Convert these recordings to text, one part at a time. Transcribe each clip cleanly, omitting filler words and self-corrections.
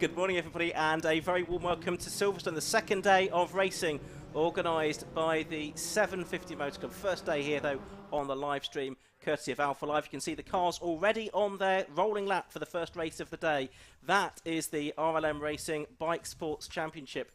Good morning, everybody, and a very warm welcome to Silverstone, the second day of racing organised by the 750 Motor Club. First day here, though, on the live stream, courtesy of Alpha Live. You can see the cars already on their rolling lap for the first race of the day. That is the RLM Racing Bike Sports Championship.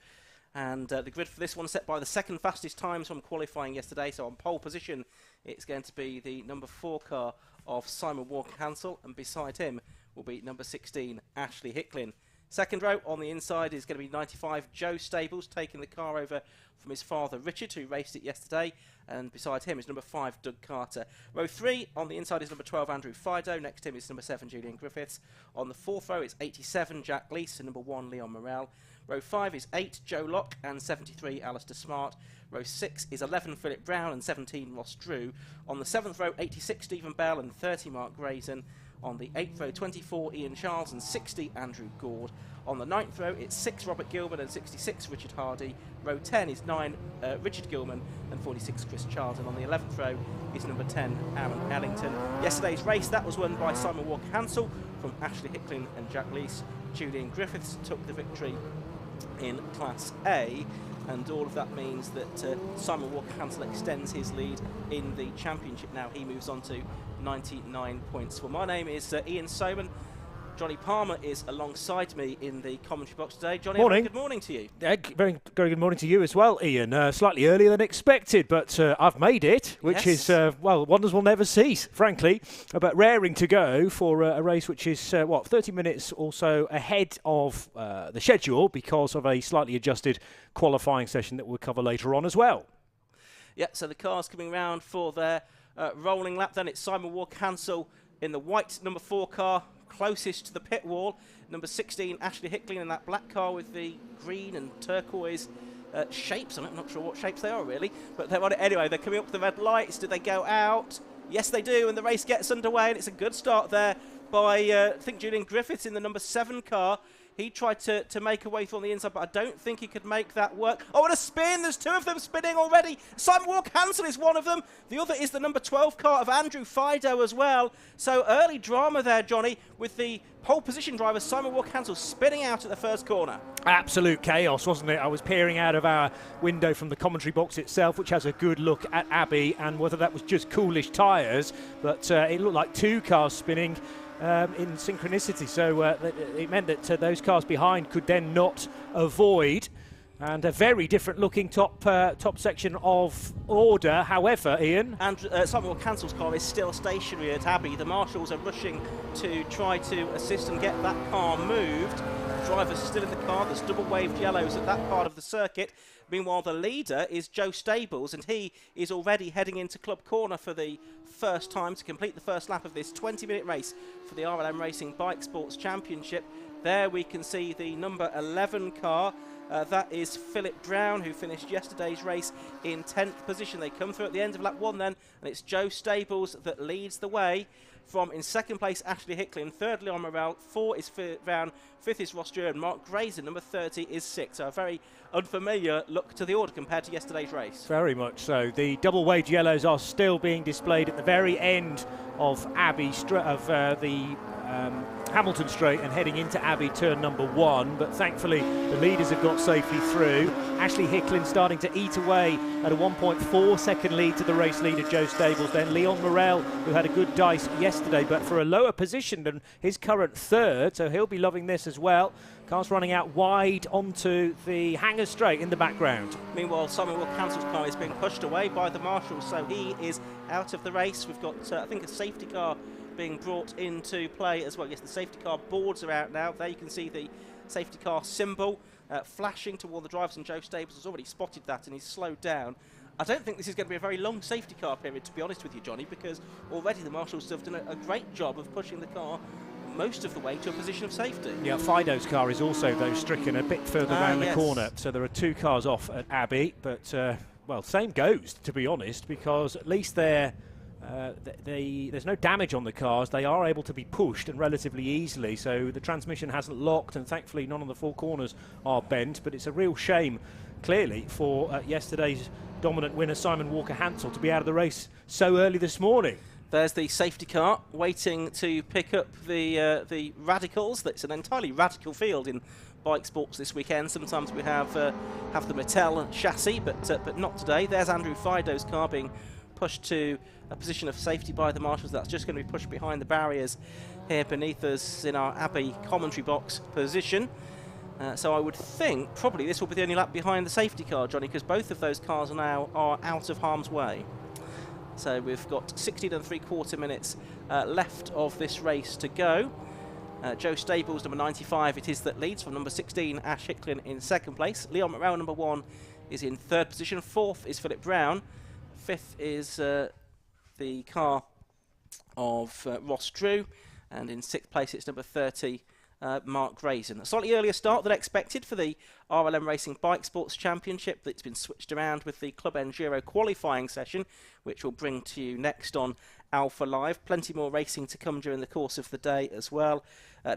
And the grid for this one set by the second fastest times from qualifying yesterday. So on pole position, it's going to be the number 4 car of Simon Walker-Hansel, and beside him will be number 16, Ashley Hicklin. Second row on the inside is going to be 95 Joe Stables, taking the car over from his father Richard, who raced it yesterday, and beside him is number 5 Doug Carter. Row 3 on the inside is number 12 Andrew Fido, next to him is number 7 Julian Griffiths. On the fourth row it's 87 Jack Lees and number 1 Leon Morel. Row 5 is 8 Joe Locke and 73 Alistair Smart. Row 6 is 11 Philip Brown and 17 Ross Drew. On the 7th row 86 Stephen Bell and 30 Mark Grayson. On the 8th row, 24 Ian Charles and 60 Andrew Gord. On the 9th row, it's 6 Robert Gilman and 66 Richard Hardy. Row 10 is 9 Richard Gilman and 46 Chris Charles. And on the 11th row is number 10 Aaron Ellington. Yesterday's race, that was won by Simon Walker-Hansel from Ashley Hicklin and Jack Lees. Julian Griffiths took the victory in Class A. And all of that means that Simon Walker-Hansel extends his lead in the championship. Now he moves on to 99 points. Well, my name is Ian Soman. Johnny Palmer is alongside me in the commentary box today. Johnny, morning. Good morning to you. Very good morning to you as well, Ian. Slightly earlier than expected, but I've made it, which is, well, wonders will never cease, frankly. But raring to go for a race which is, 30 minutes or so ahead of the schedule because of a slightly adjusted qualifying session that we'll cover later on as well. Yeah, so the car's coming round for their rolling lap. Then it's Simon Walker-Hansel in the white number 4 car, closest to the pit wall. Number 16, Ashley Hicklin, in that black car with the green and turquoise shapes on it. I'm not sure what shapes they are, really. But they're on it anyway. They're coming up to the red lights. Do they go out? Yes, they do. And the race gets underway. And it's a good start there by, I think, Julian Griffiths in the number 7 car. He tried to make a way through on the inside, but I don't think he could make that work. Oh, and a spin! There's 2 of them spinning already. Simon Walker-Hansel is one of them. The other is the number 12 car of Andrew Fido as well. So early drama there, Johnny, with the pole position driver Simon Walker-Hansel spinning out at the first corner. Absolute chaos, wasn't it? I was peering out of our window from the commentary box itself, which has a good look at Abbey, and whether that was just coolish tyres, but it looked like 2 cars spinning in synchronicity, so it meant that those cars behind could then not avoid, and a very different looking top section of order. However, Ian, and Simon Walker-Hansel's car is still stationary at Abbey. The marshals are rushing to try to assist and get that car moved. The driver's still in the car. There's double waved yellows at that part of the circuit. Meanwhile, the leader is Joe Stables, and he is already heading into Club Corner for the first time to complete the first lap of this 20-minute race for the RLM Racing Bike Sports Championship. There we can see the number 11 car. That is Philip Brown, who finished yesterday's race in 10th position. They come through at the end of lap 1 then, and it's Joe Stables that leads the way. From in second place, Ashley Hicklin. Third, Leon Morel. 4 is Philip Brown. 5th is Ross Drew, and Mark Grayson, number 30, is 6th. So a very unfamiliar look to the order compared to yesterday's race. Very much so. The double waved yellows are still being displayed at the very end of Hamilton Straight and heading into Abbey turn number 1, but thankfully the leaders have got safely through. Ashley Hicklin starting to eat away at a 1.4 second lead to the race leader Joe Stables. Then Leon Morel, who had a good dice yesterday but for a lower position than his current 3rd, so he'll be loving this as well. Cars running out wide onto the Hangar Straight in the background. Meanwhile, Simon Walker-Hansel's car is being pushed away by the marshals, so he is out of the race. We've got, I think, a safety car being brought into play as well. Yes, the safety car boards are out now. There you can see the safety car symbol flashing toward the drivers, and Joe Stables has already spotted that and he's slowed down. I don't think this is going to be a very long safety car period, to be honest with you, Johnny, because already the marshals have done a great job of pushing the car most of the way to a position of safety. Yeah, Fido's car is also, though, stricken a bit further around the corner, so there are 2 cars off at Abbey, but, well, same goes, to be honest, because at least there's no damage on the cars. They are able to be pushed and relatively easily, so the transmission hasn't locked, and thankfully none of the 4 corners are bent, but it's a real shame, clearly, for yesterday's dominant winner Simon Walker-Hansel to be out of the race so early this morning. There's the safety car waiting to pick up the radicals. That's an entirely radical field in bike sports this weekend. Sometimes we have the Mattel chassis, but not today. There's Andrew Fido's car being pushed to a position of safety by the marshals. That's just going to be pushed behind the barriers here beneath us in our Abbey commentary box position. So I would think probably this will be the only lap behind the safety car, Johnny, because both of those cars now are out of harm's way. So we've got 16 3/4 minutes left of this race to go. Joe Stables, number 95, it is that leads from number 16, Ash Hicklin in second place. Leon McRae, number 1, is in third position. Fourth is Philip Brown. Fifth is the car of Ross Drew. And in sixth place, it's number 30, Mark Grayson. A slightly earlier start than expected for the RLM Racing Bike Sports Championship. That's been switched around with the Club Enduro qualifying session, which we'll bring to you next on Alpha Live. Plenty more racing to come during the course of the day as well.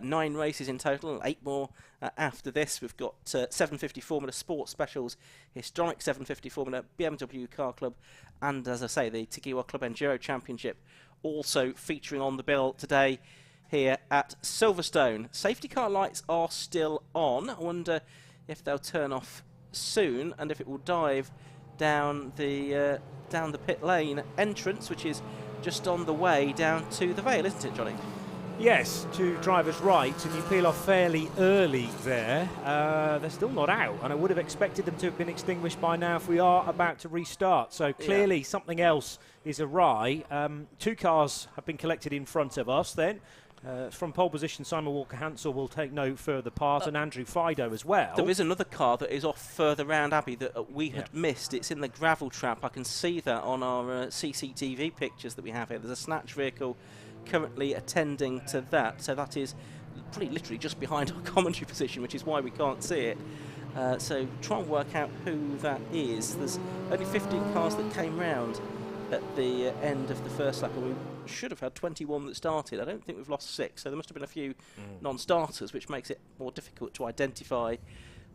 9 races in total, and 8 more after this. We've got 750 Formula Sport Specials, historic 750 Formula BMW Car Club, and as I say, the Tagiwa Club Enduro Championship also featuring on the bill today here at Silverstone. Safety car lights are still on. I wonder if they'll turn off soon, and if it will dive down the pit lane entrance, which is just on the way down to the Vale, isn't it, Johnny? Yes, to driver's right, and you peel off fairly early there. They're still not out, and I would have expected them to have been extinguished by now if we are about to restart. So clearly something else is awry. 2 cars have been collected in front of us then. From pole position, Simon Walker-Hansel will take no further part, and Andrew Fido as well. There is another car that is off further round, Abbey, that we had missed. It's in the gravel trap. I can see that on our CCTV pictures that we have here. There's a snatch vehicle currently attending to that, so that is pretty literally just behind our commentary position, which is why we can't see it. So try and work out who that is. There's only 15 cars that came round at the end of the first lap, and we should have had 21 that started. I don't think we've lost 6, so there must have been a few non-starters, which makes it more difficult to identify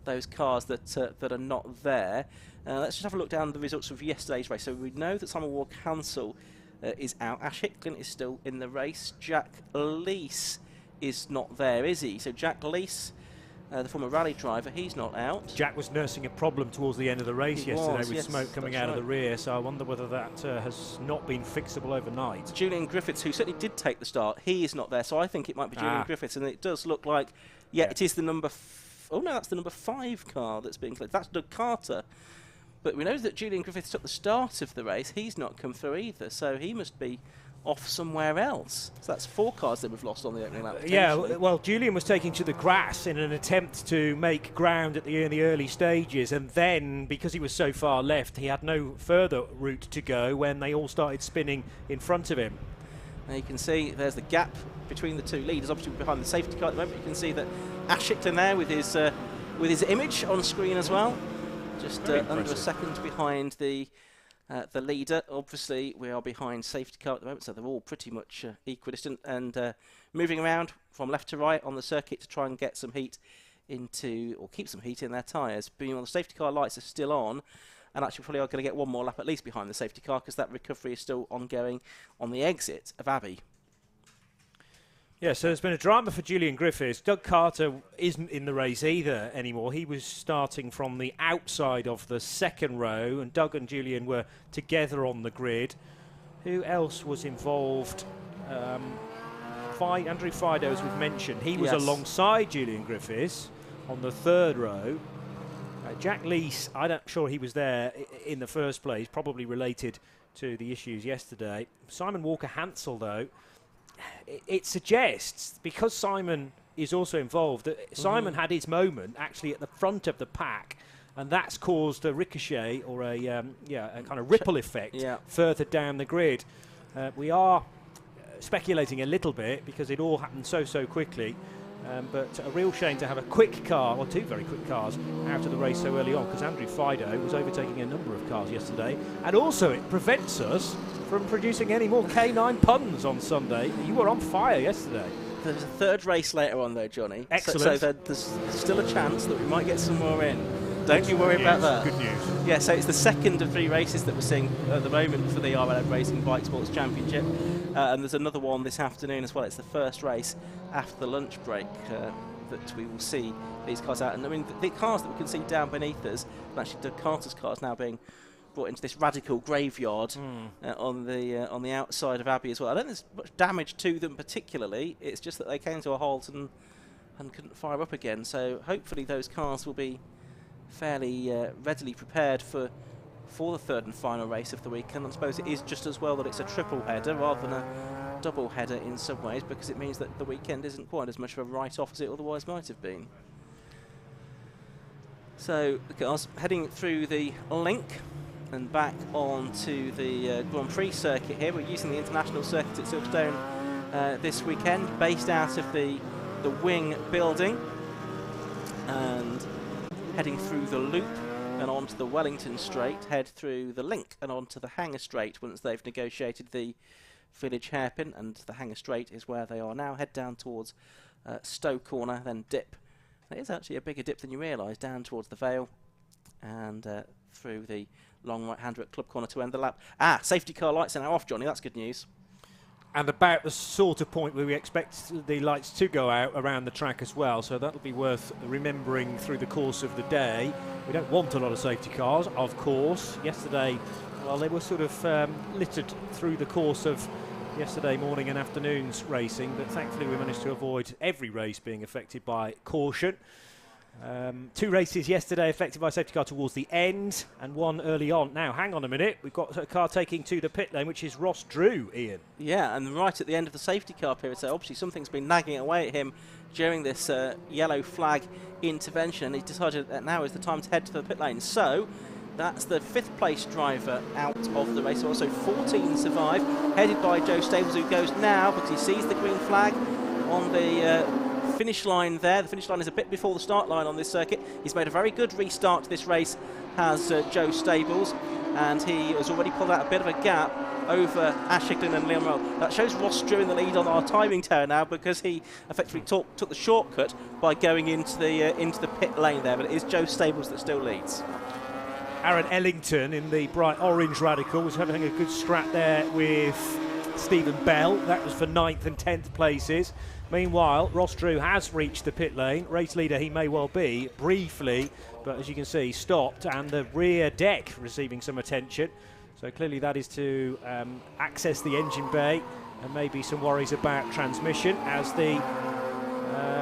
those cars that are not there. Let's just have a look down at the results of yesterday's race. So we know that Simon Walker-Hansel is out. Ash Hicklin is still in the race. Jack Leese is not there, is he? So Jack Leese, the former rally driver, he's not out. Jack was nursing a problem towards the end of the race yesterday with smoke coming out of the rear, so I wonder whether that has not been fixable overnight. Julian Griffiths, who certainly did take the start, he is not there, so I think it might be Julian Griffiths, and it does look like, it is the number... oh no, that's the number 5 car that's being collected. That's Doug Carter. But we know that Julian Griffiths took the start of the race. He's not come through either, so he must be off somewhere else. So that's 4 cars that we've lost on the opening lap. Yeah, well, Julian was taking to the grass in an attempt to make ground in the early stages, and then, because he was so far left, he had no further route to go when they all started spinning in front of him. Now you can see there's the gap between the 2 leaders, obviously behind the safety car at the moment. You can see that Ash Hicklin there with his image on screen as well. Just under a second behind the leader. Obviously, we are behind safety car at the moment, so they're all pretty much equidistant and moving around from left to right on the circuit to try and get some heat into, or keep some heat in their tyres. Being on the safety car lights are still on, and actually probably are going to get one more lap at least behind the safety car, because that recovery is still ongoing on the exit of Abbey. Yeah, so there's been a drama for Julian Griffiths. Doug Carter isn't in the race either anymore. He was starting from the outside of the second row, and Doug and Julian were together on the grid. Who else was involved? Andrew Fido, as we've mentioned. He was alongside Julian Griffiths on the third row. Jack Leese, I'm not sure he was there in the first place, probably related to the issues yesterday. Simon Walker-Hansel, though, it suggests, because Simon is also involved, that Simon had his moment actually at the front of the pack, and that's caused a ricochet or a kind of ripple effect further down the grid. We are speculating a little bit because it all happened so quickly, but a real shame to have a quick car, or 2 very quick cars, out of the race so early on, because Andrew Fido was overtaking a number of cars yesterday, and also it prevents us from producing any more K9 puns on Sunday. You were on fire yesterday. There's a 3rd race later on though, Johnny. Excellent. So there's still a chance that we might get some more in. Don't you worry about that. Good news. Yeah, so it's the 2nd of 3 races that we're seeing at the moment for the RLM Racing Bike Sports Championship. And there's another one this afternoon as well. It's the first race after the lunch break that we will see these cars out. And I mean, the cars that we can see down beneath us, and actually Doug Carter's cars now being brought into this radical graveyard on the outside of Abbey as well. I don't think there's much damage to them particularly. It's just that they came to a halt and couldn't fire up again. So hopefully those cars will be fairly readily prepared for the third and final race of the weekend. I suppose it is just as well that it's a triple header rather than a double header in some ways, because it means that the weekend isn't quite as much of a write-off as it otherwise might have been. So the cars heading through the link and back onto the Grand Prix circuit here. We're using the international circuit at Silverstone this weekend, based out of the wing building, and heading through the loop and onto the Wellington Straight, head through the link and onto the Hangar Straight once they've negotiated the village hairpin, and the Hangar Straight is where they are now. Head down towards Stowe Corner, then dip. It is actually a bigger dip than you realise, down towards the Vale and through the long right-hander at Club Corner to end the lap. Safety car lights are now off, Johnny. That's good news. And about the sort of point where we expect the lights to go out around the track as well, so that'll be worth remembering through the course of the day. We don't want a lot of safety cars, of course. Yesterday, well, they were sort of littered through the course of yesterday morning and afternoon's racing, but thankfully we managed to avoid every race being affected by caution. 2 races yesterday affected by safety car towards the end, and 1 early on. Now, hang on a minute, we've got a car taking to the pit lane, which is Ross Drew, Ian. Yeah, and right at the end of the safety car period, so obviously something's been nagging away at him during this yellow flag intervention, and he's decided that now is the time to head to the pit lane. So that's the 5th place driver out of the race. Also 14 survive, headed by Joe Stables, who goes now because he sees the green flag on the finish line there. The finish line is a bit before the start line on this circuit. He's made a very good restart to this race, has Joe Stables, and he has already pulled out a bit of a gap over Ash Hicklin and Leon Morrell. That shows Ross Drew in the lead on our timing tower now, because he effectively took the shortcut by going into the pit lane there, but it is Joe Stables that still leads. Aaron Ellington in the bright orange Radical was having a good scrap there with Stephen Bell. That was for 9th and 10th places. Meanwhile, Ross Drew has reached the pit lane. Race leader he may well be, briefly, but as you can see, stopped, and the rear deck receiving some attention. So clearly that is to access the engine bay, and maybe some worries about transmission as the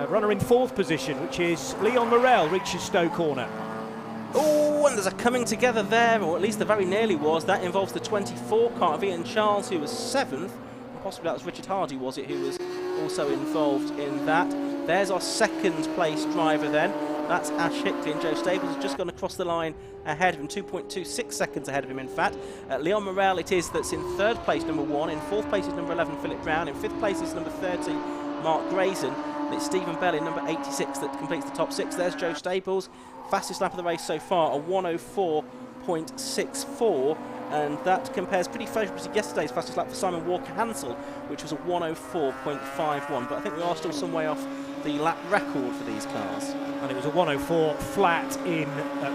runner in 4th position, which is Leon Morrell, reaches Stowe Corner. Oh, and there's a coming together there, or at least there very nearly was. That involves the 24 car of Ian Charles, who was 7th. Possibly that was Richard Hardy, was it, who was also involved in that. There's our 2nd place driver then. That's Ash Hicklin. Joe Stables has just gone across the line ahead of him, 2.26 seconds ahead of him, in fact. Leon Morrell it is that's in 3rd place, number 1. In 4th place is number 11, Philip Brown. In 5th place is number 30, Mark Grayson. And it's Stephen Bell in number 86 that completes the top 6. There's Joe Stables. Fastest lap of the race so far, a 1:04.64. And that compares pretty favourably to yesterday's fastest lap for Simon Walker-Hansel, which was a 1:04.51. But I think we are still some way off the lap record for these cars. And it was a 1:04 flat in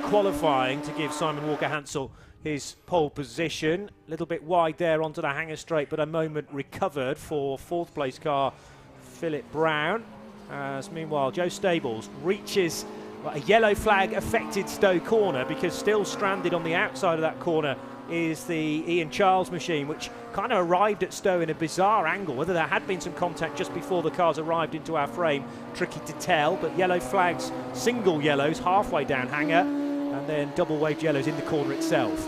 qualifying to give Simon Walker-Hansel his pole position. A little bit wide there onto the Hangar Straight, but a moment recovered for 4th place car Philip Brown. As meanwhile, Joe Stables reaches a yellow flag affected Stowe Corner, because still stranded on the outside of that corner is the Ian Charles machine, which kind of arrived at Stowe in a bizarre angle. Whether there had been some contact just before the cars arrived into our frame, tricky to tell, but yellow flags, single yellows halfway down Hangar, and then double waved yellows in the corner itself.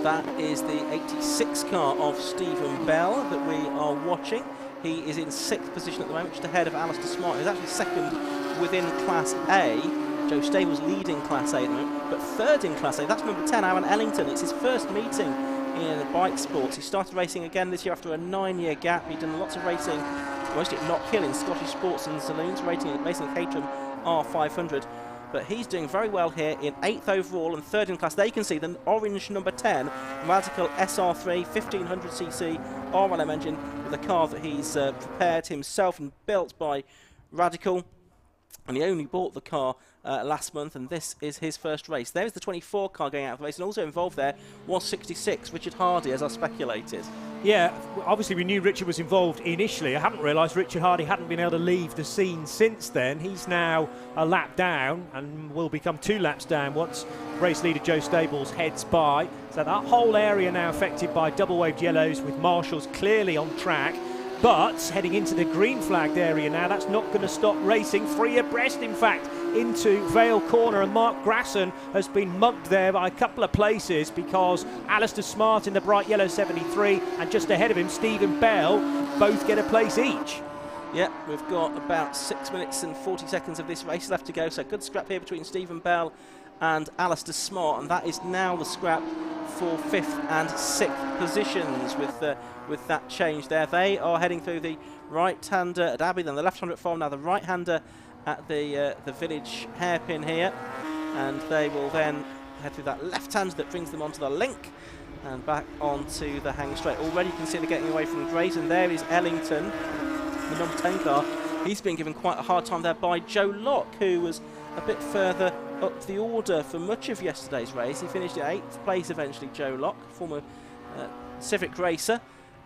That is the 86 car of Stephen Bell that we are watching. He is in 6th position at the moment, just ahead of Alistair Smart, who's actually 2nd within Class A. Joe Stables leading Class A at the moment, but 3rd in Class A, that's number 10, Aaron Ellington. It's his first meeting in bike sports. He started racing again this year after a 9-year gap. He'd done lots of racing, mostly at Knock Hill in Scottish Sports and Saloons, racing at Caterham R500. But he's doing very well here in 8th overall and 3rd in class. There you can see the orange number 10, Radical SR3, 1500cc RLM engine with a car that he's prepared himself and built by Radical. And he only bought the car last month, and this is his first race. There's the 24 car going out of the race, and also involved there was 66, Richard Hardy, as I speculated. Yeah, obviously we knew Richard was involved initially. I hadn't realised Richard Hardy hadn't been able to leave the scene since then. He's now a lap down and will become 2 laps down once race leader Joe Stables heads by. So that whole area now affected by double-waved yellows with marshals clearly on track. But heading into the green flagged area now, that's not going to stop racing. 3 abreast, in fact, into Vale Corner, and Mark Grasson has been mugged there by a couple of places because Alistair Smart in the bright yellow 73 and just ahead of him Stephen Bell both get a place each. Yeah, we've got about 6 minutes and 40 seconds of this race left to go, so good scrap here between Stephen Bell and Alistair Smart, and that is now the scrap for 5th and 6th positions with that change there. They are heading through the right-hander at Abbey, then the left-hander at Farm, now the right-hander at the village hairpin here, and they will then head through that left-hand that brings them onto the link and back onto the hang straight. Already you can see they're getting away from Grays, and there is Ellington, the number 10 car. He's been given quite a hard time there by Joe Locke, who was a bit further up the order for much of yesterday's race. He finished at 8th place eventually, Joe Locke, former Civic racer.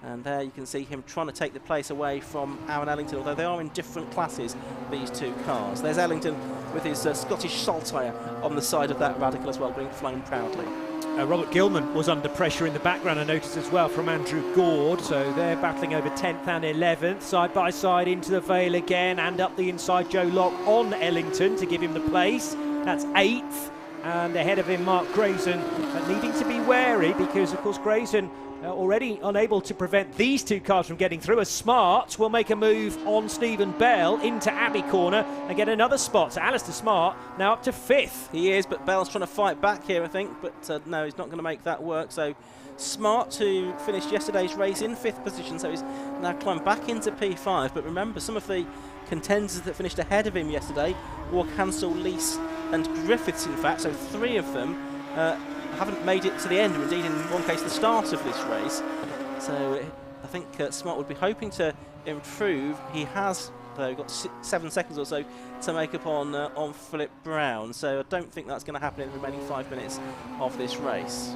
And there you can see him trying to take the place away from Aaron Ellington, although they are in different classes, these 2 cars. There's Ellington with his Scottish Saltire on the side of that Radical as well, being flown proudly. Robert Gilman was under pressure in the background, I noticed as well, from Andrew Gord, so they're battling over 10th and 11th, side by side into the Vale again, and up the inside Joe Locke on Ellington to give him the place. That's 8th, and ahead of him Mark Grayson, needing to be wary because of course Grayson already unable to prevent these 2 cars from getting through, as Smart will make a move on Stephen Bell into Abbey Corner and get another spot. So Alistair Smart now up to 5th. He is, but Bell's trying to fight back here, I think, but no, he's not going to make that work. So Smart, who finished yesterday's race in 5th position, so he's now climbed back into P5. But remember, some of the contenders that finished ahead of him yesterday were Hansel, Lees and Griffiths, in fact, so 3 of them haven't made it to the end, or indeed in one case the start of this race. So I think Smart would be hoping to improve. He has, though, got 7 seconds or so to make up on Philip Brown, so I don't think that's going to happen in the remaining 5 minutes of this race.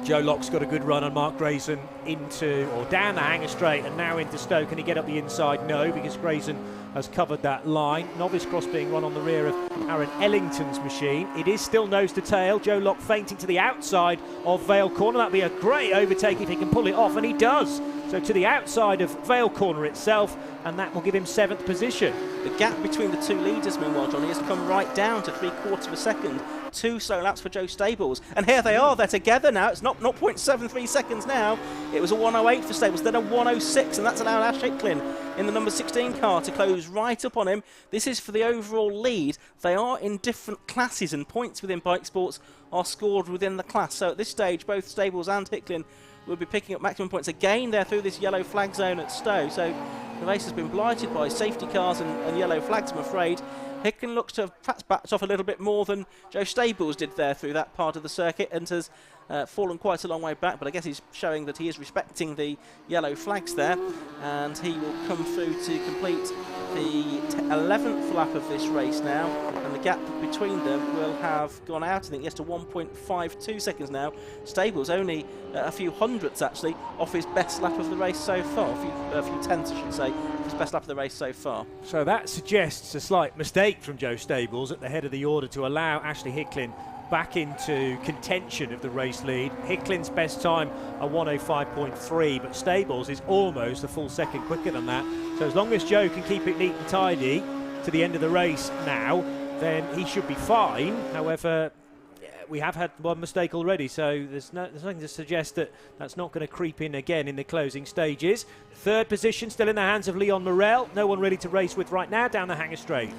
Joe Locke's got a good run on Mark Grayson into, or down the hanger straight and now into Stoke. Can he get up the inside? No, because Grayson has covered that line. Novice cross being run on the rear of Aaron Ellington's machine. It is still nose to tail. Joe Locke feinting to the outside of Vale Corner. That'd be a great overtake if he can pull it off, and he does. So to the outside of Vale Corner itself, and that will give him 7th position. The gap between the 2 leaders, meanwhile, Johnny, has come right down to 3/4 of a second. 2 slow laps for Joe Stables. And here they are, they're together now. It's not 0.73 seconds now. It was a 1:08 for Stables, then a 1:06, and that's allowed Ash Hicklin in the number 16 car to close right up on him. This is for the overall lead. They are in different classes, and points within bike sports are scored within the class. So at this stage, both Stables and Hicklin will be picking up maximum points again there through this yellow flag zone at Stowe. So the race has been blighted by safety cars and yellow flags, I'm afraid. Hicklin looks to have perhaps backed off a little bit more than Joe Stables did there through that part of the circuit, and has fallen quite a long way back, but I guess he's showing that he is respecting the yellow flags there, and he will come through to complete the 11th lap of this race now, and the gap between them will have gone out, I think, yes, to 1.52 seconds now. Stables only a few hundredths, actually, off his best lap of the race so far, a few tenths, I should say, of his best lap of the race so far. So that suggests a slight mistake from Joe Stables at the head of the order to allow Ashley Hicklin back into contention of the race lead. Hicklin's best time a 1:05.3, but Stables is almost a full second quicker than that. So as long as Joe can keep it neat and tidy to the end of the race now, then he should be fine. However, we have had one mistake already, so there's nothing to suggest that that's not going to creep in again in the closing stages. 3rd position still in the hands of Leon Morel. No one really to race with right now down the hanger straight.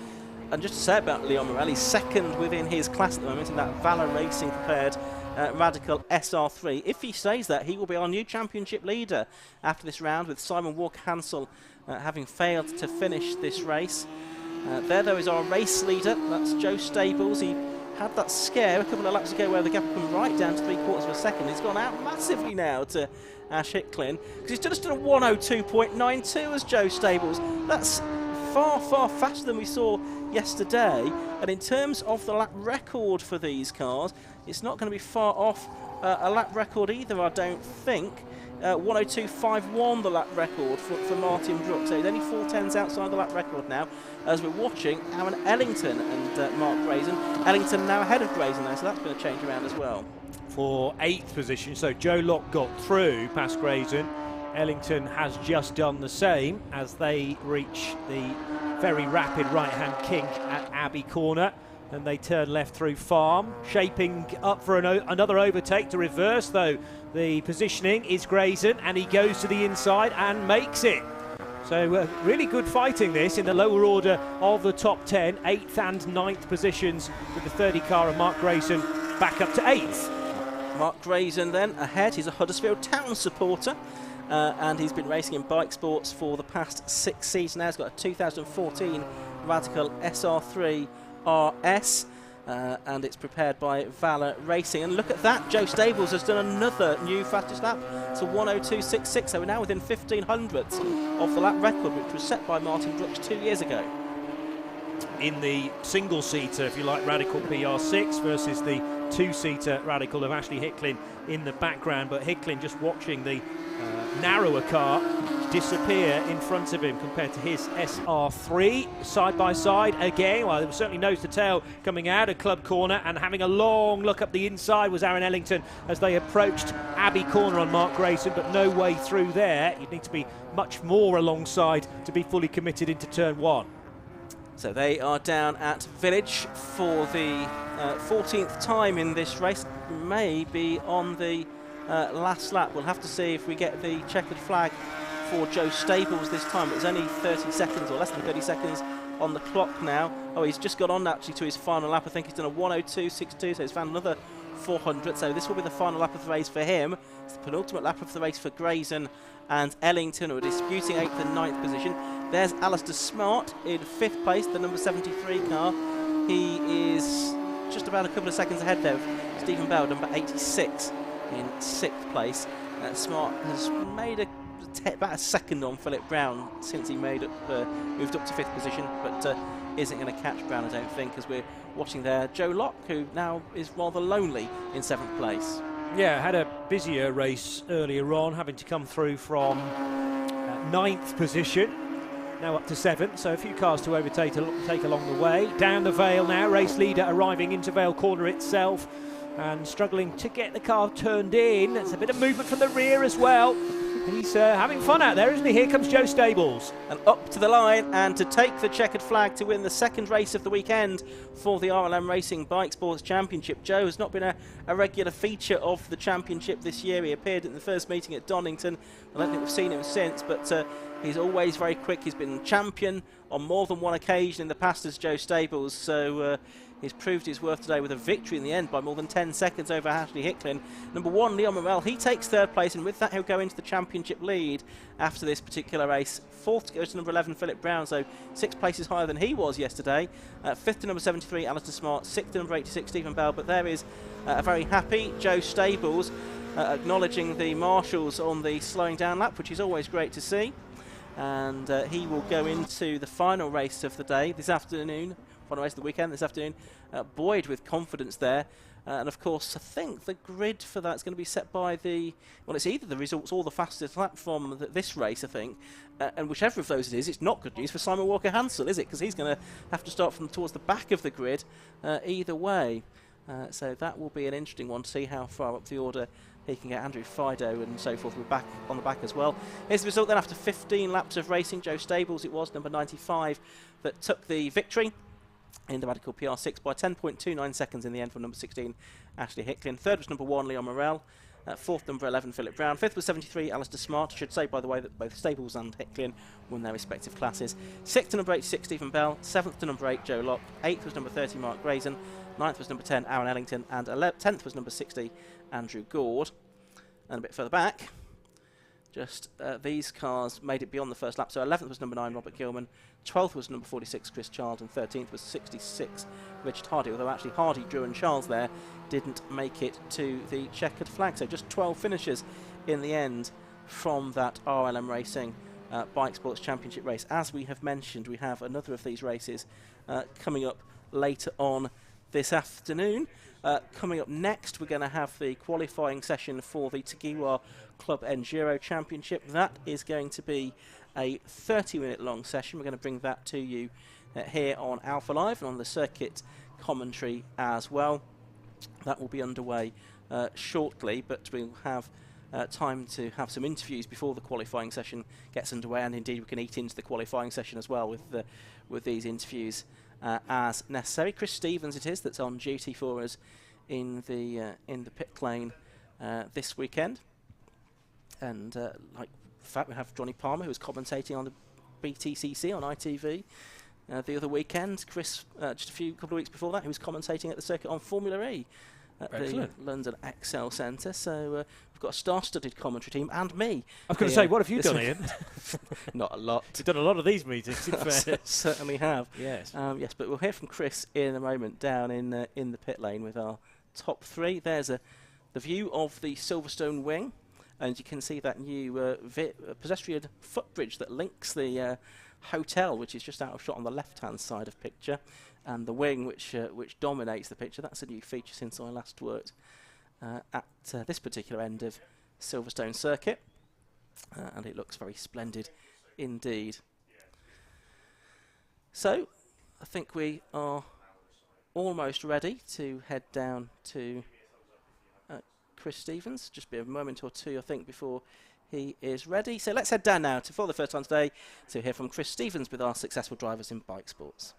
And just to say about Leon Morel, he's 2nd within his class at the moment in that Valor Racing prepared Radical SR3. If he stays that, he will be our new championship leader after this round, with Simon Walker-Hansel having failed to finish this race. There, though, is our race leader. That's Joe Stables. He had that scare a couple of laps ago where the gap had come right down to 3/4 of a second. He's gone out massively now to Ash Hicklin, because he's just done a 1:02.92 as Joe Stables. That's far, far faster than we saw yesterday. And in terms of the lap record for these cars, it's not going to be far off a lap record either, I don't think. 102.51 the lap record for Martin Brooks. So he's only 4 tenths outside the lap record now, as we're watching Aaron Ellington and Mark Grayson. Ellington now ahead of Grayson there, so that's going to change around as well. For 8th position, so Joe Locke got through past Grayson. Ellington has just done the same as they reach the very rapid right-hand kink at Abbey Corner, and they turn left through Farm, shaping up for another overtake to reverse, though the positioning is Grayson, and he goes to the inside and makes it. So really good fighting this in the lower order of the top 10, 8th and 9th positions, with the 30 car and Mark Grayson back up to 8th. Mark Grayson then ahead. He's a Huddersfield Town supporter, and he's been racing in bike sports for the past 6 seasons now. He's got a 2014 Radical SR3 RS, and it's prepared by Valor Racing. And look at that, Joe Stables has done another new fastest lap to 102.66, so we're now within 1500ths of the lap record, which was set by Martin Brooks 2 years ago. In the single-seater, if you like, Radical PR6 versus the two-seater Radical of Ashley Hicklin in the background, but Hicklin just watching the narrower car disappear in front of him compared to his SR3 side by side again. Well, there was certainly nose to tail coming out of Club Corner, and having a long look up the inside was Aaron Ellington as they approached Abbey Corner on Mark Grayson, but no way through there. You'd need to be much more alongside to be fully committed into turn 1. So they are down at Village for the 14th time in this race. May be on the last lap. We'll have to see if we get the checkered flag for Joe Stables this time. It was only 30 seconds or less than 30 seconds on the clock now. Oh, he's just got on actually to his final lap. I think he's done a 102.62, so he's found another 400. So this will be the final lap of the race for him. It's the penultimate lap of the race for Grayson and Ellington, who are disputing 8th and 9th position. There's Alistair Smart in 5th place, the number 73 car. He is just about a couple of seconds ahead there of Stephen Bell, number 86, in 6th place. Smart has made about a second on Philip Brown since he moved up to 5th position, but isn't going to catch Brown, I don't think, as we're watching there Joe Locke, who now is rather lonely in 7th place. Yeah, had a busier race earlier on, having to come through from 9th position, now up to 7th, so a few cars to overtake along the way. Down the Vale now, race leader arriving into Vale Corner itself and struggling to get the car turned in. There's a bit of movement from the rear as well. He's having fun out there, isn't he? Here comes Joe Stables. And up to the line, and to take the checkered flag to win the second race of the weekend for the RLM Racing Bike Sports Championship. Joe has not been a regular feature of the championship this year. He appeared in the first meeting at Donington. I don't think we've seen him since, but he's always very quick. He's been champion on more than one occasion in the past as Joe Stables, so he's proved his worth today with a victory in the end by more than 10 seconds over Ashley Hicklin. Number 1, Leon Morel, he takes 3rd place, and with that he'll go into the championship lead after this particular race. 4th goes to number 11, Philip Brown, so 6 places higher than he was yesterday. 5th to number 73, Alistair Smart. 6th to number 86, Stephen Bell. But there is a very happy Joe Stables acknowledging the marshals on the slowing down lap, which is always great to see. And he will go into the final race of the day this afternoon. Final race of the weekend this afternoon, buoyed with confidence there. And of course, I think the grid for that's going to be set by it's either the results or the fastest lap from this race, I think. And whichever of those it is, it's not good news for Simon Walker-Hansel, is it? Because he's going to have to start from towards the back of the grid either way. So that will be an interesting one to see how far up the order he can get. Andrew Fido and so forth will be back on the back as well. Here's the result then after 15 laps of racing. Joe Stables, it was number 95, that took the victory in the Radical PR6 by 10.29 seconds in the end from number 16, Ashley Hicklin. 3rd was number 1, Leon Morel. 4th, number 11, Philip Brown. 5th was 73, Alistair Smart. I should say, by the way, that both Stables and Hicklin won their respective classes. 6th to number 86, Stephen Bell. 7th to number 8, Joe Locke. 8th was number 30, Mark Grayson. 9th was number 10, Aaron Ellington. And 10th was number 60, Andrew Gord. And a bit further back, just these cars made it beyond the first lap. So 11th was number 9, Robert Gilman. 12th was number 46, Chris Child. And 13th was 66, Richard Hardy. Although actually Hardy, Drew and Charles there didn't make it to the checkered flag. So just 12 finishes in the end from that RLM Racing Bike Sports Championship race. As we have mentioned, we have another of these races coming up later on this afternoon. Coming up next, we're going to have the qualifying session for the Tagiwa Club Enduro Championship. That is going to be a 30-minute long session. We're going to bring that to you here on Alpha Live and on the circuit commentary as well. That will be underway shortly, but we'll have time to have some interviews before the qualifying session gets underway, and indeed we can eat into the qualifying session as well with these interviews as necessary. Chris Stevens it is that's on duty for us in the pit lane this weekend, and like in fact we have Johnny Palmer who was commentating on the BTCC on ITV the other weekend. Chris just a couple of weeks before that he was commentating at the circuit on Formula E at the London Excel Centre. So we've got a star-studded commentary team and me. I was going to say, what have you done, Ian? Not a lot. You've done a lot of these meetings, in fairness. Certainly have. Yes. Yes, but we'll hear from Chris in a moment down in the pit lane with our top three. There's the view of the Silverstone wing, and you can see that new pedestrian footbridge that links the hotel, which is just out of shot on the left-hand side of picture, and the wing which dominates the picture. That's a new feature since I last worked at this particular end of Silverstone circuit, and it looks very splendid indeed. So I think we are almost ready to head down to Chris Stevens. Just be a moment or two I think before he is ready. So let's head down now for the first time today to hear from Chris Stevens with our successful drivers in bike sports.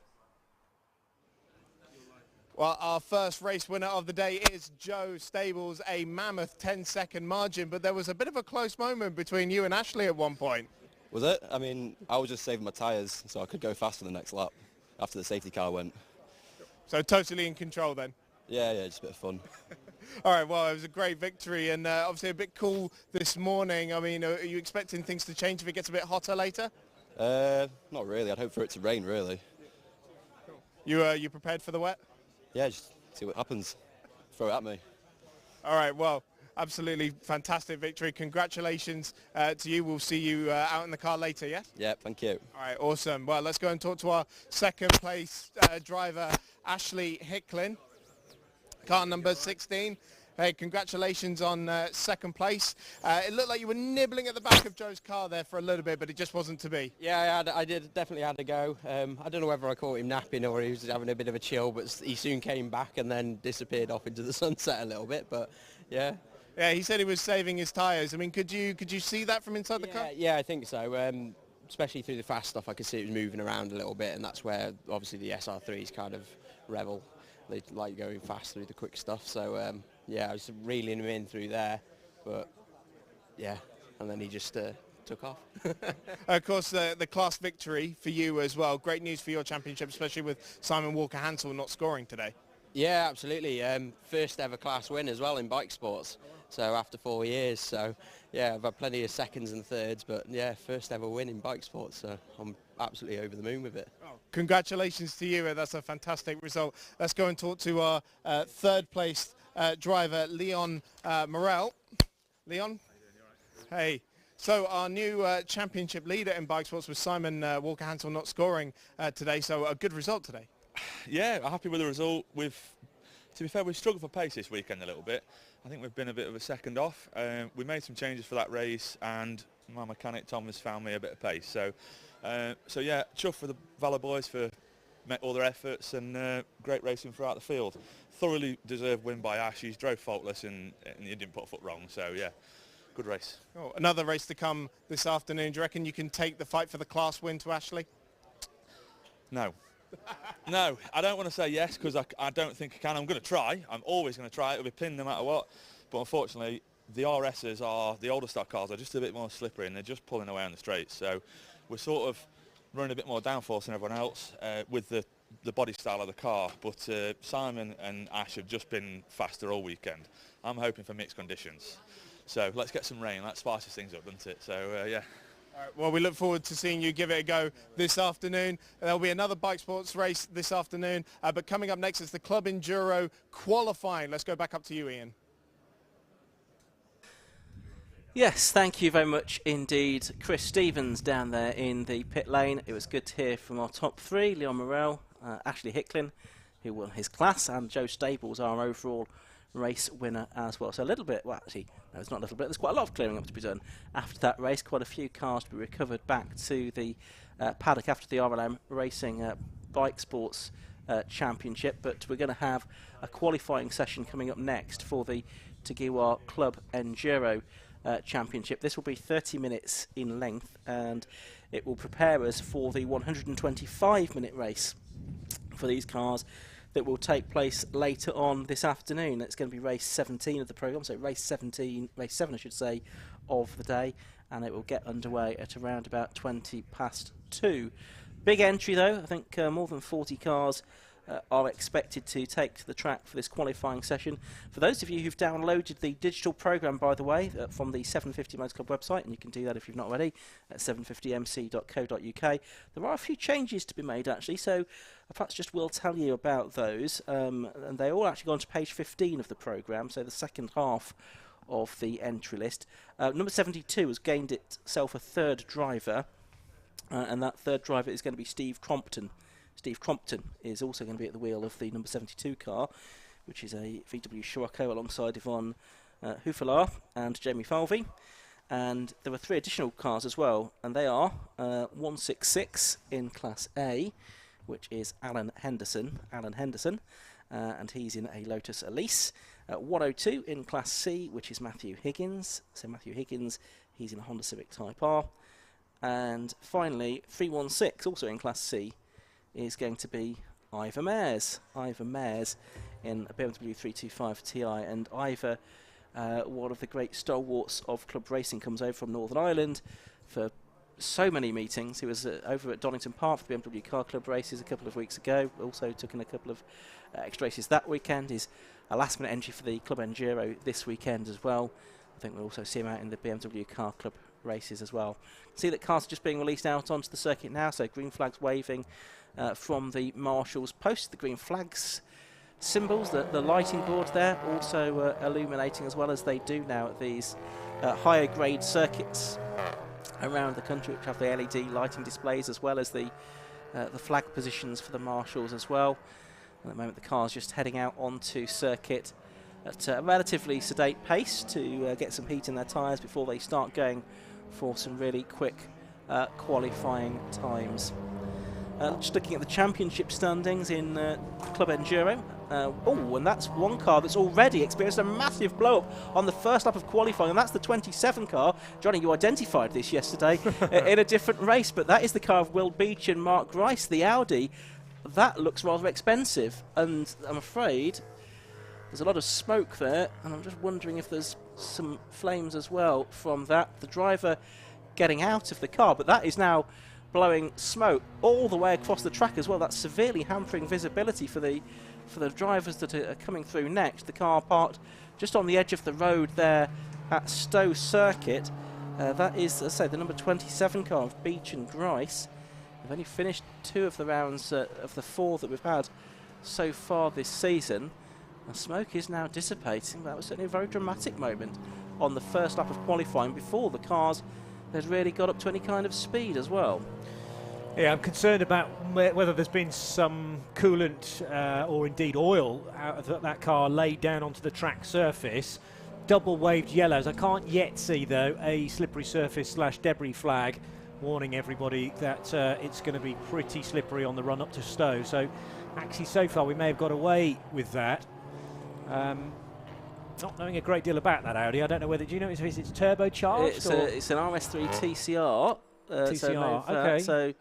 Well, our first race winner of the day is Joe Stables, a mammoth 10-second margin, but there was a bit of a close moment between you and Ashley at one point. Was it? I mean, I was just saving my tyres so I could go faster the next lap after the safety car went. So totally in control then? Yeah, just a bit of fun. All right, well, it was a great victory and obviously a bit cool this morning. I mean, are you expecting things to change if it gets a bit hotter later? Not really. I'd hope for it to rain, really. You prepared for the wet? Yeah, just see what happens. Throw it at me. All right, well, absolutely fantastic victory. Congratulations to you. We'll see you out in the car later, yeah? Yeah, thank you. All right, awesome. Well, let's go and talk to our second place driver, Ashley Hicklin, car number 16. Hey, congratulations on second place. It looked like you were nibbling at the back of Joe's car there for a little bit, but it just wasn't to be. Yeah, I definitely had to go. I don't know whether I caught him napping or he was having a bit of a chill, but he soon came back and then disappeared off into the sunset a little bit, but yeah. Yeah, he said he was saving his tyres. I mean, could you see that from inside the car? Yeah, I think so. Especially through the fast stuff, I could see it was moving around a little bit, and that's where obviously the SR3s kind of revel. They like going fast through the quick stuff, so yeah, I was reeling him in through there, but yeah, and then he just took off. Of course, the class victory for you as well. Great news for your championship, especially with Simon Walker-Hansel not scoring today. Yeah, absolutely. First ever class win as well in bike sports, so after 4 years. So yeah, I've had plenty of seconds and thirds, but yeah, first ever win in bike sports, so I'm absolutely over the moon with it. Oh, congratulations to you. That's a fantastic result. Let's go and talk to our third place driver, Leon Morel. Leon? Hey. So our new championship leader in bike sports was Simon Walker-Hansel not scoring today, so a good result today. Yeah, happy with the result. To be fair, we've struggled for pace this weekend a little bit. I think we've been a bit of a second off. We made some changes for that race, and my mechanic Tom has found me a bit of pace. So yeah, chuffed for the Valor boys for all their efforts, and great racing throughout the field. Thoroughly deserved win by Ash. He drove faultless and he didn't put a foot wrong. So yeah, good race. Oh, another race to come this afternoon. Do you reckon you can take the fight for the class win to Ashley? No. No, I don't want to say yes because I don't think I can. I'm going to try. I'm always going to try. It'll be pinned no matter what. But unfortunately, the RSs are, the older stock cars are just a bit more slippery and they're just pulling away on the straights. So we're sort of running a bit more downforce than everyone else with the body style of the car. But Simon and Ash have just been faster all weekend. I'm hoping for mixed conditions. So let's get some rain. That spices things up, doesn't it? So yeah. All right, well, we look forward to seeing you give it a go this afternoon. There'll be another bike sports race this afternoon, but coming up next is the Club Enduro qualifying. Let's go back up to you, Ian. Yes, thank you very much indeed, Chris Stevens down there in the pit lane. It was good to hear from our top three, Leon Morel, Ashley Hicklin, who won his class, and Joe Stables, our overall race winner as well. So a little bit, well actually, no, it's not a little bit, there's quite a lot of clearing up to be done after that race. Quite a few cars to be recovered back to the paddock after the RLM Racing Bike Sports Championship, but we're going to have a qualifying session coming up next for the Tagiwa Club Enduro Championship. This will be 30 minutes in length, and it will prepare us for the 125-minute race for these cars that will take place later on this afternoon. It's going to be race 17 of the programme, so race 7 I should say, of the day, and it will get underway at around about 2:20. Big entry though, I think more than 40 cars are expected to take to the track for this qualifying session. For those of you who've downloaded the digital programme, by the way, from the 750 Motor Club website, and you can do that if you've not already, at 750mc.co.uk, there are a few changes to be made actually, so I perhaps just will tell you about those, and they all actually go on to page 15 of the programme, so the second half of the entry list. Number 72 has gained itself a third driver, and that third driver is going to be Steve Crompton. Steve Crompton is also going to be at the wheel of the number 72 car, which is a VW Scirocco alongside Yvonne Hufelar and Jamie Falvey. And there were 3 additional cars as well, and they are 166 in Class A, which is Alan Henderson, and he's in a Lotus Elise. 102 in Class C, which is Matthew Higgins. So Matthew Higgins, he's in a Honda Civic Type R. And finally, 316, also in Class C, is going to be Ivor Mares. Ivor Mares in a BMW 325 Ti, and Ivor, one of the great stalwarts of club racing, comes over from Northern Ireland for so many meetings. He was over at Donington Park for the BMW Car Club races a couple of weeks ago, also took in a couple of extra races that weekend. He's a last minute entry for the Club Enduro this weekend as well. I think we'll also see him out in the BMW Car Club races as well. See that cars are just being released out onto the circuit now, so green flags waving from the marshals post. The green flags symbols, the lighting board there, also illuminating as well as they do now at these higher grade circuits around the country, which have the LED lighting displays as well as the flag positions for the marshals as well. At the moment the car's just heading out onto circuit at a relatively sedate pace to get some heat in their tyres before they start going for some really quick qualifying times. Just looking at the championship standings in Club Enduro. And that's one car that's already experienced a massive blow-up on the first lap of qualifying, and that's the 27 car. Johnny, you identified this yesterday in a different race, but that is the car of Will Beach and Mark Grice, the Audi. That looks rather expensive, and I'm afraid there's a lot of smoke there, and I'm just wondering if there's some flames as well from that. The driver getting out of the car, but that is now blowing smoke all the way across the track as well. That's severely hampering visibility for the drivers that are coming through next. The car parked just on the edge of the road there at Stowe Circuit. That is, as I say, the number 27 car of Beach and Grice. They've only finished 2 of the rounds of the 4 that we've had so far this season. The smoke is now dissipating. That was certainly a very dramatic moment on the first lap of qualifying before the cars had really got up to any kind of speed as well. Yeah, I'm concerned about whether there's been some coolant or indeed oil out of that car laid down onto the track surface. Double waved yellows. I can't yet see, though, a slippery surface / debris flag warning everybody that it's going to be pretty slippery on the run up to Stowe. So actually, so far, we may have got away with that. Not knowing a great deal about that Audi. I don't know whether, do you know if it's turbocharged? It's an RS3 TCR. TCR, okay. So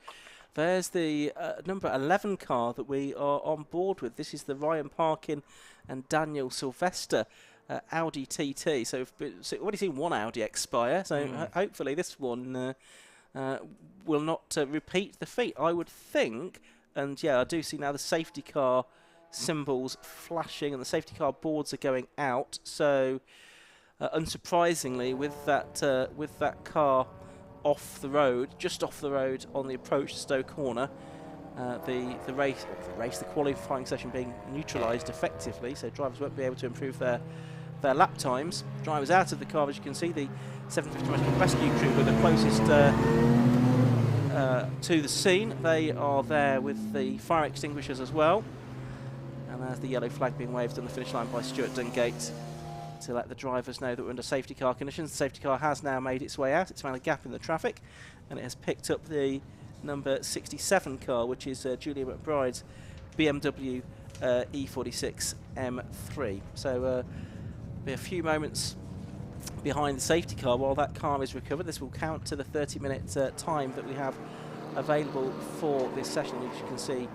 there's the number 11 car that we are on board with. This is the Ryan Parkin and Daniel Sylvester Audi TT. So we've already seen one Audi expire, so hopefully this one will not repeat the feat, I would think. And yeah, I do see now the safety car symbols flashing and the safety car boards are going out. So unsurprisingly, with that car off the road, just off the road on the approach to Stowe Corner, the qualifying session being neutralised effectively, so drivers won't be able to improve their lap times. Drivers out of the car, as you can see, the 750 Motorsport rescue crew were the closest to the scene. They are there with the fire extinguishers as well. And there's the yellow flag being waved on the finish line by Stuart Dungate to let the drivers know that we're under safety car conditions. The safety car has now made its way out. It's found a gap in the traffic, and it has picked up the number 67 car, which is Julia McBride's BMW E46 M3. So be a few moments behind the safety car while that car is recovered. This will count to the 30-minute time that we have available for this session. As you can see,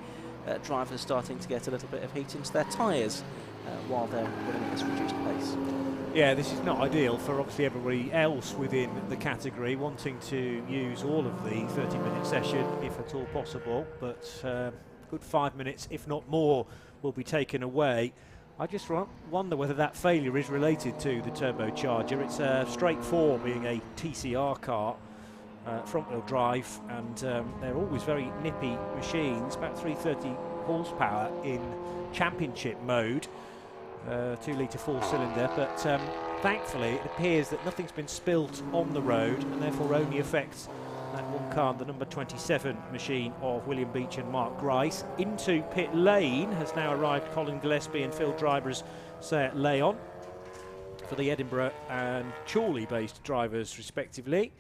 drivers starting to get a little bit of heat into their tyres while they're running at this reduced pace. Yeah, this is not ideal for obviously everybody else within the category wanting to use all of the 30-minute session if at all possible, but good 5 minutes, if not more, will be taken away. I just wonder whether that failure is related to the turbocharger. It's a straight four, being a TCR car, front-wheel drive, and they're always very nippy machines, about 330 horsepower in championship mode, 2-litre four-cylinder, but thankfully it appears that nothing's been spilt on the road and therefore only affects that one car, the number 27 machine of William Beach and Mark Grice. Into pit lane has now arrived Colin Gillespie and Phil Driver's Seat Leon for the Edinburgh and Chorley based drivers respectively,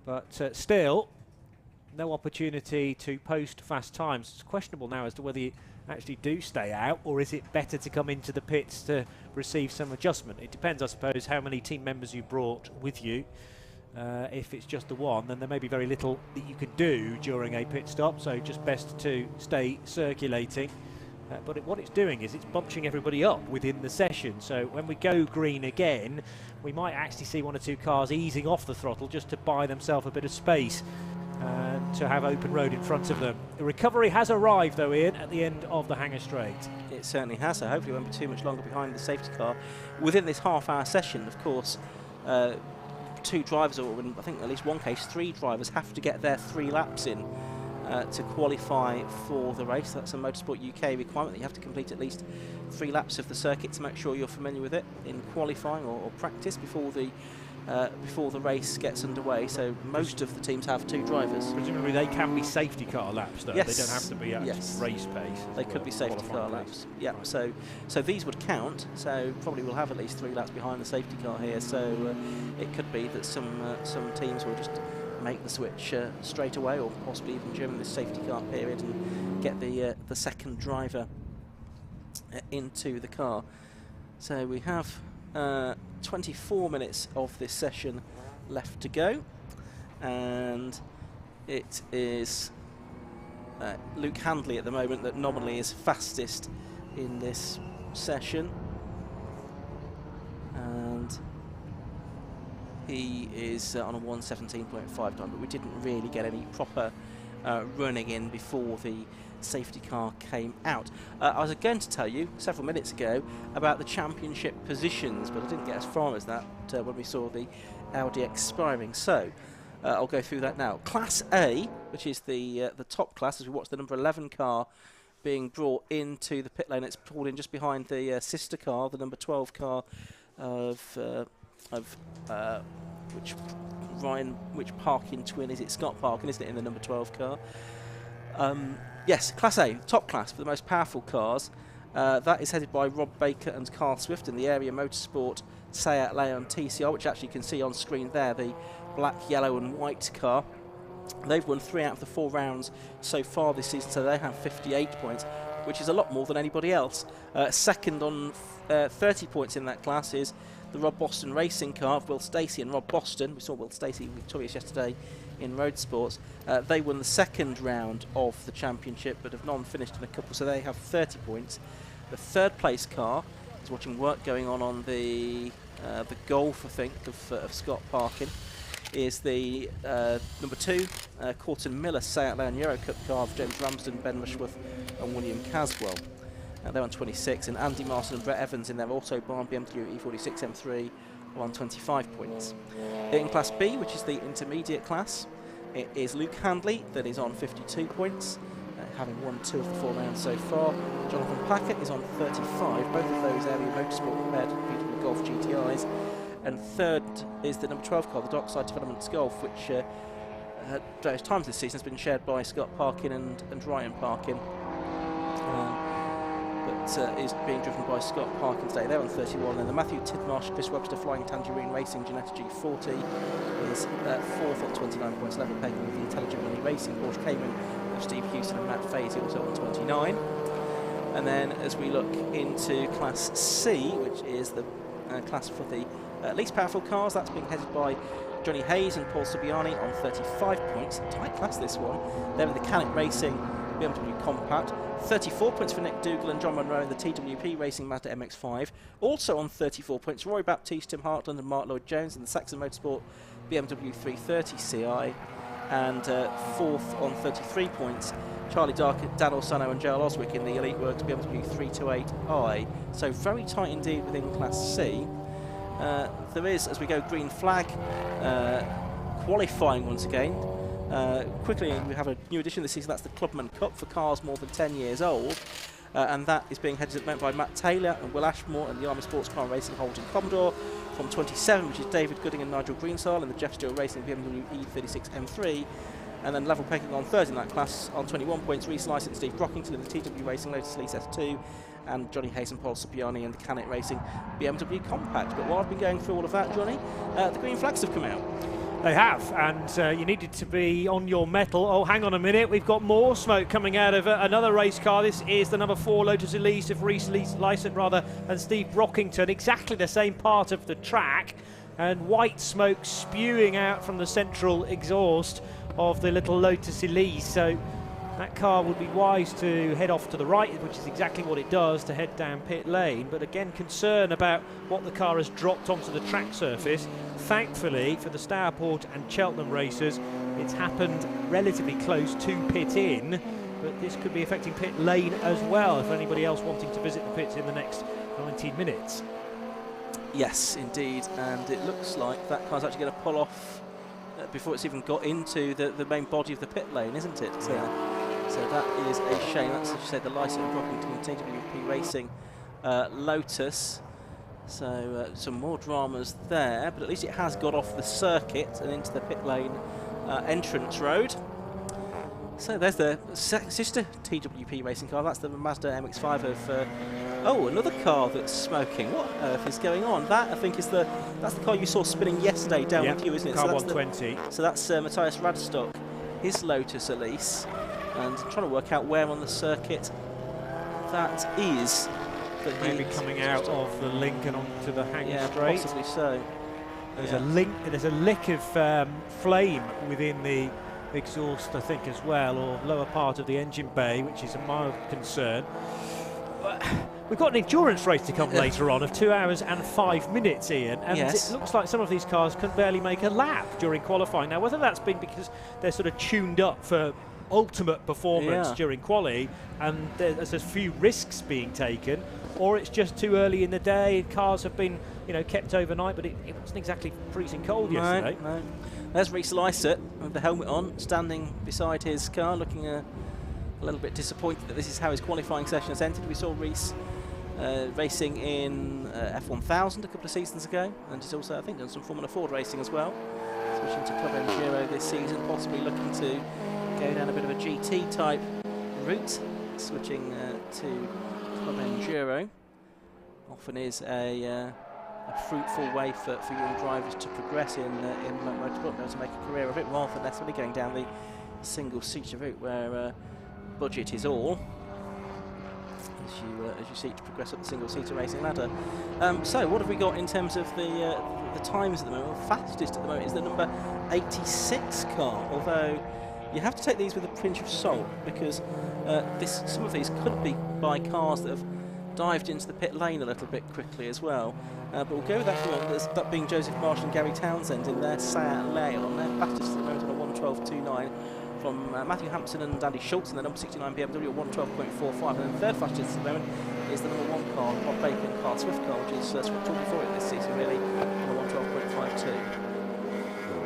but still no opportunity to post fast times. It's questionable now as to whether you actually do stay out, or is it better to come into the pits to receive some adjustment. It depends, I suppose, how many team members you brought with you. If it's just the one, then there may be very little that you could do during a pit stop, so just best to stay circulating. But what it's doing is it's bunching everybody up within the session, so when we go green again, we might actually see one or two cars easing off the throttle just to buy themselves a bit of space and to have open road in front of them. The recovery has arrived though, Ian, at the end of the Hanger Straight. It certainly has, so hopefully it won't be too much longer behind the safety car. Within this half-hour session, of course, two drivers, or in I think at least one case, three drivers have to get their 3 laps in to qualify for the race. That's a Motorsport UK requirement that you have to complete at least 3 laps of the circuit to make sure you're familiar with it in qualifying or practice before the race gets underway. So most of the teams have 2 drivers. Presumably they can be safety car laps though. Yes. They don't have to be at race pace. They could be safety car laps. Yeah, right. So these would count, so probably we'll have at least 3 laps behind the safety car here, so it could be that some teams will just make the switch straight away, or possibly even during this safety car period, and get the second driver into the car. So we have 24 minutes of this session left to go, and it is Luke Handley at the moment that nominally is fastest in this session, and he is on a 1:17.5 time, but we didn't really get any proper running in before the safety car came out. I was going to tell you several minutes ago about the championship positions, but I didn't get as far as that when we saw the Audi expiring, so I'll go through that now. Class A, which is the top class, as we watch the number 11 car being brought into the pit lane. It's pulled in just behind the sister car, the number 12 car of which Parkin twin is it? Scott Parkin, isn't it, in the number 12 car? Yes, Class A, top class for the most powerful cars. That is headed by Rob Baker and Carl Swift in the Area Motorsport Seat Leon TCR, which actually you can see on screen there, the black, yellow and white car. They've won 3 out of the 4 rounds so far this season, so they have 58 points, which is a lot more than anybody else. Second on 30 points in that class is the Rob Boston racing car of Will Stacey and Rob Boston. We saw Will Stacey victorious yesterday in Road Sports. They won the second round of the championship, but have non-finished in a couple, so they have 30 points. The third place car is watching work going on the Golf, I think, of Scott Parkin, is the number 2 Corton Miller Seat Leon Euro Cup car of James Ramsden, Ben Rushworth and William Caswell. They're on 26, and Andy Martin and Brett Evans in there also Barn BMW E46 M3 are on 25 points. In Class B, which is the intermediate class, it is Luke Handley that is on 52 points, having won 2 of the 4 rounds so far. Jonathan Packett is on 35, both of those Area Motorsport prepared PW Golf GTIs. and third is the number 12 car, the Darkside Developments Golf, which at various times this season has been shared by Scott Parkin and Ryan Parkin. But is being driven by Scott Parkin today. They're on 31. And then the Matthew Tidmarsh, Chris Webster Flying Tangerine Racing Genetta G40 is fourth on 29 points, level pegging with the Intelligent Money Racing Porsche Cayman of Steve Houston and Matt Fazy, also on 29. And then as we look into Class C, which is the class for the least powerful cars, that's being headed by Johnny Hayes and Paul Subiani on 35 points. Tight class, this one. They're in the Canet Racing BMW Compact. 34 points for Nick Dougal and John Monroe in the TWP Racing Mazda MX-5. Also on 34 points, Roy Baptiste, Tim Hartland and Mark Lloyd-Jones in the Saxon Motorsport BMW 330 CI. And fourth on 33 points, Charlie Dark, Dan Orsano and Joel Oswick in the Elite Works BMW 328i. So very tight indeed within Class C. There is, as we go, green flag qualifying once again. Quickly, we have a new addition this season, that's the Clubman Cup for cars more than 10 years old. And that is being headed at the moment by Matt Taylor and Will Ashmore and the Army Sports Car Racing Holden Commodore. From 27, which is David Gooding and Nigel Greensall in the Jeff Steele Racing BMW E36 M3. And then level pegging on third in that class on 21 points, Reece Lycett and Steve Brockington in the TW Racing Lotus Elise S2, and Johnny Hayes and Paul Supiani in the Canet Racing BMW Compact. But while I've been going through all of that, Johnny, the green flags have come out. They have, and you needed to be on your mettle. Oh, hang on a minute, we've got more smoke coming out of another race car. This is the number 4 Lotus Elise of Reece Lycett and Steve Brockington, exactly the same part of the track, and white smoke spewing out from the central exhaust of the little Lotus Elise. So that car would be wise to head off to the right, which is exactly what it does, to head down pit lane. But again, concern about what the car has dropped onto the track surface. Thankfully for the Stourport and Cheltenham racers, it's happened relatively close to pit in, but this could be affecting pit lane as well if anybody else wanting to visit the pits in the next 19 minutes. Yes, indeed, and it looks like that car's actually going to pull off before it's even got into the main body of the pit lane, isn't it? So that is a shame. That's, as you said, the Lycett and Brockington TWP Racing Lotus. So some more dramas there, but at least it has got off the circuit and into the pit lane entrance road. So there's the sister TWP racing car. That's the Mazda MX-5 of... oh, another car that's smoking. What on earth is going on? That, I think, is that's the car you saw spinning yesterday down with you, isn't it? Car so 120. So that's Matthias Radstock, his Lotus Elise. And I'm trying to work out where on the circuit that is. But maybe coming out of the Lincoln onto the Hanger Straight. Possibly so. There's a lick of flame within the exhaust, I think, as well, or lower part of the engine bay, which is a mild concern. We've got an endurance race to come later on of 2 hours and 5 minutes, Ian, and it looks like some of these cars can barely make a lap during qualifying. Now, whether that's been because they're sort of tuned up for ultimate performance during quali and there's a few risks being taken, or it's just too early in the day, cars have been kept overnight, but it wasn't exactly freezing cold yesterday. No. There's Reece Lycett with the helmet on, standing beside his car, looking a little bit disappointed that this is how his qualifying session has ended. We saw Reece racing in F1000 a couple of seasons ago, and he's also, I think, done some Formula Ford racing as well. Switching to Club Enduro this season, possibly looking to go down a bit of a GT type route, switching to Club Enduro. Often is a fruitful way for young drivers to progress in motorsport, to make a career of it, rather than necessarily going down the single-seater route where budget is all, as you seek to progress up the single-seater racing ladder. So what have we got in terms of the times at the moment? Well, fastest at the moment is the number 86 car, although you have to take these with a pinch of salt, because some of these could be by cars that have dived into the pit lane a little bit quickly as well. But we'll go with that one, that being Joseph Marsh and Gary Townsend in their Seat Leon. Their fastest at the moment on a 1:12.29 from Matthew Hampson and Andy Schultz in the number 69 BMW at 1:12.45. And then third fastest at the moment is the number 1 car, Bob Baker and Carl Swift car, which is swept all before it this season, really, on a 1:12.52.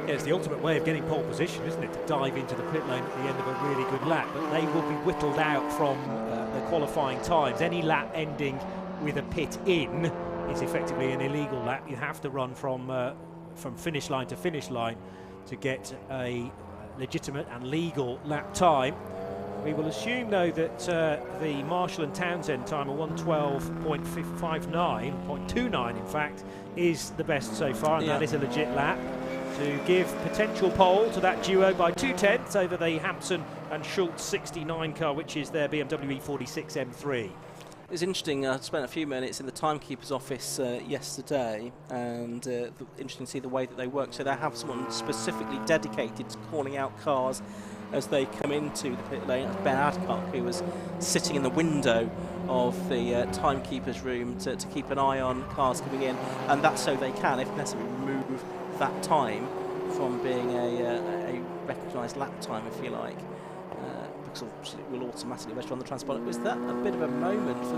Yeah, it's the ultimate way of getting pole position, isn't it? To dive into the pit lane at the end of a really good lap. But they will be whittled out from the qualifying times. Any lap ending with a pit in it's effectively an illegal lap. You have to run from finish line to finish line to get a legitimate and legal lap time. We will assume, though, that the Marshall and Townsend time of 1:12.59.29, in fact, is the best so far, and that is a legit lap to give potential pole to that duo by 2/10 over the Hampson and Schultz 69 car, which is their BMW E46 M3. It's interesting. I spent a few minutes in the timekeeper's office yesterday, and interesting to see the way that they work. So they have someone specifically dedicated to calling out cars as they come into the pit lane. That's Ben Adcock, who was sitting in the window of the timekeeper's room to keep an eye on cars coming in, and that's so they can, if necessary, remove that time from being a recognised lap time, if you like. Because it will automatically register on the transponder. Was that a bit of a moment for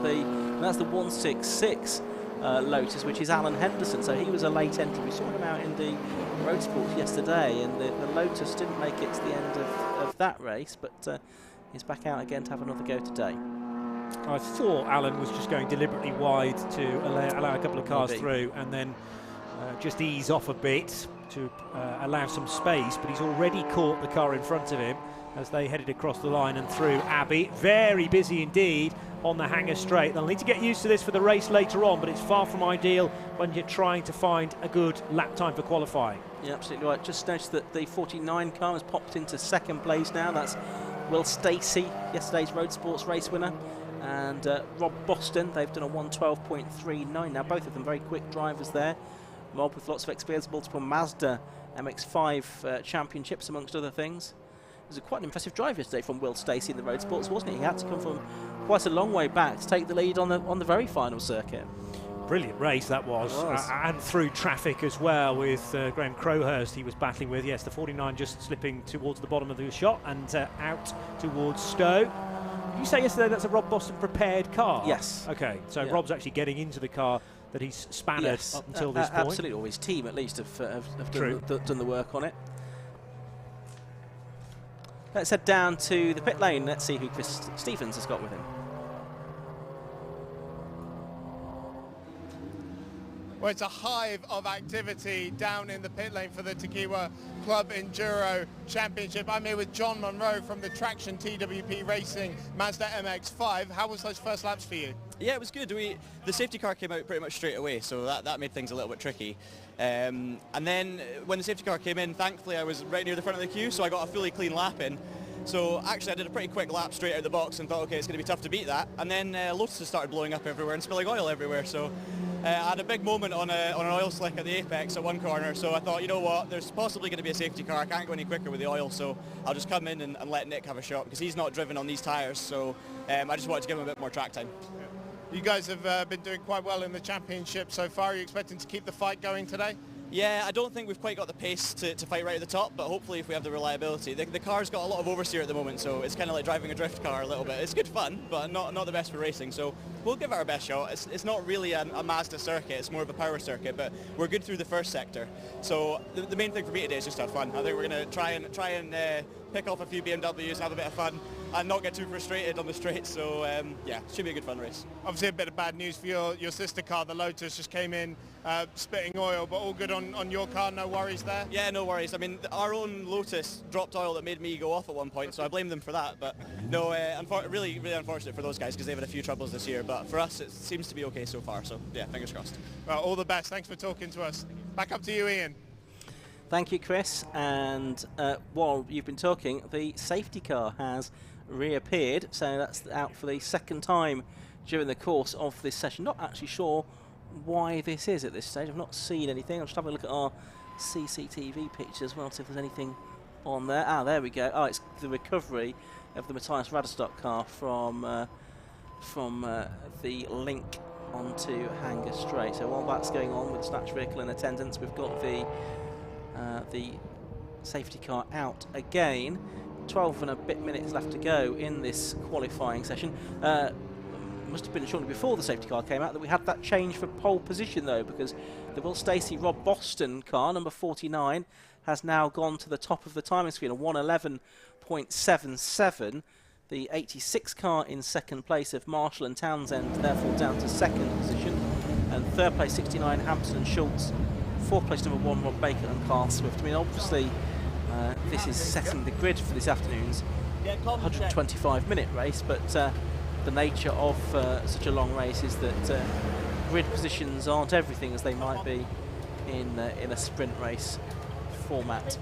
that's the 166 Lotus, which is Alan Henderson. So he was a late entry. We saw him out in the road sports yesterday, and the Lotus didn't make it to the end of that race, but he's back out again to have another go today. I thought Alan was just going deliberately wide to allow a couple of cars through, and then just ease off a bit to allow some space, but he's already caught the car in front of him as they headed across the line and through Abbey. Very busy indeed on the Hanger Straight. They'll need to get used to this for the race later on, but it's far from ideal when you're trying to find a good lap time for qualifying. Yeah, absolutely right. Just noticed that the 49 car has popped into second place now. That's Will Stacey, yesterday's Road Sports race winner, and Rob Boston. They've done a 1:12.39 now. Both of them very quick drivers there. Rob with lots of experience, multiple Mazda MX-5 championships, amongst other things. It was quite an impressive drive yesterday from Will Stacey in the Road Sports, wasn't it? He had to come from quite a long way back to take the lead on the very final circuit. Brilliant race that was. And through traffic as well with Graham Crowhurst he was battling with. Yes, the 49 just slipping towards the bottom of the shot and out towards Stowe. Did you say yesterday that's a Rob Boston prepared car? Yes. Okay, so Rob's actually getting into the car that he's spannered up until this point. Absolutely, or his team at least have done the work on it. Let's head down to the pit lane. Let's see who Chris Stevens has got with him. Well, it's a hive of activity down in the pit lane for the Takiwa Club Enduro Championship. I'm here with John Monroe from the Traction TWP Racing Mazda MX-5. How was those first laps for you? Yeah, it was good. The safety car came out pretty much straight away, so that made things a little bit tricky. And then when the safety car came in, thankfully I was right near the front of the queue, so I got a fully clean lap in. So actually I did a pretty quick lap straight out of the box and thought, okay, it's going to be tough to beat that. And then Lotus started blowing up everywhere and spilling oil everywhere. So I had a big moment on an oil slick at the apex at one corner. So I thought, you know what, there's possibly going to be a safety car. I can't go any quicker with the oil, so I'll just come in and let Nick have a shot because he's not driven on these tyres. So I just wanted to give him a bit more track time. You guys have been doing quite well in the championship so far. Are you expecting to keep the fight going today? Yeah, I don't think we've quite got the pace to fight right at the top, but hopefully if we have the reliability. The car's got a lot of oversteer at the moment, so it's kind of like driving a drift car a little bit. It's good fun, but not the best for racing, so we'll give it our best shot. It's not really a Mazda circuit, it's more of a power circuit, but we're good through the first sector. So the main thing for me today is just have fun. I think we're going to try and pick off a few BMWs, have a bit of fun, and not get too frustrated on the straights. So yeah, should be a good fun race. Obviously a bit of bad news for your sister car, the Lotus, just came in spitting oil, but all good on your car, no worries there? Yeah, no worries. I mean, our own Lotus dropped oil that made me go off at one point, so I blame them for that. But no, really, really unfortunate for those guys because they've had a few troubles this year. But for us, it seems to be okay so far. So yeah, fingers crossed. Well, all the best. Thanks for talking to us. Back up to you, Ian. Thank you, Chris. And while you've been talking, the safety car has reappeared, so that's out for the second time during the course of this session. Not actually sure why this is at this stage. I've not seen anything. I'll just have a look at our CCTV picture as well, see if there's anything on there. Ah, there we go. Oh, it's the recovery of the Matthias Raderstock car from the link onto Hanger Straight. So while that's going on with the snatch vehicle in attendance, we've got the safety car out again. 12 and a bit minutes left to go in this qualifying session. Must have been shortly before the safety car came out that we had that change for pole position though, because the Will Stacey Rob Boston car, number 49, has now gone to the top of the timing screen, a 1:11.77. The 86 car in second place of Marshall and Townsend therefore down to second position, and third place 69 Hampton and Schultz, fourth place number 1 Rob Baker and Carl Swift. I mean, obviously this is setting the grid for this afternoon's 125-minute race, but the nature of such a long race is that grid positions aren't everything as they might be in a sprint race format.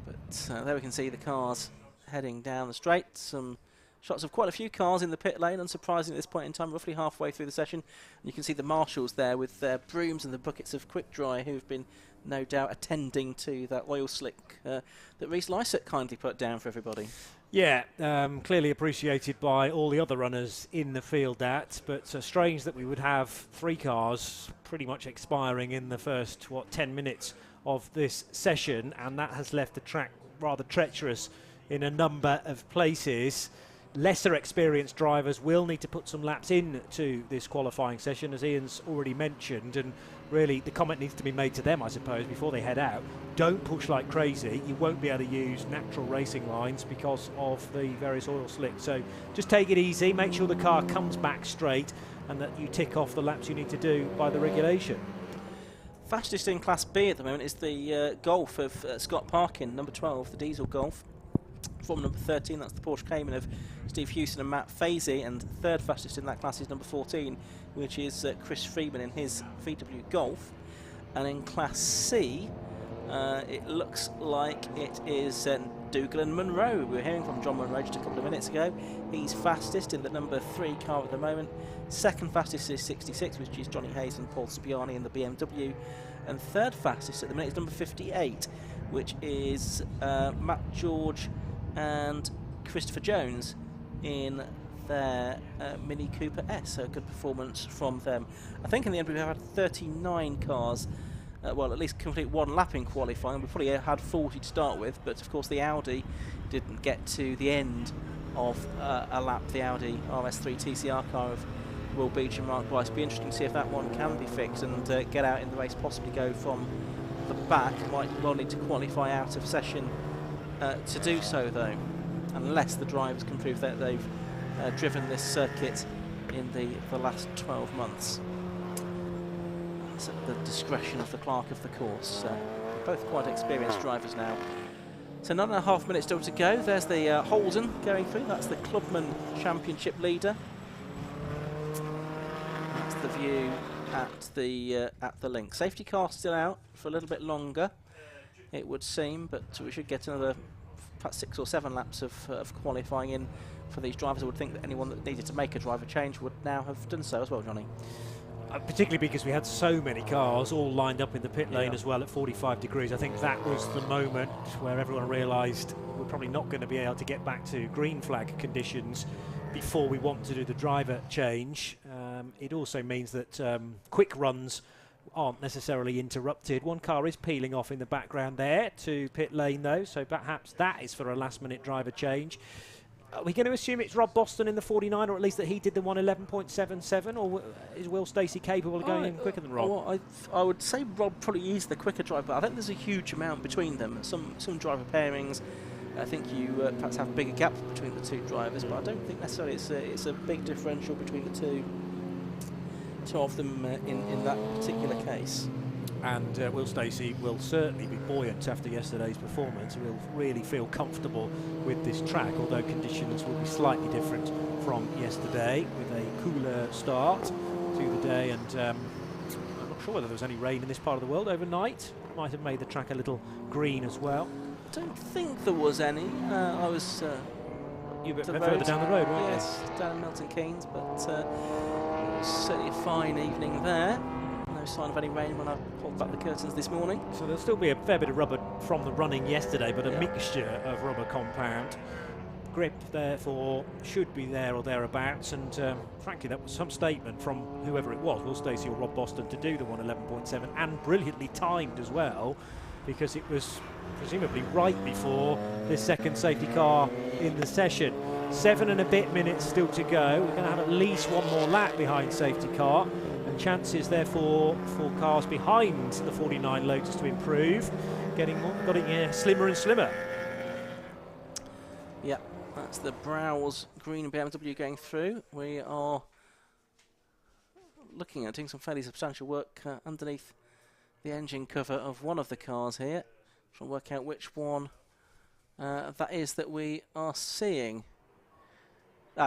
But there we can see the cars heading down the straight. Some shots of quite a few cars in the pit lane, unsurprisingly at this point in time, roughly halfway through the session. And you can see the marshals there with their brooms and the buckets of quick dry, who've been no doubt attending to that oil slick that Reece Lysett kindly put down for everybody. Yeah, clearly appreciated by all the other runners in the field, but strange that we would have 3 cars pretty much expiring in the first, 10 minutes of this session, and that has left the track rather treacherous in a number of places. Lesser experienced drivers will need to put some laps into this qualifying session, as Ian's already mentioned, and really the comment needs to be made to them, I suppose, before they head out. Don't push like crazy. You won't be able to use natural racing lines because of the various oil slicks. So just take it easy, make sure the car comes back straight and that you tick off the laps you need to do by the regulation. Fastest in Class B at the moment is the Golf of Scott Parkin, number 12, the diesel Golf. From number 13, that's the Porsche Cayman of Steve Houston and Matt Fazy, and third fastest in that class is number 14, which is Chris Freeman in his VW Golf. And in Class C, it looks like it is Dougal and Munro. We were hearing from John Munro just a couple of minutes ago. He's fastest in the number 3 car at the moment. Second fastest is 66, which is Johnny Hayes and Paul Spiani in the BMW. And third fastest at the minute is number 58, which is Matt George and Christopher Jones in their Mini Cooper S. So a good performance from them. I think in the end we've had 39 cars, well, at least complete 1 lap in qualifying. We probably had 40 to start with, but of course the Audi didn't get to the end of a lap. The Audi RS3 TCR car of Will Beach and Mark Weiss. Be interesting to see if that one can be fixed and get out in the race, possibly go from the back. Might well need to qualify out of session to do so, though, unless the drivers can prove that they've driven this circuit in the last 12 months. It's at the discretion of the clerk of the course. Both quite experienced drivers now. So 9.5 minutes still to go. There's the Holden going through. That's the Clubman Championship leader. That's the view at the link. Safety car still out for a little bit longer, it would seem, but we should get another perhaps 6 or 7 laps of qualifying in for these drivers. I would think that anyone that needed to make a driver change would now have done so as well, Johnny. Particularly because we had so many cars all lined up in the pit lane as well at 45 degrees. I think that was the moment where everyone realised we're probably not going to be able to get back to green flag conditions before we want to do the driver change. It also means that quick runs aren't necessarily interrupted. One car is peeling off in the background there to pit lane though, so perhaps that is for a last minute driver change. Are we going to assume it's Rob Boston in the 49, or at least that he did the 1:11.77, or is Will Stacey capable of going in quicker than Rob? Well, I would say Rob probably is the quicker driver, but I think there's a huge amount between them. Some driver pairings, I think you perhaps have a bigger gap between the 2 drivers, but I don't think necessarily it's a big differential between the two of them in that particular case. And Will Stacey will certainly be buoyant after yesterday's performance. He'll really feel comfortable with this track, although conditions will be slightly different from yesterday, with a cooler start to the day. And I'm not sure whether there was any rain in this part of the world overnight. Might have made the track a little green as well. I don't think there was any. I was you were further down the road, weren't you? Yes, down in Milton Keynes, but it was certainly a fine evening there. No sign of any rain when I pulled back the curtains this morning. So there'll still be a fair bit of rubber from the running yesterday, but a mixture of rubber compound. Grip, therefore, should be there or thereabouts, and frankly, that was some statement from whoever it was, Will Stacey or Rob Boston, to do the 1:11.7, and brilliantly timed as well, because it was presumably right before this second safety car in the session. 7 and a bit minutes still to go. We're going to have at least 1 more lap behind safety car, and chances therefore for cars behind the 49 Lotus to improve, getting slimmer and slimmer. Yeah, that's the Browse green BMW going through. We are looking at doing some fairly substantial work underneath the engine cover of one of the cars here. Trying to work out which one that is that we are seeing.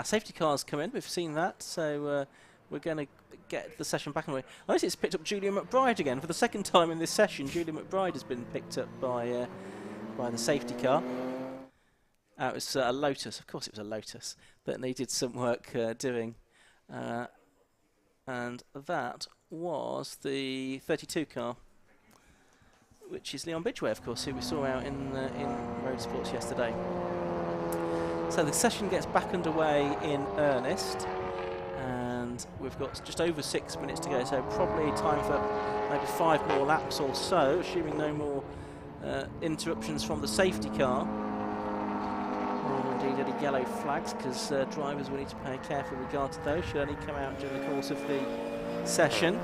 Safety cars come in, we've seen that, so we're going to get the session back away. I notice it's picked up Julia McBride again. For the second time in this session, Julia McBride has been picked up by the safety car. It was a Lotus, of course it was a Lotus, that needed some work doing. And that was the 32 car, which is Leon Bidgeway, of course, who we saw out in motorsports yesterday. So the session gets back underway in earnest, and we've got just over 6 minutes to go, so probably time for maybe 5 more laps or so, assuming no more interruptions from the safety car. Or indeed any yellow flags, because drivers will need to pay careful regard to those, should only come out during the course of the session.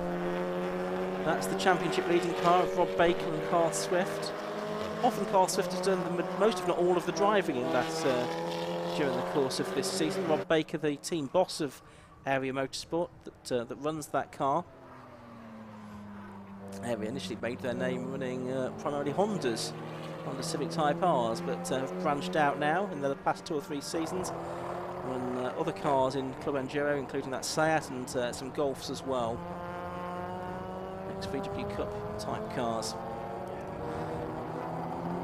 That's the championship leading car of Rob Baker and Carl Swift. Often Carl Swift has done most, if not all, of the driving in that during the course of this season. Rob Baker, the team boss of Area Motorsport, that runs that car. Area initially made their name running primarily Honda Civic Type Rs, but have branched out now in the past 2 or 3 seasons. Run other cars in Club Enduro, including that Seat and some Golfs as well. VW Cup type cars.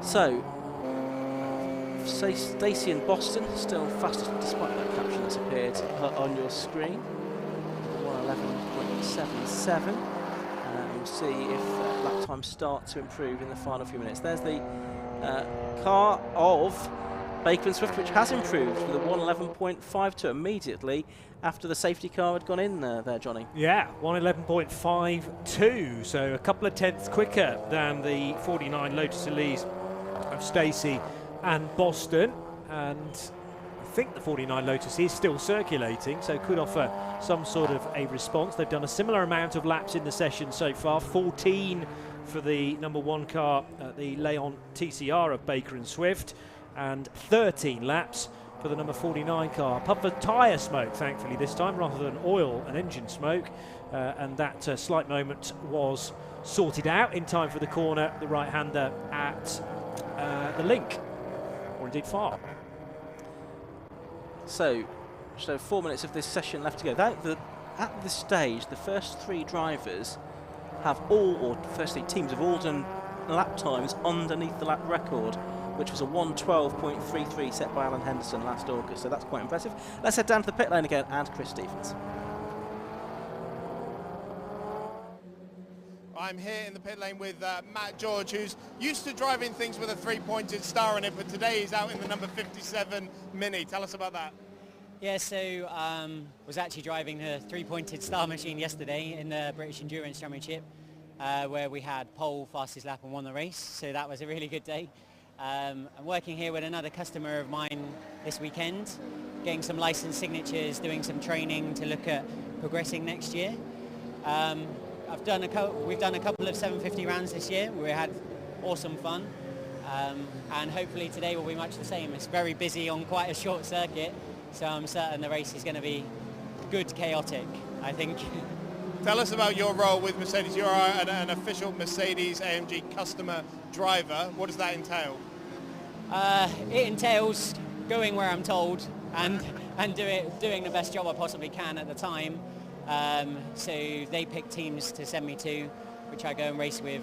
So, Stacey in Boston, still fastest despite that caption that's appeared on your screen. 1:11.77. We'll see if lap times start to improve in the final few minutes. There's the car of Baker and Swift, which has improved with a 1:11.52 immediately after the safety car had gone in there, Johnny. Yeah, 1:11.52, so a couple of tenths quicker than the 49 Lotus Elise of Stacey and Boston, and I think the 49 Lotus is still circulating, so could offer some sort of a response. They've done a similar amount of laps in the session so far, 14 for the number 1 car, the Leon TCR of Baker and Swift, and 13 laps for the number 49 car. Puff of tyre smoke, thankfully, this time, rather than oil and engine smoke, and that slight moment was sorted out in time for the corner, the right-hander at the link, or indeed far. So 4 minutes of this session left to go. At this stage, the first 3 drivers have firstly, teams have all done lap times underneath the lap record, which was a 1:12.33 set by Alan Henderson last August, so that's quite impressive. Let's head down to the pit lane again and Chris Stephens. I'm here in the pit lane with Matt George, who's used to driving things with a 3-pointed star on it, but today he's out in the number 57 Mini. Tell us about that. Yeah, so was actually driving the 3-pointed star machine yesterday in the British Endurance Championship, where we had pole, fastest lap and won the race, so that was a really good day. I'm working here with another customer of mine this weekend, getting some license signatures, doing some training to look at progressing next year. We've done a couple of 750 rounds this year. We had awesome fun, and hopefully today will be much the same. It's very busy on quite a short circuit, so I'm certain the race is going to be good, chaotic, I think. Tell us about your role with Mercedes. You're an official Mercedes AMG customer driver. What does that entail? It entails going where I'm told and doing the best job I possibly can at the time. So they pick teams to send me to, which I go and race with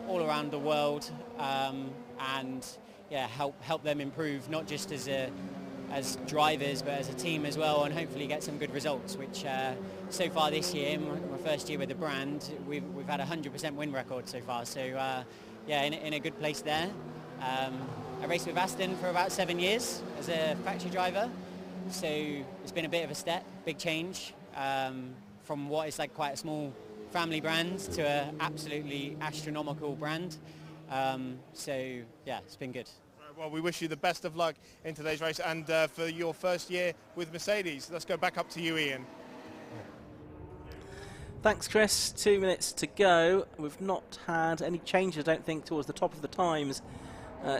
all around the world, and yeah, help them improve, not just as drivers but as a team as well, and hopefully get some good results, which so far this year, my first year with the brand, we've had a 100% win record so far, so yeah, in a good place there. I raced with Aston for about 7 years as a factory driver, so it's been a bit of a step, big change, from what is like quite a small family brand to an absolutely astronomical brand. So yeah, it's been good. Well, we wish you the best of luck in today's race and for your first year with Mercedes. Let's go back up to you, Ian. Thanks, Chris. 2 minutes to go. We've not had any changes, I don't think, towards the top of the times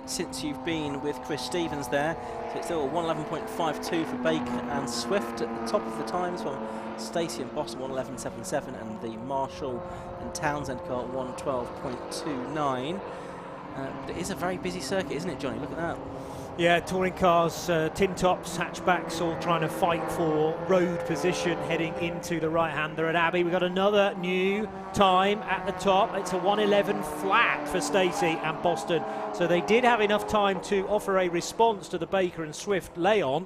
since you've been with Chris Stevens there. So it's still 111.52 for Baker and Swift at the top of the times, from Stacey and Boston 111.77, and the Marshall and Townsend car 112.29. But it is a very busy circuit, isn't it, Johnny? Look at that. Yeah, touring cars, tin tops, hatchbacks, all trying to fight for road position heading into the right-hander at Abbey. We've got another new time at the top. It's a 1:11 flat for Stacey and Boston. So they did have enough time to offer a response to the Baker and Swift lay-on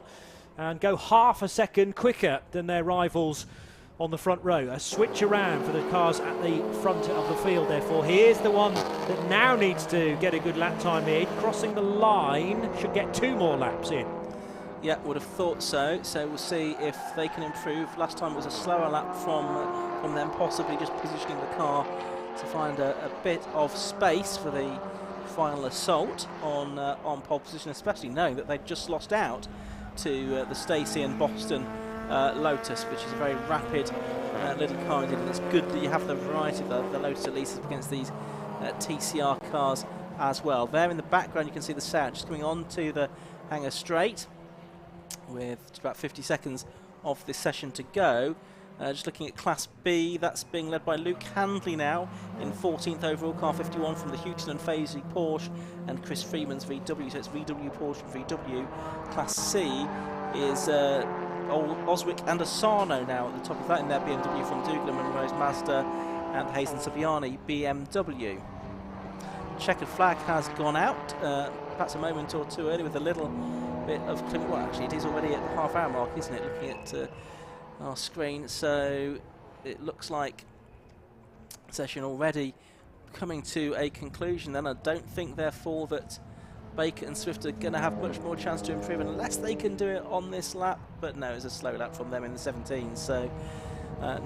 and go half a second quicker than their rivals on the front row. A switch around for the cars at the front of the field, therefore. Here's the one that now needs to get a good lap time in. Crossing the line, should get 2 more laps in. Yeah, would have thought so. So we'll see if they can improve. Last time was a slower lap from them, possibly just positioning the car to find a bit of space for the final assault on pole position, especially knowing that they'd just lost out to the Stacey and Boston Lotus, which is a very rapid little car indeed, and it's good that you have the variety of the Lotus at least against these TCR cars as well. There in the background you can see the Sauer just coming on to the hangar straight with just about 50 seconds of this session to go. Just looking at Class B, that's being led by Luke Handley now in 14th overall, car 51 from the Houghton and Fazeley Porsche and Chris Freeman's VW, so it's VW, Porsche and VW. Class C is Oswick and Asano now at the top of that in their BMW from Dougal and Monroe's Mazda, and Hayes and Saviani BMW. Checkered flag has gone out, perhaps a moment or two early with a little bit of well, actually it is already at the half-hour mark, isn't it, looking at our screen. So it looks like session already coming to a conclusion then. I don't think therefore that Baker and Swift are going to have much more chance to improve unless they can do it on this lap, but no, it's a slow lap from them in the 17, so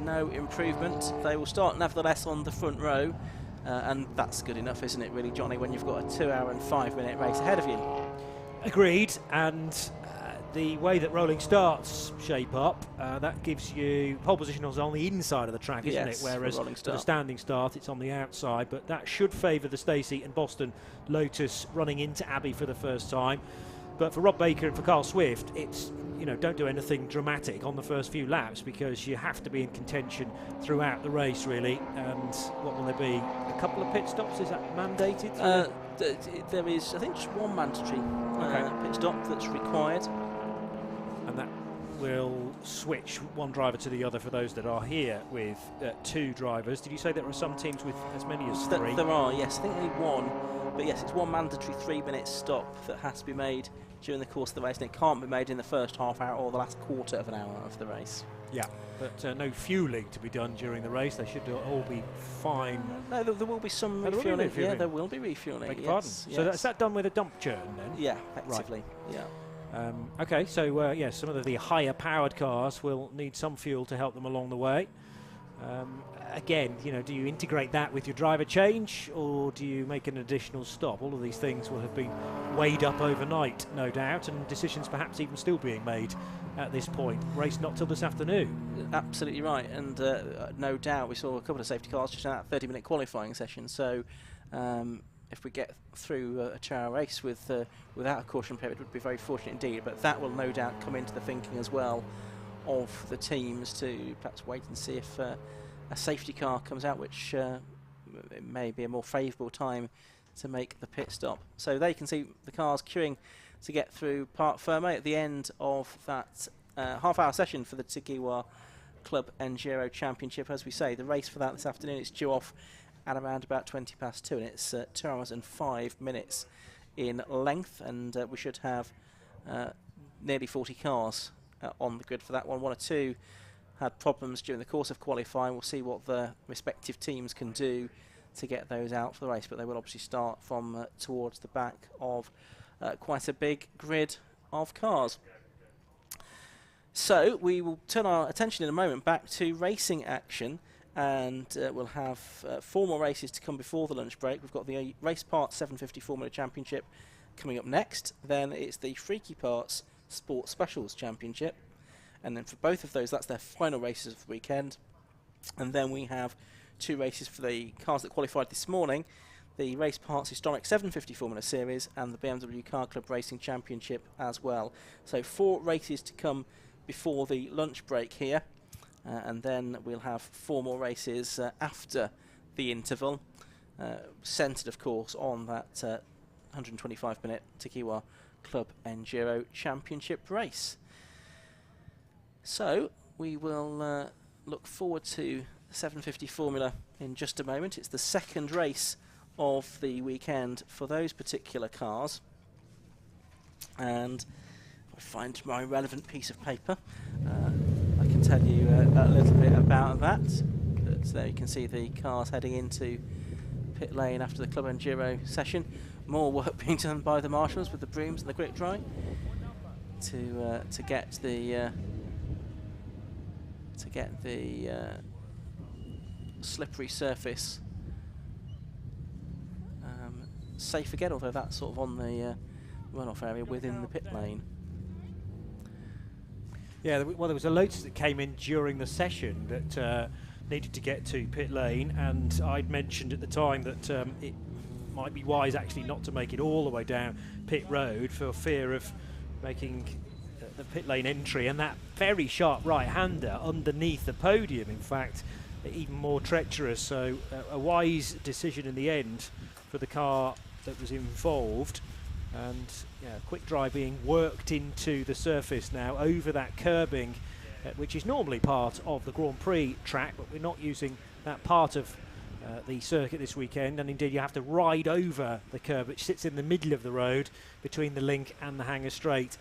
no improvement. They will start nevertheless on the front row, and that's good enough, isn't it really, Johnny, when you've got a 2 hour and 5 minute race ahead of you. Agreed, and the way that rolling starts shape up, that gives you pole position on the inside of the track, isn't it? Whereas for the standing start, it's on the outside. But that should favour the Stacey and Boston Lotus running into Abbey for the first time. But for Rob Baker and for Carl Swift, it's, you know, don't do anything dramatic on the first few laps, because you have to be in contention throughout the race, really. And what will there be? A couple of pit stops? Is that mandated? There is, I think, just one mandatory pit stop that's required. And that will switch one driver to the other for those that are here with 2 drivers. Did you say there are some teams with as many as 3? There are, yes. I think only 1. But yes, it's one mandatory 3-minute stop that has to be made during the course of the race, and it can't be made in the first half hour or the last quarter of an hour of the race. Yeah, but no fuelling to be done during the race. They should all be fine. No, there will be some refuelling. Yeah, there will be refuelling. Beg your pardon. So that's that done with a dump churn then? Yeah, effectively. Right. Yeah. Okay, so yes, some of the higher powered cars will need some fuel to help them along the way. Again, you know, do you integrate that with your driver change, or do you make an additional stop? All of these things will have been weighed up overnight, no doubt, and decisions perhaps even still being made at this point. Race not till this afternoon. Absolutely right, and no doubt we saw a couple of safety cars just in that 30-minute qualifying session. So if we get through a 2-hour race without a caution period, it would be very fortunate indeed. But that will no doubt come into the thinking as well of the teams to perhaps wait and see if a safety car comes out, which it may be a more favourable time to make the pit stop. So they can see the cars queuing to get through Parc Ferme at the end of that half-hour session for the Tagiwa Club Enduro Championship. As we say, the race for that this afternoon is due off at around about 2:20, and it's 2 hours and 5 minutes in length, and we should have nearly 40 cars on the grid for that one. 1 or 2 had problems during the course of qualifying. We'll see what the respective teams can do to get those out for the race, but they will obviously start from towards the back of quite a big grid of cars. So we will turn our attention in a moment back to racing action, and we'll have 4 more races to come before the lunch break. We've got the Race Parts 750 Formula Championship coming up next. Then it's the Freaky Parts Sport Specials Championship, and then for both of those, that's their final races of the weekend. And then we have 2 races for the cars that qualified this morning. the Race Parts Historic 750 Formula Series and the BMW Car Club Racing Championship as well. So 4 races to come before the lunch break here, and then we'll have 4 more races after the interval, centred of course on that 125-minute Takiwa Club Enduro Championship race. So we will look forward to 750 Formula in just a moment. It's the second race of the weekend for those particular cars, and if I find my relevant piece of paper, I can tell you a little bit about that. But there you can see the cars heading into pit lane after the Club Enduro session. More work being done by the marshals with the brooms and the quick dry to get the slippery surface safe again, although that's sort of on the runoff area within the pit lane. Yeah, well, there was a Lotus that came in during the session that needed to get to pit lane, and I'd mentioned at the time that it might be wise actually not to make it all the way down pit road for fear of making the pit lane entry, and that very sharp right-hander underneath the podium, in fact, even more treacherous. So a wise decision in the end for the car that was involved, and quick dry being worked into the surface now over that curbing, which is normally part of the Grand Prix track, but we're not using that part of the circuit this weekend, and indeed you have to ride over the curb which sits in the middle of the road between the link and the hanger straight.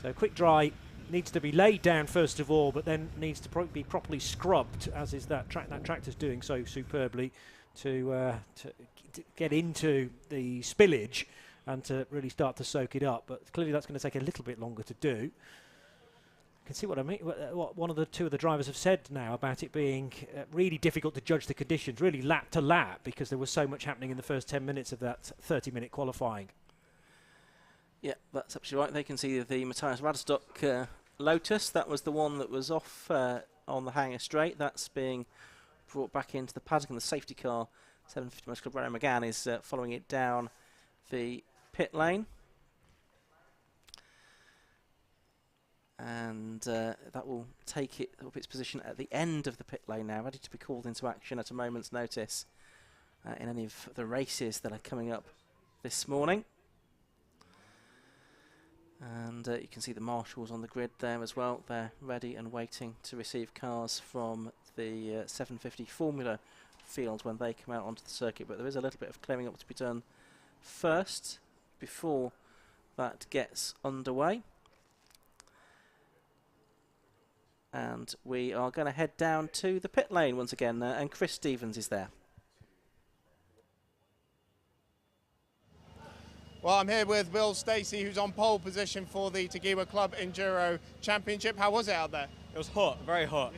So quick dry needs to be laid down first of all, but then needs to be properly scrubbed, as is that tractor's doing so superbly, to get into the spillage and to really start to soak it up. But clearly that's going to take a little bit longer to do. You can see what I mean. What one of the two of the drivers have said now about it being really difficult to judge the conditions, really lap to lap, because there was so much happening in the first 10 minutes of that 30-minute qualifying. Yeah, that's absolutely right. They can see the Matthias Radstock Lotus. That was the one that was off on the hanger straight. That's being brought back into the paddock, and the safety car 750 Motor Club Ryan McGann is following it down the pit lane. And that will take it up its position at the end of the pit lane now, ready to be called into action at a moment's notice in any of the races that are coming up this morning. And you can see the marshals on the grid there as well. They're ready and waiting to receive cars from the 750 Formula field when they come out onto the circuit. But there is a little bit of clearing up to be done first before that gets underway. And we are going to head down to the pit lane once again, and Chris Stevens is there. Well, I'm here with Will Stacey, who's on pole position for the Takiwa Club Enduro Championship. How was it out there? It was hot, very hot.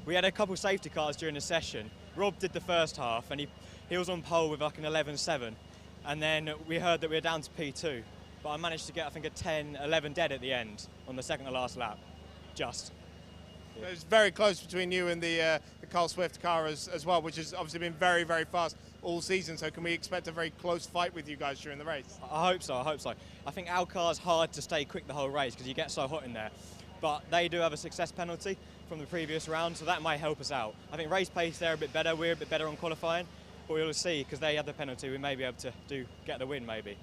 We had a couple safety cars during the session. Rob did the first half, and he was on pole with like an 11.7. And then we heard that we were down to P2. But I managed to get, I think, a 10.11 dead at the end on the second to last lap. Just. It was very close between you and the Carl Swift car as well, which has obviously been very, very fast all season. So can we expect a very close fight with you guys during the race? I hope so, I hope so. I think our car's hard to stay quick the whole race because you get so hot in there. But they do have a success penalty from the previous round, so that might help us out. I think race pace they're a bit better, we're a bit better on qualifying, but we'll see because they have the penalty, we may be able to get the win maybe.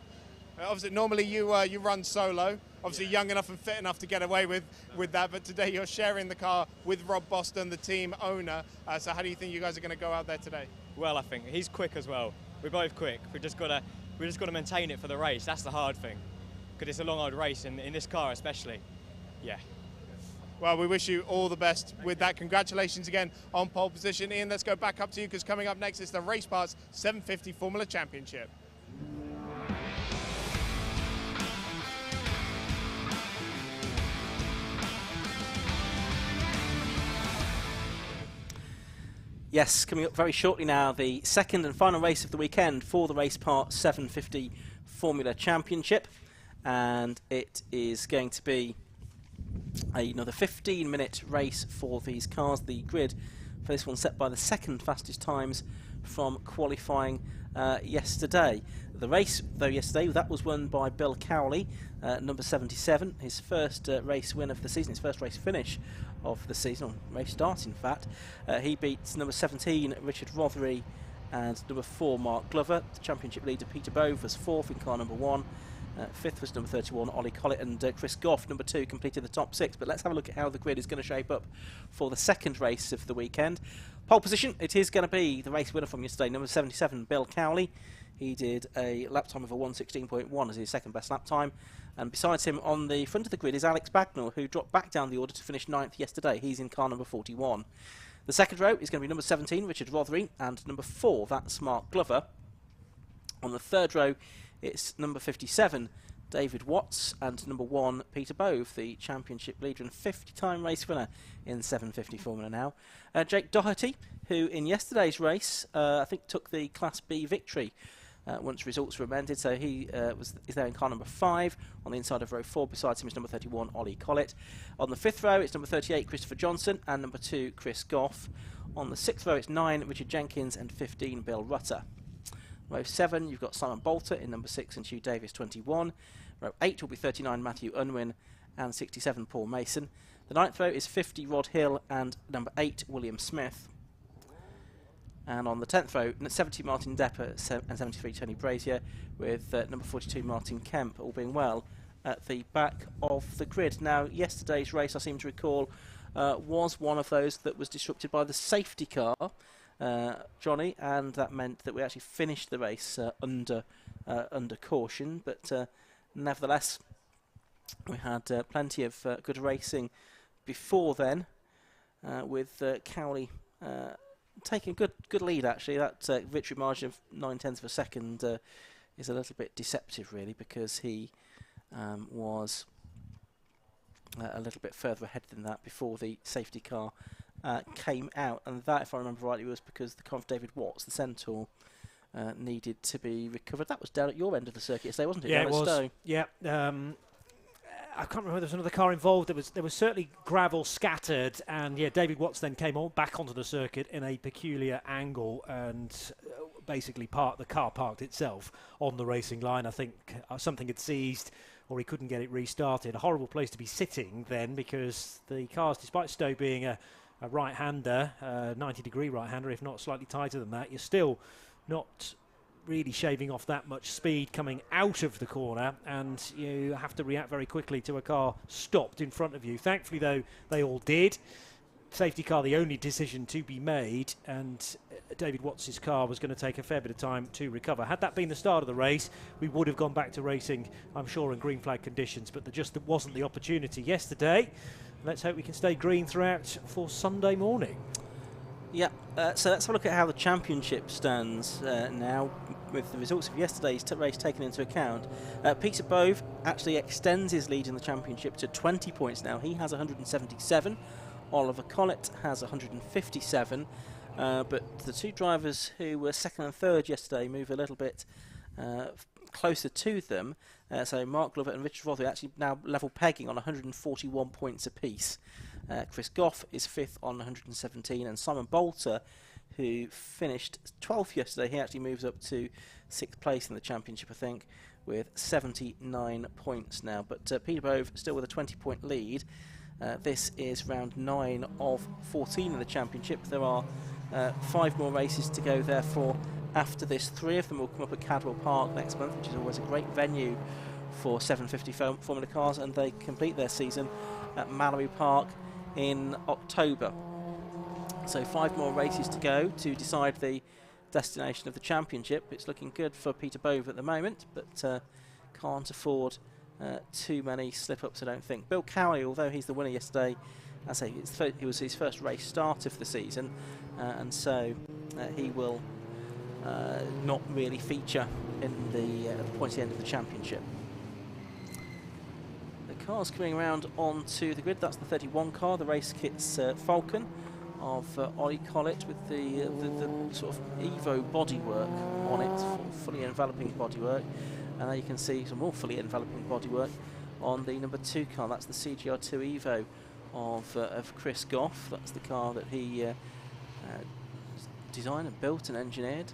Obviously, normally you run solo. Obviously, young enough and fit enough to get away with that. But today you're sharing the car with Rob Boston, the team owner. So how do you think you guys are going to go out there today? Well, I think he's quick as well. We're both quick. We just got to maintain it for the race. That's the hard thing, because it's a long old race in this car especially. Yeah. Well, we wish you all the best with that. Congratulations again on pole position. Ian, let's go back up to you because coming up next is the Race Parts 750 Formula Championship. Yes, coming up very shortly now, the second and final race of the weekend for the Race Part 750 Formula Championship. And it is going to be another 15-minute race for these cars. The grid for this one set by the second fastest times from qualifying yesterday. The race, though, yesterday, that was won by Bill Cowley, number 77, his first race win of the season, his first race finish of the season, or race start in fact. He beats number 17, Richard Rothery, and number 4, Mark Glover. The championship leader, Peter Bove, was 4th in car number 1. 5th was number 31, Ollie Collett, and Chris Goff, number 2, completed the top 6. But let's have a look at how the grid is going to shape up for the second race of the weekend. Pole position, it is going to be the race winner from yesterday, number 77, Bill Cowley. He did a lap time of a 1:16.1 as his second best lap time. And besides him on the front of the grid is Alex Bagnall, who dropped back down the order to finish 9th yesterday. He's in car number 41. The second row is going to be number 17, Richard Rothery, and number 4, that's Mark Glover. On the third row, it's number 57, David Watts, and number 1, Peter Bove, the championship leader and 50-time race winner in 750 Formula now. Jake Doherty, who in yesterday's race, I think took the Class B victory once results were amended, so he is there in car number 5. On the inside of row 4, besides him is number 31, Ollie Collett. On the 5th row, it's number 38, Christopher Johnson, and number 2, Chris Goff. On the 6th row, it's 9, Richard Jenkins, and 15, Bill Rutter. Row 7, you've got Simon Bolter in number 6 and Hugh Davis, 21. Row 8 will be 39, Matthew Unwin, and 67, Paul Mason. The 9th row is 50, Rod Hill, and number 8, William Smith. And on the 10th row, 70, Martin Depper, and 73, Tony Brazier, with number 42, Martin Kemp, all being well at the back of the grid. Now, yesterday's race, I seem to recall, was one of those that was disrupted by the safety car, Johnny, and that meant that we actually finished the race under caution. But nevertheless, we had plenty of good racing before then, with Cowley taking a good lead. Actually, that victory margin of 0.9 of a second is a little bit deceptive, really, because he was a little bit further ahead than that before the safety car came out, and that, if I remember rightly, was because the car of David Watts, the Centaur, needed to be recovered. That was down at your end of the circuit yesterday, wasn't it? Yeah, down it was. Stowe. Yeah. I can't remember whether there was another car involved. There was certainly gravel scattered, and yeah, David Watts then came back onto the circuit in a peculiar angle and basically the car parked itself on the racing line. I think something had seized, or he couldn't get it restarted. A horrible place to be sitting then, because the cars, despite Stowe being a right-hander, 90-degree right-hander, if not slightly tighter than that, you're still not really shaving off that much speed coming out of the corner, and you have to react very quickly to a car stopped in front of you. Thankfully, though, they all did. Safety car, the only decision to be made, and David Watts' car was going to take a fair bit of time to recover. Had that been the start of the race, we would have gone back to racing, I'm sure, in green flag conditions, but there just wasn't the opportunity yesterday. Let's hope we can stay green throughout for Sunday morning. Yeah, so let's have a look at how the championship stands now, with the results of yesterday's race taken into account. Peter Bove actually extends his lead in the championship to 20 points now. He has 177. Oliver Collett has 157. But the two drivers who were second and third yesterday move a little bit closer to them. So Mark Glover and Richard Rothery actually now level pegging on 141 points apiece. Chris Goff is 5th on 117, and Simon Bolter, who finished 12th yesterday, he actually moves up to 6th place in the championship, I think, with 79 points now. But Peter Bove still with a 20-point lead. This is round 9 of 14 in the championship. There are 5 more races to go, therefore, after this. 3 of them will come up at Cadwell Park next month, which is always a great venue for 750 Formula cars, and they complete their season at Mallory Park in October. So 5 more races to go to decide the destination of the championship. It's looking good for Peter Bove at the moment, but can't afford too many slip-ups, I don't think. Bill Cowley, although he's the winner yesterday, I say it was his first race start of the season, and so he will not really feature in the pointy end of the championship. The cars coming around onto the grid, that's the 31 car, the race kit's Falcon of Ollie Collett, with the sort of Evo bodywork on it, fully enveloping bodywork. And there you can see some more fully enveloping bodywork on the number 2 car. That's the CGR2 Evo of Chris Goff. That's the car that he designed and built and engineered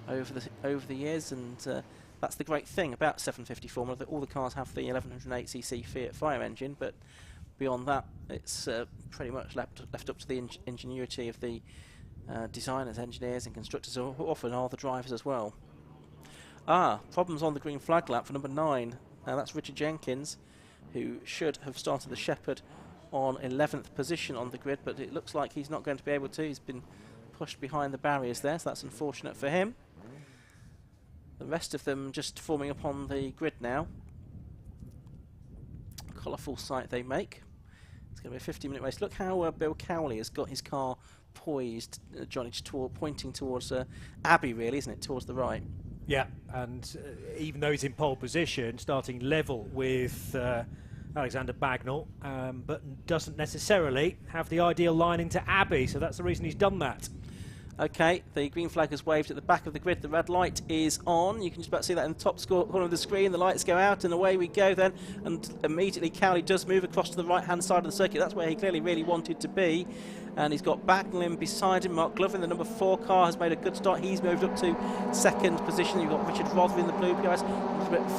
over the years, and that's the great thing about 750 Formula, that all the cars have the 1108cc Fiat Fire engine, but beyond that, it's pretty much left up to the ingenuity of the designers, engineers and constructors, who often are the drivers as well. Problems on the green flag lap for number 9. That's Richard Jenkins, who should have started the Shepherd on 11th position on the grid, but it looks like he's not going to be able to. He's been pushed behind the barriers there, so that's unfortunate for him. The rest of them just forming up on the grid now. Colourful sight they make. It's going to be a 50-minute race. Look how Bill Cowley has got his car poised, Johnny, pointing towards Abbey, really, isn't it? Towards the right. Yeah, and even though he's in pole position, starting level with Alexander Bagnall, but doesn't necessarily have the ideal line into Abbey, so that's the reason he's done that. Okay, the green flag has waved at the back of the grid. The red light is on. You can just about see that in the top corner of the screen. The lights go out and away we go then. And immediately Cowley does move across to the right-hand side of the circuit. That's where he clearly really wanted to be. And he's got Bagnall in beside him. Mark Glover in the number 4 car has made a good start. He's moved up to 2nd position. You've got Richard Rothery in the blue PRS.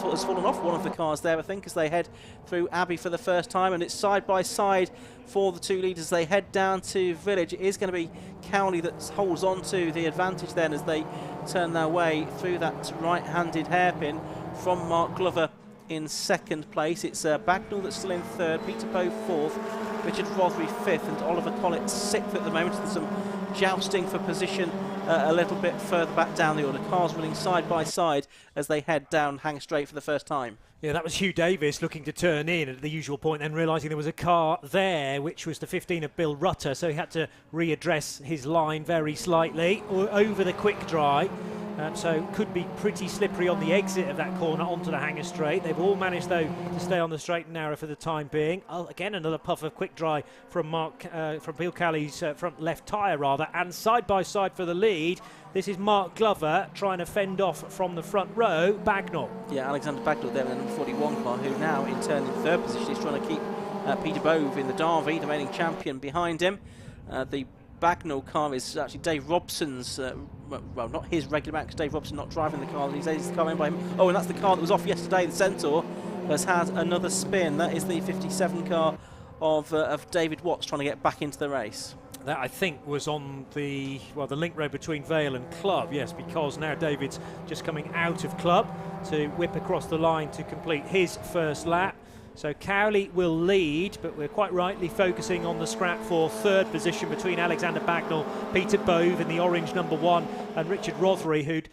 Has fallen off one of the cars there, I think, as they head through Abbey for the first time. And it's side by side for the 2 leaders. They head down to Village. It is going to be Cowley that holds on to the advantage then as they turn their way through that right-handed hairpin from Mark Glover in 2nd place. It's Bagnall that's still in 3rd, Peter Bowe 4th, Richard Rothery 5th, and Oliver Collett 6th at the moment. There's some jousting for position a little bit further back down the order. Cars running side by side as they head down Hang Straight for the first time. Yeah, that was Hugh Davis looking to turn in at the usual point, then realising there was a car there, which was the 15 of Bill Rutter, so he had to readdress his line very slightly over the quick dry. So could be pretty slippery on the exit of that corner onto the Hanger Straight. They've all managed, though, to stay on the straight and narrow for the time being. Again, another puff of quick dry from Bill Cowley's front left tyre, rather. And side by side for the lead, this is Mark Glover trying to fend off from the front row, Bagnall. Yeah, Alexander Bagnall there in the number 41 car, who now in turn in 3rd position is trying to keep Peter Bowe in the Derby, the reigning champion, behind him. The Bagnall car is actually Dave Robson's, well, not his regular man, because Dave Robson not driving the car. He's the car owned by him. Oh, and that's the car that was off yesterday. The Centaur has had another spin. That is the 57 car of David Watts trying to get back into the race. That, I think, was on the link road between Vale and Club, yes, because now David's just coming out of Club to whip across the line to complete his first lap. So Cowley will lead, but we're quite rightly focusing on the scrap for 3rd position between Alexander Bagnall, Peter Bowe in the orange number 1, and Richard Rothery, who'd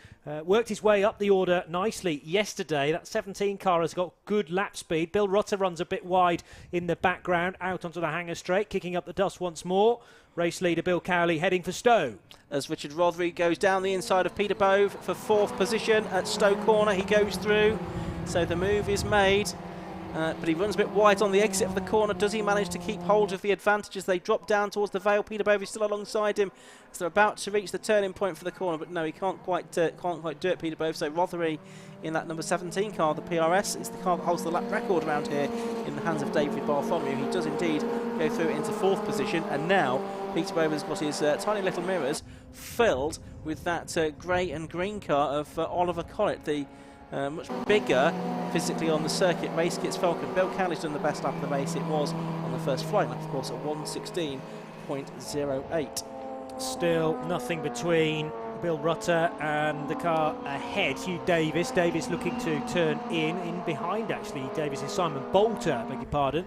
worked his way up the order nicely yesterday. That 17 car has got good lap speed. Bill Rutter runs a bit wide in the background, out onto the Hanger Straight, kicking up the dust once more. Race leader Bill Cowley heading for Stowe. As Richard Rothery goes down the inside of Peter Bowe for 4th position at Stowe Corner, he goes through, so the move is made. But he runs a bit wide on the exit of the corner. Does he manage to keep hold of the advantage as they drop down towards the Vale? Peter Bowe is still alongside him as they're about to reach the turning point for the corner, but no, he can't quite do it, Peter Bowe. So Rothery in that number 17 car, the PRS, is the car that holds the lap record around here in the hands of David Bartholomew. He does indeed go through into 4th position, and now Peter Bowe has got his tiny little mirrors filled with that grey and green car of Oliver Collett, the much bigger physically on the circuit Race Kits Falcon. Bill Cowley's done the best lap of the race. It was on the first flight lap, of course, at 1:16.08. Still nothing between Bill Rutter and the car ahead, Hugh Davis. Davis looking to turn in behind, actually. Davis is Simon Bolter, beg your pardon.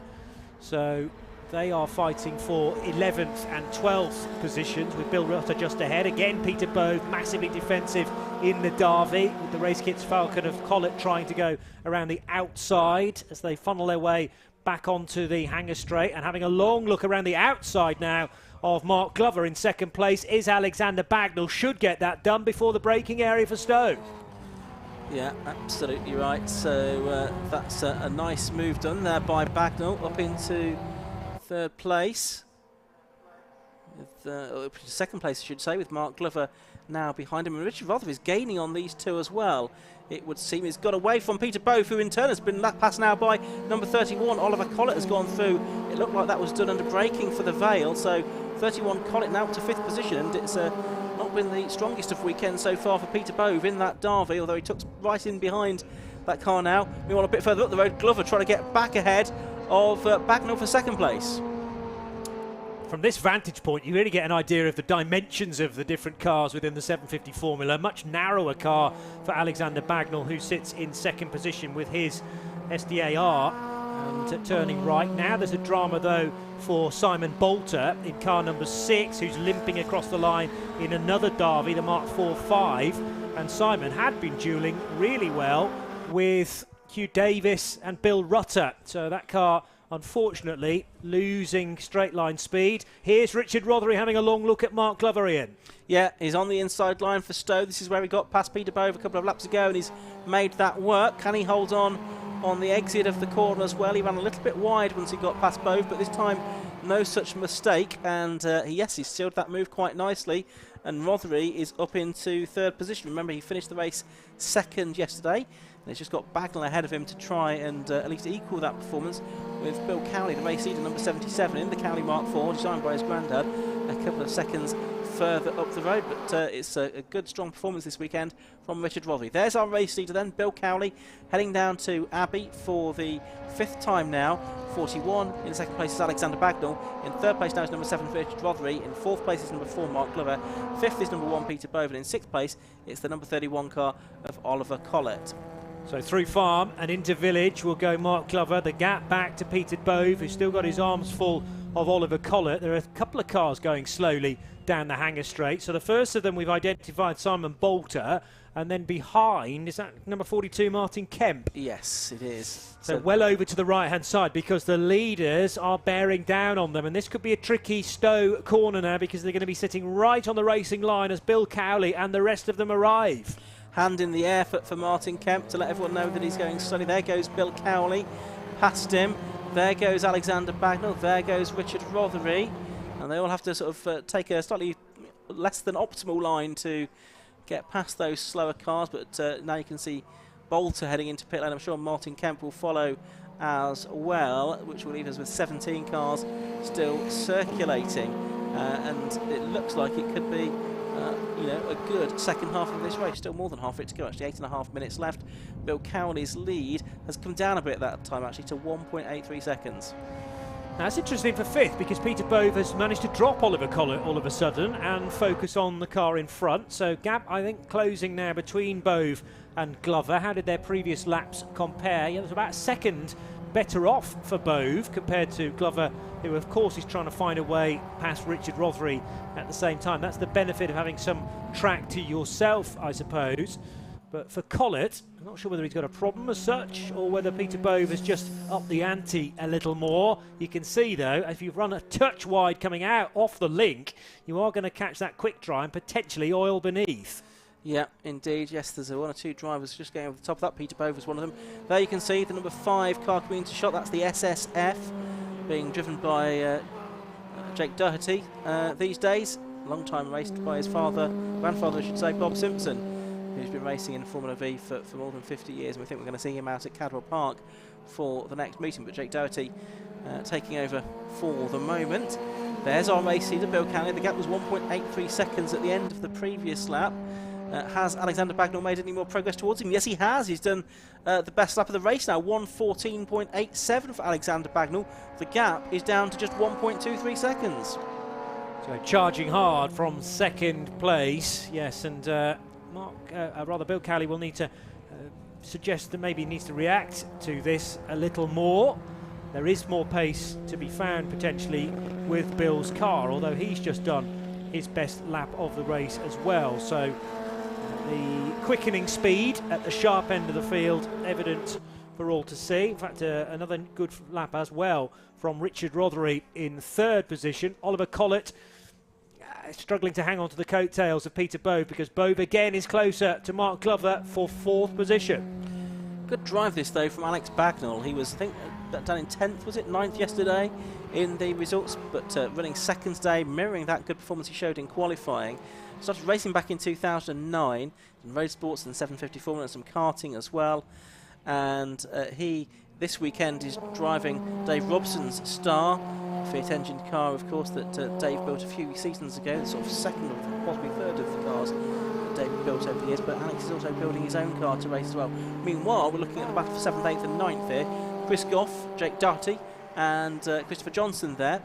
So they are fighting for 11th and 12th positions with Bill Rutter just ahead. Again, Peter Bowe massively defensive in the Derby with the Race Kits Falcon of Collett trying to go around the outside as they funnel their way back onto the Hanger Straight, and having a long look around the outside now of Mark Glover in 2nd place is Alexander Bagnall. Should get that done before the braking area for Stowe. Yeah, absolutely right. So that's a nice move done there by Bagnall up into 3rd place, with 2nd place I should say, with Mark Glover now behind him, and Richard Rothery is gaining on these two as well. It would seem he's got away from Peter Bowe, who in turn has been lap passed now by number 31. Oliver Collett has gone through. It looked like that was done under braking for the Vale, so 31 Collett now up to 5th position, and it's not been the strongest of weekends so far for Peter Bove in that Derby, although he took right in behind that car now. Meanwhile, a bit further up the road, Glover trying to get back ahead of Bagnall for second place. From this vantage point, you really get an idea of the dimensions of the different cars within the 750 Formula. Much narrower car for Alexander Bagnall, who sits in second position with his SDAR. And turning right now, there's a drama though for Simon Bolter in car number 6, who's limping across the line in another Derby, the Mark 4.5. And Simon had been duelling really well with Hugh Davis and Bill Rutter. So that car, unfortunately, losing straight line speed. Here's Richard Rothery having a long look at Mark Glover, Ian. Yeah, he's on the inside line for Stowe. This is where he got past Peter Bove a couple of laps ago, and he's made that work. Can he hold on the exit of the corner as well? He ran a little bit wide once he got past Bove, but this time no such mistake. And yes, he sealed that move quite nicely. And Rothery is up into third position. Remember, he finished the race second yesterday. And he's just got Bagnall ahead of him to try and at least equal that performance with Bill Cowley, the race leader, number 77, in the Cowley Mark IV, designed by his granddad, a couple of seconds further up the road. But it's a good, strong performance this weekend from Richard Rothery. There's our race leader then, Bill Cowley, heading down to Abbey for the 5th time now. 41. In second place is Alexander Bagnall. In third place now is number 7, Richard Rothery. In fourth place is number 4, Mark Glover. Fifth is number 1, Peter Bove. And in sixth place, it's the number 31 car of Oliver Collett. So through farm and into village will go Mark Glover. The gap back to Peter Bove, who's still got his arms full of Oliver Collett. There are a couple of cars going slowly down the Hanger Straight. So the first of them we've identified, Simon Bolter, and then behind, is that number 42, Martin Kemp? Yes, it is. So well over to the right-hand side, because the leaders are bearing down on them. And this could be a tricky Stowe corner now, because they're going to be sitting right on the racing line as Bill Cowley and the rest of them arrive. Hand in the air for Martin Kemp to let everyone know that he's going slowly. There goes Bill Cowley, past him. There goes Alexander Bagnall. There goes Richard Rothery. And they all have to sort of take a slightly less than optimal line to get past those slower cars. But now you can see Bolter heading into pit lane. I'm sure Martin Kemp will follow as well, which will leave us with 17 cars still circulating. And it looks like it could be a good second half of this race. Still more than half of it to go, actually. 8.5 minutes left. Bill Cowley's lead has come down a bit that time, actually, to 1.83 seconds. Now, that's interesting for fifth, because Peter Bove has managed to drop Oliver Collett all of a sudden and focus on the car in front. So gap, I think, closing now between Bove and Glover. How did their previous laps compare? Yeah, there's about a second better off for Bove compared to Glover, who of course is trying to find a way past Richard Rothery at the same time. That's the benefit of having some track to yourself, I suppose. But for Collett, I'm not sure whether he's got a problem as such, or whether Peter Bove has just upped the ante a little more. You can see though, if you run a touch wide coming out off the link, you are going to catch that quick dry and potentially oil beneath. Yeah, indeed. Yes, there's one or two drivers just going over the top of that. Peter Bove is one of them. There you can see the number 5 car coming into shot. That's the SSF, being driven by Jake Doherty these days. Long time raced by his grandfather, I should say, Bob Simpson, who's been racing in Formula V for more than 50 years. And we think we're going to see him out at Cadwell Park for the next meeting. But Jake Doherty taking over for the moment. There's our race leader, Bill Cowley. The gap was 1.83 seconds at the end of the previous lap. Has Alexander Bagnall made any more progress towards him? Yes, he has. He's done the best lap of the race now, 1:14.87 for Alexander Bagnall. The gap is down to just 1.23 seconds. So charging hard from second place, yes, and Bill Cowley will need to suggest that maybe he needs to react to this a little more. There is more pace to be found potentially with Bill's car, although he's just done his best lap of the race as well. So the quickening speed at the sharp end of the field evident for all to see. In fact, another good lap as well from Richard Rothery in third position. Oliver Collett struggling to hang on to the coattails of Peter Bove, because Bove again is closer to Mark Glover for fourth position. Good drive this though from Alex Bagnall. He was, I think, down in 10th, was it? 9th yesterday in the results, but running second today, mirroring that good performance he showed in qualifying. Started racing back in 2009 in road sports and 750 Formula and some karting as well. And he this weekend is driving Dave Robson's Star, Fiat engine car, of course, that Dave built a few seasons ago, sort of second or possibly third of the cars that Dave built over the years, but Alex is also building his own car to race as well. Meanwhile, we're looking at the battle for 7th, 8th and 9th here. Chris Goff, Jake Doherty and Christopher Johnson there,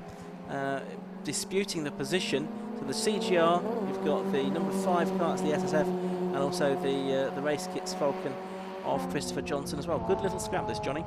disputing the position. So the CGR, we've got the number 5 car, it's the SSF, and also the race kits Falcon of Christopher Johnson as well. Good little scrap this, Johnny.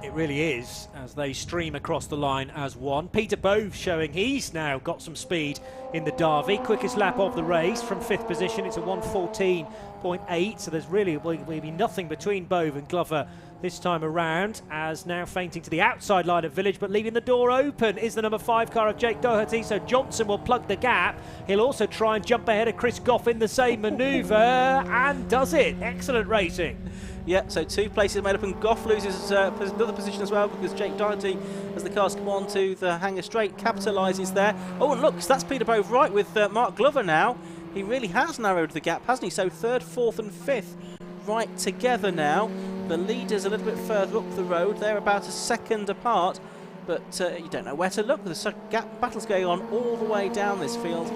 It really is, as they stream across the line as one. Peter Bove showing he's now got some speed in the Derby. Quickest lap of the race from 5th position. It's a 1:14.8, so there's really will be nothing between Bove and Glover this time around, as now feinting to the outside line of Village, but leaving the door open is the number 5 car of Jake Doherty, so Johnson will plug the gap. He'll also try and jump ahead of Chris Goff in the same manoeuvre, and does it. Excellent racing. Yeah, so 2 places made up, and Goff loses another position as well, because Jake Doherty, as the cars come on to the hangar straight, capitalises there. Oh, and look, that's Peter Bove right with Mark Glover now. He really has narrowed the gap, hasn't he? So 3rd, 4th and 5th right together now. The leaders a little bit further up the road. They're about a second apart, but you don't know where to look. The gap battle's going on all the way down this field.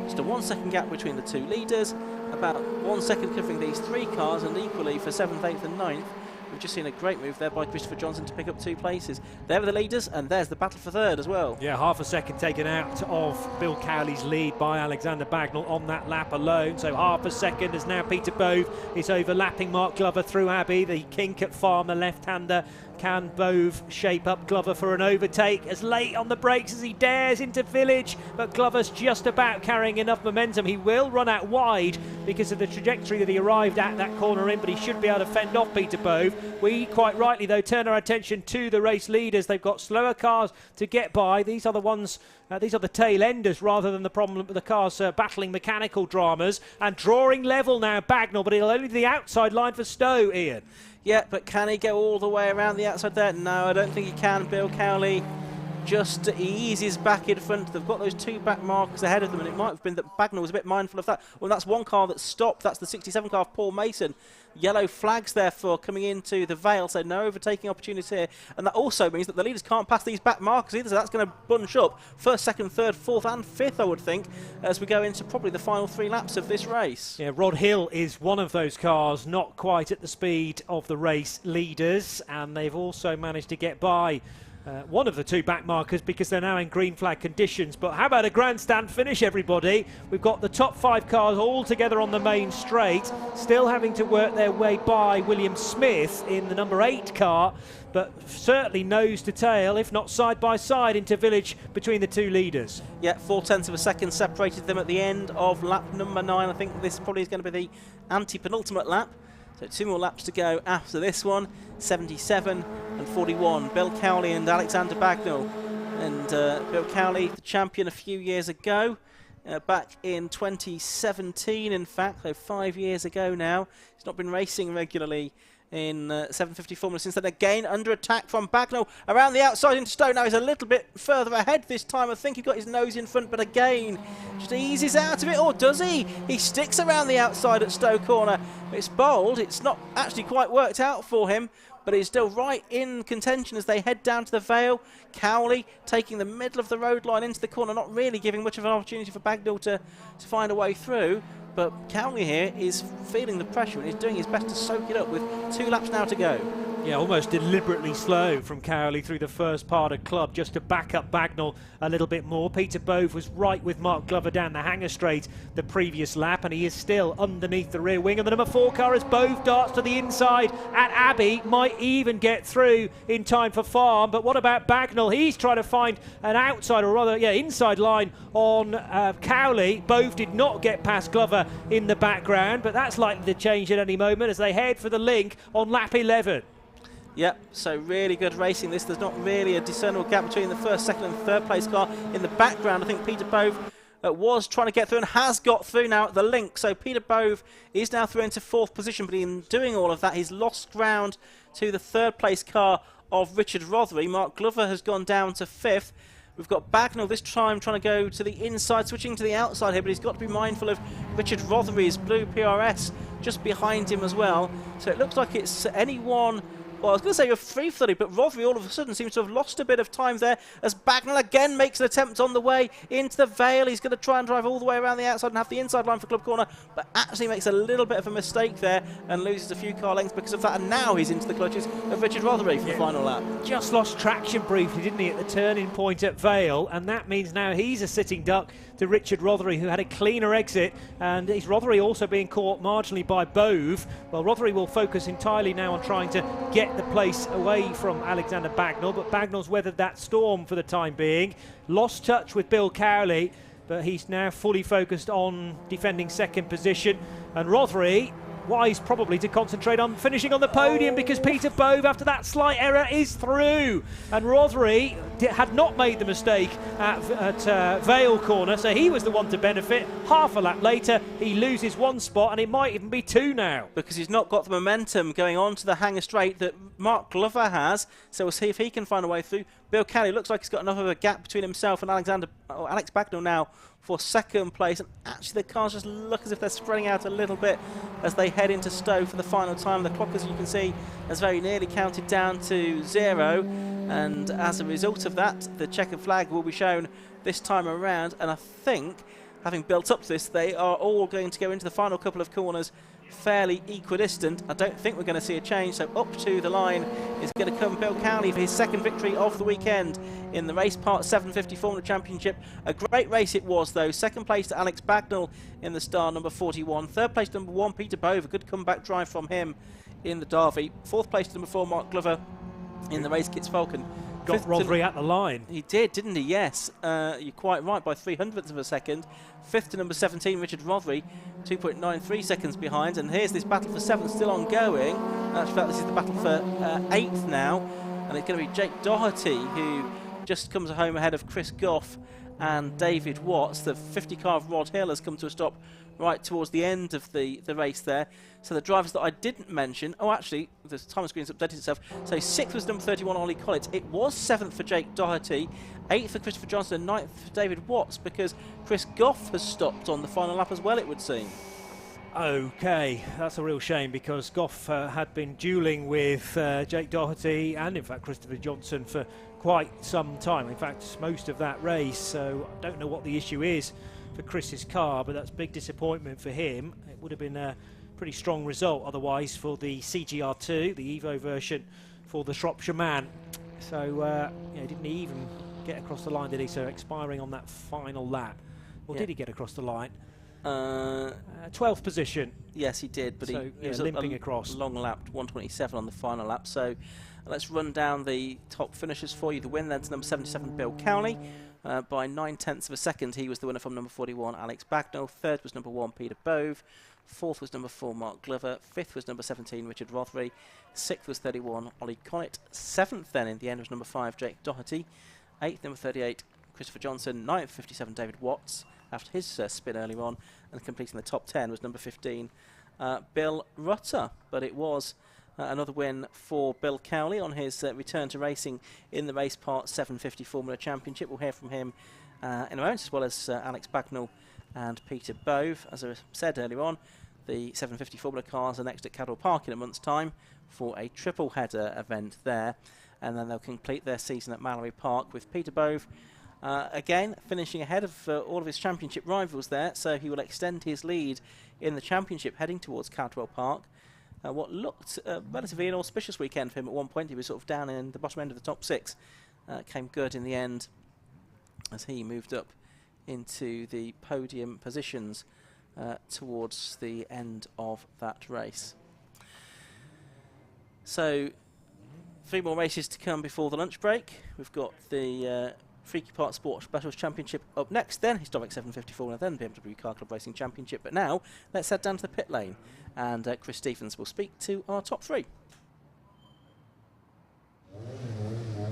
Just a 1 second gap between the 2 leaders. About 1 second covering these 3 cars, and equally for 7th, 8th and 9th. We've just seen a great move there by Christopher Johnson to pick up 2 places. There are the leaders, and there's the battle for 3rd as well. Yeah, half a second taken out of Bill Cowley's lead by Alexander Bagnall on that lap alone. So half a second as now Peter Bove is overlapping Mark Glover through Abbey. The kink at Farm, the left-hander. Can Bove shape up Glover for an overtake? As late on the brakes as he dares into Village, but Glover's just about carrying enough momentum. He will run out wide because of the trajectory that he arrived at that corner in, but he should be able to fend off Peter Bove. We quite rightly though turn our attention to the race leaders. They've got slower cars to get by. These are the ones, these are the tail enders rather than the problem with the cars battling mechanical dramas, and drawing level now Bagnall, but it'll only be the outside line for Stowe, Ian. Yeah, but can he go all the way around the outside there? No, I don't think he can. Bill Cowley just eases back in front. They've got those 2 back markers ahead of them, and it might have been that Bagnall was a bit mindful of that. Well, that's 1 car that stopped. That's the 67 car of Paul Mason. Yellow flags therefore coming into the Vale, so no overtaking opportunities here. And that also means that the leaders can't pass these back markers either, so that's going to bunch up 1st, 2nd, 3rd, 4th and 5th, I would think, as we go into probably the final 3 laps of this race. Yeah, Rod Hill is one of those cars, not quite at the speed of the race leaders, and they've also managed to get by one of the 2 back markers because they're now in green flag conditions. But how about a grandstand finish, everybody? We've got the top 5 cars all together on the main straight, still having to work their way by William Smith in the number 8 car, but certainly nose to tail, if not side by side, into Village between the 2 leaders. Yeah, 0.4 of a second separated them at the end of lap number 9. I think this probably is going to be the anti-penultimate lap. So 2 more laps to go after this one. 77 and 41. Bill Cowley and Alexander Bagnall. And Bill Cowley, the champion a few years ago, back in 2017, in fact, so 5 years ago now. He's not been racing regularly in 750 Formula since then. Again, under attack from Bagnall around the outside into Stowe. Now he's a little bit further ahead this time. I think he got his nose in front, but again, just eases out of it, or does he? He sticks around the outside at Stowe corner. It's bold. It's not actually quite worked out for him, but he's still right in contention as they head down to the Vale. Cowley taking the middle of the road line into the corner, not really giving much of an opportunity for Bagnall to find a way through. But Cowley here is feeling the pressure and he's doing his best to soak it up with 2 laps now to go. Yeah, almost deliberately slow from Cowley through the first part of Club just to back up Bagnall a little bit more. Peter Bove was right with Mark Glover down the hangar straight the previous lap, and he is still underneath the rear wing. And the number 4 car as Bove darts to the inside at Abbey, might even get through in time for Farm. But what about Bagnall? He's trying to find an outside, or rather, inside line on Cowley. Bove did not get past Glover in the background, but that's likely to change at any moment as they head for the link on lap 11. Yep, so really good racing this. There's not really a discernible gap between the 1st, 2nd and 3rd place car. In the background, I think Peter Bove was trying to get through and has got through now at the link. So Peter Bove is now through into 4th position, but in doing all of that, he's lost ground to the 3rd place car of Richard Rothery. Mark Glover has gone down to 5th. We've got Bagnall this time trying to go to the inside, switching to the outside here, but he's got to be mindful of Richard Rothery's blue PRS just behind him as well. So it looks like it's anyone Well, I was going to say you're free flooding, but Rotary all of a sudden seems to have lost a bit of time there as Bagnall again makes an attempt on the way into the Vale. He's going to try and drive all the way around the outside and have the inside line for Club Corner, but actually makes a little bit of a mistake there and loses a few car lengths because of that. And now he's into the clutches of Richard Rotary for the final lap. Just lost traction briefly, didn't he, at the turning point at Vale, and that means now he's a sitting duck to Richard Rotary, who had a cleaner exit, and is Rotary also being caught marginally by Bove. Well, Rotary will focus entirely now on trying to get the place away from Alexander Bagnall, but Bagnall's weathered that storm for the time being. Lost touch with Bill Cowley, but he's now fully focused on defending second position, and Rotary wise probably to concentrate on finishing on the podium because Peter Bove, after that slight error, is through. And Rotary had not made the mistake at Vale Corner, so he was the one to benefit. Half a lap later, he loses one spot, and it might even be two now. Because he's not got the momentum going on to the hanger straight that Mark Glover has, so we'll see if he can find a way through. Bill Kelly looks like he's got enough of a gap between himself and Alex Bagnall now for second place, and actually the cars just look as if they're spreading out a little bit as they head into Stowe for the final time. The clock, as you can see, has very nearly counted down to 0, and as a result of that, the checkered flag will be shown this time around, and I think, having built up to this, they are all going to go into the final couple of corners fairly equidistant. I don't think we're going to see a change, so up to the line is going to come Bill Cowley for his second victory of the weekend in the Race Part 750 Formula Championship. A great race it was, though. Second place to Alex Bagnall in the star number 41. Third place to number 1 Peter Bove, a good comeback drive from him in the Derby. Fourth place to number 4 Mark Glover in the Race Kits Falcon. Got Rotary at the line. He did, didn't he? Yes. You're quite right, by 300ths of a second. Fifth to number 17, Richard Rotary, 2.93 seconds behind. And here's this battle for 7th still ongoing. In fact, this is the battle for 8th now. And it's going to be Jake Doherty, who just comes home ahead of Chris Goff and David Watts. The 50 car of Rod Hill has come to a stop right towards the end of the race there. So the drivers that I didn't mention, oh actually, the time screen's updated itself. So 6th was number 31, Ollie Collett. It was 7th for Jake Doherty, 8th for Christopher Johnson, and 9th for David Watts, because Chris Goff has stopped on the final lap as well, it would seem. Okay, that's a real shame, because Goff had been duelling with Jake Doherty and in fact Christopher Johnson for quite some time, in fact most of that race, so I don't know what the issue is for Chris's car, but that's big disappointment for him. It would have been a pretty strong result otherwise for the CGR2, the Evo version for the Shropshire man. So didn't he even get across the line, did he? So expiring on that final lap, or did he get across the line? 12th position. Yes, he did, but so, he was limping across. Long lapped, 127 on the final lap. So let's run down the top finishers for you. The win then to number 77, Bill Cowley. By 9/10 of a second, he was the winner from number 41, Alex Bagnall. Third was number 1, Peter Bove. Fourth was number 4, Mark Glover. Fifth was number 17, Richard Rotary. Sixth was 31, Ollie Collett. Seventh then, in the end, was number 5, Jake Doherty. Eighth, number 38, Christopher Johnson. Ninth, 57, David Watts, after his spin earlier on. And completing the top 10 was number 15, Bill Rutter. But it was another win for Bill Cowley on his return to racing in the Race Part 750 Formula Championship. We'll hear from him in a moment, as well as Alex Bagnall and Peter Bove. As I said earlier on, the 750 Formula cars are next at Cadwell Park in a month's time for a triple header event there, and then they'll complete their season at Mallory Park with Peter Bove again finishing ahead of all of his championship rivals there, so he will extend his lead in the championship heading towards Cadwell Park. What looked relatively inauspicious weekend for him at one point. He was sort of down in the bottom end of the top 6. Came good in the end as he moved up into the podium positions towards the end of that race. So 3 more races to come before the lunch break. We've got the Freaky Park Sport Specials Championship up next, then Historic 750 Formula, then BMW Car Club Racing Championship. But now let's head down to the pit lane, and Chris Stephens will speak to our top 3.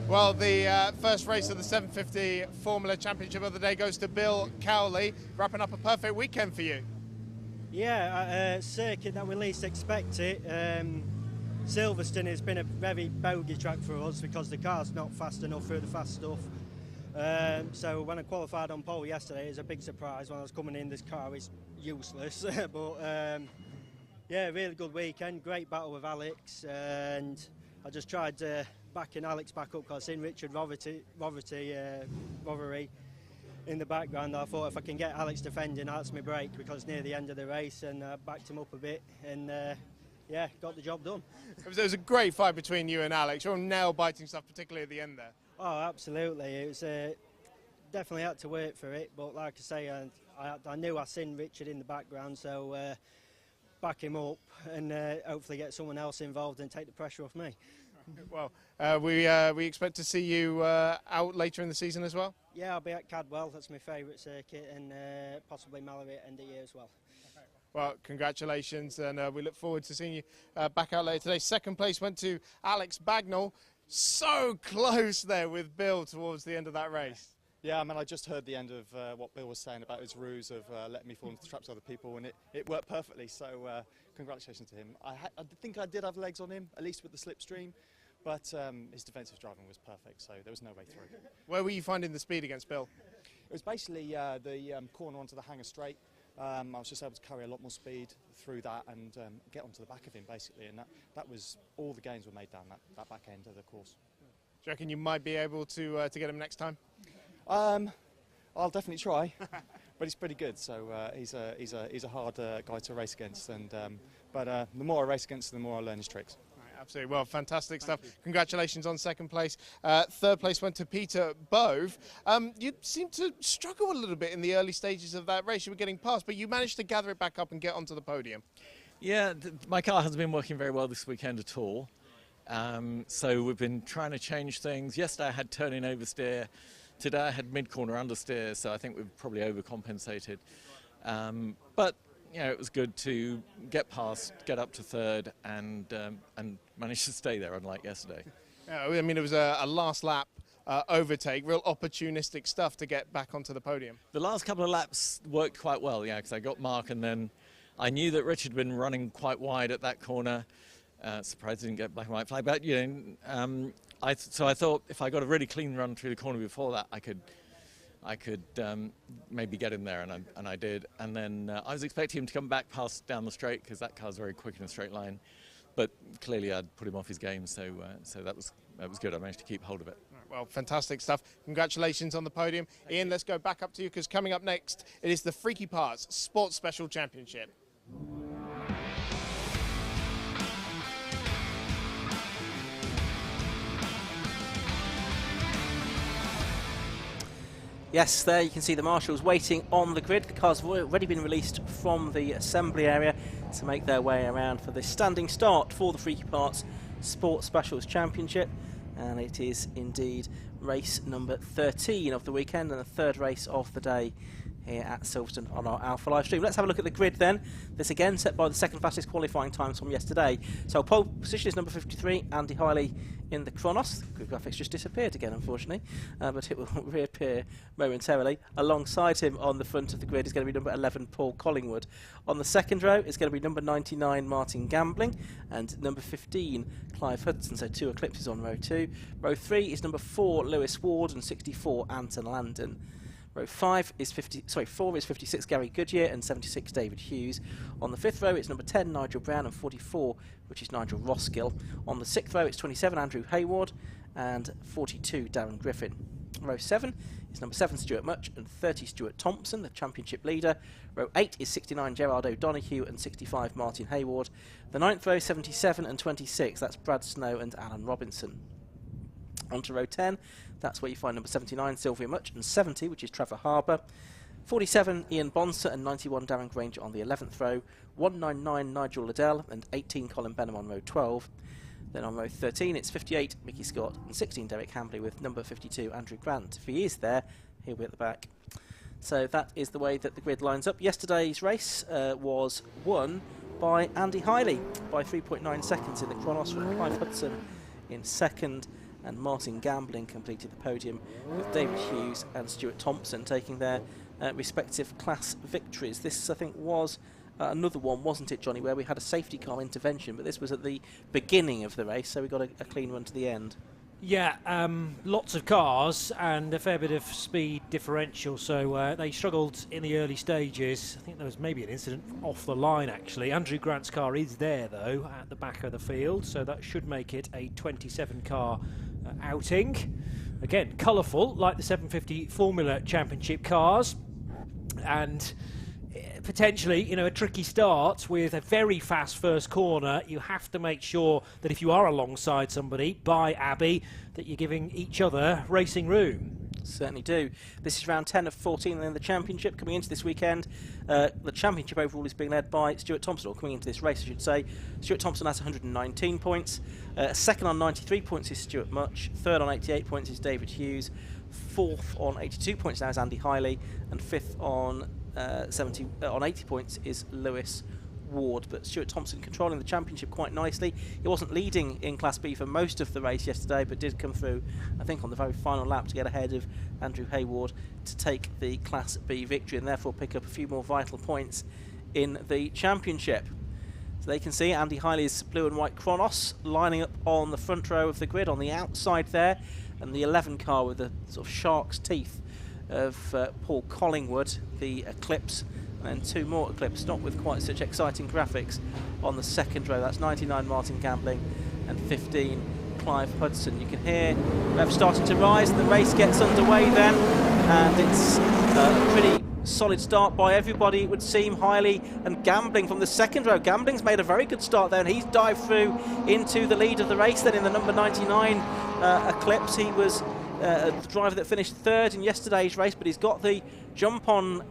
Well, the first race of the 750 Formula Championship of the day goes to Bill Cowley, wrapping up a perfect weekend for you. Yeah, circuit that we least expect it. Silverstone has been a very bogey track for us because the car's not fast enough through the fast stuff. So when I qualified on pole yesterday, it was a big surprise. When I was coming in, this car is useless. But yeah, really good weekend, great battle with Alex, and I just tried backing Alex back up because I've seen Richard Rothery in the background. I thought if I can get Alex defending, that's my break, because near the end of the race, and backed him up a bit, and yeah, got the job done. There was a great fight between you and Alex. You're nail-biting stuff, particularly at the end there. Oh, absolutely. It was definitely had to work for it, but like I say, I knew I seen Richard in the background, so back him up and hopefully get someone else involved and take the pressure off me. Well, we expect to see you out later in the season as well? Yeah, I'll be at Cadwell. That's my favourite circuit, and possibly Mallory at end of year as well. Well, congratulations, and we look forward to seeing you back out later today. Second place went to Alex Bagnall. So close there with Bill towards the end of that race. Yeah, I mean, I just heard the end of what Bill was saying about his ruse of letting me fall into the traps of other people, and it worked perfectly, so congratulations to him. I think I did have legs on him, at least with the slipstream, but his defensive driving was perfect, so there was no way through. Where were you finding the speed against Bill? It was basically the corner onto the hanger straight. I was just able to carry a lot more speed through that and get onto the back of him, basically, and that was all the gains were made down that back end of the course. Do you reckon you might be able to get him next time? I'll definitely try, but he's pretty good. So he's a hard guy to race against, and but the more I race against, the more I learn his tricks. Right, absolutely. Well, fantastic stuff. Congratulations on second place. Third place went to Peter Bove. You seemed to struggle a little bit in the early stages of that race. You were getting past, but you managed to gather it back up and get onto the podium. Yeah, my car hasn't been working very well this weekend at all. So we've been trying to change things. Yesterday I had turn-in oversteer. Today I had mid-corner understeer, so I think we've probably overcompensated. But you know, it was good to get past, get up to third, and manage to stay there, unlike yesterday. Yeah, I mean, it was a last lap overtake, real opportunistic stuff to get back onto the podium. The last couple of laps worked quite well, yeah, because I got Mark, and then I knew that Richard had been running quite wide at that corner. Surprised I didn't get black and white flag, but you know. So I thought if I got a really clean run through the corner before that, I could maybe get in there, and I did. And then I was expecting him to come back past down the straight, because that car's very quick in a straight line. But clearly I'd put him off his game, so that was good. I managed to keep hold of it. Well, fantastic stuff. Congratulations on the podium. Ian, let's go back up to you, because coming up next, it is the Freaky Parts Sports Special Championship. Yes, there you can see the marshals waiting on the grid. The cars have already been released from the assembly area to make their way around for the standing start for the Freaky Parts Sports Specials Championship. And it is indeed race number 13 of the weekend and the third race of the day here at Silverstone on our Alpha live stream. Let's have a look at the grid then. This again set by the second fastest qualifying times from yesterday. So pole position is number 53, Andy Hiley in the Kronos. The grid graphics just disappeared again, unfortunately, but it will reappear momentarily. Alongside him on the front of the grid is going to be number 11, Paul Collingwood. On the second row is going to be number 99, Martin Gambling, and number 15, Clive Hudson. So two eclipses on row 2. Row 3 is number 4, Lewis Ward, and 64, Anton Landon. Row 4 is 56, Gary Goodyear, and 76, David Hughes. On the 5th row, it's number 10, Nigel Brown, and 44, which is Nigel Roskill. On the 6th row, it's 27, Andrew Hayward, and 42, Darren Griffin. Row 7 is number 7, Stuart Much, and 30, Stuart Thompson, the championship leader. Row 8 is 69, Gerard O'Donoghue, and 65, Martin Hayward. The 9th row, 77 and 26, that's Brad Snow and Alan Robinson. On to row 10, that's where you find number 79, Sylvia Much, and 70, which is Trevor Harbour. 47, Ian Bonser, and 91, Darren Granger on the 11th row. 199, Nigel Liddell, and 18, Colin Benham on row 12. Then on row 13, it's 58, Mickey Scott, and 16, Derek Hambley, with number 52, Andrew Grant. If he is there, he'll be at the back. So that is the way that the grid lines up. Yesterday's race was won by Andy Hiley by 3.9 seconds in the Kronos, with Clive Hudson in second, and Martin Gambling completed the podium, with David Hughes and Stuart Thompson taking their respective class victories. This, I think, was another one, wasn't it, Johnny, where we had a safety car intervention, but this was at the beginning of the race, so we got a clean run to the end. Yeah, lots of cars and a fair bit of speed differential, so they struggled in the early stages. I think there was maybe an incident off the line, actually. Andrew Grant's car is there, though, at the back of the field, so that should make it a 27-car outing. Again, colourful, like the 750 Formula Championship cars, and potentially, you know, a tricky start with a very fast first corner. You have to make sure that if you are alongside somebody, by Abbey, that you're giving each other racing room. Certainly do. This is round 10 of 14 in the championship coming into this weekend. The championship overall is being led by Stuart Thompson, or coming into this race I should say. Stuart Thompson has 119 points. Second on 93 points is Stuart Much. Third on 88 points is David Hughes. Fourth on 82 points now is Andy Hiley. And fifth on 80 points is Lewis Ward. But Stuart Thompson controlling the championship quite nicely. He wasn't leading in Class B for most of the race yesterday, but did come through, I think, on the very final lap to get ahead of Andrew Hayward to take the Class B victory and therefore pick up a few more vital points in the championship. So they can see Andy Hiley's blue and white Kronos lining up on the front row of the grid on the outside there, and the 11 car with the sort of shark's teeth of Paul Collingwood, the Eclipse, and two more Eclipse, not with quite such exciting graphics on the second row. That's 99 Martin Gambling and 15 Clive Hudson. You can hear Rev starting to rise and the race gets underway then, and it's a pretty solid start by everybody, it would seem. Hiley and Gambling from the second row. Gambling's made a very good start there, and he's dived through into the lead of the race then in the number 99 Eclipse. He was the driver that finished third in yesterday's race, but he's got the jump on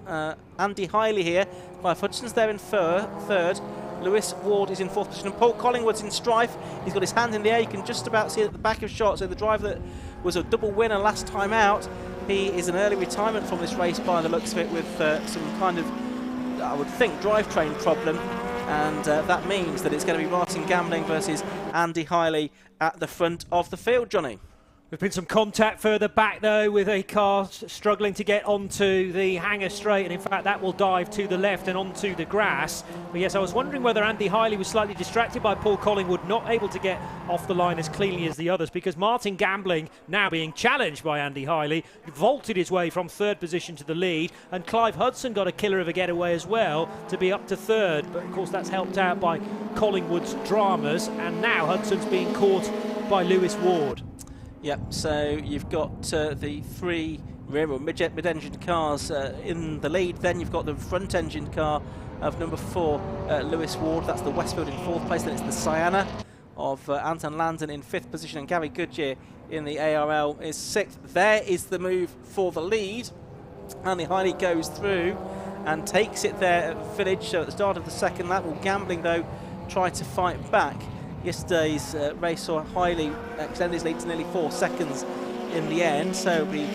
Andy Hiley here. Clive Hudson's there in third. Lewis Ward is in fourth position, and Paul Collingwood's in strife. He's got his hand in the air. You can just about see it at the back of shot. So the driver that was a double winner last time out, he is an early retirement from this race by the looks of it, with some kind of, I would think, drivetrain problem. And that means that it's going to be Martin Gambling versus Andy Hiley at the front of the field, Johnny. There's been some contact further back, though, with a car struggling to get onto the hanger straight, and in fact that will dive to the left and onto the grass. But yes, I was wondering whether Andy Hiley was slightly distracted by Paul Collingwood not able to get off the line as cleanly as the others, because Martin Gambling, now being challenged by Andy Hiley, vaulted his way from third position to the lead, and Clive Hudson got a killer of a getaway as well to be up to third. But of course that's helped out by Collingwood's dramas, and now Hudson's being caught by Lewis Ward. Yep, so you've got the three rear or mid-engine cars in the lead. Then you've got the front-engine car of number 4, Lewis Ward. That's the Westfield in fourth place. Then it's the Sienna of Anton Landon in fifth position, and Gary Goodyear in the ARL is sixth. There is the move for the lead. Andy Hiley goes through and takes it there at Village. So at the start of the second lap, will Gambling, though, try to fight back? Yesterday's race saw Hiley extend his lead to nearly 4 seconds in the end, so it'll be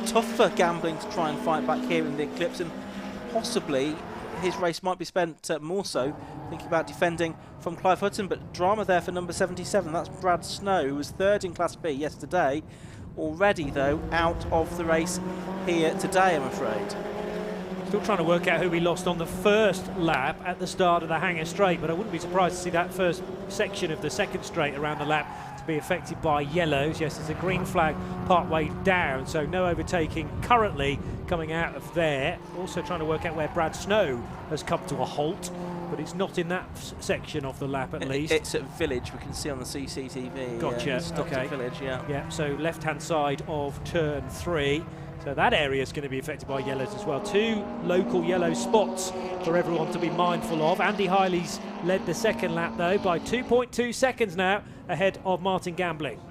tough for Gambling to try and fight back here in the Eclipse, and possibly his race might be spent more so thinking about defending from Clive Hudson. But drama there for number 77, that's Brad Snow, who was third in Class B yesterday, already though out of the race here today, I'm afraid. Still trying to work out who we lost on the first lap at the start of the hanger straight, but I wouldn't be surprised to see that first section of the second straight around the lap to be affected by yellows. Yes, there's a green flag part way down, so no overtaking currently coming out of there. Also trying to work out where Brad Snow has come to a halt, but it's not in that section of the lap at least. It's at Village, we can see on the CCTV. Gotcha, stopped okay. at Village, yeah. Yeah, so left-hand side of turn 3. So that area is going to be affected by yellows as well. 2 local yellow spots for everyone to be mindful of. Andy Hiley's led the second lap, though, by 2.2 seconds now ahead of Martin Gambling.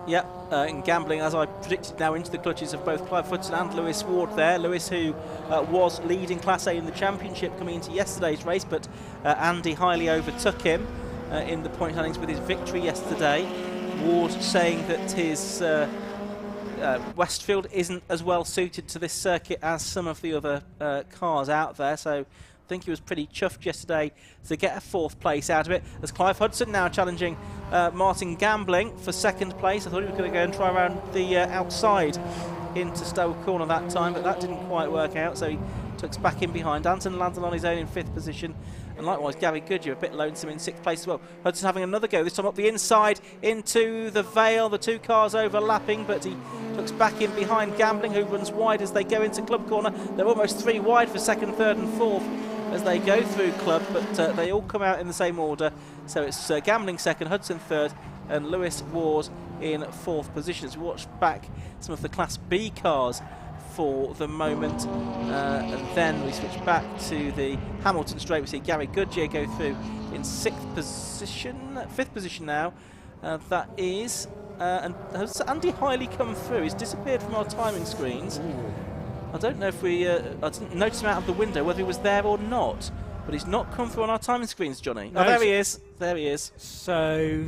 Yeah, in Gambling, as I predicted, now into the clutches of both Clive Hudson and Lewis Ward there. Lewis, who was leading Class A in the championship coming into yesterday's race, but Andy Hiley overtook him in the point standings with his victory yesterday. Ward saying that his Westfield isn't as well suited to this circuit as some of the other cars out there, so I think he was pretty chuffed yesterday to get a 4th place out of it. As Clive Hudson now challenging Martin Gambling for 2nd place. I thought he was going to go and try around the outside into Stowe Corner that time, but that didn't quite work out, so he tucks back in behind. Anton landed on his own in 5th position, and likewise Gary Goodyear a bit lonesome in 6th place as well. Hudson having another go, this time up the inside into the Vale. The 2 cars overlapping, but he tucks back in behind Gambling, who runs wide as they go into Club Corner. They're almost 3 wide for 2nd, 3rd and 4th as they go through Club, but they all come out in the same order. So it's Gambling 2nd, Hudson 3rd, and Lewis Ward in 4th position. As we watch back some of the Class B cars for the moment, and then we switch back to the Hamilton straight. We see Gary Goodyear go through in 6th position, 5th position now. That is, and has Andy Hiley come through? He's disappeared from our timing screens. I don't know if we, I didn't notice him out of the window whether he was there or not, but he's not come through on our timing screens, Johnny. No, oh, there he is. There he is. So,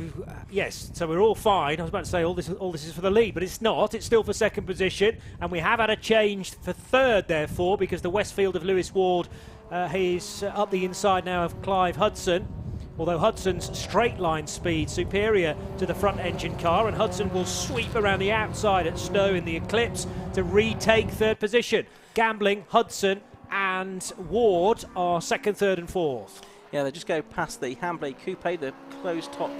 yes, so we're all fine. I was about to say all this is for the lead, but it's not. It's still for 2nd position, and we have had a change for 3rd, therefore, because the Westfield of Lewis Ward he's up the inside now of Clive Hudson. Although Hudson's straight line speed superior to the front engine car, and Hudson will sweep around the outside at Stowe in the Eclipse to retake 3rd position. Gambling, Hudson and Ward are 2nd, 3rd and 4th. Yeah, they just go past the Hambley Coupe, the closed top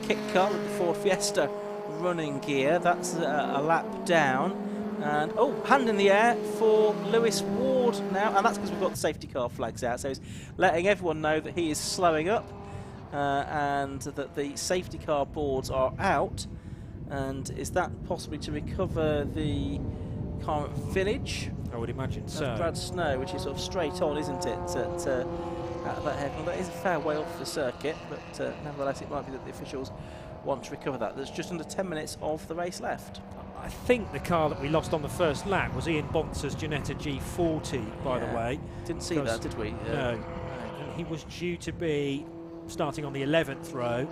kit car with the Ford Fiesta running gear. That's a lap down. And, oh, hand in the air for Lewis Ward now. And that's because we've got the safety car flags out. So he's letting everyone know that he is slowing up and that the safety car boards are out. And is that possibly to recover the car at Village? I would imagine so. Brad Snow, which is sort of straight on, isn't it, at that head. Well, that is a fair way off the circuit, but nevertheless it might be that the officials want to recover that. There's just under 10 minutes of the race left. I think the car that we lost on the first lap was Ian Bonser's Ginetta G40, by the way. Didn't see that, did we? No. And he was due to be starting on the 11th row.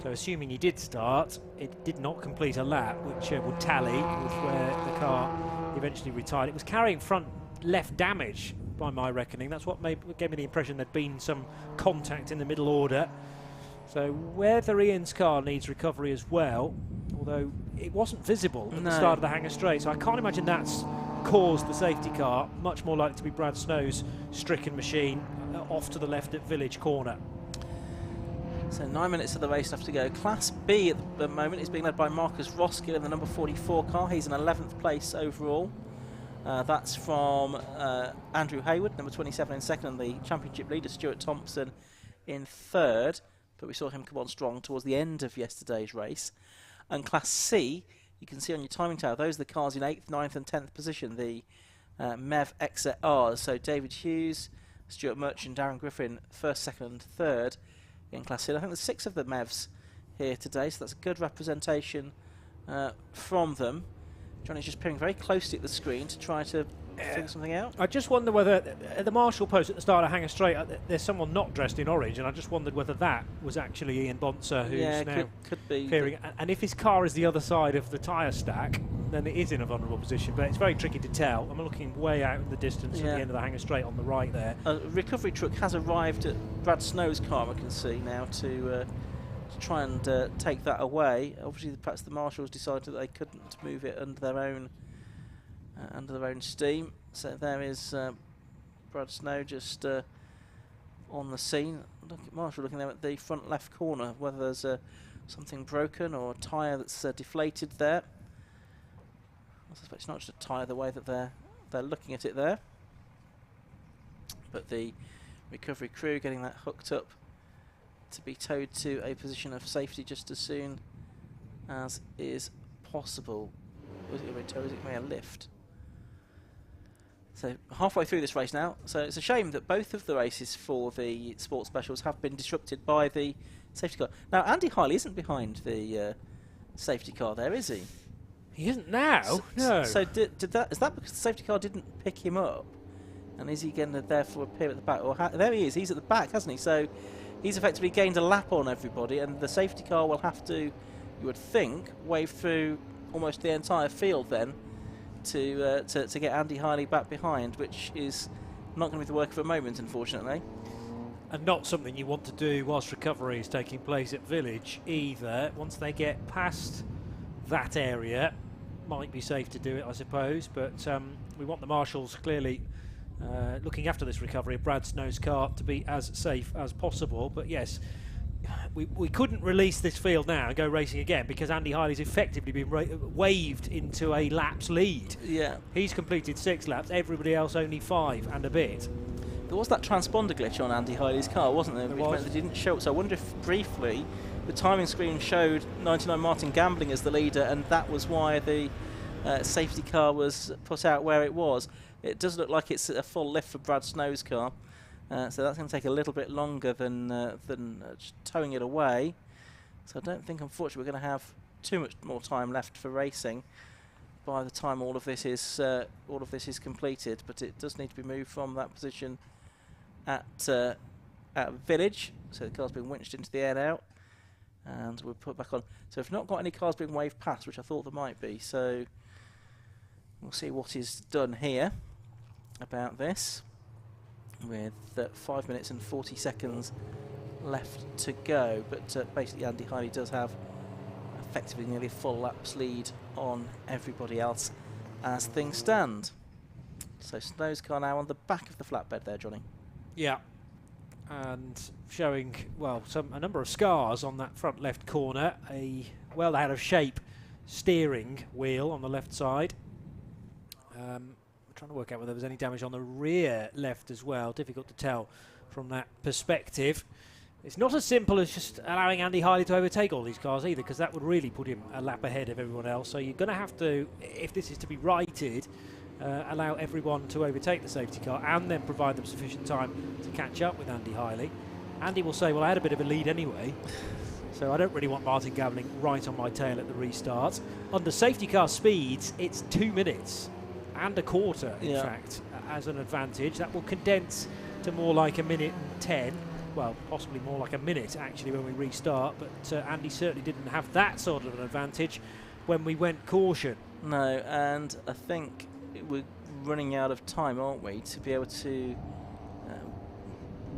So assuming he did start, it did not complete a lap, which would tally with where the car eventually retired. It was carrying front left damage, by my reckoning. That's what gave me the impression there'd been some contact in the middle order. So whether Ian's car needs recovery as well, although it wasn't visible at the start of the hangar straight, so I can't imagine that's caused the safety car. Much more likely to be Brad Snow's stricken machine off to the left at Village Corner. So 9 minutes of the race left to go. Class B at the moment is being led by Marcus Roskill in the number 44 car. He's in 11th place overall. That's from Andrew Hayward, number 27 in 2nd, and the championship leader Stuart Thompson in 3rd. But we saw him come on strong towards the end of yesterday's race. And Class C, you can see on your timing tower, those are the cars in 8th, 9th and 10th position, the MEV XRs. So David Hughes, Stuart Merchant, Darren Griffin, 1st, 2nd and 3rd in Class C. I think there's 6 of the MEVs here today, so that's a good representation from them. Johnny's just peering very closely at the screen to try to figure something out. I just wonder whether at the marshal post at the start of Hangar Straight there's someone not dressed in orange, and I just wondered whether that was actually Ian Bonser, who's now could be peering. And if his car is the other side of the tyre stack, then it is in a vulnerable position, but it's very tricky to tell. I'm looking way out in the distance at the end of the Hangar Straight on the right there. A recovery truck has arrived at Brad Snow's car, I can see now, to try and take that away. Obviously perhaps the marshals decided that they couldn't move it under their own steam. So there is Brad Snow just on the scene. Look at Marshall looking there at the front left corner, whether there's something broken or a tyre that's deflated there. I suspect it's not just a tyre the way that they're looking at it there. But the recovery crew getting that hooked up to be towed to a position of safety just as soon as is possible. Was it a tow? Is it a lift? So halfway through this race now, so it's a shame that both of the races for the sports specials have been disrupted by the safety car. Now Andy Hiley isn't behind the safety car there, is he? He isn't now. No. So is that because the safety car didn't pick him up, and is he going to therefore appear at the back? Or there he is. He's at the back, hasn't he? So he's effectively gained a lap on everybody, and the safety car will have to, you would think, wave through almost the entire field then to get Andy Hiley back behind, which is not going to be the work of a moment, unfortunately. And not something you want to do whilst recovery is taking place at Village either. Once they get past that area, might be safe to do it, I suppose, but we want the marshals clearly looking after this recovery of Brad Snow's car to be as safe as possible. But yes, we couldn't release this field now and go racing again because Andy Hiley's effectively been waved into a lap's lead. Yeah. He's completed 6 laps, everybody else only 5 and a bit. There was that transponder glitch on Andy Hiley's car, wasn't there? There Which was. meant that it didn't show up. So I wonder if briefly the timing screen showed 99 Martin Gambling as the leader, and that was why the safety car was put out where it was. It does look like it's a full lift for Brad Snow's car, so that's going to take a little bit longer than just towing it away. So I don't think, unfortunately, we're going to have too much more time left for racing by the time all of this is completed. But it does need to be moved from that position at Village. So the car's been winched into the air now, and we'll put back on. So we've not got any cars being waved past, which I thought there might be. So we'll see what is done here about this, with 5 minutes and 40 seconds left to go. But basically Andy Hiley does have effectively nearly a full lap's lead on everybody else as things stand. So Snow's car now on the back of the flatbed there, Johnny. Yeah, and showing, well, a number of scars on that front left corner, a well out of shape steering wheel on the left side. I'm trying to work out whether there was any damage on the rear left as well. Difficult to tell from that perspective. It's not as simple as just allowing Andy Hiley to overtake all these cars either, because that would really put him a lap ahead of everyone else. So you're going to have to, if this is to be righted, allow everyone to overtake the safety car and then provide them sufficient time to catch up with Andy Hiley. Andy will say, well, I had a bit of a lead anyway, so I don't really want Martin Gambling right on my tail at the restart. Under safety car speeds, it's 2 minutes and a quarter, in fact, as an advantage. That will condense to more like 1 minute and 10. Well, possibly more like a minute, actually, when we restart. But Andy certainly didn't have that sort of an advantage when we went caution. No, and I think we're running out of time, aren't we, to be able to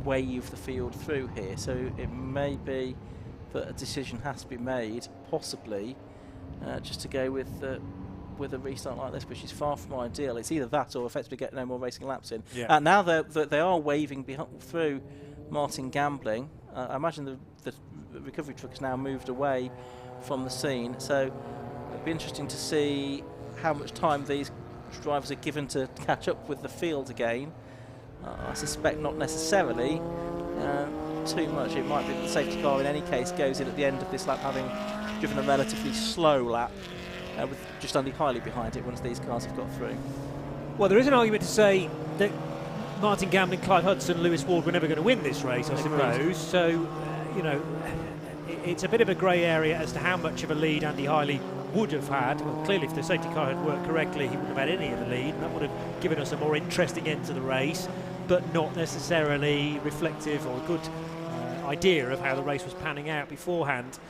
wave the field through here. So it may be that a decision has to be made, possibly, just to go with a restart like this, which is far from ideal. It's either that or effectively get no more racing laps in. Yeah. Now they are waving through Martin Gambling. I imagine the recovery truck has now moved away from the scene, so it'll be interesting to see how much time these drivers are given to catch up with the field again. I suspect not necessarily too much. It might be that the safety car in any case goes in at the end of this lap, having driven a relatively slow lap, with just Andy Hiley behind it once these cars have got through. Well, there is an argument to say that Martin Gambling, Clive Hudson, Lewis Ward were never going to win this race, I suppose. So, you know, it's a bit of a grey area as to how much of a lead Andy Hiley would have had. Well, clearly, if the safety car had worked correctly, he wouldn't have had any of the lead, and that would have given us a more interesting end to the race, but not necessarily reflective or a good idea of how the race was panning out beforehand.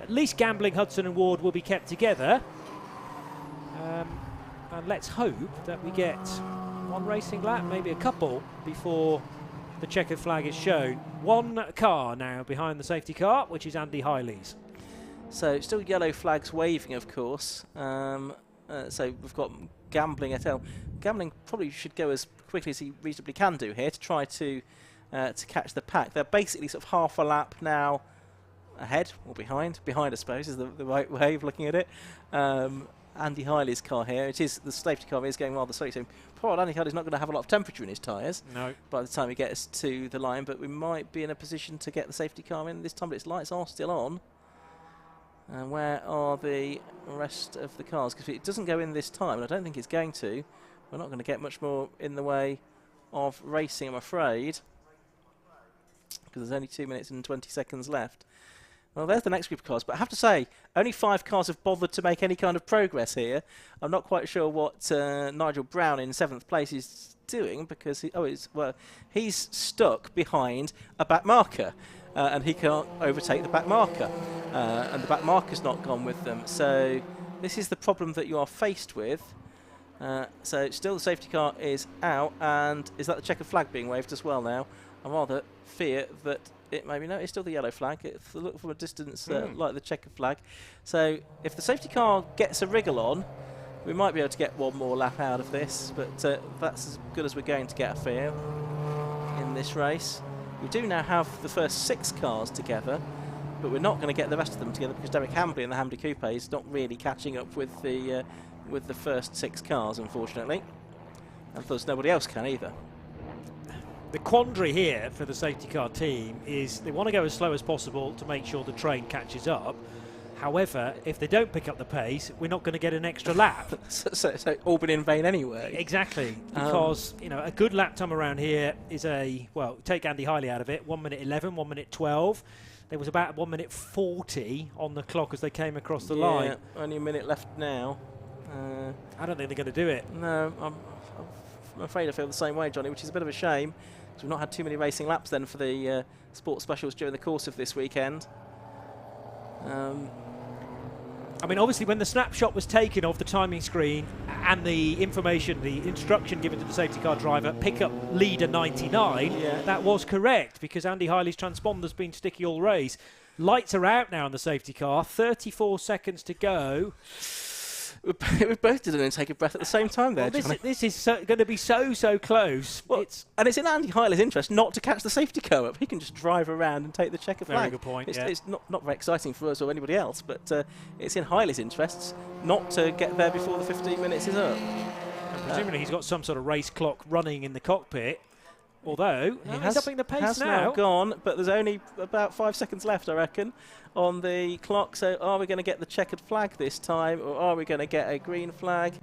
At least Gambling, Hudson and Ward will be kept together. And let's hope that we get one racing lap, maybe a couple, before the checkered flag is shown. One car now behind the safety car, which is Andy Hiley's. So still yellow flags waving, of course. So we've got Gambling at L. Gambling probably should go as quickly as he reasonably can do here to try to catch the pack. They're basically sort of half a lap now ahead or behind. Behind, I suppose, is the right way of looking at it. Andy Hiley's car here. It is, the safety car is going rather slowly. So poor Andy Hiley's not going to have a lot of temperature in his tyres by the time he gets to the line, but we might be in a position to get the safety car in this time, but its lights are still on. And where are the rest of the cars? Because if it doesn't go in this time, and I don't think it's going to, we're not going to get much more in the way of racing, I'm afraid, because there's only 2 minutes and 20 seconds left. Well, there's the next group of cars, but I have to say, only 5 cars have bothered to make any kind of progress here. I'm not quite sure what Nigel Brown in 7th place is doing, because he's stuck behind a back marker, and he can't overtake the back marker, and the back marker's not gone with them. So this is the problem that you are faced with. So still the safety car is out, and is that the checkered flag being waved as well now? I rather fear that it maybe no, it's still the yellow flag. It look from a distance like the checkered flag. So if the safety car gets a wriggle on, We might be able to get one more lap out of this, but that's as good as we're going to get, I feel, in this race. We do now have the first 6 cars together, but we're not going to get the rest of them together because Derek Hambley in the Hambley Coupe is not really catching up with the first 6 cars, unfortunately. And thus nobody else can either. The quandary here for the safety car team is they want to go as slow as possible to make sure the train catches up. However, if they don't pick up the pace, we're not going to get an extra lap. so all been in vain anyway. Exactly, because you know, a good lap time around here is take Andy Hiley out of it, 1 minute 11, 1 minute 12. There was about 1 minute 40 on the clock as they came across the line. Only a minute left now. I don't think they're going to do it. No, I'm afraid I feel the same way, Johnny, which is a bit of a shame, because we've not had too many racing laps then for the sports specials during the course of this weekend. I mean, obviously, when the snapshot was taken of the timing screen and the information, the instruction given to the safety car driver, pick up leader 99, that was correct, because Andy Hiley's transponder's been sticky all race. Lights are out now on the safety car, 34 seconds to go. We both didn't take a breath at the same time there, Johnny. This is going to be so close. Well, and it's in Andy Hiley's interest not to catch the safety car up. He can just drive around and take the checkered flag. Very good point, It's not very exciting for us or anybody else, but it's in Hiley's interests not to get there before the 15 minutes is up. And presumably he's got some sort of race clock running in the cockpit. Although, he's upping the pace has now gone, but there's only about 5 seconds left, I reckon, on the clock. So are we going to get the checkered flag this time, or are we going to get a green flag?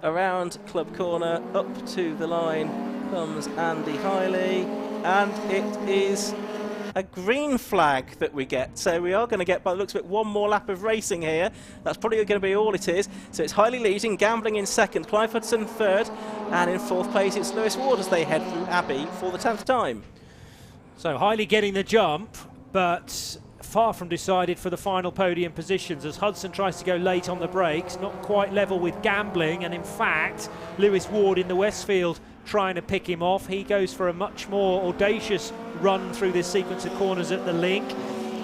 Around Club Corner, up to the line comes Andy Hiley, and it is a green flag that we get. So we are going to get, by the looks of it, one more lap of racing here. That's probably going to be all it is. So it's Hiley leading, Gambling in second, Clive Hudson third, and in fourth place it's Lewis Ward as they head through Abbey for the 10th time. So Hiley getting the jump, but far from decided for the final podium positions as Hudson tries to go late on the brakes, not quite level with Gambling, and in fact Lewis Ward in the Westfield trying to pick him off. He goes for a much more audacious run through this sequence of corners at the link.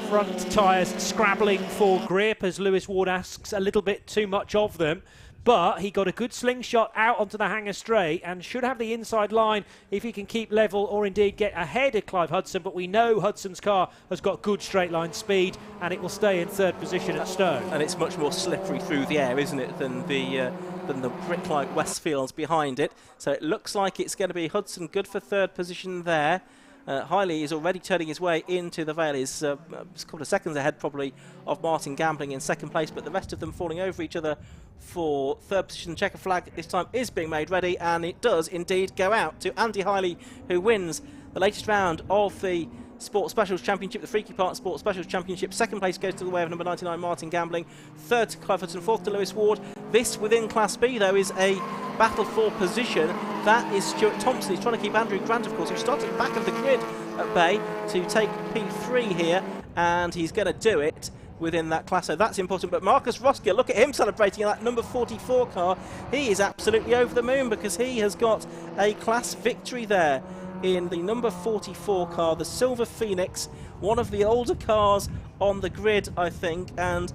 Front tyres scrabbling for grip as Lewis Ward asks a little bit too much of them. But he got a good slingshot out onto the hanger straight and should have the inside line if he can keep level or indeed get ahead of Clive Hudson. But we know Hudson's car has got good straight line speed and it will stay in third position at Stowe. And it's much more slippery through the air, isn't it, than the brick-like Westfields behind it. So it looks like it's going to be Hudson good for third position there. Hiley is already turning his way into the Vale. He's a couple of seconds ahead probably of Martin Gambling in second place, but the rest of them falling over each other for third position. Checker flag this time is being made ready, and it does indeed go out to Andy Hiley, who wins the latest round of the Sports Specials Championship, the Freaky Park Sports Specials Championship. Second place goes to the way of number 99 Martin Gambling, third to Clive Hudson, fourth to Lewis Ward. This within Class B though is a battle for position. That is Stuart Thompson. He's trying to keep Andrew Grant, of course, who started at the back of the grid at Bay to take P3 here, and he's going to do it within that class, so that's important. But Marcus Roskill, look at him celebrating in that number 44 car. He is absolutely over the moon because he has got a class victory there in the number 44 car, the Silver Phoenix, one of the older cars on the grid, I think, and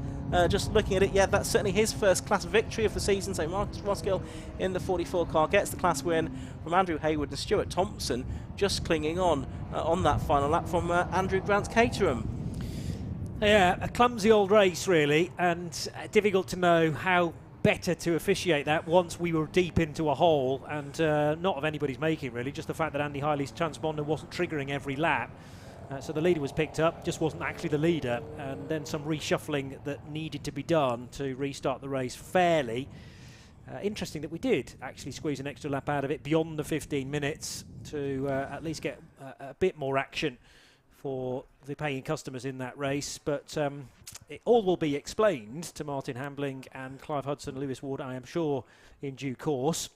just looking at it, that's certainly his first class victory of the season. So Marcus Roskill in the 44 car gets the class win from Andrew Hayward, and Stuart Thompson just clinging on that final lap from Andrew Grant's Caterham. Yeah, a clumsy old race really, and difficult to know how better to officiate that once we were deep into a hole, and not of anybody's making really, just the fact that Andy Hiley's transponder wasn't triggering every lap. So the leader was picked up, just wasn't actually the leader, and then some reshuffling that needed to be done to restart the race fairly. Interesting that we did actually squeeze an extra lap out of it beyond the 15 minutes to at least get a bit more action for the paying customers in that race, but it all will be explained to Martin Hambling and Clive Hudson, Lewis Ward, I am sure, in due course.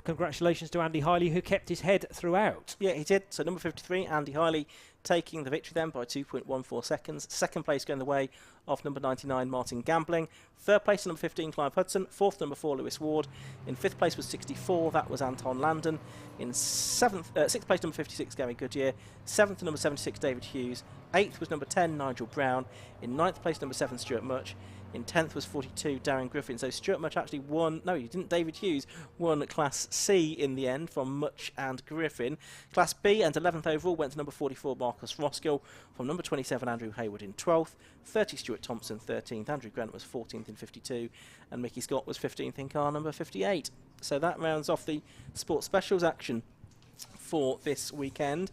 Congratulations to Andy Hiley, who kept his head throughout. Yeah, he did. So number 53, Andy Hiley, taking the victory then by 2.14 seconds. Second place going the way of number 99, Martin Gambling. Third place, number 15, Clive Hudson. Fourth, number 4, Lewis Ward. In fifth place was 64, that was Anton Landon. In sixth place, number 56, Gary Goodyear. Seventh, number 76, David Hughes. Eighth was number 10, Nigel Brown. In ninth place, number 7, Stuart Much. In 10th was 42, Darren Griffin. So Stuart Much actually won. No, he didn't. David Hughes won Class C in the end from Much and Griffin. Class B and 11th overall went to number 44, Marcus Roskill. From number 27, Andrew Hayward in 12th. 30, Stuart Thompson, 13th. Andrew Grant was 14th in 52. And Mickey Scott was 15th in car number 58. So that rounds off the Sports Specials action for this weekend.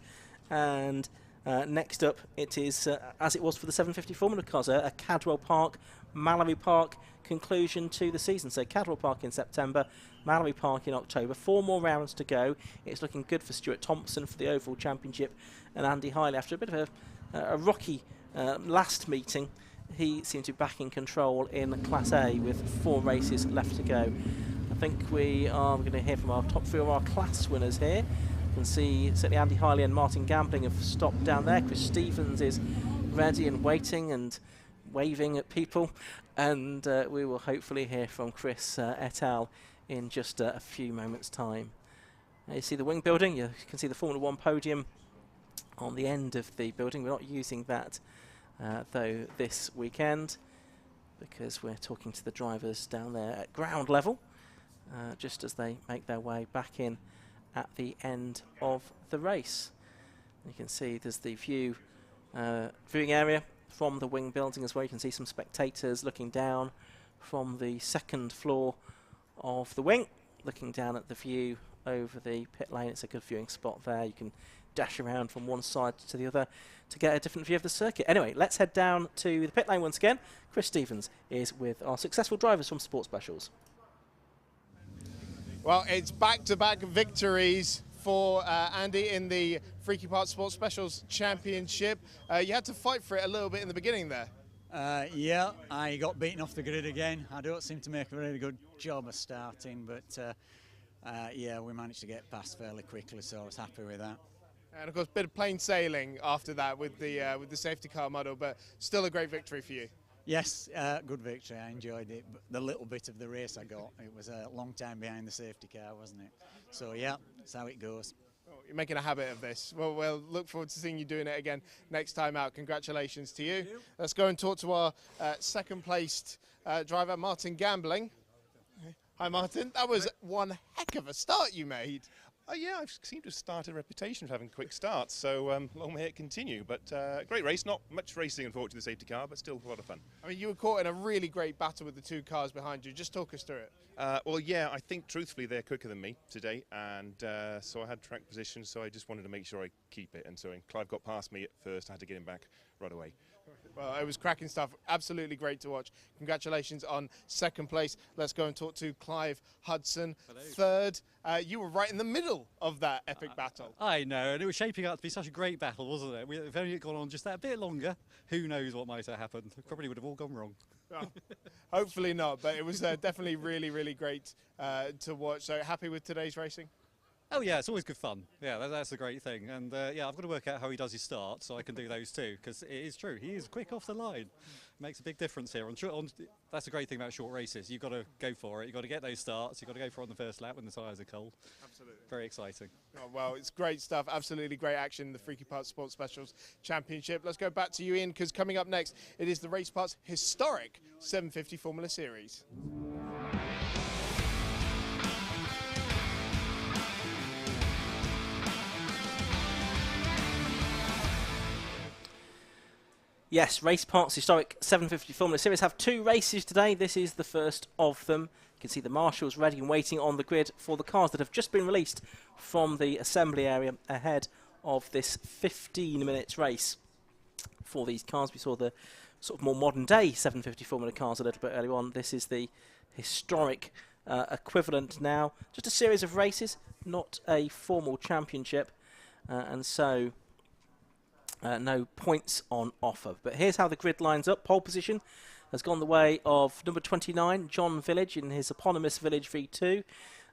And next up, it is, as it was for the 750 Formula Cars, a Cadwell Park, Mallory Park conclusion to the season. So Cadwell Park in September, Mallory Park in October. 4 more rounds to go. It's looking good for Stuart Thompson for the overall championship, and Andy Hiley, after a bit of a rocky last meeting, he seemed to be back in control in Class A with 4 races left to go. I think we are going to hear from our top 3 of our class winners here. You can see certainly Andy Hiley and Martin Gambling have stopped down there. Chris Stevens is ready and waiting and waving at people, and we will hopefully hear from Chris et al. In just a few moments' time. You see the wing building, you can see the Formula 1 podium on the end of the building. We're not using that though this weekend, because we're talking to the drivers down there at ground level, just as they make their way back in at the end of the race. You can see there's the viewing area from the wing building as well. You can see some spectators looking down from the 2nd floor of the wing, looking down at the view over the pit lane. It's a good viewing spot there. You can dash around from one side to the other to get a different view of the circuit. Anyway, let's head down to the pit lane once again. Chris Stevens is with our successful drivers from Sports Specials. Well, it's back-to-back victories for Andy in the Freaky Park Sports Specials Championship. You had to fight for it a little bit in the beginning there. Yeah, I got beaten off the grid again. I don't seem to make a really good job of starting, but yeah, we managed to get past fairly quickly, so I was happy with that. And of course, a bit of plain sailing after that with the safety car model, but still a great victory for you. Yes, good victory. I enjoyed it. But the little bit of the race I got, it was a long time behind the safety car, wasn't it? So yeah, that's how it goes. Oh, you're making a habit of this. Well, we'll look forward to seeing you doing it again next time out. Congratulations to you. Let's go and talk to our second-placed driver, Martin Gambling. Hi, Martin. That was one heck of a start you made. Yeah, I've seemed to have started a reputation for having quick starts, so long may it continue. But great race, not much racing, unfortunately, the safety car, but still a lot of fun. I mean, you were caught in a really great battle with the 2 cars behind you. Just talk us through it. Well, yeah, I think, truthfully, they're quicker than me today, and so I had track position, so I just wanted to make sure I keep it. And so when Clive got past me at first, I had to get him back right away. Well, it was cracking stuff. Absolutely great to watch. Congratulations on second place. Let's go and talk to Clive Hudson. Hello. Third. You were right in the middle of that epic battle. I know, and it was shaping up to be such a great battle, wasn't it? If only it gone on just that bit longer, who knows what might have happened. Probably would have all gone wrong. Well, hopefully not, but it was definitely really, really great to watch. So happy with today's racing? Oh yeah, it's always good fun. Yeah, that's a great thing. And yeah, I've got to work out how he does his starts so I can do those too, because it is true. He is quick off the line. Makes a big difference here. That's the great thing about short races. You've got to go for it. You've got to get those starts. You've got to go for it on the first lap when the tyres are cold. Absolutely. Very exciting. Oh, well, it's great stuff. Absolutely great action in the Freaky Parts Sports Specials Championship. Let's go back to you, Ian, because coming up next, it is the Race Parts historic 750 Formula Series. Yes, Race Parts Historic 750 Formula Series have 2 races today. This is the first of them. You can see the marshals ready and waiting on the grid for the cars that have just been released from the assembly area ahead of this 15-minute race for these cars. We saw the sort of more modern day 750 Formula cars a little bit earlier on. This is the historic equivalent now. Just a series of races, not a formal championship, and so no points on offer. But here's how the grid lines up. Pole position has gone the way of number 29, John Village, in his eponymous Village V2.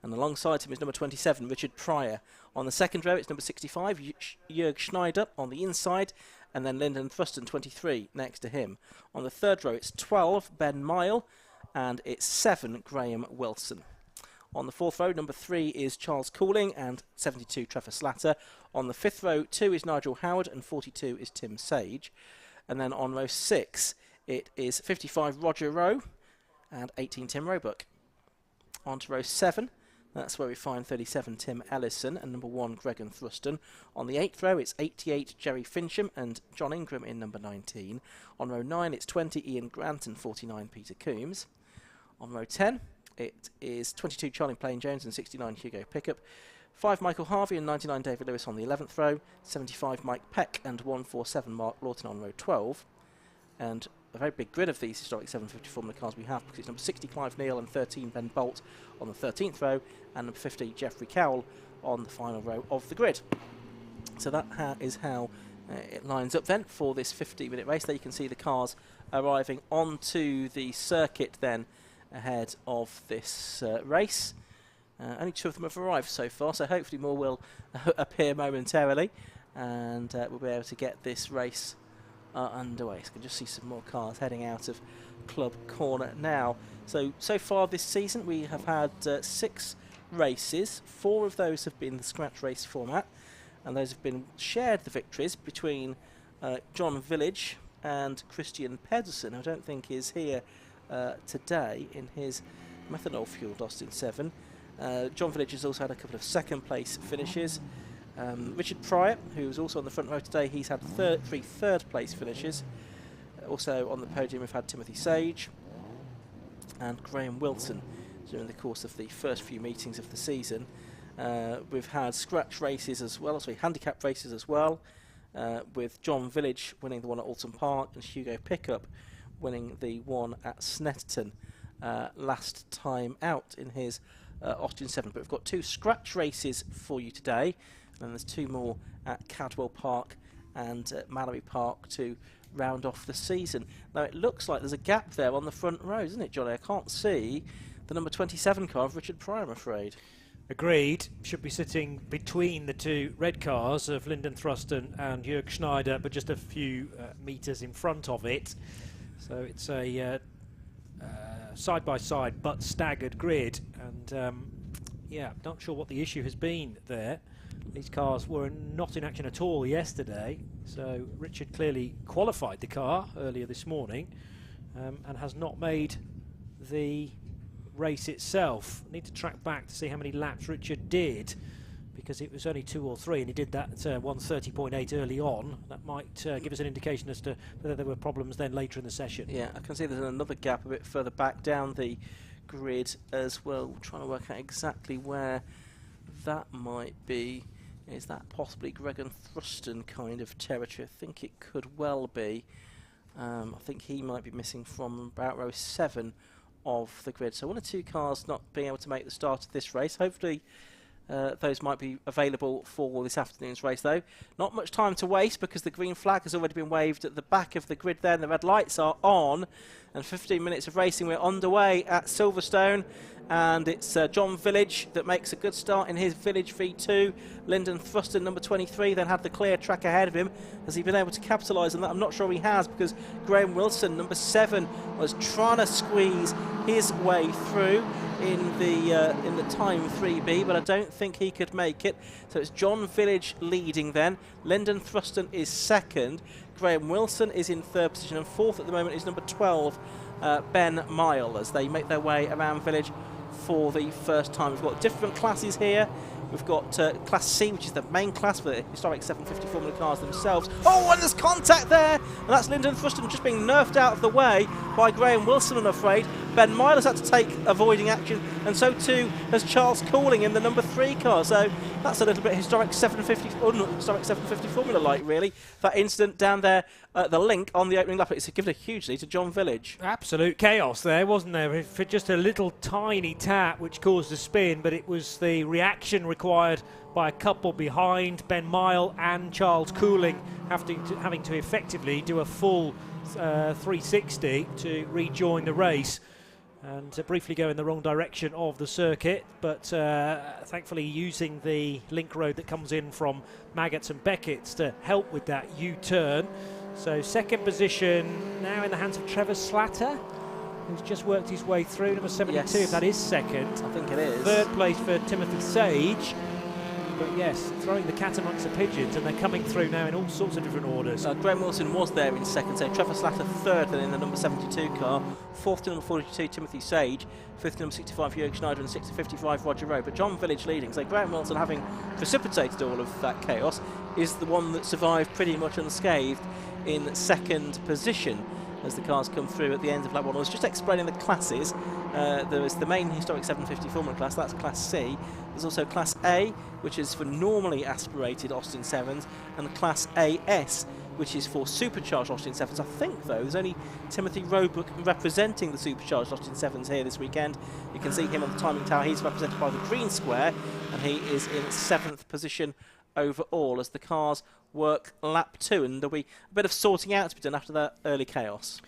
And alongside him is number 27, Richard Pryor. On the second row, it's number 65, Jörg Schneider on the inside. And then Lyndon Thuston, 23, next to him. On the third row, it's 12, Ben Mile. And it's 7, Graham Wilson. On the fourth row, number 3 is Charles Cooling and 72, Trevor Slatter. On the fifth row, 2 is Nigel Howard and 42 is Tim Sage. And then on row 6 it is 55 Roger Rowe and 18 Tim Roebuck. On to row 7. That's where we find 37 Tim Ellison and number 1 Gregan Thruston. On the 8th row it's 88 Jerry Fincham and John Ingram in number 19. On row 9 it's 20 Ian Grant and 49 Peter Coombs. On row 10 it is 22 Charlie Plain Jones and 69 Hugo Pickup. 5 Michael Harvey and 99 David Lewis on the 11th row. 75 Mike Peck and 147 Mark Lawton on row 12. And a very big grid of these historic 750 Formula cars we have, because it's number 60 Clive Neal and 13 Ben Bolt on the 13th row, and number 50 Jeffrey Cowell on the final row of the grid. So that is how it lines up then for this 50-minute race. There you can see the cars arriving onto the circuit then ahead of this race. Only 2 of them have arrived so far, so hopefully more will appear momentarily, and we'll be able to get this race underway. So you can just see some more cars heading out of Club Corner now. So far this season we have had 6 races. 4 of those have been the scratch race format, and those have been shared the victories between John Village and Christian Pedersen, who I don't think is here today in his methanol fueled Austin 7. John Village has also had a couple of second place finishes. Richard Pryor, who was also on the front row today, he's had 3 third place finishes. Also on the podium we've had Timothy Sage and Graham Wilson during the course of the first few meetings of the season. We've had scratch races as well, handicap races as well, with John Village winning the one at Alton Park and Hugo Pickup winning the one at Snetterton last time out in his Austin 7. But we've got 2 scratch races for you today, and there's 2 more at Cadwell Park and Mallory Park to round off the season. Now it looks like there's a gap there on the front row, isn't it, Johnny? I can't see the number 27 car of Richard Pryor, I'm afraid. Agreed. Should be sitting between the 2 red cars of Lyndon Thruston and Jörg Schneider, but just a few metres in front of it. So it's a side-by-side but staggered grid, and yeah, not sure what the issue has been there. These cars were not in action at all yesterday, so Richard clearly qualified the car earlier this morning and has not made the race itself. Need to track back to see how many laps Richard did, because it was only 2 or 3 and he did that 1:30.8 early on. That might give us an indication as to whether there were problems then later in the session. Yeah, I can see there's another gap a bit further back down the grid as well. We're trying to work out exactly where that might be. Is that possibly Gregan Thruston kind of territory? I think it could well be. I think he might be missing from about row 7 of the grid. So 1 or 2 cars not being able to make the start of this race. Hopefully those might be available for this afternoon's race, though. Not much time to waste, because the green flag has already been waved at the back of the grid there, and the red lights are on, and 15 minutes of racing. We're underway at Silverstone, and it's John Village that makes a good start in his Village V2. Lyndon Thruston, number 23, then had the clear track ahead of him. Has he been able to capitalise on that? I'm not sure he has, because Graham Wilson, number 7, was trying to squeeze his way through in the time 3B, but I don't think he could make it. So it's John Village leading then. Lyndon Thruston is second. Graham Wilson is in 3rd position, and 4th at the moment is number 12, Ben Mile, as they make their way around Village for the first time. We've got different classes here. We've got Class C, which is the main class for the historic 750 Formula cars themselves. Oh, and there's contact there! And that's Lyndon Thruston just being nerfed out of the way by Graham Wilson, I'm afraid. Ben Miles had to take avoiding action, and so too has Charles Cooling in the number 3 car. So that's a little bit historic 750 Formula-like, really. That incident down there at the link on the opening lap, it's given a huge lead to John Village. Absolute chaos there, wasn't there? For just a little tiny tap which caused a spin, but it was the reaction required by a couple behind, Ben Mile and Charles Cooling, having to effectively do a full 360 to rejoin the race and briefly go in the wrong direction of the circuit, but thankfully using the link road that comes in from Maggots and Beckett's to help with that U-turn. So 2nd position now in the hands of Trevor Slatter, who's just worked his way through, number 72, yes. If that is 2nd. I think it is. 3rd place for Timothy Sage. but yes, throwing the cat amongst the pigeons, and they're coming through now in all sorts of different orders. Graham Wilson was there in second, so Trevor Slatter third then in the number 72 car, fourth to number 42 Timothy Sage, fifth to number 65 Jörg Schneider, and sixth to 55 Roger Rowe. But John Village leading, so Graham Wilson, having precipitated all of that chaos, is the one that survived pretty much unscathed in second position as the cars come through at the end of lap 1. I was just explaining the classes. There is the main historic 750 Formula class, that's Class C. There's also Class A, which is for normally aspirated Austin 7s, and Class AS, which is for supercharged Austin 7s. I think, though, there's only Timothy Roebuck representing the supercharged Austin 7s here this weekend. You can see him on the timing tower. He's represented by the green square, and he is in 7th position overall as the cars work lap 2, and there'll be a bit of sorting out to be done after that early chaos.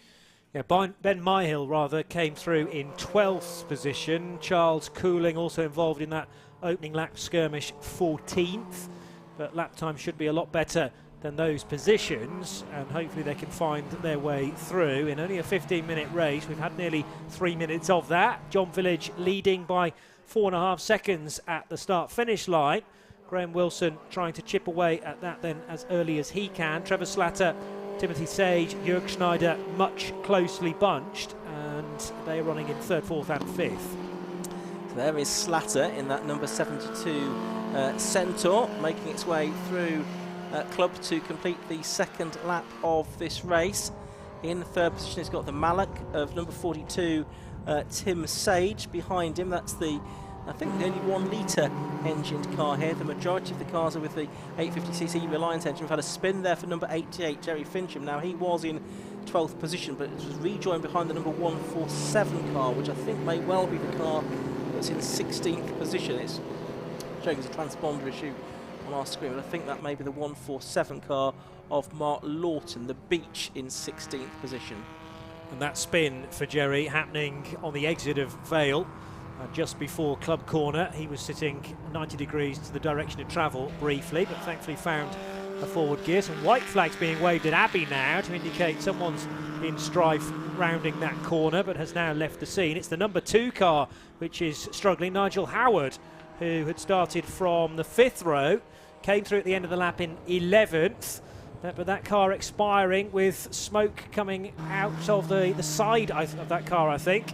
Yeah, Ben Myhill rather came through in 12th position. Charles Cooling also involved in that opening lap skirmish, 14th, but lap time should be a lot better than those positions, and hopefully they can find their way through in only a 15-minute race. We've had nearly 3 minutes of that. John Village leading by 4.5 seconds at the start-finish line. Graham Wilson trying to chip away at that then as early as he can. Trevor Slatter, Timothy Sage, Jörg Schneider much closely bunched, and they're running in 3rd, 4th and 5th. So there is Slatter in that number 72 Centaur, making its way through Club to complete the 2nd lap of this race. In 3rd position he's got the Malak of number 42 Tim Sage. Behind him, that's the I think the only 1 litre engined car here. The majority of the cars are with the 850cc Reliance engine. We've had a spin there for number 88, Jerry Fincham. Now, he was in 12th position, but it was rejoined behind the number 147 car, which I think may well be the car that's in 16th position. It's showing us a transponder issue on our screen, but I think that may be the 147 car of Mark Lawton, the Beach, in 16th position. And that spin for Jerry happening on the exit of Vale. Just before Club Corner, he was sitting 90 degrees to the direction of travel briefly, but thankfully found a forward gear. Some white flags being waved at Abbey now to indicate someone's in strife rounding that corner, but has now left the scene. It's the number 2 car which is struggling. Nigel Howard, who had started from the 5th row, came through at the end of the lap in 11th. But that car expiring with smoke coming out of the side of that car, I think.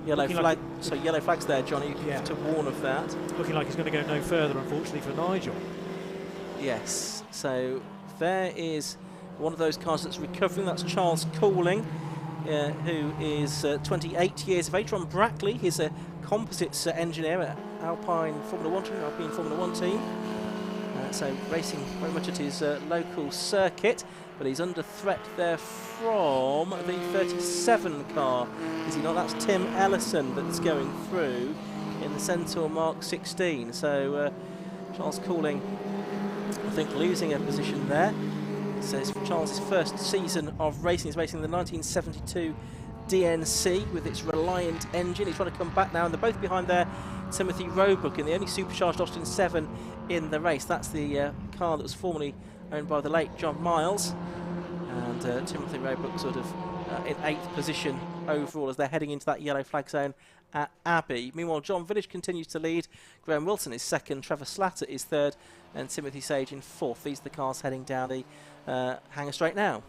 Yellow flag, so yellow flags there, Johnny, you have to warn of that. Looking like he's going to go no further, unfortunately, for Nigel. Yes, so there is one of those cars that's recovering. That's Charles Cooling, who is 28 years of age. Ron Brackley, he's a composites engineer at Alpine Formula 1 team, Alpine Formula 1 team. So racing very much at his local circuit, but he's under threat there from the 37 car. Is he not? That's Tim Ellison that's going through in the Centaur Mark 16. So Charles Cooling, I think, losing a position there. So it's Charles' first season of racing. He's racing the 1972 DNC with its Reliant engine. He's trying to come back now, and they're both behind there. Timothy Roebuck in the only supercharged Austin 7 in the race. That's the car that was formerly owned by the late John Miles, and Timothy Roebuck sort of in 8th position overall as they're heading into that yellow flag zone at Abbey. Meanwhile, John Village continues to lead. Graham Wilson is 2nd, Trevor Slatter is 3rd, and Timothy Sage in 4th. These are the cars heading down the Hangar Straight now.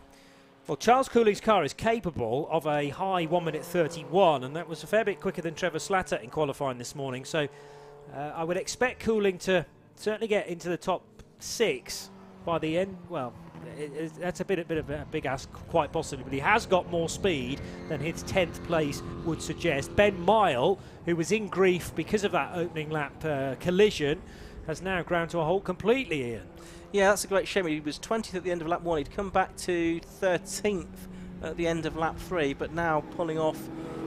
Well, Charles Cooley's car is capable of a high 1 minute 31, and that was a fair bit quicker than Trevor Slatter in qualifying this morning. So I would expect Cooling to certainly get into the top 6 by the end. Well, that's a bit of a big ask, quite possibly, but he has got more speed than his 10th place would suggest. Ben Mile, who was in grief because of that opening lap collision, has now ground to a halt completely, Ian. Yeah, that's a great shame. He was 20th at the end of lap 1. He'd come back to 13th at the end of lap 3, but now pulling off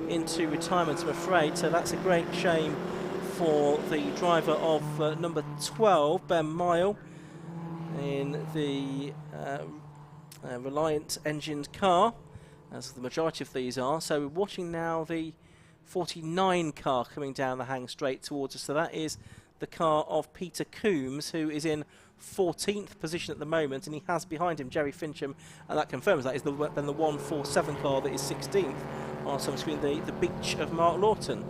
into retirement, I'm afraid. So that's a great shame for the driver of number 12, Ben Mile, in the Reliant engined car, as the majority of these are. So we're watching now the 49 car coming down the hang straight towards us. So that is the car of Peter Coombs, who is in 14th position at the moment, and he has behind him Jerry Fincham, and that confirms that is then the 147 car that is 16th on some screen, the Beach of Mark Lawton.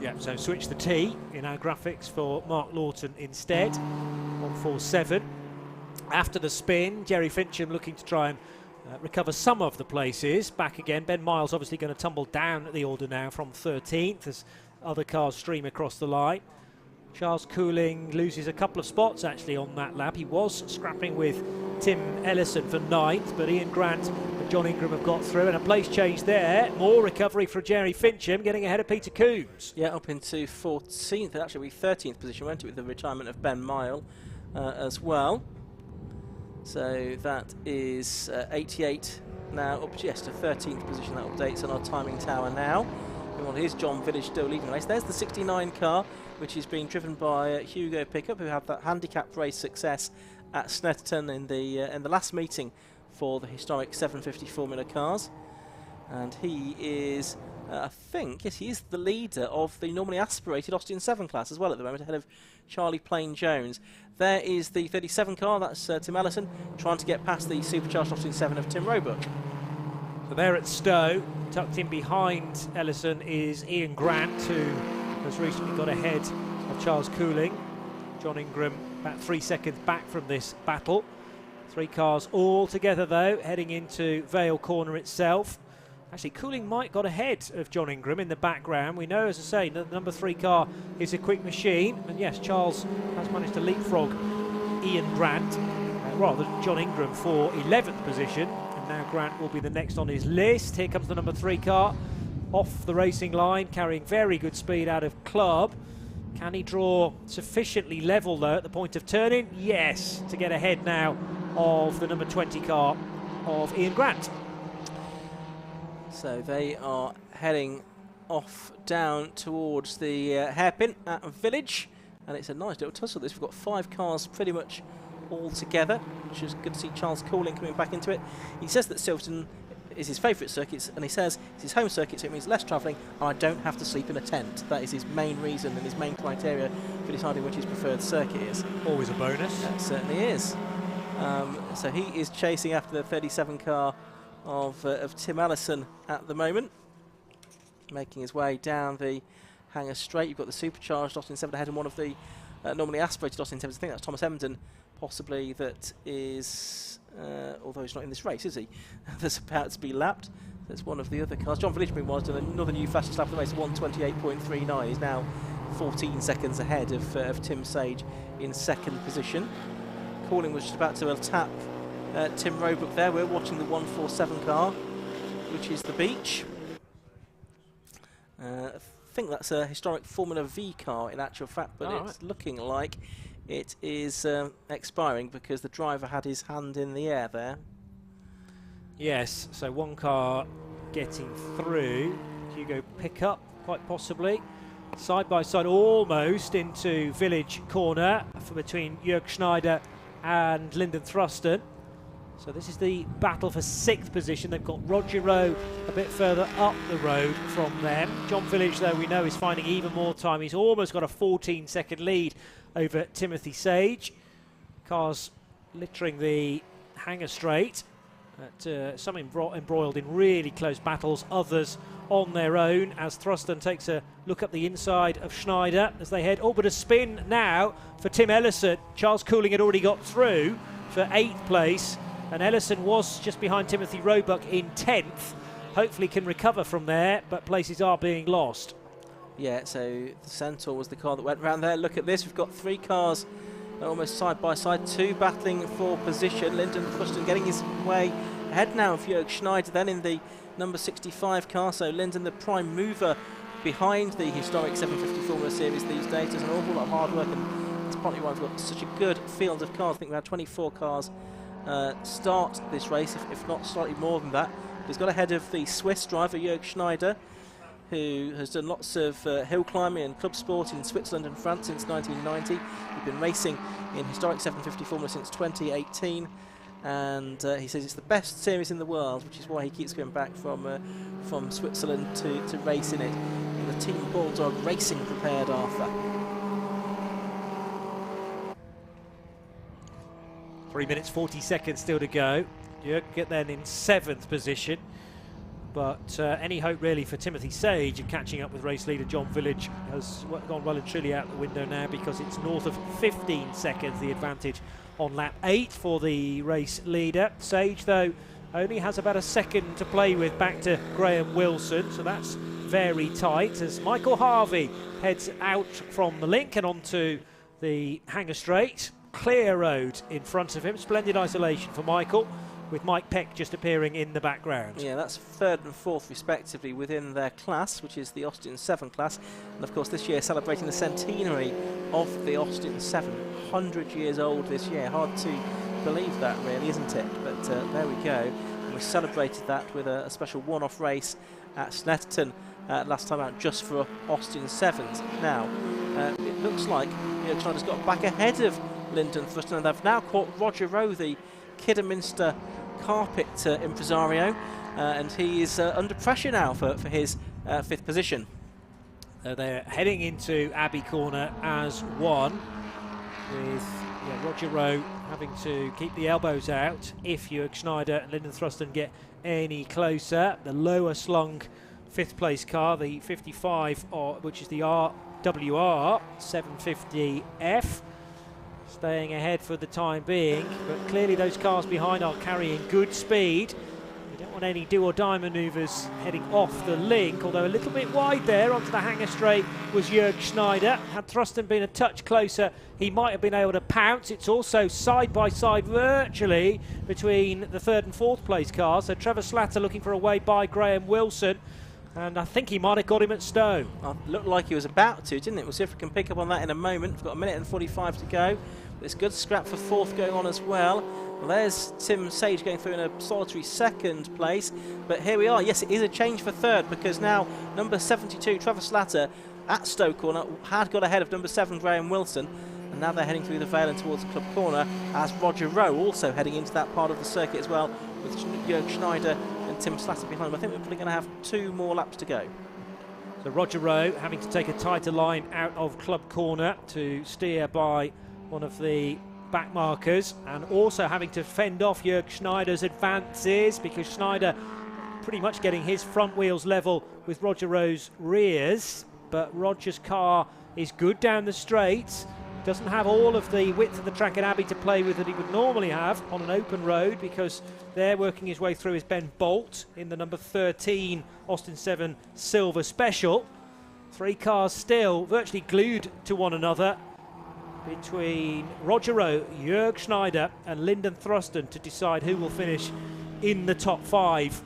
Yeah, so switch the T in our graphics for Mark Lawton instead. 147. After the spin, Jerry Fincham looking to try and recover some of the places. Back again, Ben Miles obviously going to tumble down at the order now from 13th as other cars stream across the line. Charles Cooling loses a couple of spots actually on that lap. He was scrapping with Tim Ellison for 9th, but Ian Grant and John Ingram have got through, and a place change there. More recovery for Jerry Fincham, getting ahead of Peter Coombs. Yeah, up into 14th, and actually 13th position, went it with the retirement of Ben Mile as well. So that is 88 now, up to 13th position. That updates on our timing tower now. Here's John Village still leading the race. There's the 69 car, which is being driven by Hugo Pickup, who had that handicap race success at Snetterton in the last meeting for the historic 750 Formula cars. And he is, I think, yes, he is the leader of the normally aspirated Austin 7 class as well at the moment, ahead of Charlie Plain-Jones. There is the 37 car, that's Tim Ellison, trying to get past the supercharged Austin 7 of Tim Roebuck. So there at Stowe, tucked in behind Ellison is Ian Grant, who has recently got ahead of Charles Cooling. John Ingram about 3 seconds back from this battle. 3 cars all together though, heading into Vale Corner itself. Actually, Cooling might got ahead of John Ingram in the background. We know, as I say, the number 3 car is a quick machine. And yes, Charles has managed to leapfrog Ian Grant, rather John Ingram for 11th position. And now Grant will be the next on his list. Here comes the number 3 car off the racing line, carrying very good speed out of Club. Can he draw sufficiently level though at the point of turning? Yes, to get ahead now of the number 20 car of Ian Grant. So they are heading off down towards the hairpin at Village, and it's a nice little tussle this. We've got 5 cars pretty much all together, which is good to see Charles Cooling coming back into it. He says that Silverstone is his favourite circuit, and he says it's his home circuit, so it means less travelling, and I don't have to sleep in a tent. That is his main reason and his main criteria for deciding which his preferred circuit is. Always a bonus. That certainly is. So he is chasing after the 37 car of Tim Ellison at the moment, making his way down the Hangar Straight. You've got the supercharged Austin 7 ahead, and one of the normally aspirated Austin 7s. I think that's Thomas Emden, possibly, that is, although he's not in this race, is he? That's about to be lapped. That's one of the other cars. John Village, meanwhile, has done another new fastest lap of the race, 1:28.39. He's now 14 seconds ahead of Tim Sage in 2nd position. Cooling was just about to tap Tim Roebuck there. We're watching the 147 car, which is the Beach. I think that's a historic Formula V car in actual fact, but it's looking like it is expiring because the driver had his hand in the air there. Yes, so 1 car getting through. Hugo Pickup, quite possibly. Side by side almost into Village Corner for between Jörg Schneider and Lyndon Thruston. So this is the battle for 6th position. They've got Roger Rowe a bit further up the road from them. John Village, though, we know is finding even more time. He's almost got a 14-second lead over Timothy Sage. Cars littering the Hangar Straight. Some embroiled in really close battles, others on their own, as Thruston takes a look up the inside of Schneider as they head. Oh, but a spin now for Tim Ellison. Charles Cooling had already got through for 8th place, and Ellison was just behind Timothy Roebuck in 10th. Hopefully can recover from there, but places are being lost. Yeah, so the Centaur was the car that went round there. Look at this, we've got 3 cars almost side by side, 2 battling for position. Lyndon Thruston getting his way ahead now of Jörg Schneider then in the number 65 car. So Lyndon, the prime mover behind the historic 750 Formula Series these days. Does an awful lot of hard work, and it's partly why we've got such a good field of cars. I think we had 24 cars start this race, if not slightly more than that. He's got ahead of the Swiss driver Jörg Schneider, who has done lots of hill climbing and club sport in Switzerland and France since 1990. He's been racing in historic 750 Formula since 2018, and he says it's the best series in the world, which is why he keeps going back from Switzerland to race in it. And the Team Bulldog Racing prepared Arthur. 3 minutes 40 seconds still to go. Jörg get then in 7th position. But any hope really for Timothy Sage of catching up with race leader John Village has gone well and truly out the window now, because it's north of 15 seconds the advantage on lap 8 for the race leader. Sage, though, only has about a second to play with back to Graham Wilson, so that's very tight as Michael Harvey heads out from the link and onto the Hanger Straight. Clear road in front of him, splendid isolation for Michael, with Mike Peck just appearing in the background. Yeah, that's 3rd and 4th respectively within their class, which is the Austin 7 class. And of course this year celebrating the centenary of the Austin 7. 100 years old this year. Hard to believe that really, isn't it? But there we go. And we celebrated that with a special one-off race at Snetterton last time out, just for Austin 7s. Now, it looks like Schneider's got back ahead of Lyndon Thrusten, and they've now caught Roger Rowe, the Kidderminster carpet impresario, and he is under pressure now for his 5th position. They're heading into Abbey Corner as one, with Roger Rowe having to keep the elbows out if Jörg Schneider and Lyndon Thrusten get any closer. The lower slung 5th place car, the 55, which is the RWR 750F, staying ahead for the time being, but clearly those cars behind are carrying good speed. You don't want any do-or-die manoeuvres heading off the link, although a little bit wide there onto the Hanger Straight was Jörg Schneider. Had Thrusten been a touch closer, he might have been able to pounce. It's also side-by-side virtually between the 3rd and 4th place cars, so Trevor Slatter looking for a way by Graham Wilson, and I think he might have got him at Stowe. Looked like he was about to, didn't it? We'll see if we can pick up on that in a moment. We've got a minute and 45 to go. There's good scrap for 4th going on as well. Well, there's Tim Sage going through in a solitary 2nd place. But here we are. Yes, it is a change for 3rd, because now number 72, Trevor Slatter, at Stowe Corner, had got ahead of number 7, Graham Wilson. And now they're heading through the Vale and towards the Club Corner, as Roger Rowe also heading into that part of the circuit as well, with Jörg Schneider and Tim Slatter behind him. I think we're probably going to have 2 more laps to go. So Roger Rowe having to take a tighter line out of Club Corner to steer by one of the back markers, and also having to fend off Jörg Schneider's advances, because Schneider pretty much getting his front wheels level with Roger Rowe's rears, but Roger's car is good down the straights. Doesn't have all of the width of the track at Abbey to play with that he would normally have on an open road, because there working his way through is Ben Bolt in the number 13 Austin 7 Silver Special. 3 cars still virtually glued to one another between Roger Rowe, Jörg Schneider and Lyndon Thrusten to decide who will finish in the top 5.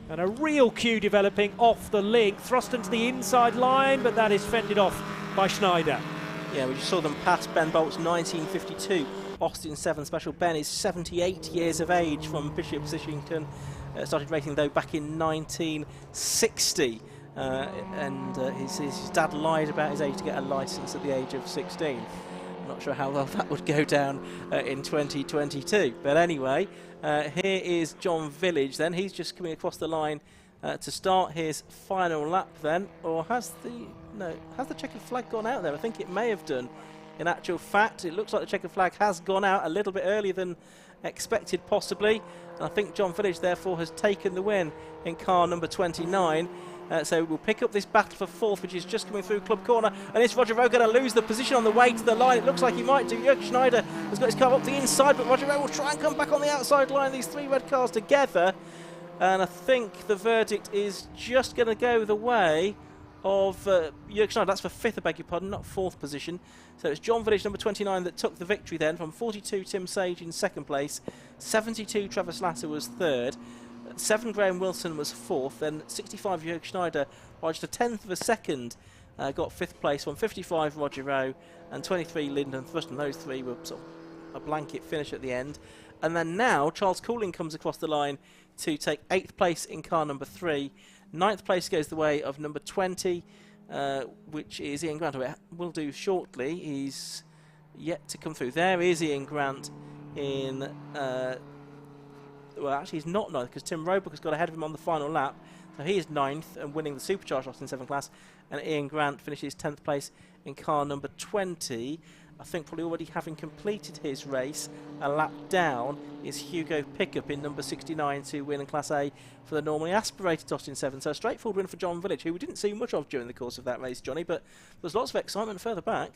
And a real queue developing off the link. Thrusten to the inside line, but that is fended off by Schneider. Yeah, we just saw them pass Ben Bolt's 1952 Austin 7 Special. Ben is 78 years of age from Bishop's Islington. Started racing though back in 1960. And his dad lied about his age to get a licence at the age of 16. I'm not sure how well that would go down in 2022. But anyway, here is John Village then. He's just coming across the line to start his final lap then. Or has the checkered flag gone out there? I think it may have done. In actual fact, it looks like the checkered flag has gone out a little bit earlier than expected possibly. And I think John Village therefore has taken the win in car number 29. So we'll pick up this battle for 4th, which is just coming through Club Corner. And is Roger Rowe going to lose the position on the way to the line? It looks like he might do. Jörg Schneider has got his car up the inside, but Roger Rowe will try and come back on the outside line. These 3 red cars together. And I think the verdict is just going to go the way of Jörg Schneider. That's for 5th, I beg your pardon, not 4th position. So it's John Village, number 29, that took the victory then. From 42, Tim Sage in 2nd place. 72, Trevor Slatter was 3rd. 7, Graham Wilson was 4th, then 65, Jörg Schneider, by just a 10th of a second, got 5th place. From 55, Roger Rowe, and 23, Lyndon Thrusten. Those 3 were sort of a blanket finish at the end. And then now, Charles Cooling comes across the line to take 8th place in car number 3. 9th place goes the way of number 20, which is Ian Grant. We'll do shortly. He's yet to come through. There is Ian Grant in... well, actually, he's not 9th because Tim Roebuck has got ahead of him on the final lap. So he is 9th and winning the Supercharged Austin 7 class. And Ian Grant finishes 10th place in car number 20. I think probably already having completed his race, a lap down, is Hugo Pickup in number 69 to win in Class A for the normally aspirated Austin 7. So a straightforward win for John Village, who we didn't see much of during the course of that race, Johnny, but there's lots of excitement further back.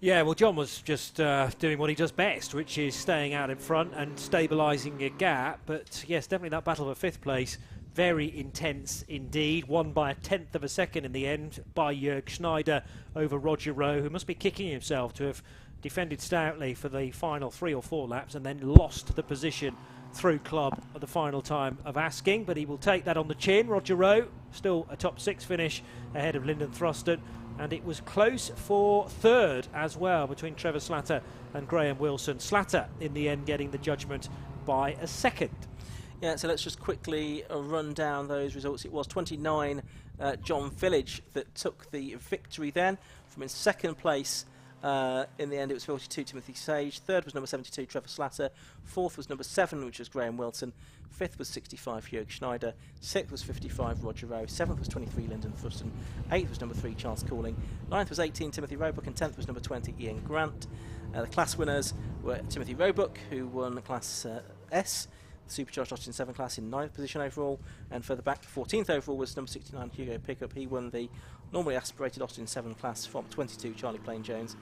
Yeah, well, John was just doing what he does best, which is staying out in front and stabilising a gap. But yes, definitely that battle for 5th place, very intense indeed. Won by a 1/10 of a second in the end by Jörg Schneider over Roger Rowe, who must be kicking himself to have defended stoutly for the final 3 or 4 laps and then lost the position through club at the final time of asking. But he will take that on the chin. Roger Rowe, still a top 6 finish ahead of Lyndon Thruston. And it was close for 3rd as well between Trevor Slatter and Graham Wilson. Slatter in the end getting the judgment by a second. Yeah, so let's just quickly run down those results. It was 29 John Village that took the victory then. From in 2nd place, in the end it was 42 Timothy Sage. 3rd was number 72 Trevor Slatter. 4th was number 7, which was Graham Wilson. 5th was 65 Jörg Schneider. 6th was 55 Roger Rowe. 7th was 23 Lyndon Thruston. 8th was number 3 Charles Cooling. 9th was 18 Timothy Roebuck, and 10th was number 20 Ian Grant. The class winners were Timothy Roebuck, who won Class S, the Supercharged Austin 7 class, in 9th position overall, and further back 14th overall was number 69 Hugo Pickup. He won the normally aspirated Austin 7 class from 22 Charlie Plain Jones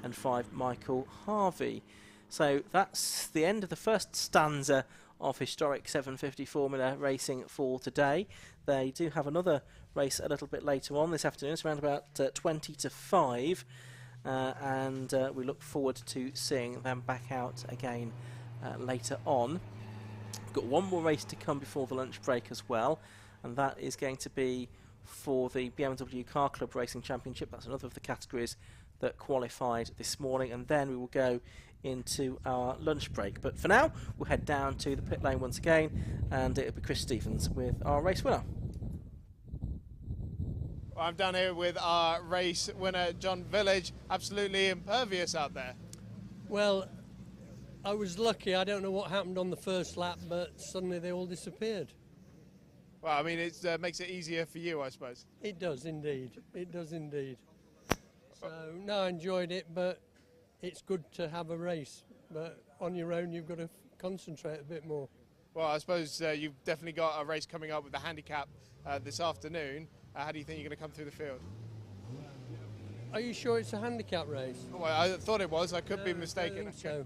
and 5 Michael Harvey. So that's the end of the first stanza of historic 750 Formula racing for today. They do have another race a little bit later on this afternoon. It's around about 20 to 5, and we look forward to seeing them back out again later on. We've got one more race to come before the lunch break as well, and that is going to be for the BMW Car Club Racing Championship. That's another of the categories that qualified this morning, and then we will go into our lunch break. But for now, we'll head down to the pit lane once again, and it'll be Chris Stevens with our race winner. Well, I'm down here with our race winner, John Village. Absolutely impervious out there. Well, I was lucky. I don't know what happened on the first lap, but suddenly they all disappeared. Well, I mean, it makes it easier for you, I suppose. It does indeed. It does indeed. So, no, I enjoyed it, but it's good to have a race. But on your own, you've got to concentrate a bit more. Well, I suppose you've definitely got a race coming up with the handicap this afternoon. How do you think you're going to come through the field? Are you sure it's a handicap race? Oh, well, I thought it was. I could be mistaken. I don't think so.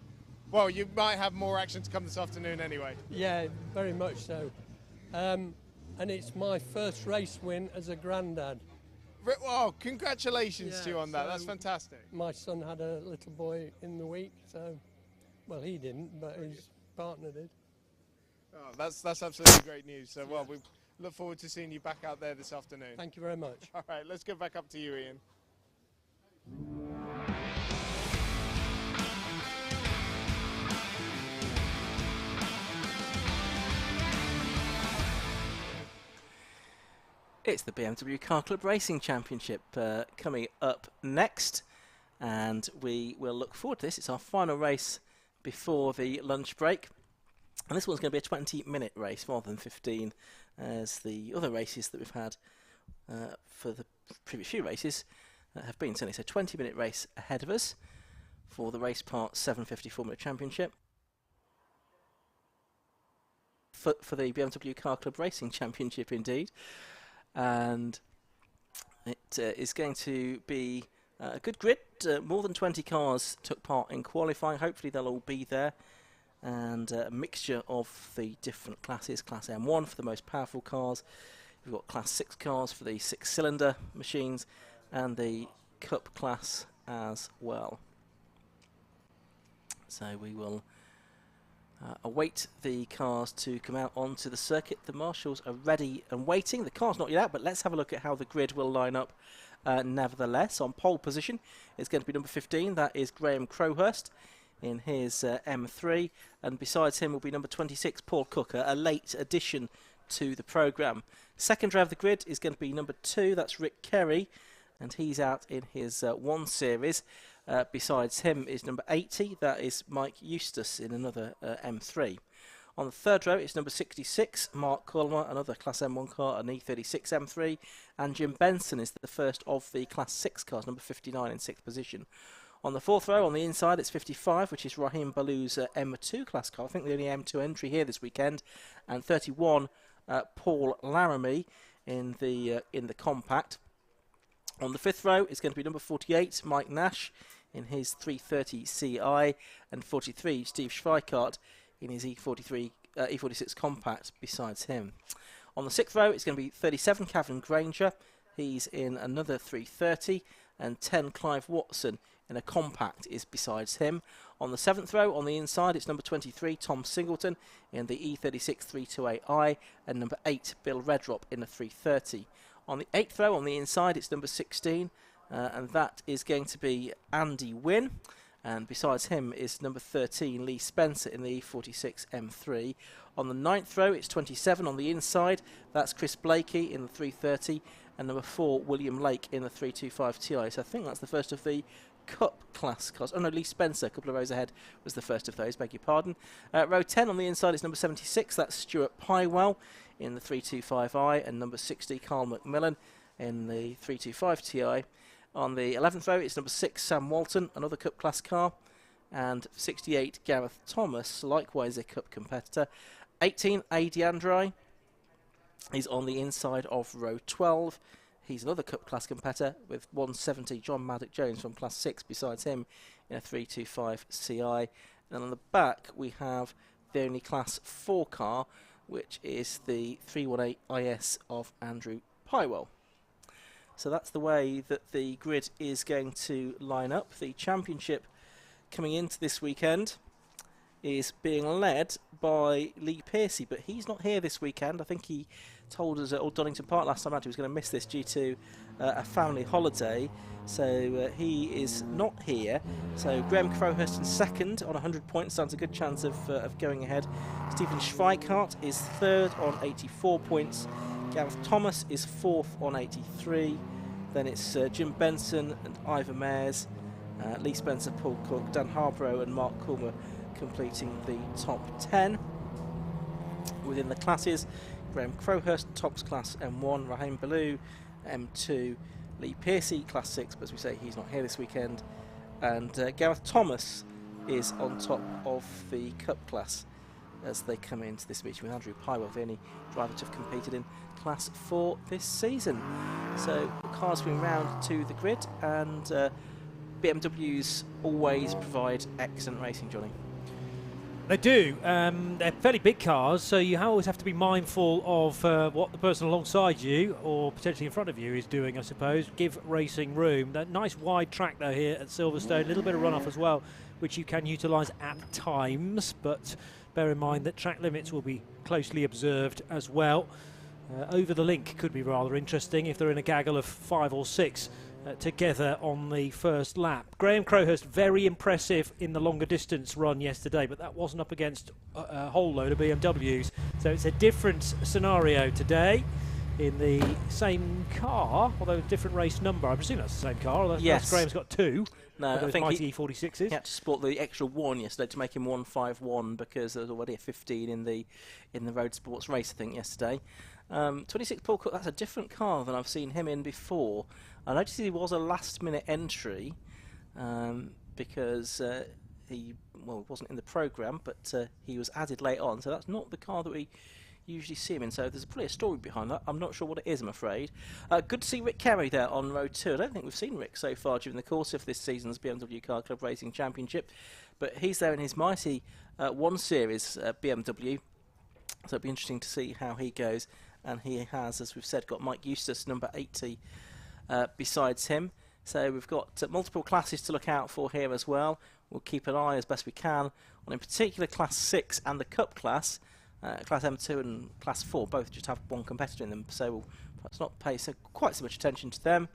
Well, you might have more action to come this afternoon anyway. Yeah, very much so. And it's my first race win as a granddad. Well, congratulations to you on that. That's fantastic. My son had a little boy in the week, so, well, he didn't, but his partner did. Oh, that's absolutely great news. So, well, we look forward to seeing you back out there this afternoon. Thank you very much. All right, let's go back up to you, Ian. It's the BMW Car Club Racing Championship coming up next, and we will look forward to this. It's our final race before the lunch break, and this one's going to be a 20-minute race rather than 15, as the other races that we've had for the previous few races have been. Certainly, so 20-minute race ahead of us for the Race Part 750 Formula Championship. For the BMW Car Club Racing Championship, indeed. And it is going to be a good grid. More than 20 cars took part in qualifying. Hopefully they'll all be there, and a mixture of the different classes. Class M1 for the most powerful cars. We've got Class 6 cars for the 6-cylinder machines, and the Cup class as well. So we will await the cars to come out onto the circuit. The marshals are ready and waiting. The car's not yet out, but let's have a look at how the grid will line up nevertheless. On pole position, it's going to be number 15. That is Graham Crowhurst in his M3. And besides him will be number 26, Paul Cooker, a late addition to the programme. Second driver of the grid is going to be number 2. That's Rick Kerry, and he's out in his 1 Series. Besides him is number 80, that is Mike Eustace in another M3. On the third row it's number 66, Mark Colmer, another Class M1 car, an E36 M3, and Jim Benson is the first of the Class 6 cars, number 59 in 6th position. On the 4th row, on the inside, it's 55, which is Raheem Ballou's M2 class car. I think the only M2 entry here this weekend. And 31, Paul Laramie in the compact. On the 5th row, it's going to be number 48, Mike Nash in his 330 Ci, and 43, Steve Schweikart in his E46 compact besides him. On the 6th row, it's going to be 37, Cavan Granger. He's in another 330, and 10, Clive Watson in a compact is besides him. On the 7th row, on the inside, it's number 23, Tom Singleton in the E36 328i, and number 8, Bill Redrop in the 330. On the 8th row, on the inside, it's number 16, and that is going to be Andy Wynn. And besides him is number 13, Lee Spencer in the E46 M3. On the 9th row, it's 27 on the inside. That's Chris Blakey in the 330, and number 4, William Lake in the 325 Ti. So I think that's the first of the Cup class cars. Oh no, Lee Spencer, a couple of rows ahead, was the first of those, beg your pardon. Row 10 on the inside is number 76, that's Stuart Pywell in the 325i, and number 60, Carl McMillan in the 325 Ti. On the 11th row, it's number 6, Sam Walton, another Cup class car, and 68, Gareth Thomas, likewise a Cup competitor. 18, Adi Andrai, he's on the inside of row 12. He's another Cup class competitor with 170, John Maddock Jones from class 6 besides him in a 325 Ci. And on the back, we have the only class 4 car, which is the 318 IS of Andrew Pywell. So that's the way that the grid is going to line up. The championship coming into this weekend is being led by Lee Pearcey, but he's not here this weekend. I think he told us at Old Donington Park last time out he was going to miss this due to a family holiday, so he is not here. So Graham Crowhurst in second on 100 points, stands a good chance of going ahead. Stephen Schweikart is third on 84 points. Gareth Thomas is fourth on 83. Then it's Jim Benson and Ivor Mayers, Lee Spencer, Paul Cook, Dan Harborough and Mark Coulmer completing the top 10. Within the classes, Graham Crowhurst, Tops class M1, Raheem Ballou, M2, Lee Pearcey, class 6, but as we say, he's not here this weekend. And Gareth Thomas is on top of the Cup class as they come into this meeting with Andrew Pywell, the only driver to have competed in class 4 this season. So cars being round to the grid, and BMWs always provide excellent racing, Johnny. They do. They're fairly big cars, so you always have to be mindful of what the person alongside you or potentially in front of you is doing, I suppose. Give racing room. That nice wide track though here at Silverstone, a little bit of runoff as well, which you can utilise at times, but bear in mind that track limits will be closely observed as well. Over the link could be rather interesting if they're in a gaggle of 5 or 6 together on the first lap. Graham Crowhurst, very impressive in the longer distance run yesterday, but that wasn't up against a whole load of BMWs. So it's a different scenario today in the same car, although different race number. I presume that's the same car, although yes. Graham's got 2. No, I think mighty E46s. He had to sport the extra 1 yesterday to make him 151 because there was already a 15 in the road sports race, I think, yesterday. 26 Paul Cook, that's a different car than I've seen him in before. I noticed he was a last-minute entry because he wasn't in the programme, but he was added late on, so that's not the car that we usually see him in. So there's probably a story behind that. I'm not sure what it is, I'm afraid. Good to see Rick Kerry there on row 2. I don't think we've seen Rick so far during the course of this season's BMW Car Club Racing Championship, but he's there in his mighty 1 Series BMW, so it'll be interesting to see how he goes. And he has, as we've said, got Mike Eustace, number 80, besides him. So we've got multiple classes to look out for here as well. We'll keep an eye as best we can on, in particular, Class 6 and the Cup class. Class M2 and Class 4 both just have 1 competitor in them, so we'll perhaps not pay quite so much attention to them.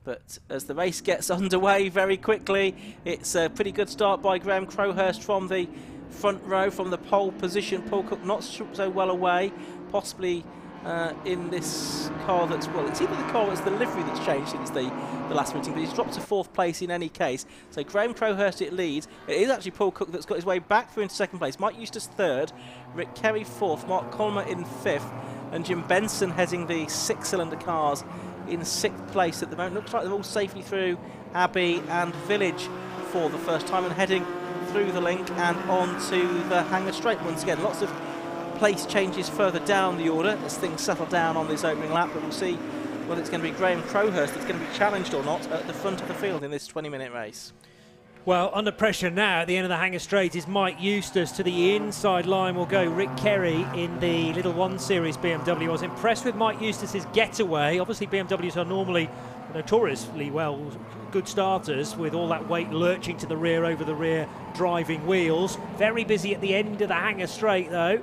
But as the race gets underway very quickly, it's a pretty good start by Graham Crowhurst from the front row, from the pole position. Paul Cook not so well away, possibly in this car that's, well, it's either the car or it's the livery that's changed since the last meeting, but he's dropped to 4th place in any case. So Graham Crowhurst it leads. It is actually Paul Cook that's got his way back through into 2nd place. Mike Eustace 3rd, Rick Kerry 4th, Mark Coulmer in 5th, and Jim Benson heading the 6-cylinder cars in 6th place at the moment. Looks like they're all safely through Abbey and Village for the first time and heading through the link and onto the Hanger Straight once again. Lots of place changes further down the order as things settle down on this opening lap, but we'll see whether it's going to be Graham Crowhurst that's going to be challenged or not at the front of the field in this 20-minute race. Well, under pressure now at the end of the Hanger Straight is Mike Eustace. To the inside line will go Rick Kerry in the Little 1 Series BMW. I was impressed with Mike Eustace's getaway. Obviously BMWs are normally notoriously good starters with all that weight lurching to the rear over the rear driving wheels. Very busy at the end of the Hanger Straight though,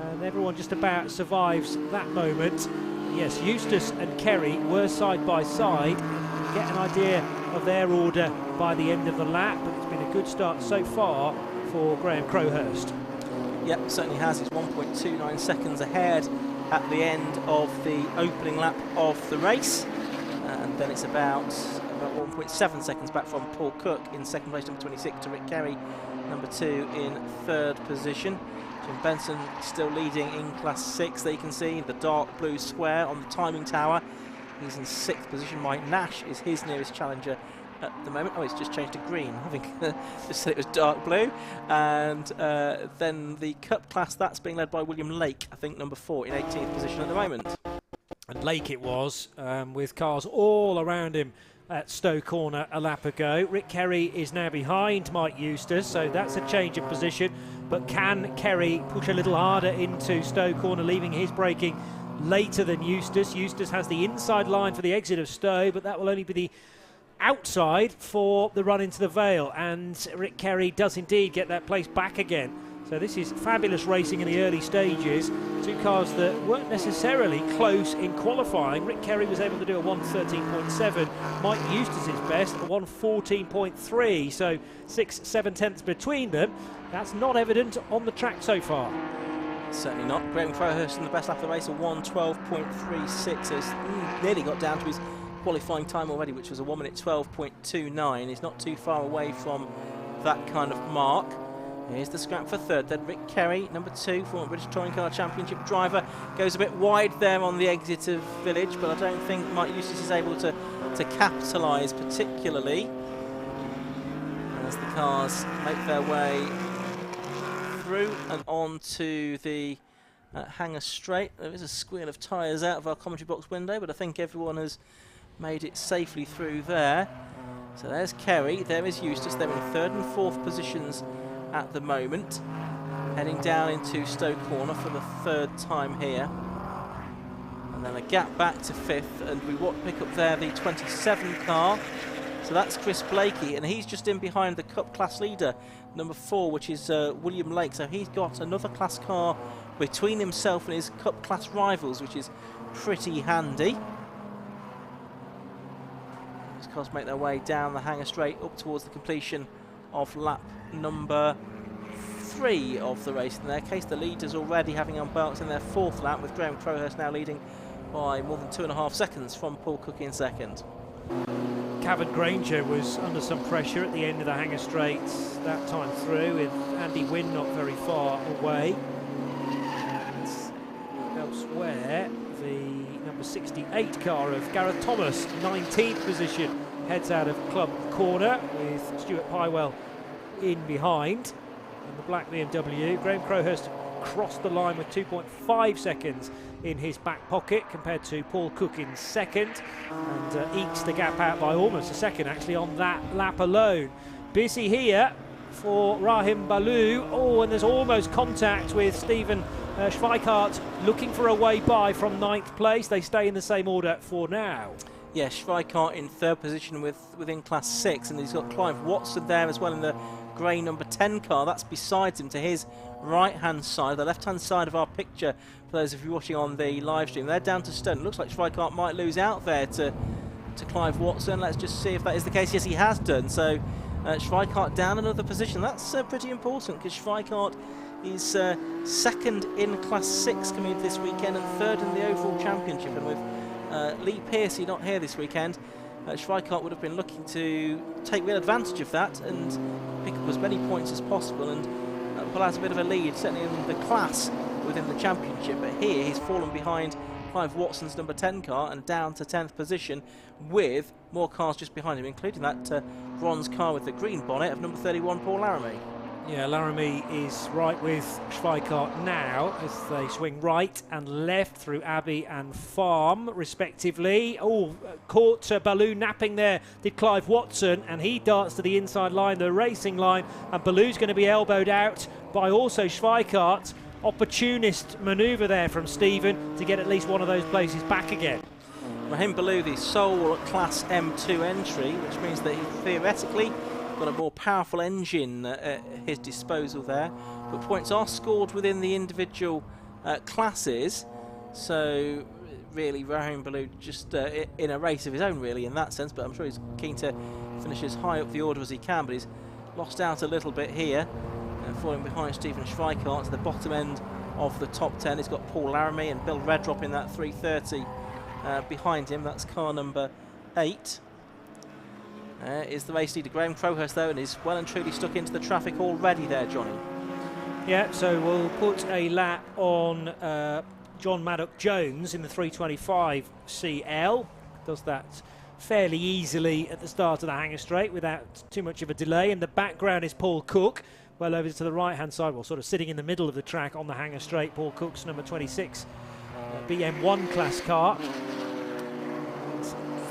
and everyone just about survives that moment. Yes, Eustace and Kerry were side by side. Get an idea of their order by the end of the lap, but it's been a good start so far for Graham Crowhurst. Yep, certainly has. He's 1.29 seconds ahead at the end of the opening lap of the race, and then it's about 1.7 seconds back from Paul Cook in second place, number 26, to Rick Kerry, number 2, in third position. Jim Benson still leading in Class 6. There you can see the dark blue square on the timing tower. He's in 6th position. Mike Nash is his nearest challenger at the moment. Oh, it's just changed to green. I think just said it was dark blue. And then the Cup class, that's being led by William Lake, I think number 4, in 18th position at the moment. And Lake it was, with cars all around him at Stowe Corner a lap ago. Rick Kerry is now behind Mike Eustace, so that's a change of position. But can Kerry push a little harder into Stowe Corner, leaving his braking later than Eustace? Eustace has the inside line for the exit of Stowe, but that will only be the outside for the run into the Vale, and Rick Kerry does indeed get that place back again. So this is fabulous racing in the early stages. Two cars that weren't necessarily close in qualifying. Rick Kerry was able to do a 1:13.7. Mike Eustace's best, a 1:14.3. So 6-7 tenths between them. That's not evident on the track so far. Certainly not. Graham Crowhurst in the best lap of the race, a 1:12.36, has nearly got down to his qualifying time already, which was a 1:12.29. He's not too far away from that kind of mark. Here's the scrap for third. Then Rick Kerry, number 2, former British Touring Car Championship driver, goes a bit wide there on the exit of Village, but I don't think Mike Eustace is able to capitalise particularly as the cars make their way through and on to the Hanger Straight. There is a squeal of tyres out of our commentary box window, but I think everyone has made it safely through there. So there's Kerry, there is Eustace. They're in 3rd and 4th positions at the moment, heading down into Stowe Corner for the 3rd time here. And then a gap back to 5th, and we pick up there the 27 car. So that's Chris Blakey, and he's just in behind the Cup class leader, number 4, which is William Lake. So he's got another class car between himself and his Cup class rivals, which is pretty handy. These cars make their way down the Hanger Straight up towards the completion of lap number 3 of the race. In their case, the leaders already having embarked in their 4th lap, with Graham Crowhurst now leading by more than 2.5 seconds from Paul Cook in 2nd. Cavan Granger was under some pressure at the end of the Hanger Straight that time through, with Andy Wynn not very far away. And elsewhere, the number 68 car of Gareth Thomas, 19th position, heads out of Club Corner with Stuart Pywell in behind. In the black BMW, Graham Crowhurst crossed the line with 2.5 seconds in his back pocket compared to Paul Cook in 2nd, and ekes the gap out by almost a second actually on that lap alone. Busy here for Rahim Ballou. Oh, and there's almost contact with Stephen Schweikart looking for a way by from 9th place. They stay in the same order for now. Yeah, Schweikart in 3rd position within Class 6, and he's got Clive Watson there as well in the grey number 10 car. That's besides him to his right-hand side, the left-hand side of our picture, for those of you watching on the live stream. They're down to Stone. It looks like Schweikart might lose out there to Clive Watson. Let's just see if that is the case. Yes, he has done. So Schweikart down another position. That's pretty important, because Schweikart is 2nd in Class 6 coming into this weekend and 3rd in the overall championship. And with Lee Pearcey not here this weekend, Schweikart would have been looking to take real advantage of that and pick up as many points as possible and pull out a bit of a lead, certainly in the class within the championship. But here he's fallen behind Clive Watson's number 10 car and down to 10th position with more cars just behind him, including that bronze car with the green bonnet of number 31, Paul Laramie. Yeah, Laramie is right with Schweikart now as they swing right and left through Abbey and Farm, respectively. Oh, caught Baloo napping there, did Clive Watson, and he darts to the inside line, the racing line, and Baloo's going to be elbowed out by also Schweikart. Opportunist manoeuvre there from Stephen to get at least one of those places back again. Raheem Baloo, the sole Class M2 entry, which means that he theoretically got a more powerful engine at his disposal there, but points are scored within the individual classes, so really Raheem Baloo just in a race of his own really in that sense, but I'm sure he's keen to finish as high up the order as he can, but he's lost out a little bit here, falling behind Stephen Schweikart to the bottom end of the top 10. He's got Paul Laramie and Bill Redrop in that 330 behind him. That's car number 8. Is the race leader Graham Crowhurst though, and is well and truly stuck into the traffic already there, Johnny. Yeah, so we'll put a lap on John Maddock-Jones in the 325 CL. Does that fairly easily at the start of the hangar straight without too much of a delay. In the background is Paul Cook, well over to the right-hand side, well, sort of sitting in the middle of the track on the hangar straight. Paul Cook's number 26 BM1 class car.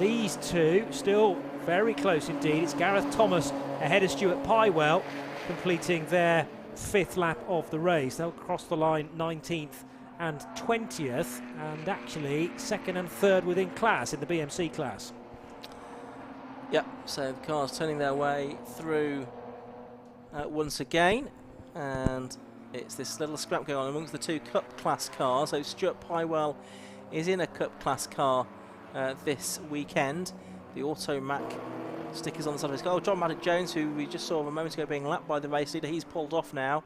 These two still very close indeed. It's Gareth Thomas ahead of Stuart Pywell, completing their 5th lap of the race. They'll cross the line 19th and 20th, and actually 2nd and 3rd within class in the BMC class. Yep, so the cars turning their way through once again, and it's this little scrap going on amongst the 2 Cup class cars. So Stuart Pywell is in a Cup class car this weekend. The Automac stickers on the side of his car. John Maddock-Jones, who we just saw a moment ago being lapped by the race leader, he's pulled off now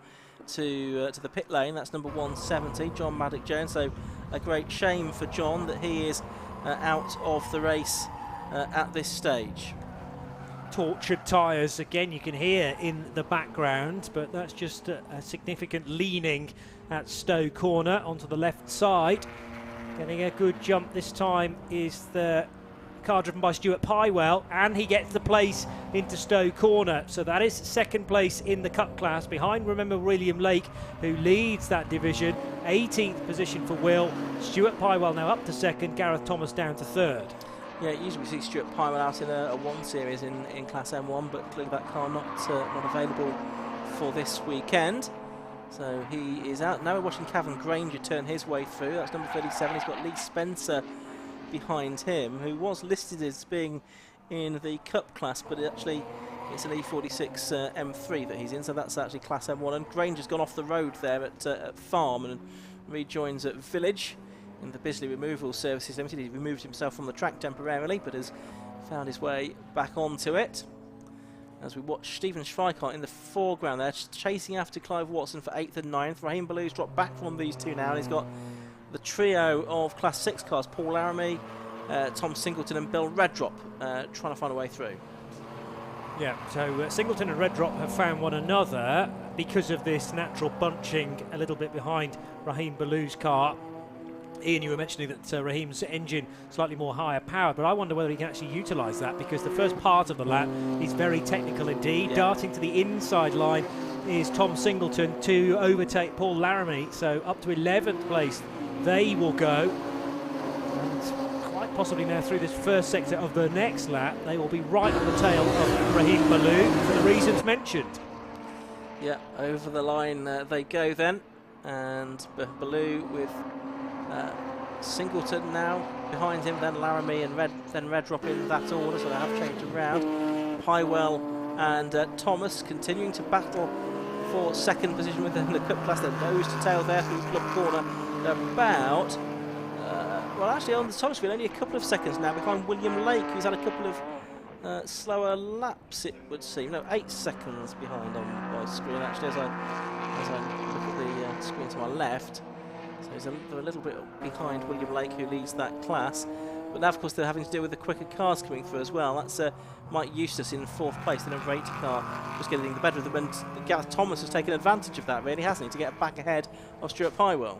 to the pit lane. That's number 170, John Maddock-Jones. So a great shame for John that he is out of the race at this stage. Tortured tyres again, you can hear in the background, but that's just a significant leaning at Stowe Corner onto the left side. Getting a good jump this time is the car driven by Stuart Pywell, and he gets the place into Stowe Corner. So that is 2nd place in the Cup class, behind, remember, William Lake, who leads that division. 18th position for Will. Stuart Pywell now up to 2nd, Gareth Thomas down to 3rd. Yeah, usually we see Stuart Pywell out in a 1 series in Class M1, but clearly that car not available for this weekend. So he is out. Now we're watching Cavan Granger turn his way through. That's number 37. He's got Lee Spencer behind him, who was listed as being in the Cup class, but actually it's an E46 M3 that he's in, so that's actually Class M1. And Granger's gone off the road there at Farm and rejoins at Village in the Bisley Removal Services Limited. He removed himself from the track temporarily, but has found his way back onto it. As we watch Stephen Schweikart in the foreground there, chasing after Clive Watson for 8th and 9th. Raheem Baloo's dropped back from these two now, and he's got the trio of Class 6 cars, Paul Laramie, Tom Singleton and Bill Redrop, trying to find a way through. Yeah, so Singleton and Redrop have found one another because of this natural bunching a little bit behind Raheem Baloo's car. Ian, you were mentioning that Raheem's engine slightly more higher powered, but I wonder whether he can actually utilise that, because the first part of the lap is very technical indeed. Yeah. Darting to the inside line is Tom Singleton to overtake Paul Laramie, so up to 11th place they will go. And quite possibly now through this first sector of the next lap, they will be right on the tail of Raheem Baloo for the reasons mentioned. Yeah, over the line they go then, and Baloo with Singleton now behind him, then Laramie and Redrop in that order, so they have changed around. Pywell and Thomas continuing to battle for 2nd position within the Cup class. They're nose to tail there through Club Corner. They're about, well actually on the Thomas field, only a couple of seconds now behind William Lake, who's had a couple of slower laps, it would seem. No, 8 seconds behind on my screen actually as I look at the screen to my left. So they're a little bit behind William Lake, who leads that class. But now, of course, they're having to deal with the quicker cars coming through as well. That's Mike Eustace in 4th place, the number 80 car, just getting the better of them. And Gareth Thomas has taken advantage of that, really, hasn't he, to get back ahead of Stuart Pywell.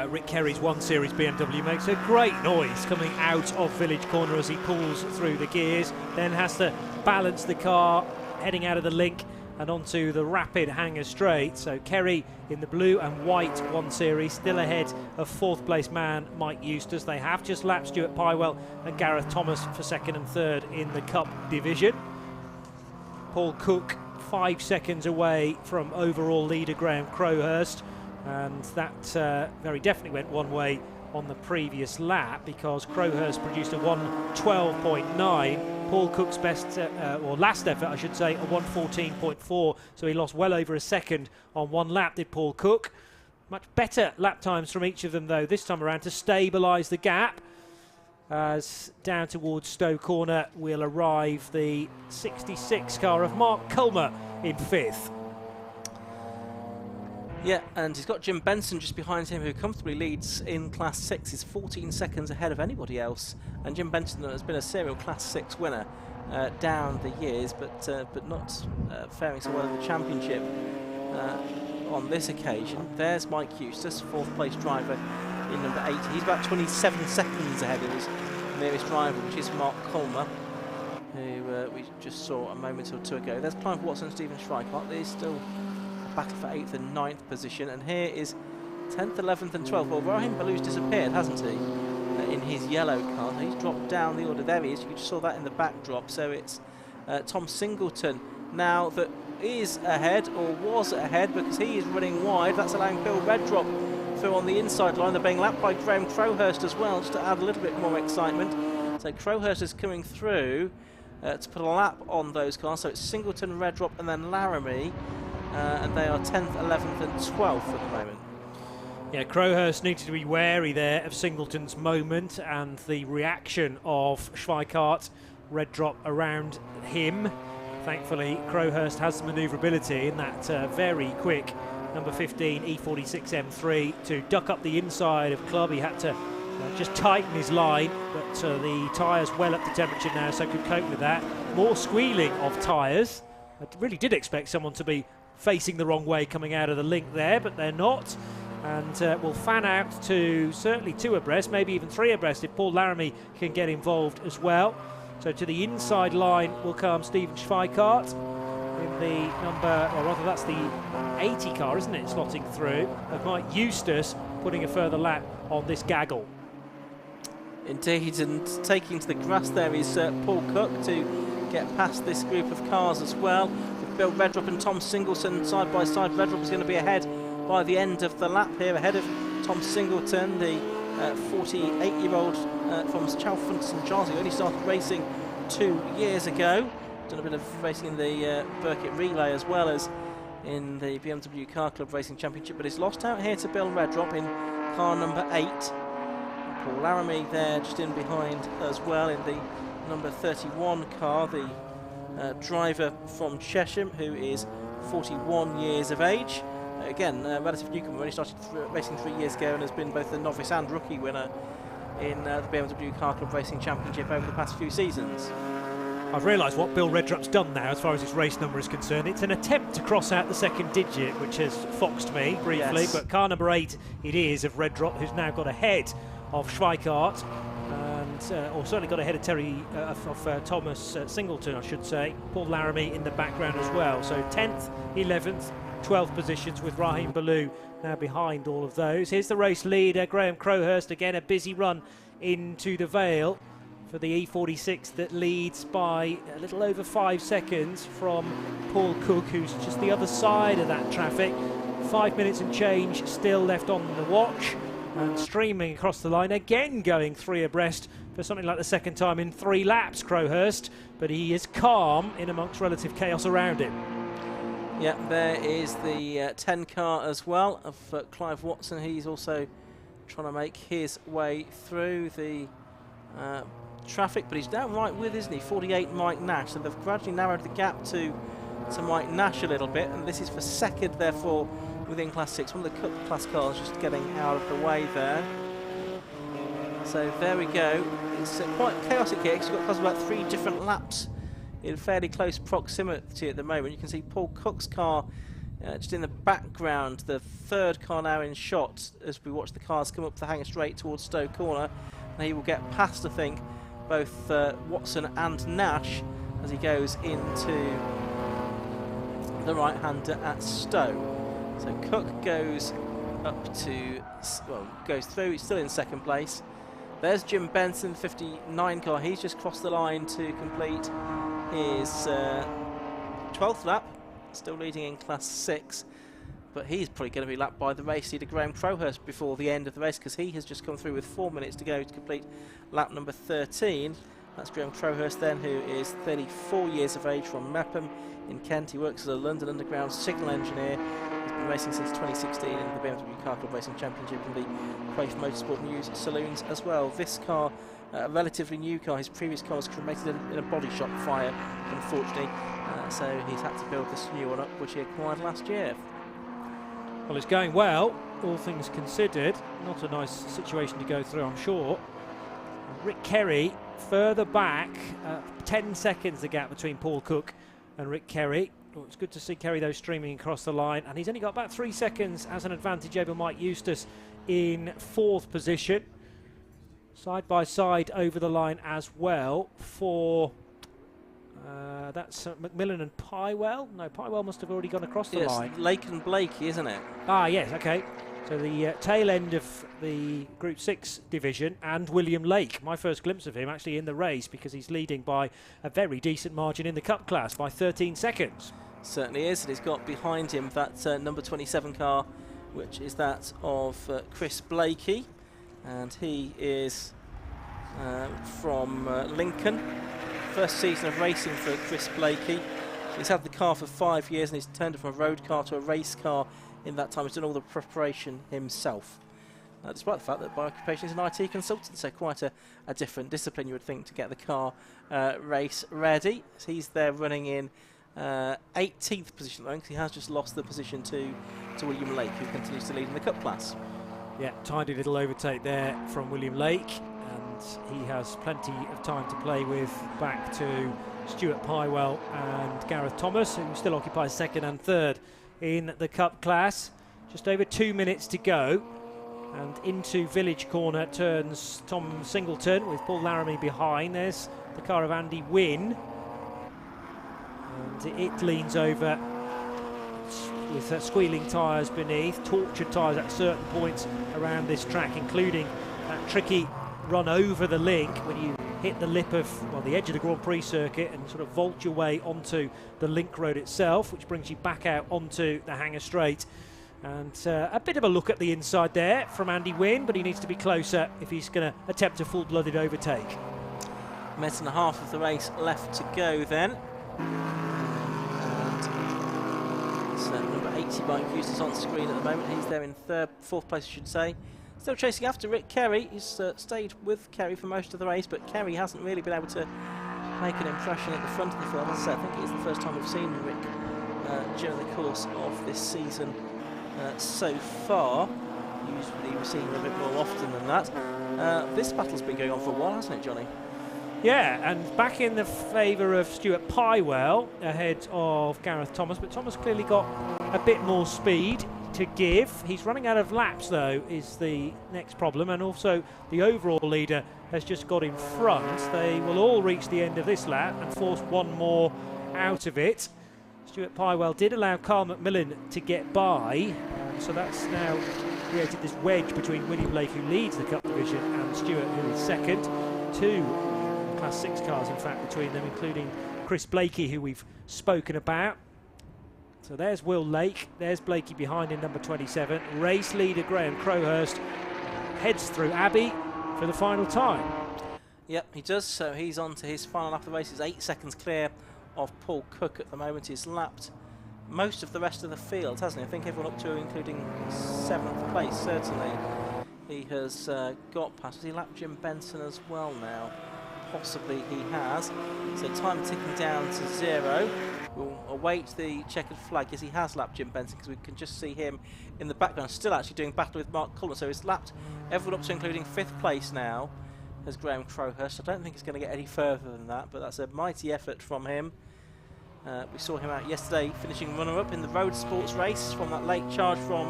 Rick Kerry's 1 Series BMW makes a great noise coming out of Village Corner as he pulls through the gears, then has to balance the car heading out of the link and onto the rapid Hanger Straight. So Kerry in the blue and white 1 Series, still ahead of 4th place man Mike Eustace. They have just lapped Stuart Pywell and Gareth Thomas for 2nd and 3rd in the Cup division. Paul Cook 5 seconds away from overall leader Graham Crowhurst, and that very definitely went one way on the previous lap because Crowhurst produced a 1:12.9. Paul Cook's best, or last effort I should say, a 1:14.4, so he lost well over a second on one lap, did Paul Cook. Much better lap times from each of them though this time around to stabilise the gap, as down towards Stowe Corner will arrive the 66 car of Mark Culmer in 5th. Yeah, and he's got Jim Benson just behind him, who comfortably leads in Class 6. He's 14 seconds ahead of anybody else. And Jim Benson has been a serial Class 6 winner down the years, but not faring so well in the championship on this occasion. There's Mike Eustace, 4th place driver in number 8. He's about 27 seconds ahead of his nearest rival, which is Mark Culmer, who we just saw a moment or two ago. There's Clive Watson and Stephen Schweikart. There's still battle for 8th and 9th position, and here is 10th, 11th and 12th. Well, Raheem Ballou's disappeared, hasn't he, in his yellow car. He's dropped down the order. There he is. You just saw that in the backdrop. So it's Tom Singleton now that is ahead, or was ahead, because he is running wide. That's allowing Bill Reddrop through on the inside line. They're being lapped by Graham Crowhurst as well, just to add a little bit more excitement. So Crowhurst is coming through to put a lap on those cars. So it's Singleton, Reddrop and then Laramie. And they are 10th, 11th and 12th at the moment. Yeah, Crowhurst needed to be wary there of Singleton's moment and the reaction of Schweikart, Reddrop around him. Thankfully, Crowhurst has manoeuvrability in that very quick number 15 E46 M3 to duck up the inside of Club. He had to just tighten his line, but the tyres well up to temperature now, so could cope with that. More squealing of tyres. I really did expect someone to be facing the wrong way coming out of the link there, but they're not, and will fan out to certainly 2 abreast, maybe even 3 abreast if Paul Laramie can get involved as well. So to the inside line will come Stephen Schweikart in the number, or rather that's the 80 car, isn't it, slotting through, of Mike Eustace putting a further lap on this gaggle. Indeed, and taking to the grass there is Paul Cook to get past this group of cars as well. Bill Reddrop and Tom Singleton side by side. Reddrop is going to be ahead by the end of the lap here, ahead of Tom Singleton, the 48-year-old from Chalfont St Giles, who only started racing 2 years ago. Done a bit of racing in the Burkitt Relay as well as in the BMW Car Club Racing Championship, but he's lost out here to Bill Reddrop in car number 8. Paul Laramie there just in behind as well in the number 31 car, the driver from Chesham, who is 41 years of age. Again, relative newcomer, only started racing 3 years ago and has been both the novice and rookie winner in the BMW Car Club Racing Championship over the past few seasons. I've realised what Bill Reddrop's done now as far as his race number is concerned. It's an attempt to cross out the 2nd digit, which has foxed me briefly, yes. But car number 8 it is of Reddrop, who's now got ahead of Schweikart, or certainly got ahead of Thomas Singleton, I should say. Paul Laramie in the background as well. So 10th, 11th, 12th positions with Raheem Ballou now behind all of those. Here's the race leader, Graham Crowhurst. Again, a busy run into the Vale for the E46 that leads by a little over 5 seconds from Paul Cook, who's just the other side of that traffic. 5 minutes and change still left on the watch. And streaming across the line, again going 3 abreast for something like the 2nd time in 3 laps, Crowhurst, but he is calm in amongst relative chaos around him. Yeah, there is the 10 car as well of Clive Watson. He's also trying to make his way through the traffic, but he's down right with, isn't he? 48 Mike Nash, so they've gradually narrowed the gap to Mike Nash a little bit, and this is for 2nd, therefore, within Class 6. One of the Cup Class cars just getting out of the way there. So there we go. It's quite chaotic here, because you've got about 3 different laps in fairly close proximity at the moment. You can see Paul Cook's car Just in the background, the third car now in shot as we watch the cars come up the hanger straight towards Stowe Corner. And he will get past, I think, both Watson and Nash as he goes into the right-hander at Stowe. So Cook goes up to, well, goes through, he's still in second place. There's Jim Benson, 59 car, he's just crossed the line to complete his 12th lap, still leading in Class 6, but he's probably going to be lapped by the race leader Graham Crowhurst before the end of the race, because he has just come through with 4 minutes to go to complete lap number 13. That's Graham Crowhurst then, who is 34 years of age, from Mepham in Kent. He works as a London Underground signal engineer. He's been racing since 2016 in the BMW Car Club Racing Championship and the Quaife Motorsport News Saloons as well. This car, a relatively new car, his previous car was cremated in a body shop fire, unfortunately, so he's had to build this new one up, which he acquired last year. Well, it's going well, all things considered. Not a nice situation to go through, I'm sure. Rick Kerry further back, 10 seconds the gap between Paul Cook and Rick Kerry. Well, it's good to see Kerry, though, streaming across the line, and he's only got about 3 seconds as an advantage over Mike Eustace in 4th position. Side by side over the line as well for that's Macmillan and Pywell. No, Pywell must have already gone across the line. Lake and Blakey, isn't it? Ah, yes, okay. So the tail end of the Group 6 division, and William Lake. My first glimpse of him actually in the race, because he's leading by a very decent margin in the Cup class by 13 seconds. Certainly is, and he's got behind him that number 27 car, which is that of Chris Blakey, and he is from Lincoln. First season of racing for Chris Blakey. He's had the car for 5 years, and he's turned it from a road car to a race car in that time. He's done all the preparation himself, despite the fact that by occupation he's an IT consultant, so quite a different discipline, you would think, to get the car race ready. So he's there running in 18th position at the moment, because he has just lost the position to William Lake, who continues to lead in the Cup class. Yeah, tidy little overtake there from William Lake, and he has plenty of time to play with back to Stuart Pywell and Gareth Thomas, who still occupies 2nd and 3rd in the Cup class. Just over 2 minutes to go, and into Village Corner turns Tom Singleton with Paul Laramie behind. There's the car of Andy Wynne, and it leans over with squealing tyres beneath, tortured tyres at certain points around this track, including that tricky run over the link when you hit the lip of, well, the edge of the Grand Prix circuit and sort of vault your way onto the link road itself, which brings you back out onto the hanger straight. And a bit of a look at the inside there from Andy Wynne, but he needs to be closer if he's going to attempt a full-blooded overtake. A minute and a half of the race left to go then. So number 80 Mike Eustace on screen at the moment. He's there in 4th place, I should say. Still chasing after Rick Kerry. He's stayed with Kerry for most of the race, but Kerry hasn't really been able to make an impression at the front of the field. As I said, I think it is the first time we've seen Rick during the course of this season so far. Usually we've seen him a bit more often than that. This battle's been going on for a while, hasn't it, Johnny? Yeah, and back in the favour of Stuart Pywell ahead of Gareth Thomas, but Thomas clearly got a bit more speed to give. He's running out of laps, though, is the next problem, and also the overall leader has just got in front. They will all reach the end of this lap and force one more out of it. Stuart Pywell did allow Carl Macmillan to get by, so that's now created this wedge between William Lake, who leads the Cup division, and Stuart, who is second. 2 Class 6 cars, in fact, between them, including Chris Blakey, who we've spoken about. So there's Will Lake, there's Blakey behind in number 27. Race leader Graham Crowhurst heads through Abbey for the final time. Yep, he does, so he's on to his final lap of the race. He's 8 seconds clear of Paul Cook at the moment. He's lapped most of the rest of the field, hasn't he? I think everyone up to including 7th place, certainly. He has got past. Has he lapped Jim Benson as well now? Possibly he has. So time ticking down to 0. We'll await the checkered flag. Yes, he has lapped Jim Benson, because we can just see him in the background, still actually doing battle with Mark Cullen. So he's lapped everyone up to including 5th place now as Graham Crowhurst. I don't think he's going to get any further than that, but that's a mighty effort from him. We saw him out yesterday finishing runner-up in the road sports race from that late charge from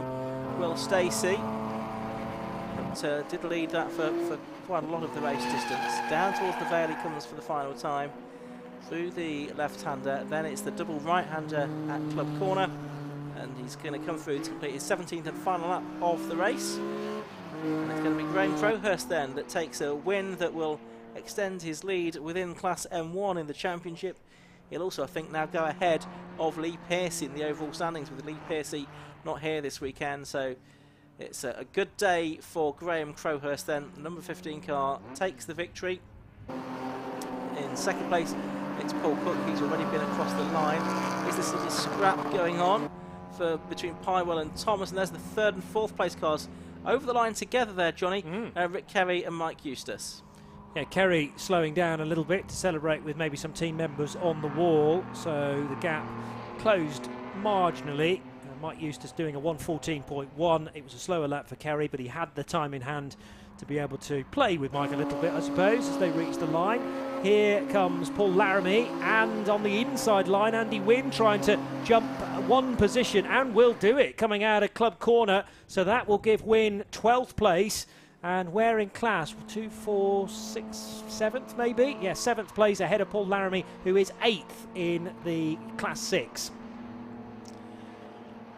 Will Stacey. But did lead that for quite a lot of the race distance. Down towards the Vale he comes for the final time. Through the left-hander, then it's the double right-hander at Club Corner. And he's going to come through to complete his 17th and final lap of the race. And it's going to be Graham Crowhurst then that takes a win that will extend his lead within Class M1 in the championship. He'll also, I think, now go ahead of Lee Pearcey in the overall standings, with Lee Pearcey not here this weekend. So it's a good day for Graham Crowhurst then. Number 15 car takes the victory. In second place, it's Paul Cook. He's already been across the line. Is this little scrap going on between Pywell and Thomas? And there's the third and fourth place cars over the line together there, Johnny. Rick Kerry and Mike Eustace. Yeah, Kerry slowing down a little bit to celebrate with maybe some team members on the wall, so the gap closed marginally. Mike Eustace doing a 1:14.1. It was a slower lap for Kerry, but he had the time in hand to be able to play with Mike a little bit, I suppose, as they reached the line. Here comes Paul Laramie, and on the inside line, Andy Wynne trying to jump one position, and will do it, coming out of Club Corner. So that will give Wynne 12th place. And we're in class 2, 4, 6, 7th maybe? Yeah, 7th place ahead of Paul Laramie, who is 8th in the Class 6.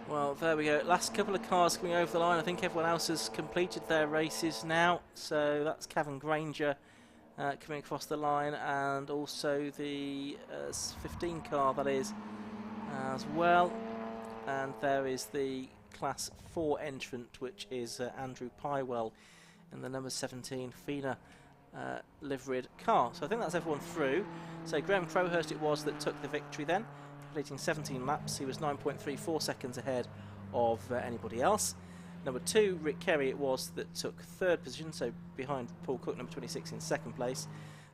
Well, there we go. Last couple of cars coming over the line. I think everyone else has completed their races now. So that's Kevin Granger coming across the line, and also the 15 car, that is, as well. And there is the Class 4 entrant, which is Andrew Pywell in the number 17 FINA liveried car. So I think that's everyone through. So Graham Crowhurst it was that took the victory then, completing 17 laps. He was 9.34 seconds ahead of anybody else. Number 2, Rick Kerry it was that took third position, so behind Paul Cook, number 26 in second place.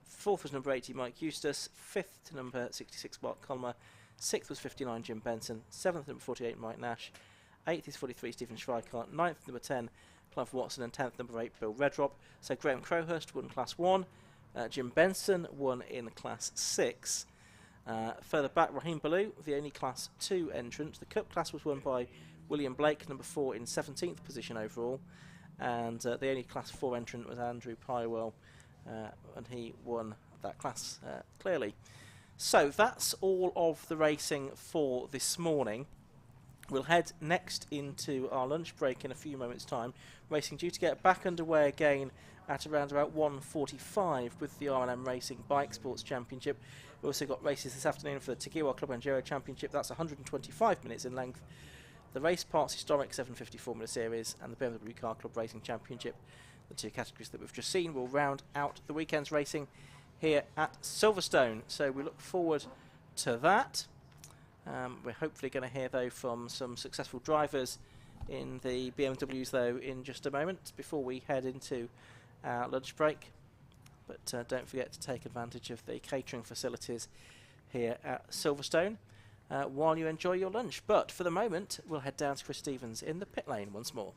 Fourth was number 80, Mike Eustace. Fifth to number 66, Mark Colmer. Sixth was 59, Jim Benson. Seventh, number 48, Mike Nash. Eighth is 43, Stephen Schweikart. Ninth, number 10, Clive Watson, and 10th, number 8, Bill Redrop. So Graham Crowhurst won Class 1. Jim Benson won in Class 6. Further back, Raheem Ballou, the only Class 2 entrant. The Cup class was won by William Blake, number 4, in 17th position overall. And the only Class 4 entrant was Andrew Pywell, and he won that class clearly. So that's all of the racing for this morning. We'll head next into our lunch break in a few moments' time. Racing due to get back underway again at around about 1:45 with the R&M Racing Bike Sports Championship. We've also got races this afternoon for the Tagiwa Club Enduro Championship. That's 125 minutes in length. The Race Parts Historic 750 Formula Series and the BMW Car Club Racing Championship. The two categories that we've just seen will round out the weekend's racing here at Silverstone. So we look forward to that. We're hopefully going to hear, though, from some successful drivers in the BMWs, though, in just a moment before we head into our lunch break. But don't forget to take advantage of the catering facilities here at Silverstone while you enjoy your lunch. But for the moment, we'll head down to Chris Stevens in the pit lane once more.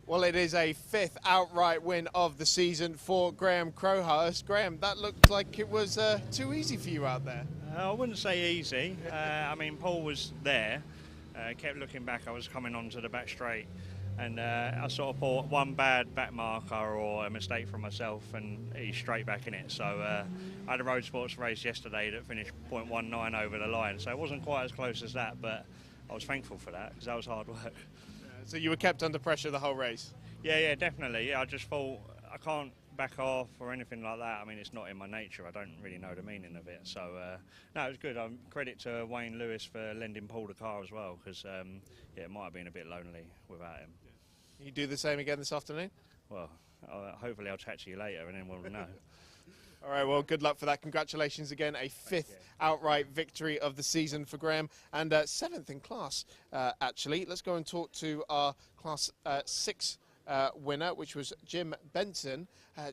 Well, it is a 5th outright win of the season for Graham Crowhurst. Graham, that looked like it was too easy for you out there. I wouldn't say easy. I mean, Paul was there, kept looking back. I was coming onto the back straight, and I sort of bought one bad back marker or a mistake from myself, and he's straight back in it. So I had a road sports race yesterday that finished 0.19 over the line, so it wasn't quite as close as that, but I was thankful for that because that was hard work. So you were kept under pressure the whole race? Yeah, definitely. Yeah, I just thought I can't back off or anything like that. I mean, it's not in my nature. I don't really know the meaning of it. So, no, it was good. Credit to Wayne Lewis for lending Paul the car as well, because, yeah, it might have been a bit lonely without him. You do the same again this afternoon? Well, hopefully I'll chat to you later and then we'll know. All right, well, good luck for that. Congratulations again. A 5th outright victory of the season for Graham, and 7th in class, actually. Let's go and talk to our Class 6 winner, which was Jim Benson.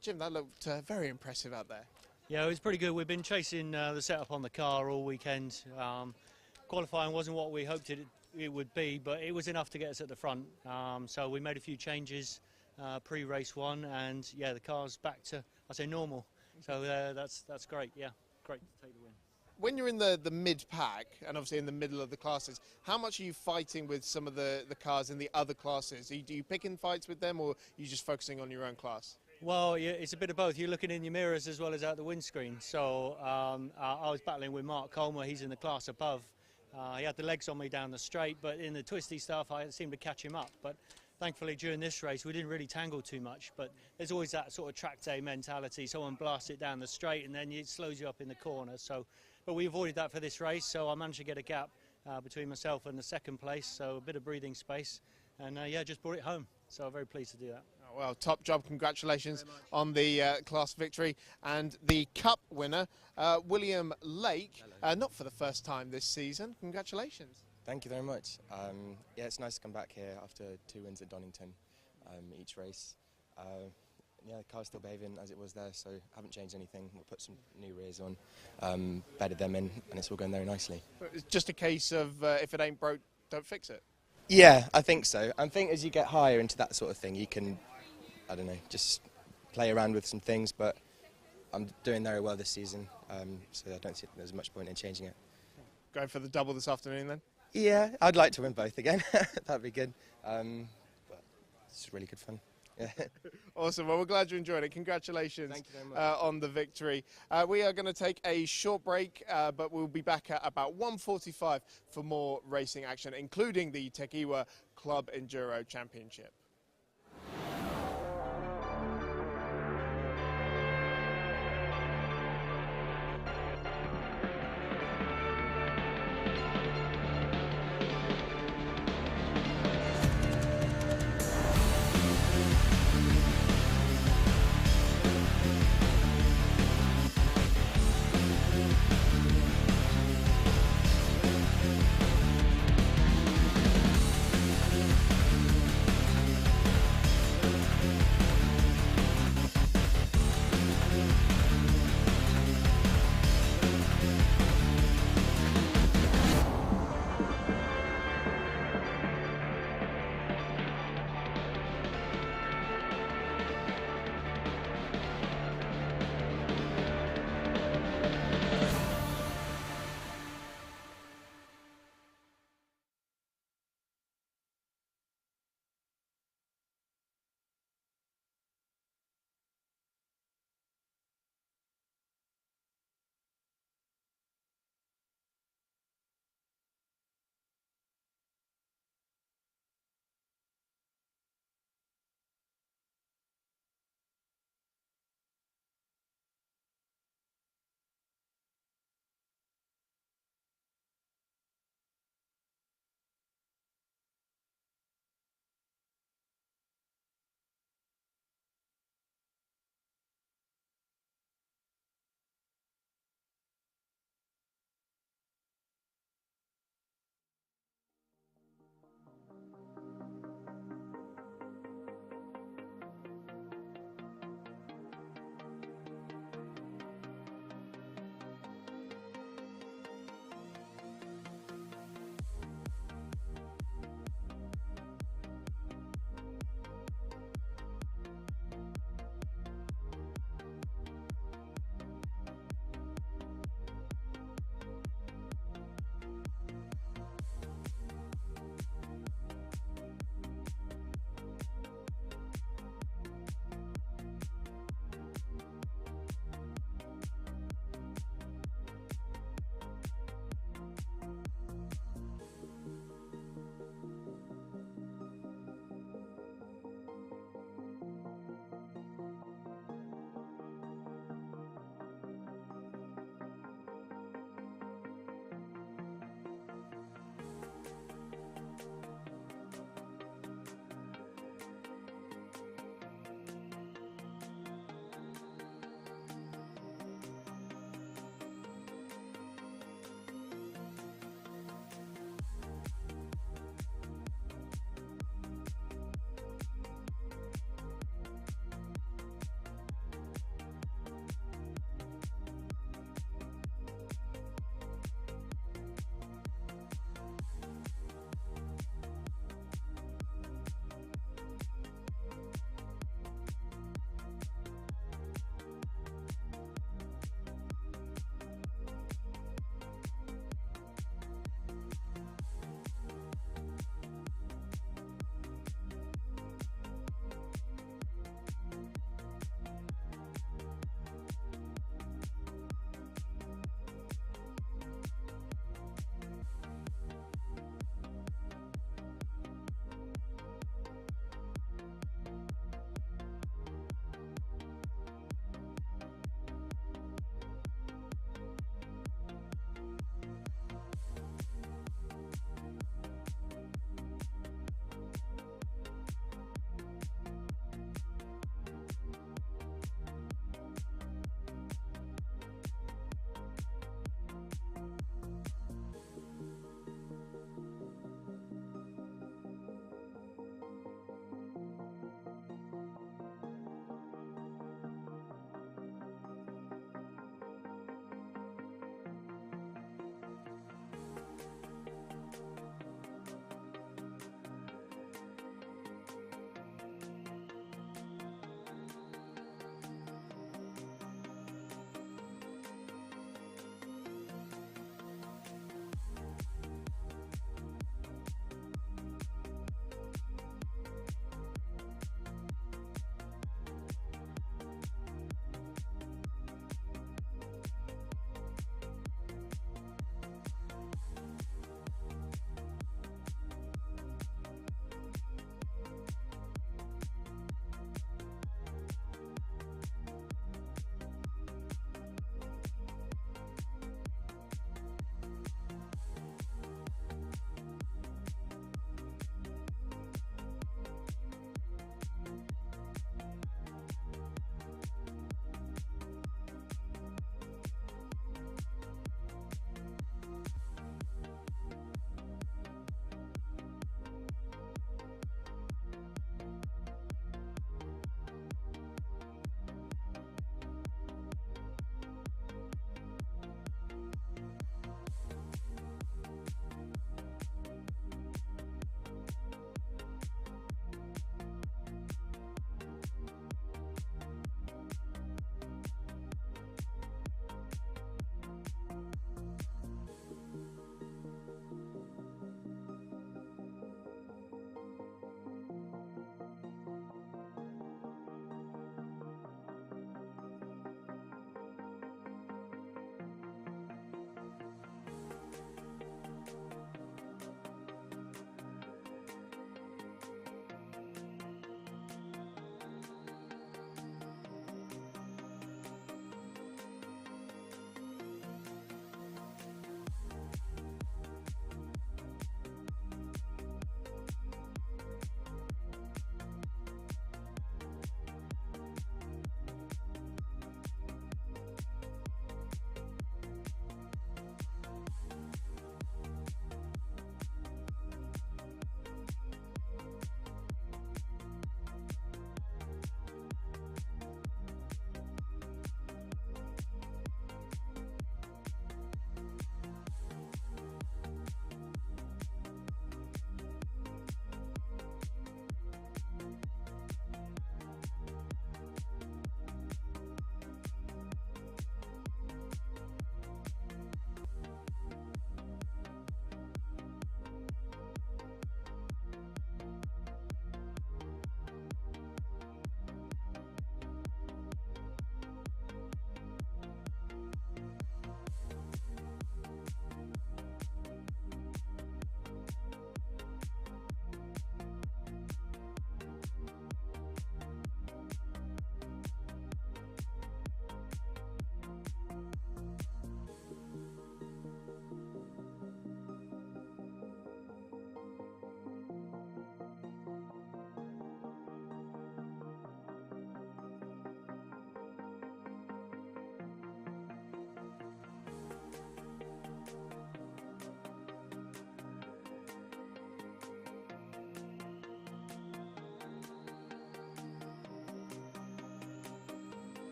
Jim, that looked very impressive out there. Yeah, it was pretty good. We've been chasing the setup on the car all weekend. Qualifying wasn't what we hoped it would be, but it was enough to get us at the front. So we made a few changes pre-race one, and yeah, the car's back to, I say, normal. So that's great. Yeah, great to take the win. When you're in the mid-pack, and obviously in the middle of the classes, how much are you fighting with some of the cars in the other classes? Do you pick in fights with them, or are you just focusing on your own class? Well, yeah, it's a bit of both. You're looking in your mirrors as well as out the windscreen. So I was battling with Mark Colmer. He's in the class above. He had the legs on me down the straight, but in the twisty stuff, I seemed to catch him up. But thankfully, during this race, we didn't really tangle too much. But there's always that sort of track day mentality. Someone blasts it down the straight, and then it slows you up in the corner. But we avoided that for this race, so I managed to get a gap between myself and the second place, so a bit of breathing space. And yeah, just brought it home. So I'm very pleased to do that. Well, top job. Congratulations on the class victory. And the cup winner, William Lake, not for the first time this season. Congratulations. Thank you very much. Yeah, it's nice to come back here after 2 wins at Donington each race. Yeah, the car's still behaving as it was there, so haven't changed anything. We'll put some new rears on, bedded them in, and it's all going very nicely. It's just a case of if it ain't broke, don't fix it. Yeah, I think so. I think as you get higher into that sort of thing, you can, I don't know, just play around with some things, but I'm doing very well this season, so I don't see there's much point in changing it. Going for the double this afternoon then? Yeah, I'd like to win both again. That'd be good. But it's really good fun. Yeah. Awesome. Well, we're glad you enjoyed it. Congratulations. Thank you very much. On the victory. We are going to take a short break, but we'll be back at about 1:45 for more racing action, including the Tekiwa Club Enduro Championship.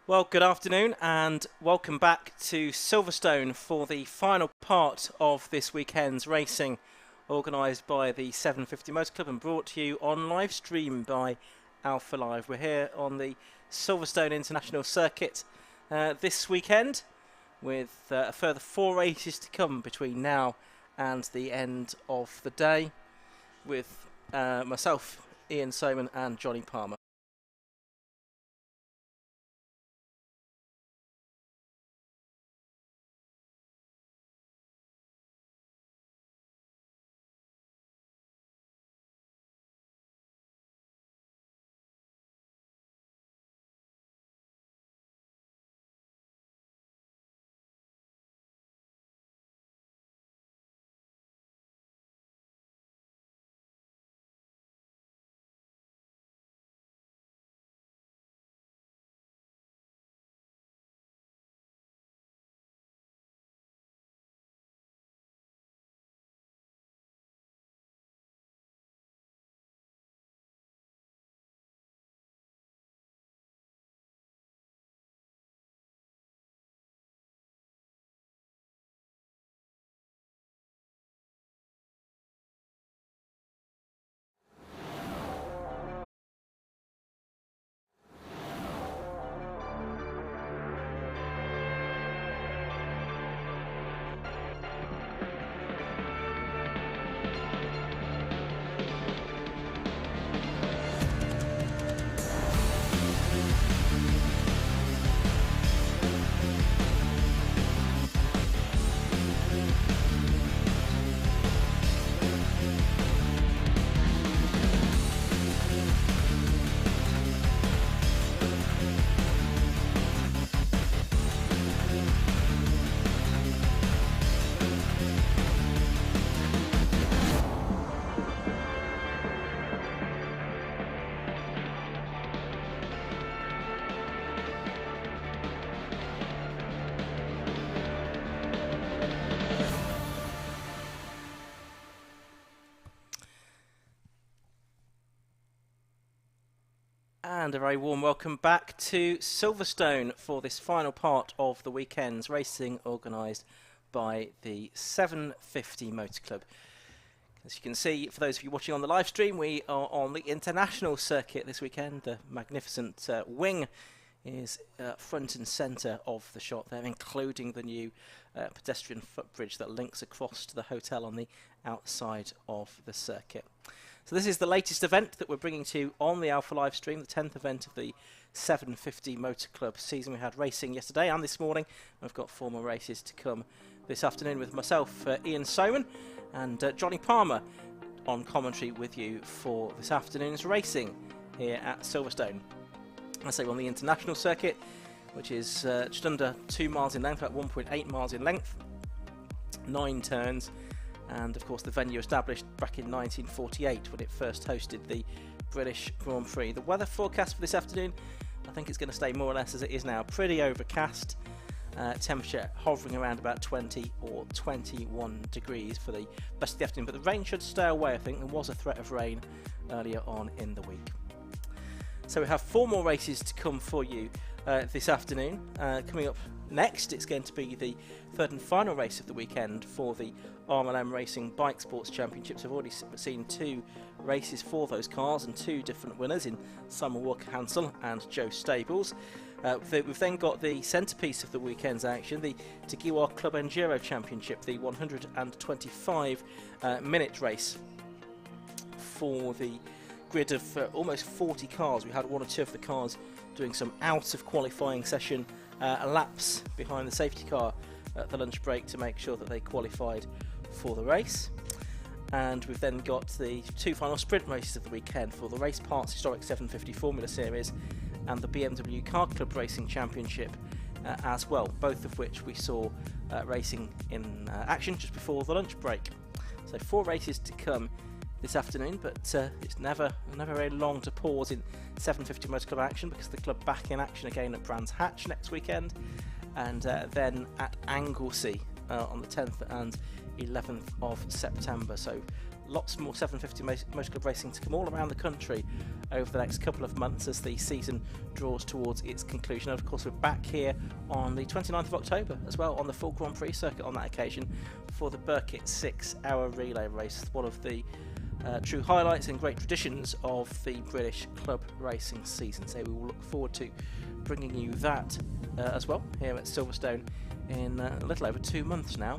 Well, good afternoon and welcome back to Silverstone for the final part of this weekend's racing, organised by the 750 Motor Club and brought to you on live stream by Alpha Live. We're here on the Silverstone International Circuit this weekend with a further 4 races to come between now and the end of the day, with myself, Ian Soman and Johnny Palmer. And a very warm welcome back to Silverstone for this final part of the weekend's racing organised by the 750 Motor Club. As you can see, for those of you watching on the live stream, we are on the international circuit this weekend. The magnificent wing is front and centre of the shot there, including the new pedestrian footbridge that links across to the hotel on the outside of the circuit. So this is the latest event that we're bringing to you on the Alpha Live stream, the 10th event of the 750 Motor Club season. We had racing yesterday and this morning. We've got 4 more races to come this afternoon with myself, Ian Soman, and Johnny Palmer on commentary with you for this afternoon's racing here at Silverstone. I say we're on the international circuit, which is just under 2 miles in length, about 1.8 miles in length, 9 turns. And of course the venue established back in 1948 when it first hosted the British Grand Prix. The weather forecast for this afternoon, I think it's going to stay more or less as it is now. Pretty overcast, temperature hovering around about 20 or 21 degrees for the rest of the afternoon. But the rain should stay away, I think. There was a threat of rain earlier on in the week. So we have 4 more races to come for you this afternoon. Coming up next, it's going to be the 3rd and final race of the weekend for the RLM Racing Bike Sports Championships. I've already seen 2 races for those cars and 2 different winners in Simon Walker-Hansel and Joe Stables. We've then got the centrepiece of the weekend's action, the Tagiwa Club Enduro Championship, the 125-minute race for the grid of almost 40 cars. We had 1 or 2 of the cars doing some out of qualifying session laps behind the safety car at the lunch break to make sure that they qualified for the race. And we've then got the 2 final sprint races of the weekend for the Race Parts Historic 750 Formula Series and the BMW Car Club Racing Championship as well, both of which we saw racing in action just before the lunch break. So 4 races to come this afternoon, but it's never very long to pause in 750 Motor Club action, because the club back in action again at Brands Hatch next weekend, and then at Anglesey on the 10th and 11th of September. So lots more 750 Motor Club racing to come all around the country over the next couple of months as the season draws towards its conclusion. And of course, we're back here on the 29th of October as well on the full Grand Prix circuit on that occasion for the Burkitt 6-hour relay race, one of the true highlights and great traditions of the British club racing season. So we will look forward to bringing you that as well here at Silverstone in a little over 2 months now.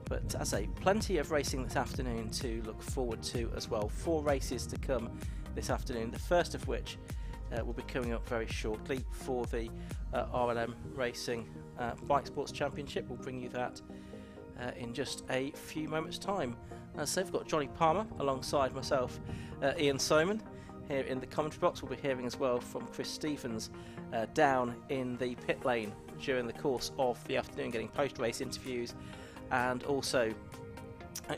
But as I say, plenty of racing this afternoon to look forward to as well. 4 races to come this afternoon, the first of which will be coming up very shortly for the RLM Racing Bike Sports Championship. We'll bring you that in just a few moments' time. So we've got Johnny Palmer alongside myself, Ian Simon here in the commentary box. We'll be hearing as well from Chris Stevens down in the pit lane during the course of the afternoon, getting post-race interviews and also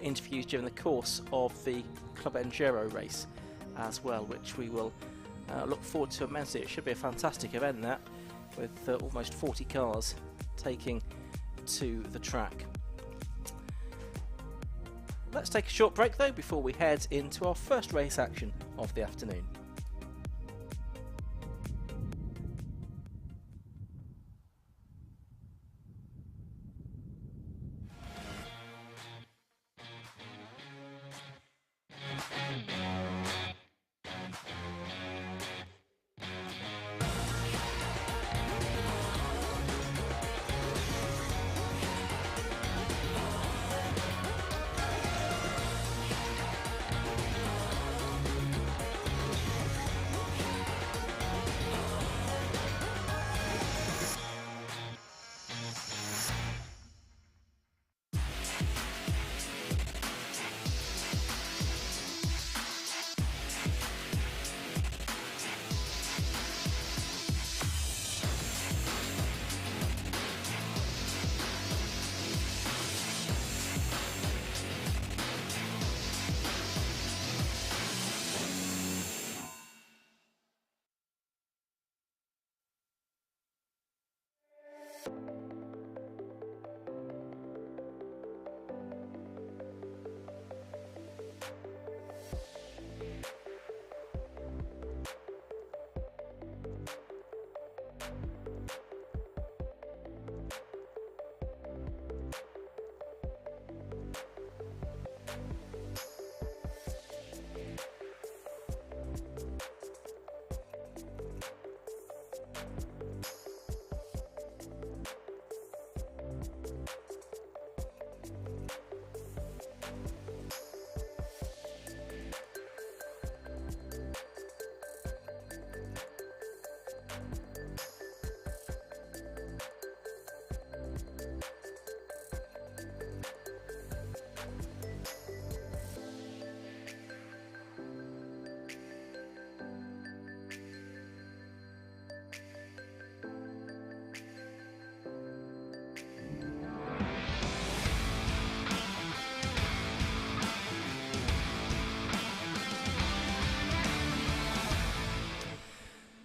interviews during the course of the Club Enduro race as well, which we will look forward to immensely. It should be a fantastic event, that, with almost 40 cars taking to the track. Let's take a short break though before we head into our first race action of the afternoon.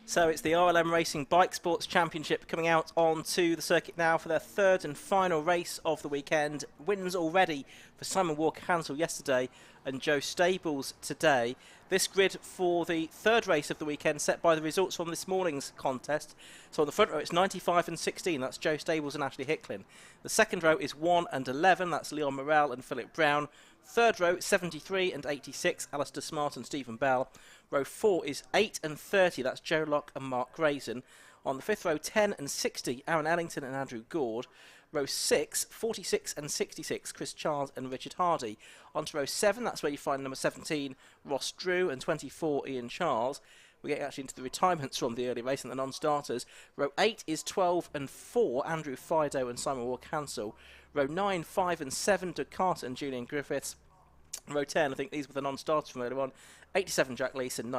So it's the RLM Racing Bike Sports Championship coming out onto the circuit now for their third and final race of the weekend. Wins already for Simon Walker-Hansel yesterday and Joe Stables today. This grid for the third race of the weekend set by the results from this morning's contest. So on the front row it's 95 and 16, that's Joe Stables and Ashley Hicklin. The second row is 1 and 11, that's Leon Morel and Philip Brown. Third row 73 and 86, Alistair Smart and Stephen Bell. Row 4 is 8 and 30, that's Joe Locke and Mark Grayson. On the fifth row 10 and 60, Aaron Ellington and Andrew Gord. Row 6, 46 and 66, Chris Charles and Richard Hardy. Onto row 7, that's where you find number 17, Ross Drew, and 24, Ian Charles. We're getting actually into the retirements from the early race and the non-starters. Row 8 is 12 and 4, Andrew Fido and Simon Walker-Hansel. Row 9, 5 and 7, Doug Carter and Julian Griffiths. Row 10, I think these were the non-starters from earlier on. 87 Jack Leeson,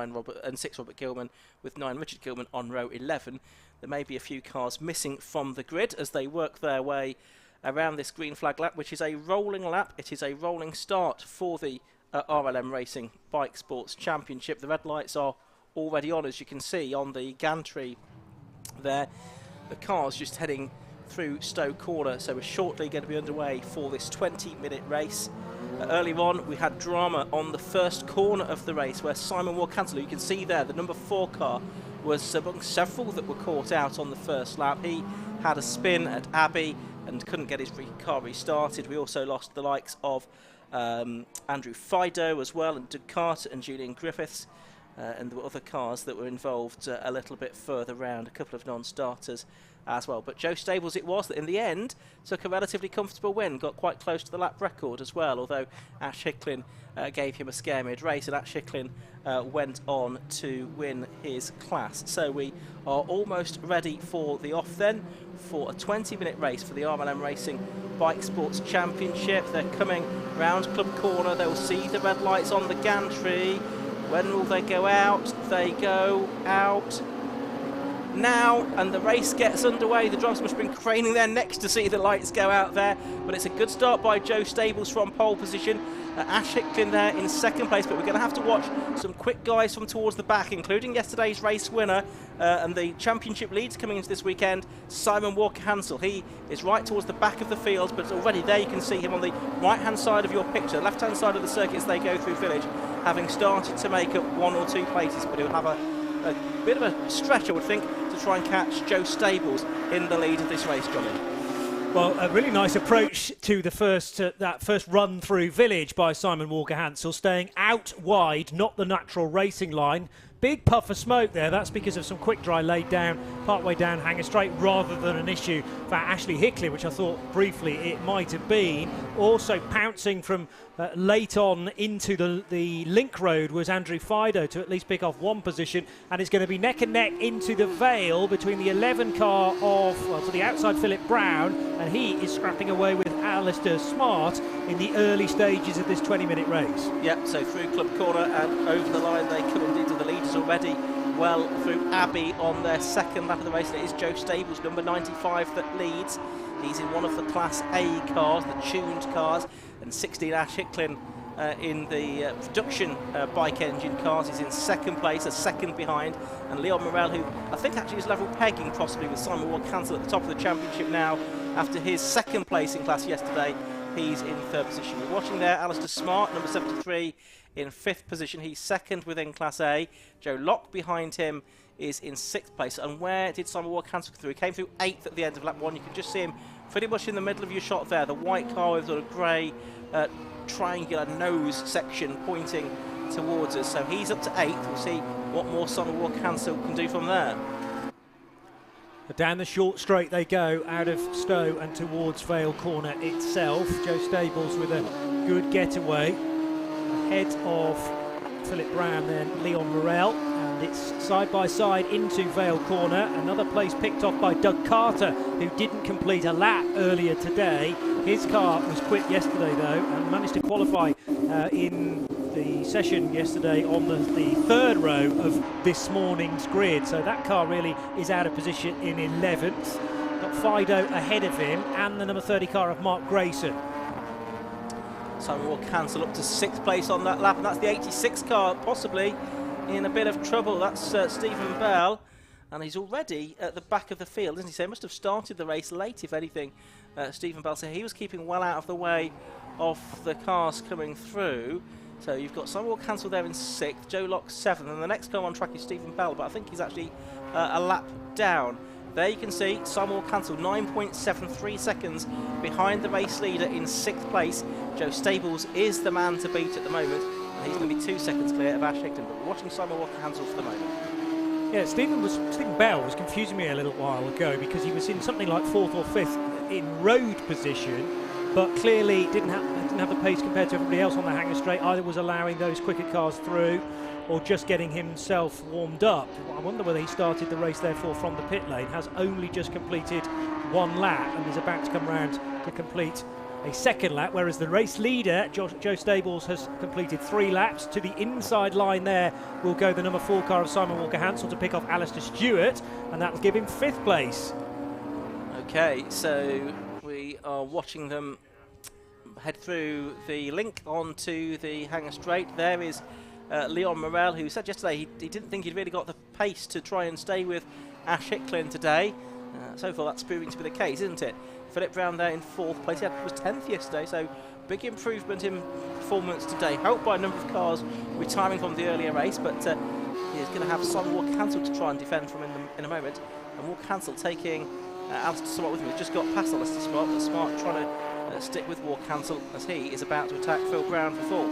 6 Robert Gilman, with 9 Richard Gilman on row 11. There may be a few cars missing from the grid as they work their way around this green flag lap, which is a rolling lap. It is a rolling start for the RLM Racing Bike Sports Championship. The red lights are already on, as you can see on the gantry there. The car's just heading through Stowe Corner, so we're shortly going to be underway for this 20-minute race. Early on, we had drama on the first corner of the race where Simon Walker-Hansel, you can see there, the number 4 car, was among several that were caught out on the first lap. He had a spin at Abbey and couldn't get his car restarted. We also lost the likes of Andrew Fido as well, and Doug Carter and Julian Griffiths, and there were other cars that were involved a little bit further round, a couple of non-starters as well. But Joe Stables it was that in the end took a relatively comfortable win, got quite close to the lap record as well, although Ash Hicklin gave him a scare mid-race, and Ash Hicklin went on to win his class. So we are almost ready for the off then, for a 20-minute race for the RLM Racing Bike Sports Championship. They're coming round Club Corner, they'll see the red lights on the gantry. When will they go out? They go out now, and the race gets underway. The drivers must have been craning their necks to see the lights go out there, but it's a good start by Joe Stables from pole position. Ash Hicklin there in second place, but we're going to have to watch some quick guys from towards the back, including yesterday's race winner and the championship leads coming into this weekend, Simon Walker-Hansel. He is right towards the back of the field, but already there you can see him on the right-hand side of your picture, left-hand side of the circuit as they go through Village, having started to make up 1 or 2 places, but he'll have a bit of a stretch, I would think, to try and catch Joe Stables in the lead of this race, Johnny. Well, a really nice approach to the that first run through Village by Simon Walker-Hansel, staying out wide, not the natural racing line. Big puff of smoke there. That's because of some quick dry laid down partway down Hanger Straight rather than an issue for Ashley Hicklin, which I thought briefly it might have been. Also pouncing from late on into the link road was Andrew Fido to at least pick off 1 position, and it's going to be neck and neck into the Vale between the 11 car of, well, to the outside Philip Brown, and he is scrapping away with Alistair Smart in the early stages of this 20-minute race. Yep, so through Club Corner and over the line they come indeed to the leaders already. Well, through Abbey on their second lap of the race, and it is Joe Stables, number 95, that leads. He's in one of the Class A cars, the tuned cars, and 16 Ash Hicklin in the production bike engine cars. He's in second place, a second behind, and Leon Morel, who I think actually is level pegging possibly with Simon Walker-Hansel at the top of the championship now after his second place in class yesterday. He's in third position. We're watching there Alistair Smart, number 73, in 5th position. He's second within Class A. Joe Locke behind him is in 6th place. And where did Simon Walker-Hansel go through? He came through 8th at the end of lap 1. You can just see him pretty much in the middle of your shot there. The white car with sort of grey triangular nose section pointing towards us. So he's up to 8th. We'll see what more Simon Walker-Hansel can do from there. Down the short straight they go, out of Stowe and towards Vale Corner itself. Joe Stables with a good getaway. Ahead of Philip Brown, then Leon Morel. And it's side by side into Vale Corner. Another place picked off by Doug Carter, who didn't complete a lap earlier today. His car was quick yesterday, though, and managed to qualify in the session yesterday on the 3rd row of this morning's grid. So that car really is out of position in 11th. Got Fido ahead of him and the number 30 car of Mark Grayson. Simon Walker-Hansel up to 6th place on that lap, and that's the 86 car possibly in a bit of trouble. That's Stephen Bell, and he's already at the back of the field, isn't he? So he must have started the race late, if anything. Stephen Bell, so he was keeping well out of the way of the cars coming through. So you've got Simon Walker-Hansel there in 6th, Joe Locke 7th, and the next car on track is Stephen Bell, but I think he's actually a lap down. There you can see Simon Walker-Hansel 9.73 seconds behind the race leader in 6th place. Joe Stables is the man to beat at the moment, and he's going to be 2 seconds clear of Ash Hicklin, but we're watching Simon Walker-Hansel for the moment. Yeah, Stephen Bell was confusing me a little while ago because he was in something like 4th or 5th in road position, but clearly didn't have the pace compared to everybody else on the Hanger Straight. Either was allowing those quicker cars through or just getting himself warmed up. I wonder whether he started the race therefore from the pit lane, has only just completed 1 lap and is about to come round to complete a 2nd lap, whereas the race leader, Joe Stables, has completed 3 laps. To the inside line there will go the number 4 car of Simon Walker-Hansel to pick off Alistair Stewart, and that will give him 5th place. Okay, so we are watching them head through the link onto the Hanger Straight. There is Leon Morel, who said yesterday he didn't think he'd really got the pace to try and stay with Ash Hicklin today. So far that's proving to be the case, isn't it? Philip Brown there in 4th place. He was 10th yesterday, so big improvement in performance today, helped by a number of cars retiring from the earlier race, but he's going to have Simon Walker-Cancel to try and defend from in a moment. And Walker-Cancel taking Alistair Smart with him. He's just got past Alistair Smart, but Smart trying to stick with Walker-Cancel as he is about to attack Phil Brown for fourth.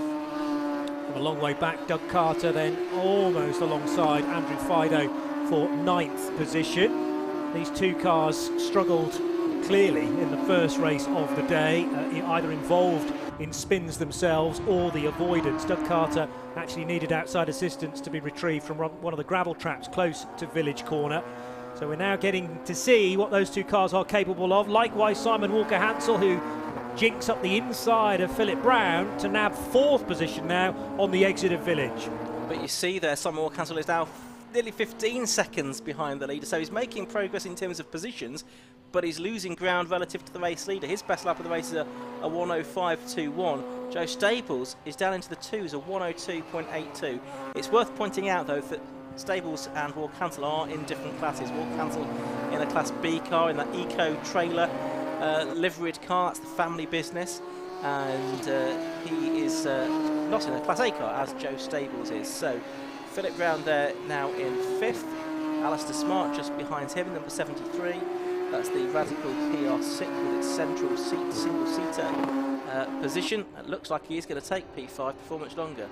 From a long way back, Doug Carter then almost alongside Andrew Fido for ninth position. These two cars struggled clearly in the first race of the day, either involved in spins themselves or the avoidance. Doug Carter actually needed outside assistance to be retrieved from one of the gravel traps close to Village Corner. So we're now getting to see what those two cars are capable of. Likewise, Simon Walker-Hansel, who jinks up the inside of Philip Brown to nab fourth position now on the exit of Village. But you see there, Simon Walker-Hansel is now nearly 15 seconds behind the leader, so he's making progress in terms of positions, but he's losing ground relative to the race leader. His best lap of the race is a 1:05.21. Joe Staples is down into the twos, a 1:02.82. It's worth pointing out, though, that Staples and Walker-Hansel are in different classes. Walker-Hansel in a Class B car, in that eco trailer liveried car, that's the family business, and he is not in a Class A car as Joe Staples is. So Philip Brown there now in fifth. Alistair Smart just behind him, number 73. That's the Radical PR6 with its central seat, single-seater position. It looks like he is going to take P5 before much longer.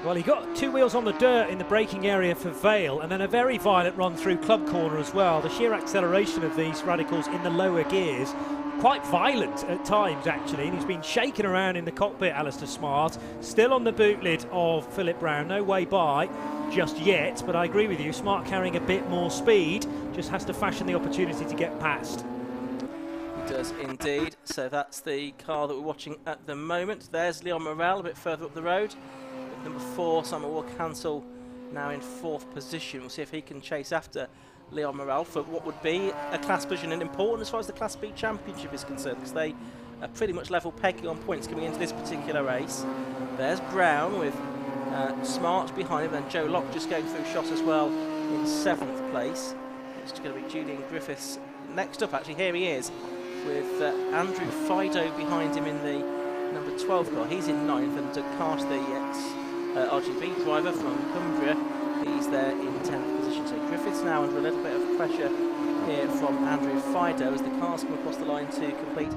Well, he got two wheels on the dirt in the braking area for Vale, and then a very violent run through Club Corner as well. The sheer acceleration of these Radicals in the lower gears, quite violent at times actually, and he's been shaken around in the cockpit, Alistair Smart. Still on the boot lid of Philip Brown, no way by just yet, but I agree with you, Smart carrying a bit more speed, just has to fashion the opportunity to get past. He does indeed, so that's the car that we're watching at the moment. There's Leon Morel a bit further up the road. Number 4, Simon Walker-Hansel, now in fourth position. We'll see if he can chase after Leon Morel for what would be a class position, and important as far as the Class B Championship is concerned, because they are pretty much level pegging on points coming into this particular race. There's Brown with Smart behind him, and Joe Locke just going through shot as well in 7th place. It's going to be Julian Griffiths next up, actually. Here he is with Andrew Fido behind him in the number 12 car. He's in 9th, and Doug Carter, the ex-RGB driver from Cumbria, he's there in 10th position. So Griffiths now under a little bit of pressure here from Andrew Fido as the cars come across the line to complete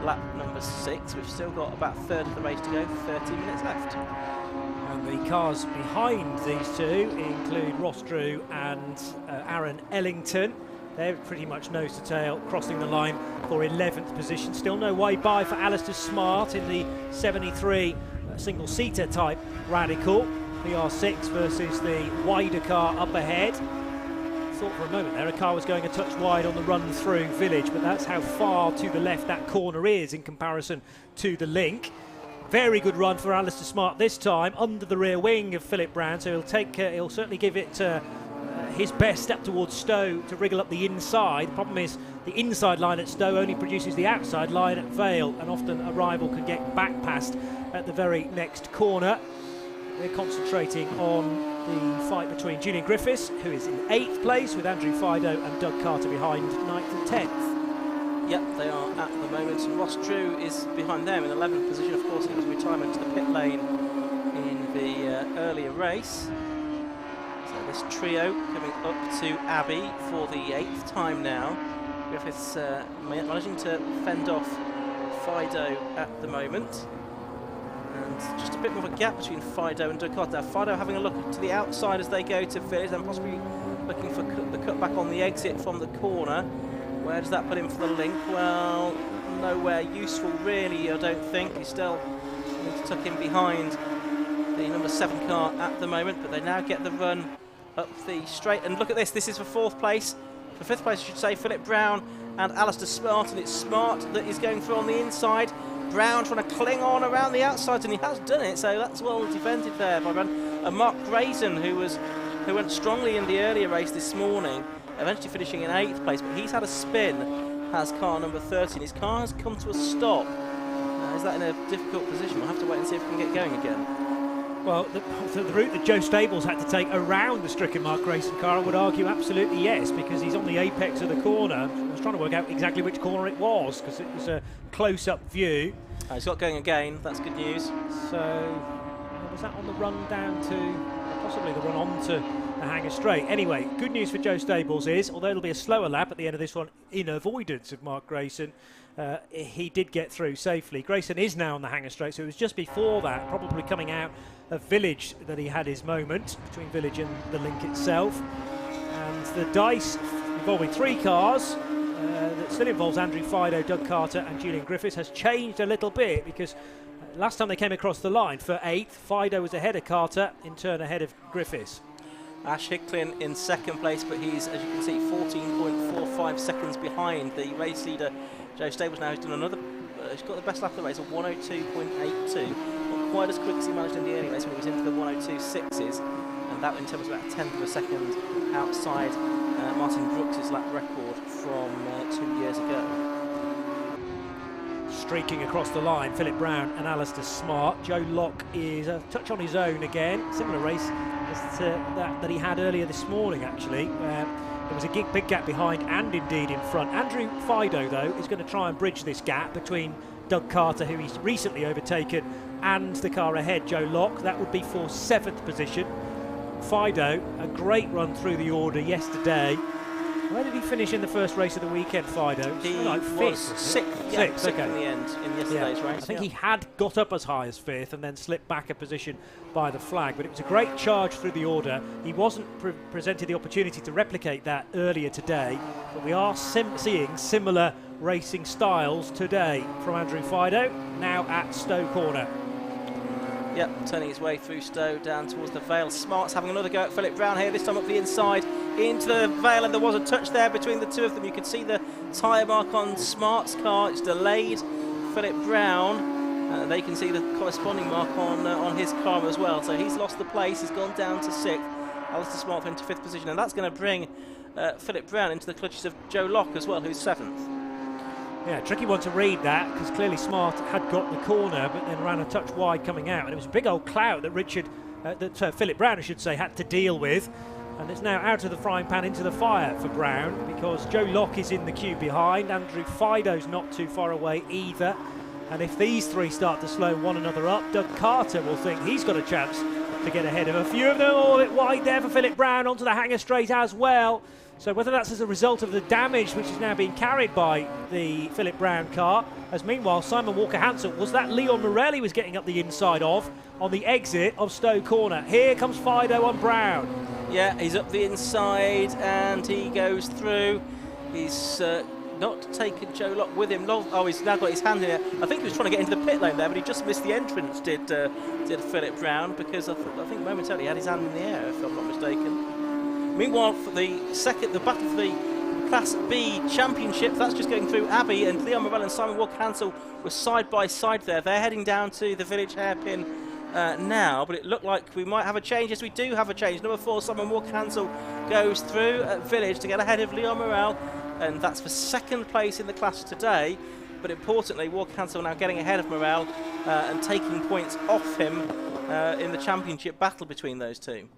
lap number 6. We've still got about a third of the race to go, 13 minutes left. And the cars behind these two include Ross Drew and Aaron Ellington. They're pretty much nose to tail, crossing the line for 11th position. Still no way by for Alistair Smart in the 73 single-seater type Radical. PR6 versus the wider car up ahead. Thought for a moment there a car was going a touch wide on the run through Village, but that's how far to the left that corner is in comparison to the link. Very good run for Alistair Smart this time, under the rear wing of Philip Brown, so he'll certainly give it his best step towards Stowe to wriggle up the inside. The problem is the inside line at Stowe only produces the outside line at Vale, and often a rival can get back past at the very next corner. We're concentrating on the fight between Julian Griffiths, who is in 8th place, with Andrew Fido and Doug Carter behind 9th and 10th. Yep, they are at the moment. Ross Drew is behind them in 11th position. Of course, he was retirement to the pit lane in the earlier race. So this trio coming up to Abbey for the 8th time now. Griffiths managing to fend off Fido at the moment. And just a bit more of a gap between Fido and Doug Carter. Now, Fido having a look to the outside as they go to Village, and possibly looking for the cutback on the exit from the corner. Where does that put him for the link? Well, nowhere useful really, I don't think. He still needs to tuck in behind the number 7 car at the moment, but they now get the run up the straight. And look at this, this is for 4th place. For 5th place, I should say, Philip Brown and Alistair Smart, and it's Smart that is going through on the inside. Brown trying to cling on around the outside, and he has done it, so that's well defended there by Brown. And Mark Grayson, who went strongly in the earlier race this morning, eventually finishing in 8th place, but he's had a spin, has car number 13. His car has come to a stop. Is that in a difficult position? We'll have to wait and see if we can get going again. Well, the route that Joe Stables had to take around the stricken Mark Grayson car, I would argue absolutely yes, because he's on the apex of the corner. I was trying to work out exactly which corner it was, because it was a close-up view. He's got going again, that's good news. So, was that on the run down to, possibly the run on to the Hanger Straight? Anyway, good news for Joe Stables is, although it'll be a slower lap at the end of this one, in avoidance of Mark Grayson, he did get through safely. Grayson is now on the Hanger Straight, so it was just before that, probably coming out of Village, that he had his moment, between Village and the link itself. And the dice involving 3 cars, that still involves Andrew Fido, Doug Carter and Julian Griffiths, has changed a little bit, because last time they came across the line for 8th, Fido was ahead of Carter, in turn ahead of Griffiths. Ash Hicklin in 2nd place, but he's, as you can see, 14.45 seconds behind the race leader, Joe Stables. Now he's done another, he's got the best lap of the race, a 102.82. Not quite as quick as he managed in the early race when he was into the 102.6s, and that in terms of about a 10th of a second outside Martin Brooks' lap record from 2 years ago. Streaking across the line, Philip Brown and Alistair Smart. Joe Locke is a touch on his own again. Similar race as that he had earlier this morning, actually. There was a big gap behind and indeed in front. Andrew Fido, though, is going to try and bridge this gap between Doug Carter, who he's recently overtaken, and the car ahead, Joe Locke. That would be for 7th position. Fido, a great run through the order yesterday. Where did he finish in the first race of the weekend, Fido? He like was 5th, 6th okay. in the end in yesterday's race. I think he had got up as high as 5th and then slipped back a position by the flag, but it was a great charge through the order. He wasn't presented the opportunity to replicate that earlier today, but we are seeing similar racing styles today from Andrew Fido, now at Stowe Corner. Yep, turning his way through Stowe down towards the Vale. Smart's having another go at Philip Brown here, this time up the inside into the Vale, and there was a touch there between the two of them. You could see the tyre mark on Smart's car. It's delayed Philip Brown. They can see the corresponding mark on his car as well. So he's lost the place. He's gone down to 6th. Alistair Smart into 5th position, and that's going to bring Philip Brown into the clutches of Joe Locke as well, who's 7th. Yeah, tricky one to read that, because clearly Smart had got the corner but then ran a touch wide coming out, and it was a big old clout that Philip Brown, I should say, had to deal with, and it's now out of the frying pan into the fire for Brown, because Joe Locke is in the queue behind. Andrew Fido's not too far away either, and if these 3 start to slow one another up, Doug Carter will think he's got a chance to get ahead of a few of them. All a bit wide there for Philip Brown, onto the Hanger Straight as well. So whether that's as a result of the damage which is now being carried by the Philip Brown car, as meanwhile Simon Walker-Hansel, was that Leon Morelli was getting up the inside of on the exit of Stowe Corner. Here comes Fido on Brown. Yeah, he's up the inside and he goes through. He's not taken Joe Locke with him. Oh, he's now got his hand in it. I think he was trying to get into the pit lane there, but he just missed the entrance, did Philip Brown, because I think momentarily he had his hand in the air, if I'm not mistaken. Meanwhile, for the battle for the Class B Championship, that's just going through. Abbey and Leon Morel and Simon Walker-Hansel were side by side there. They're heading down to the Village hairpin now, but it looked like we might have a change. Yes, we do have a change. Number 4, Simon Walker-Hansel, goes through at Village to get ahead of Leon Morel, and that's for 2nd place in the class today. But importantly, Walker-Hansel now getting ahead of Morel and taking points off him in the championship battle between those two.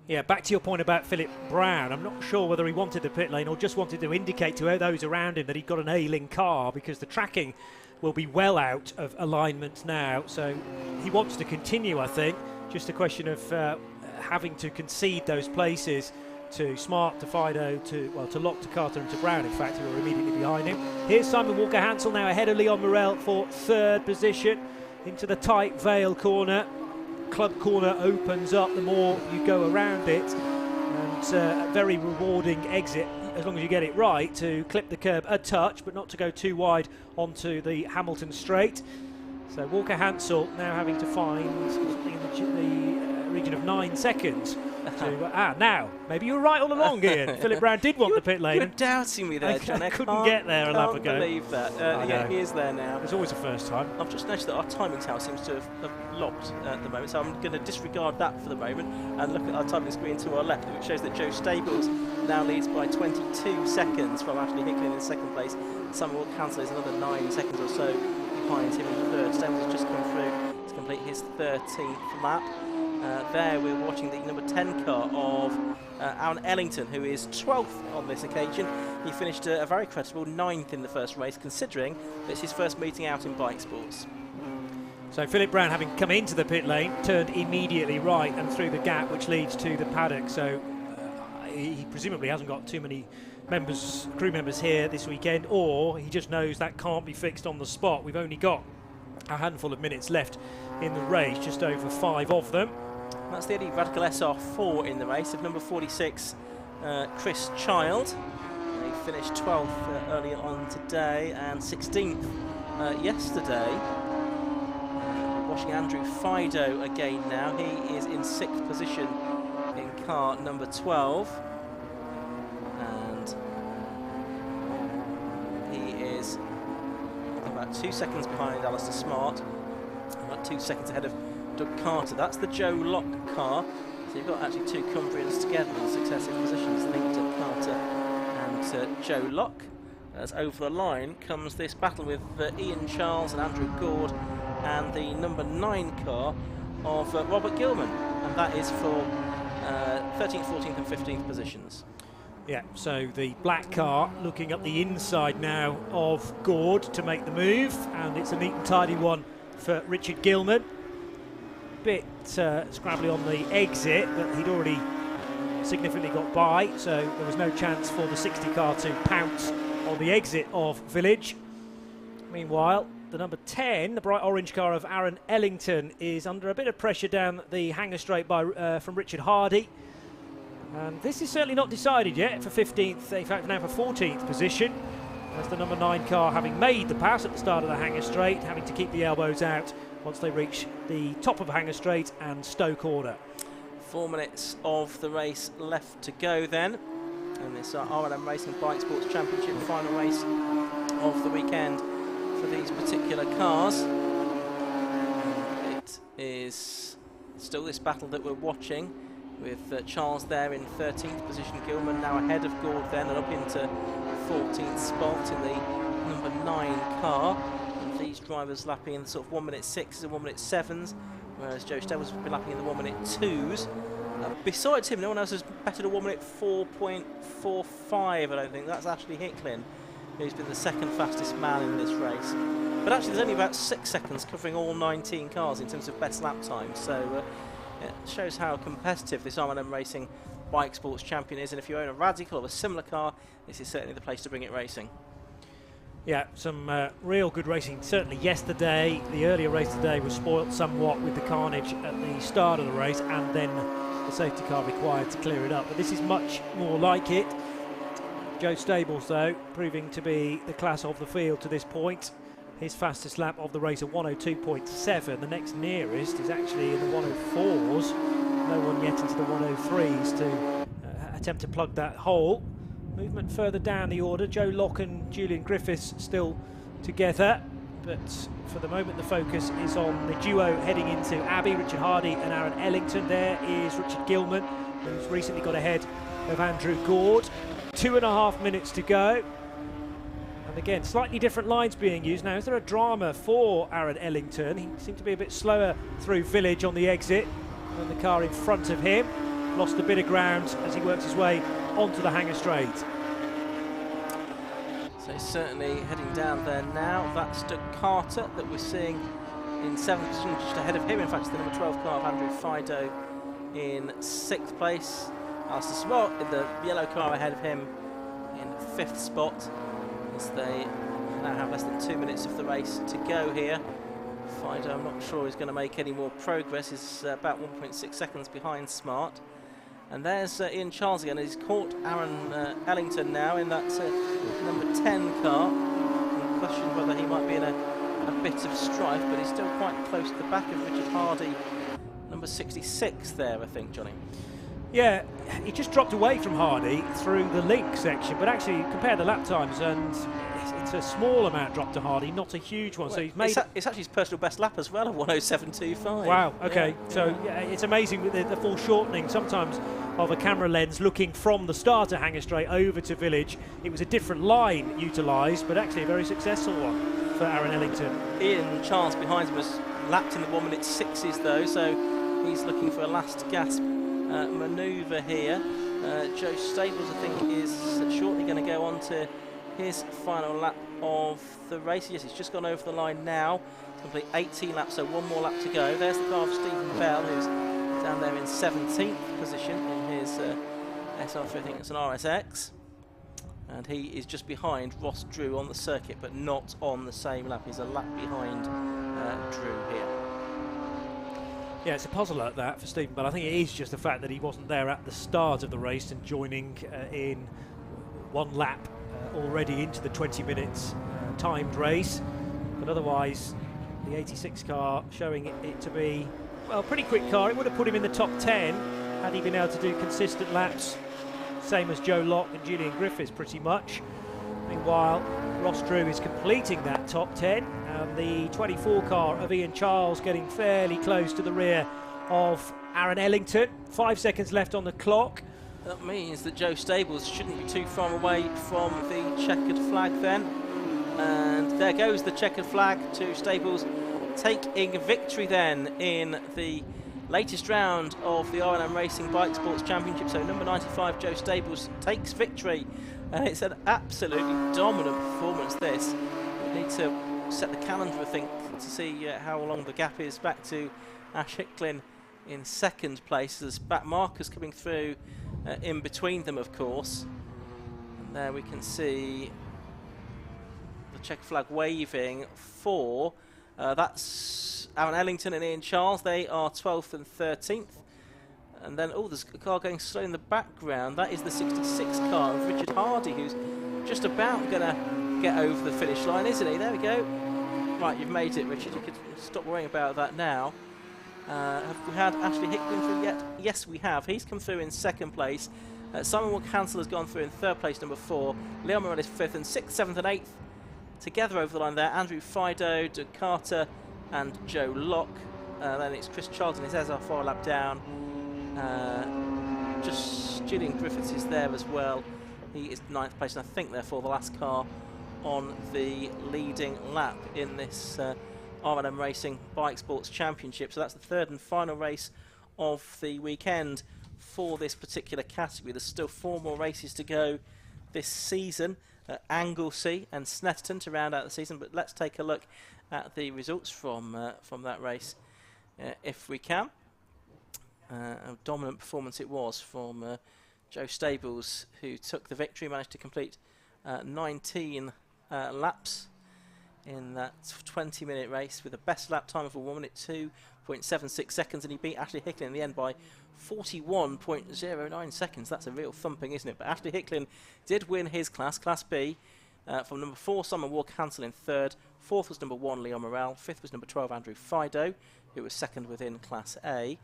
Yeah, back to your point about Philip Brown. I'm not sure whether he wanted the pit lane or just wanted to indicate to those around him that he'd got an ailing car, because the tracking will be well out of alignment now. So he wants to continue, I think. Just a question of having to concede those places to Smart, to Fido, to Locke, to Carter and to Brown, in fact, who are immediately behind him. Here's Simon Walker-Hansel now ahead of Leon Morel for 3rd position into the tight Vale corner. Club corner opens up the more you go around it, and a very rewarding exit as long as you get it right, to clip the curb a touch but not to go too wide onto the Hamilton straight. So Walker-Hansel now having to find something in the region of 9 seconds to, now maybe you were right all along, Ian. Philip Brown did want the pit lane. You're doubting me there, John. I couldn't get there a lap ago. I can't believe that. Yeah, he is there now. It's always the first time. I've just noticed that our timing tower seems to have locked at the moment, so I'm going to disregard that for the moment and look at our timing screen to our left, which shows that Joe Stables now leads by 22 seconds from Ashley Hicklin in 2nd place. Simon Walker-Hansel is another 9 seconds or so behind him in 3rd. Stables has just come through. He's complete his 13th lap. There we're watching the number 10 car of Aaron Ellington, who is 12th on this occasion. He finished a very creditable 9th in the first race, considering it's his first meeting out in bike sports. So Philip Brown, having come into the pit lane, turned immediately right and through the gap which leads to the paddock. So he presumably hasn't got too many crew members here this weekend, or he just knows that can't be fixed on the spot. We've only got a handful of minutes left in the race, just over 5 of them. That's the only Radical SR4 in the race of number 46, Chris Child. He finished 12th earlier on today and 16th yesterday. Watching Andrew Fido again now. He is in 6th position in car number 12. And he is about 2 seconds behind Alistair Smart, about 2 seconds ahead of Doug Carter. That's the Joe Locke car. So you've got actually 2 Cumbrians together in successive positions, linked to Carter and Joe Locke. As over the line comes this battle with Ian Charles and Andrew Gord and the number 9 car of Robert Gilman, and that is for 13th, 14th and 15th positions. Yeah, so the black car looking up the inside now of Gord to make the move, and it's a neat and tidy one for Richard Gilman. Bit scrabbly on the exit, but he'd already significantly got by, so there was no chance for the 60 car to pounce on the exit of Village. Meanwhile, the number 10, the bright orange car of Aaron Ellington, is under a bit of pressure down the hanger straight from Richard Hardy. And this is certainly not decided yet for 15th, in fact now for 14th position, as the number 9 car, having made the pass at the start of the hanger straight, having to keep the elbows out once they reach the top of hanger straight and Stoke order. 4 minutes of the race left to go then, and this R&M Racing Bike Sports Championship final race of the weekend for these particular cars. It is still this battle that we're watching, with Charles there in 13th position, Gilman now ahead of Gord then and up into 14th spot in the number 9 car. And these drivers lapping in sort of 1 minute 6s and 1 minute 7s, whereas Joe Stevens will be lapping in the 1 minute 2s. Besides him, no one else has bettered a 1 minute 4.45, I don't think. That's Ashley Hicklin, who's been the second fastest man in this race. But actually there's only about 6 seconds covering all 19 cars in terms of best lap time, so it shows how competitive this R&M Racing Bike Sports Champion is, and if you own a Radical or a similar car, this is certainly the place to bring it racing. Yeah, some real good racing. Certainly yesterday, the earlier race today was spoilt somewhat with the carnage at the start of the race and then the safety car required to clear it up. But this is much more like it. Joe Stables, though, proving to be the class of the field to this point. His fastest lap of the race at 102.7. The next nearest is actually in the 104s. No one yet into the 103s to attempt to plug that hole. Movement further down the order. Joe Locke and Julian Griffiths still together, but for the moment the focus is on the duo heading into Abbey, Richard Hardy and Aaron Ellington. There is Richard Gilman, who's recently got ahead of Andrew Gord. 2.5 minutes to go. And again, slightly different lines being used now. Is there a drama for Aaron Ellington? He seemed to be a bit slower through Village on the exit than the car in front of him. Lost a bit of ground as he works his way onto the hanger straight. So certainly heading down there now. That's Doug Carter that we're seeing in 7th position, just ahead of him. In fact, it's the number 12 car of Andrew Fido in 6th place. Alistair Smart in the yellow car ahead of him in 5th spot, as they now have less than 2 minutes of the race to go here. Fido, I'm not sure he's going to make any more progress. He's about 1.6 seconds behind Smart. And there's Ian Charles again. He's caught Aaron Ellington now in that number 10 car. And question whether he might be in a bit of strife, but he's still quite close to the back of Richard Hardy, number 66 there, I think, Johnny. Yeah, he just dropped away from Hardy through the link section, but actually compare the lap times and it's a small amount drop to Hardy, not a huge one. Well, so he's made it's actually his personal best lap as well, of 107.25. Wow, okay. Yeah. So yeah, it's amazing with the foreshortening sometimes of a camera lens looking from the starter hanger straight over to Village. It was a different line utilised, but actually a very successful one for Aaron Ellington. Ian Charles behind him was lapped in the 1:06s though, so he's looking for a last gasp manoeuvre here. Joe Stables, I think, is shortly going to go on to his final lap of the race. Yes, he's just gone over the line now. It's complete 18 laps, so one more lap to go. There's the car of Stephen Bell, who's down there in 17th position in his SR3, I think it's an RSX. And he is just behind Ross Drew on the circuit, but not on the same lap. He's a lap behind Drew here. Yeah, it's a puzzler that for Stephen Bell. I think it is just the fact that he wasn't there at the start of the race and joining in one lap already into the 20 minutes timed race. But otherwise, the 86 car showing it to be, well, a pretty quick car. It would have put him in the top 10 had he been able to do consistent laps, same as Joe Locke and Julian Griffiths pretty much. Meanwhile, Ross Drew is completing that top 10, and the 24 car of Ian Charles getting fairly close to the rear of Aaron Ellington. 5 seconds left on the clock. That means that Joe Stables shouldn't be too far away from the checkered flag then. And there goes the checkered flag to Stables, taking victory then in the latest round of the R&M Racing Bike Sports Championship. So number 95, Joe Stables, takes victory. And it's an absolutely dominant performance, this. We need to set the calendar, I think, to see how long the gap is back to Ash Hicklin in second place. There's back markers coming through in between them, of course. And there we can see the check flag waving for that's Aaron Ellington and Ian Charles. They are 12th and 13th. And then, oh, there's a car going slow in the background. That is the 66 car of Richard Hardy, who's just about going to get over the finish line, isn't he? There we go. Right, you've made it, Richard. You could stop worrying about that now. Have we had Ashley Hicklin through yet? Yes, we have. He's come through in second place. Simon Wood-Cancel has gone through in third place, number 4. Leon Morel is 5th, and 6th, 7th and 8th. Together over the line there, Andrew Fido, Doug Carter and Joe Locke. Then it's Chris Charlton, his SR4 lap down. Just Julian Griffiths is there as well. He is 9th place, and I think therefore the last car on the leading lap in this R&M Racing Bike Sports Championship. So that's the third and final race of the weekend for this particular category. There's still 4 more races to go this season. Anglesey and Snetterton to round out the season, but let's take a look at the results from that race if we can. A dominant performance it was from Joe Stables, who took the victory, managed to complete 19 laps in that 20-minute race with the best lap time of a woman at 2.76 seconds, and he beat Ashley Hicklin in the end by 41.09 seconds. That's a real thumping, isn't it? But Ashley Hicklin did win his class, Class B, from number 4, Simon Ward-Cancel in third. 4th was number 1, Leon Morel. 5th was number 12, Andrew Fido, who was second within Class A.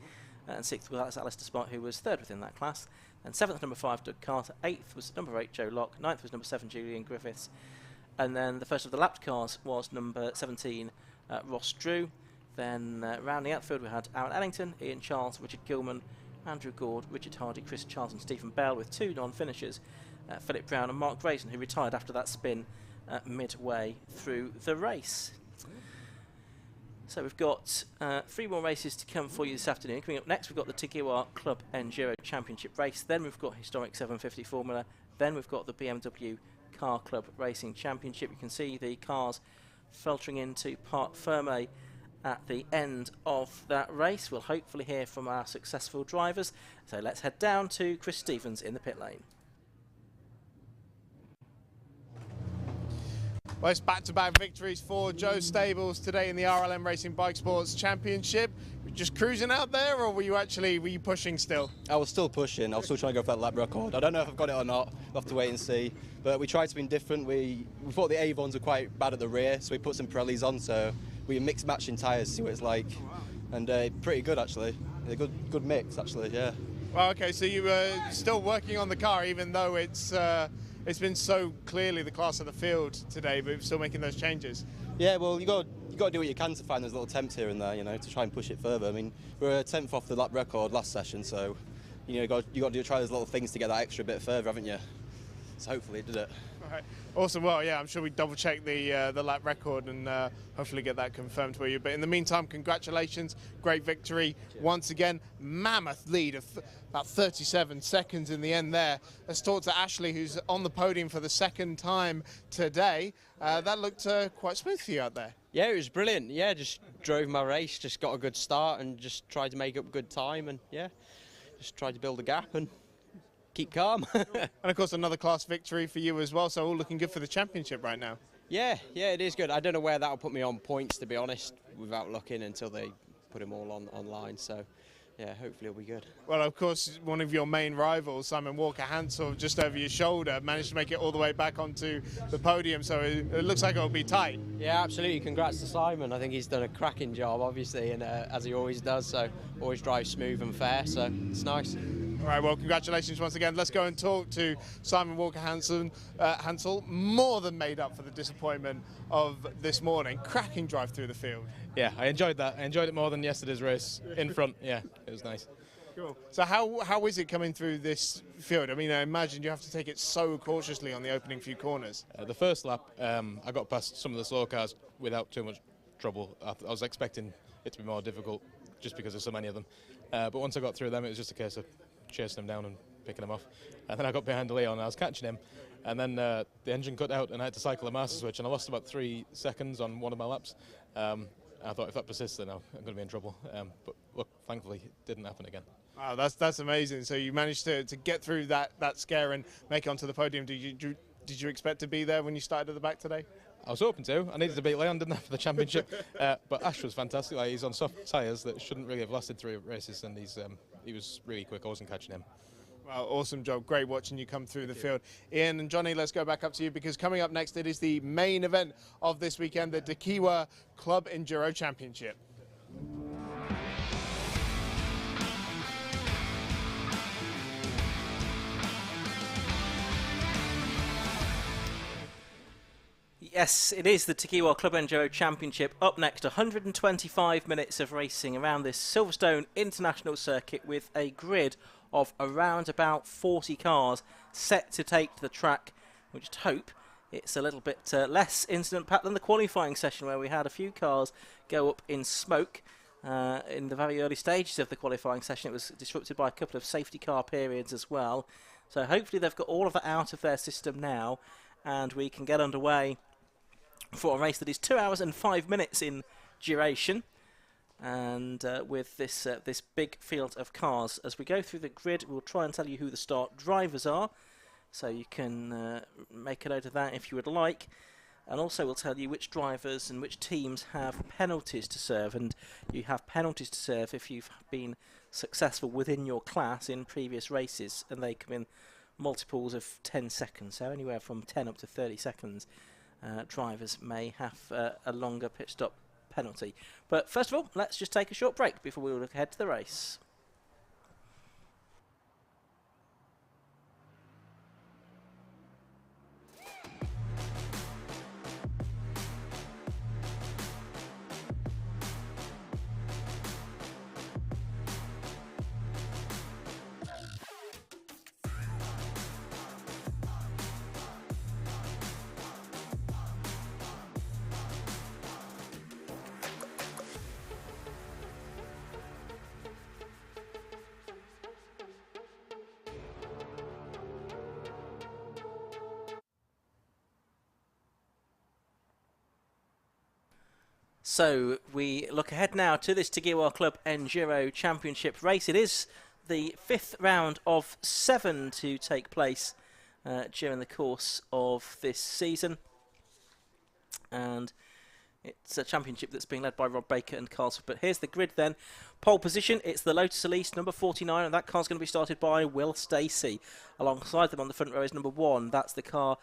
And 6th was Alistair Spot, who was third within that class. And 7th, number 5, Doug Carter. 8th was number 8, Joe Locke. 9th was number 7, Julian Griffiths. And then the first of the lapped cars was number 17, Ross Drew. Then rounding out the field we had Aaron Ellington, Ian Charles, Richard Gilman, Andrew Gord, Richard Hardy, Chris Charles and Stephen Bell, with 2 non-finishers, Philip Brown and Mark Grayson, who retired after that spin midway through the race. So we've got 3 more races to come for you this afternoon. Coming up next, we've got the Tagiwa Club Enduro Championship race. Then we've got Historic 750 Formula. Then we've got the BMW Car Club Racing Championship. You can see the cars filtering into Parc Fermé at the end of that race. We'll hopefully hear from our successful drivers. So let's head down to Chris Stevens in the pit lane. Well, it's back-to-back victories for Joe Stables today in the RLM Racing Bike Sports Championship. Were you just cruising out there, or were you pushing still? I was still pushing. I was still trying to go for that lap record. I don't know if I've got it or not. We'll have to wait and see. But we tried to be different. We thought the Avons were quite bad at the rear, so we put some Pirellis on. So we mixed matching tyres to see what it's like, and pretty good actually. A good mix actually. Yeah. Well, okay. So you were still working on the car, even though it's been so clearly the class of the field today, but we're still making those changes. Yeah, well, you got to do what you can to find those little temps here and there, to try and push it further. I mean, we're a 10th off the lap record last session, so you got to try those little things to get that extra bit further, haven't you? So hopefully it did it. Right. Awesome. Well, yeah, I'm sure we double check the lap record and hopefully get that confirmed for you. But in the meantime, congratulations, great victory once again. Mammoth lead of about 37 seconds in the end there. Let's talk to Ashley, who's on the podium for the second time today. That looked quite smooth for you out there. Yeah, it was brilliant. Yeah, just drove my race, just got a good start and just tried to make up good time, and yeah, just tried to build a gap and keep calm. And of course another class victory for you as well, so all looking good for the championship right now. Yeah, it is good. I don't know where that'll put me on points, to be honest, without looking until they put them all online. So yeah, hopefully it'll be good. Well, of course, one of your main rivals, Simon Walker-Hansel, just over your shoulder, managed to make it all the way back onto the podium, so it looks like it'll be tight. Yeah, absolutely. Congrats to Simon. I think he's done a cracking job, obviously, and as he always does, so always drives smooth and fair, so it's nice. All right, well, congratulations once again. Let's go and talk to Simon Walker-Hansel. More than made up for the disappointment of this morning. Cracking drive through the field. Yeah, I enjoyed that. I enjoyed it more than yesterday's race in front. Yeah, it was nice. Cool. So how is it coming through this field? I mean, I imagine you have to take it so cautiously on the opening few corners. The first lap, I got past some of the slow cars without too much trouble. I was expecting it to be more difficult just because there's so many of them. But once I got through them, it was just a case of chasing them down and picking them off. And then I got behind Leon and I was catching him. And then the engine cut out and I had to cycle a master switch and I lost about 3 seconds on one of my laps. I thought if that persists then I'm going to be in trouble. But look, thankfully it didn't happen again. Wow, that's amazing. So you managed to get through that scare and make it onto the podium. Did you expect to be there when you started at the back today? I was hoping to. I needed to beat Leon, didn't I, for the championship? But Ash was fantastic. Like, he's on soft tyres that shouldn't really have lasted 3 races, and he was really quick. I wasn't catching him. Well, awesome job. Great watching you come through the field. Ian and Johnny, let's go back up to you because coming up next, it is the main event of this weekend, the Tequila Club Enduro Championship. Yes, it is the Tequila Club Enduro Championship. Up next, 125 minutes of racing around this Silverstone International Circuit with a grid of around about 40 cars set to take to the track. We just hope it's a little bit less incident-packed than the qualifying session where we had a few cars go up in smoke. In the very early stages of the qualifying session, it was disrupted by a couple of safety car periods as well. So hopefully they've got all of that out of their system now and we can get underway for a race that is 2 hours and 5 minutes in duration, and with this big field of cars. As we go through the grid, we'll try and tell you who the start drivers are, so you can make a note of that if you would like, and also we'll tell you which drivers and which teams have penalties to serve, and you have penalties to serve if you've been successful within your class in previous races, and they come in multiples of 10 seconds, so anywhere from 10 up to 30 seconds. Drivers may have a longer pit stop penalty. But first of all, let's just take a short break before we look ahead to the race. So we look ahead now to this Tequila Club Enduro Championship race. It is the 5th round of 7 to take place during the course of this season. And it's a championship that's being led by Rob Baker and Carl Swift. But here's the grid then. Pole position, it's the Lotus Elise, number 49, and that car's going to be started by Will Stacey. Alongside them on the front row is number 1. That's the car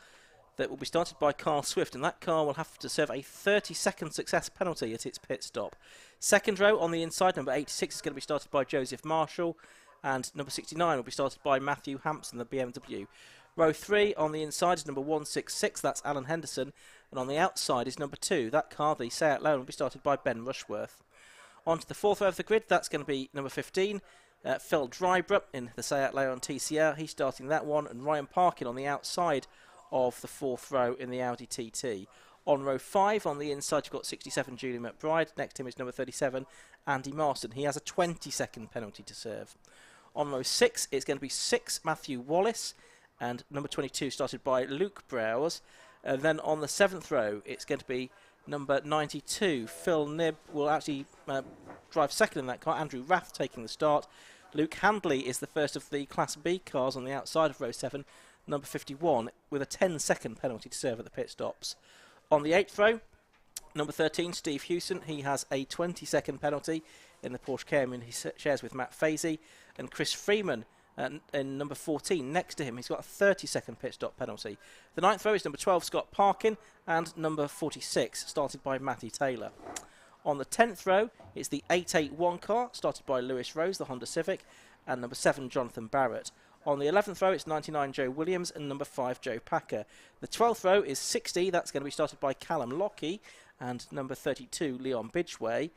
that will be started by Carl Swift, and that car will have to serve a 30-second success penalty at its pit stop. Second row on the inside, number 86 is going to be started by Joseph Marshall, and number 69 will be started by Matthew Hampson, the BMW. Row 3 on the inside is number 166, that's Alan Henderson, and on the outside is number 2, that car, the Seat Leon, will be started by Ben Rushworth. On to the 4th row of the grid, that's going to be number 15, Phil Drybrook in the Seat Leon TCR, he's starting that one, and Ryan Parkin on the outside of the 4th row in the Audi TT. On row 5, on the inside, you've got 67 Julian McBride. Next to him is number 37, Andy Marston. He has a 20-second penalty to serve. On row 6, it's going to be 6 Matthew Wallace, and number 22 started by Luke Browse. And then on the 7th row, it's going to be number 92, Phil Nibb will actually drive second in that car. Andrew Rath taking the start. Luke Handley is the first of the Class B cars on the outside of row 7, number 51, with a 10-second penalty to serve at the pit stops. On the 8th row, number 13, Steve Hewson, he has a 20-second penalty in the Porsche Cayman he shares with Matt Fazy, and Chris Freeman in number 14 next to him, he's got a 30-second pit stop penalty. The 9th row is number 12, Scott Parkin, and number 46, started by Matty Taylor. On the 10th row, it's the 881 car, started by Lewis Rose, the Honda Civic, and number 7, Jonathan Barrett. On the 11th row, it's 99 Joe Williams and number 5 Joe Packer. The 12th row is 60, that's going to be started by Callum Lockie and number 32 Leon Bidgeway.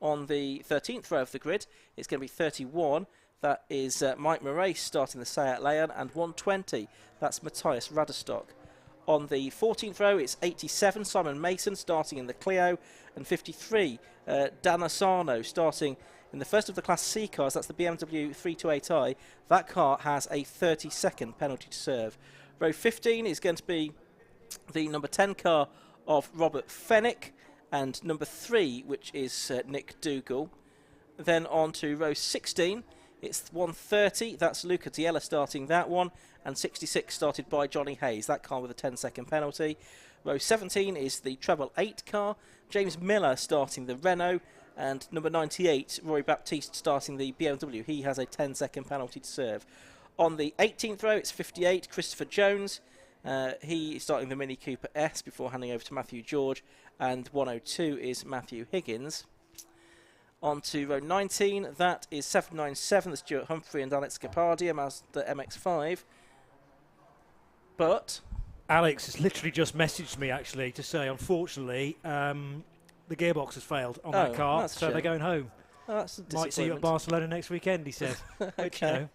On the 13th row of the grid, it's going to be 31, that is Mike Murray starting the Seat Leon, and 120, that's Matthias Radestock. On the 14th row, it's 87, Simon Mason starting in the Clio, and 53, Dan Asano starting in the first of the Class C cars, that's the BMW 328i. That car has a 30-second penalty to serve. Row 15 is going to be the number 10 car of Robert Fennick, and number 3, which is Nick Dougal. Then on to row 16, it's 130, that's Luca Tiella starting that one, and 66 started by Johnny Hayes, that car with a 10-second penalty. Row 17 is the treble 8 car, James Miller starting the Renault, and number 98, Roy Baptiste starting the BMW. He has a 10-second penalty to serve. On the 18th row, it's 58, Christopher Jones. He is starting the Mini Cooper S before handing over to Matthew George, and 102 is Matthew Higgins. On to row 19, that is 797, that's Stuart Humphrey and Alex Capardi, a Mazda MX-5. But Alex has literally just messaged me, actually, to say, unfortunately, the gearbox has failed on that car, so they're going home. Oh, that's a might see you at Barcelona next weekend, he said. Which, you know,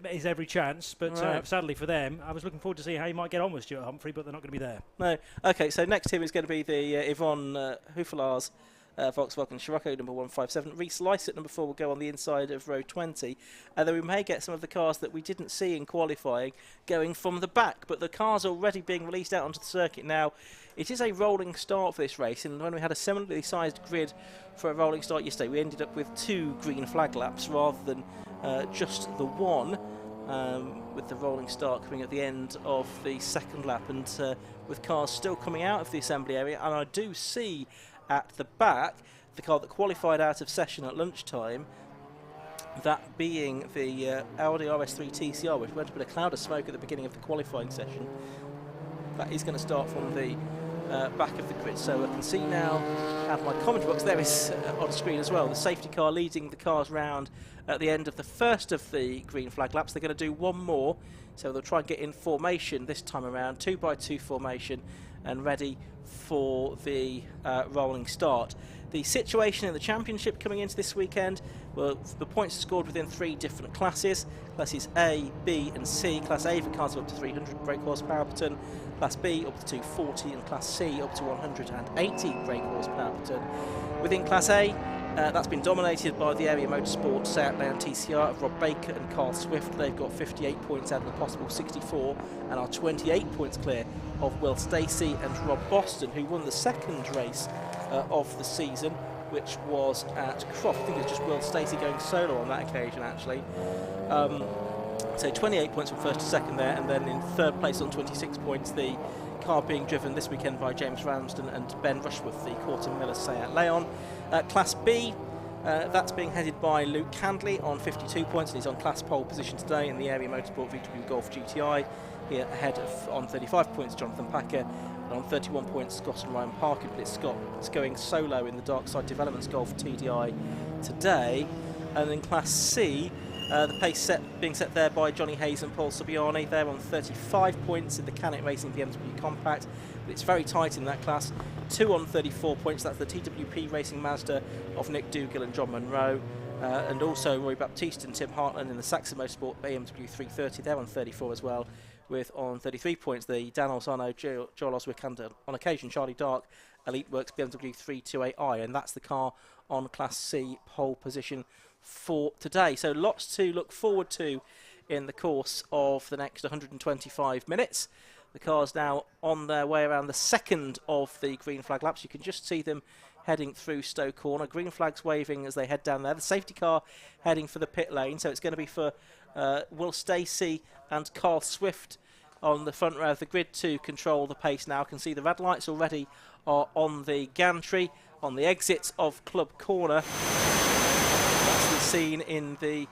is every chance, but sadly for them, I was looking forward to see how you might get on with Stuart Humphrey, but they're not going to be there. No. Okay, so next to him is going to be the Yvonne Houffalars Volkswagen Scirocco number 157. Reese Lysett number 4 will go on the inside of row 20. And then we may get some of the cars that we didn't see in qualifying going from the back, but the cars are already being released out onto the circuit now. It is a rolling start for this race, and when we had a similarly sized grid for a rolling start yesterday, we ended up with 2 green flag laps rather than just the one, with the rolling start coming at the end of the second lap, and with cars still coming out of the assembly area. And I do see at the back the car that qualified out of session at lunchtime, that being the Audi RS3 TCR, which went up in a cloud of smoke at the beginning of the qualifying session. That is going to start from the back of the grid. So I can see now out of my commentary box, there is on screen as well, the safety car leading the cars round at the end of the first of the green flag laps. They're going to do one more, so they'll try and get in formation this time around, 2x2 formation, and ready for the rolling start. The situation in the championship coming into this weekend, well, the points are scored within 3 different classes. Classes A, B and C. Class A for cars up to 300 brake horsepower per tonne, Class B up to 240, and Class C up to 180 brake horsepower per tonne. Within Class A, that's been dominated by the Area Motorsport Seat Leon TCR of Rob Baker and Carl Swift. They've got 58 points out of the possible 64 and are 28 points clear of Will Stacey and Rob Boston, who won the second race of the season, which was at Croft. I think it's just Will Stacey going solo on that occasion, actually. So 28 points from first to second there, and then in third place on 26 points, the car being driven this weekend by James Ramsden and Ben Rushworth, the Corton Miller Seat Leon. Class B, that's being headed by Luke Handley on 52 points, and he's on class pole position today in the Area Motorsport VW Golf GTI. Here ahead of, on 35 points, Jonathan Packer, and on 31 points, Scott and Ryan Parker, but it's Scott is going solo in the Dark Side Developments Golf TDI today. And in Class C, the pace being set there by Johnny Hayes and Paul Subiani. They're on 35 points in the Canet Racing BMW Compact, but it's very tight in that class. 2 on 34 points, that's the TWP Racing Mazda of Nick Dougal and John Munro. and also Roy Baptiste and Tim Hartland in the Saxon Motorsport BMW 330. They're on 34 as well, with on 33 points the Dan Olzano, Joel Oswick, and on occasion Charlie Dark, Elite Works BMW 328i, and that's the car on Class C pole position for today. So lots to look forward to in the course of the next 125 minutes. The car's now on their way around the second of the green flag laps. You can just see them heading through Stowe Corner. Green flags waving as they head down there. The safety car heading for the pit lane. So it's going to be for Will Stacey and Carl Swift on the front row of the grid to control the pace now. You can see the red lights already are on the gantry on the exits of Club Corner. That's the scene in the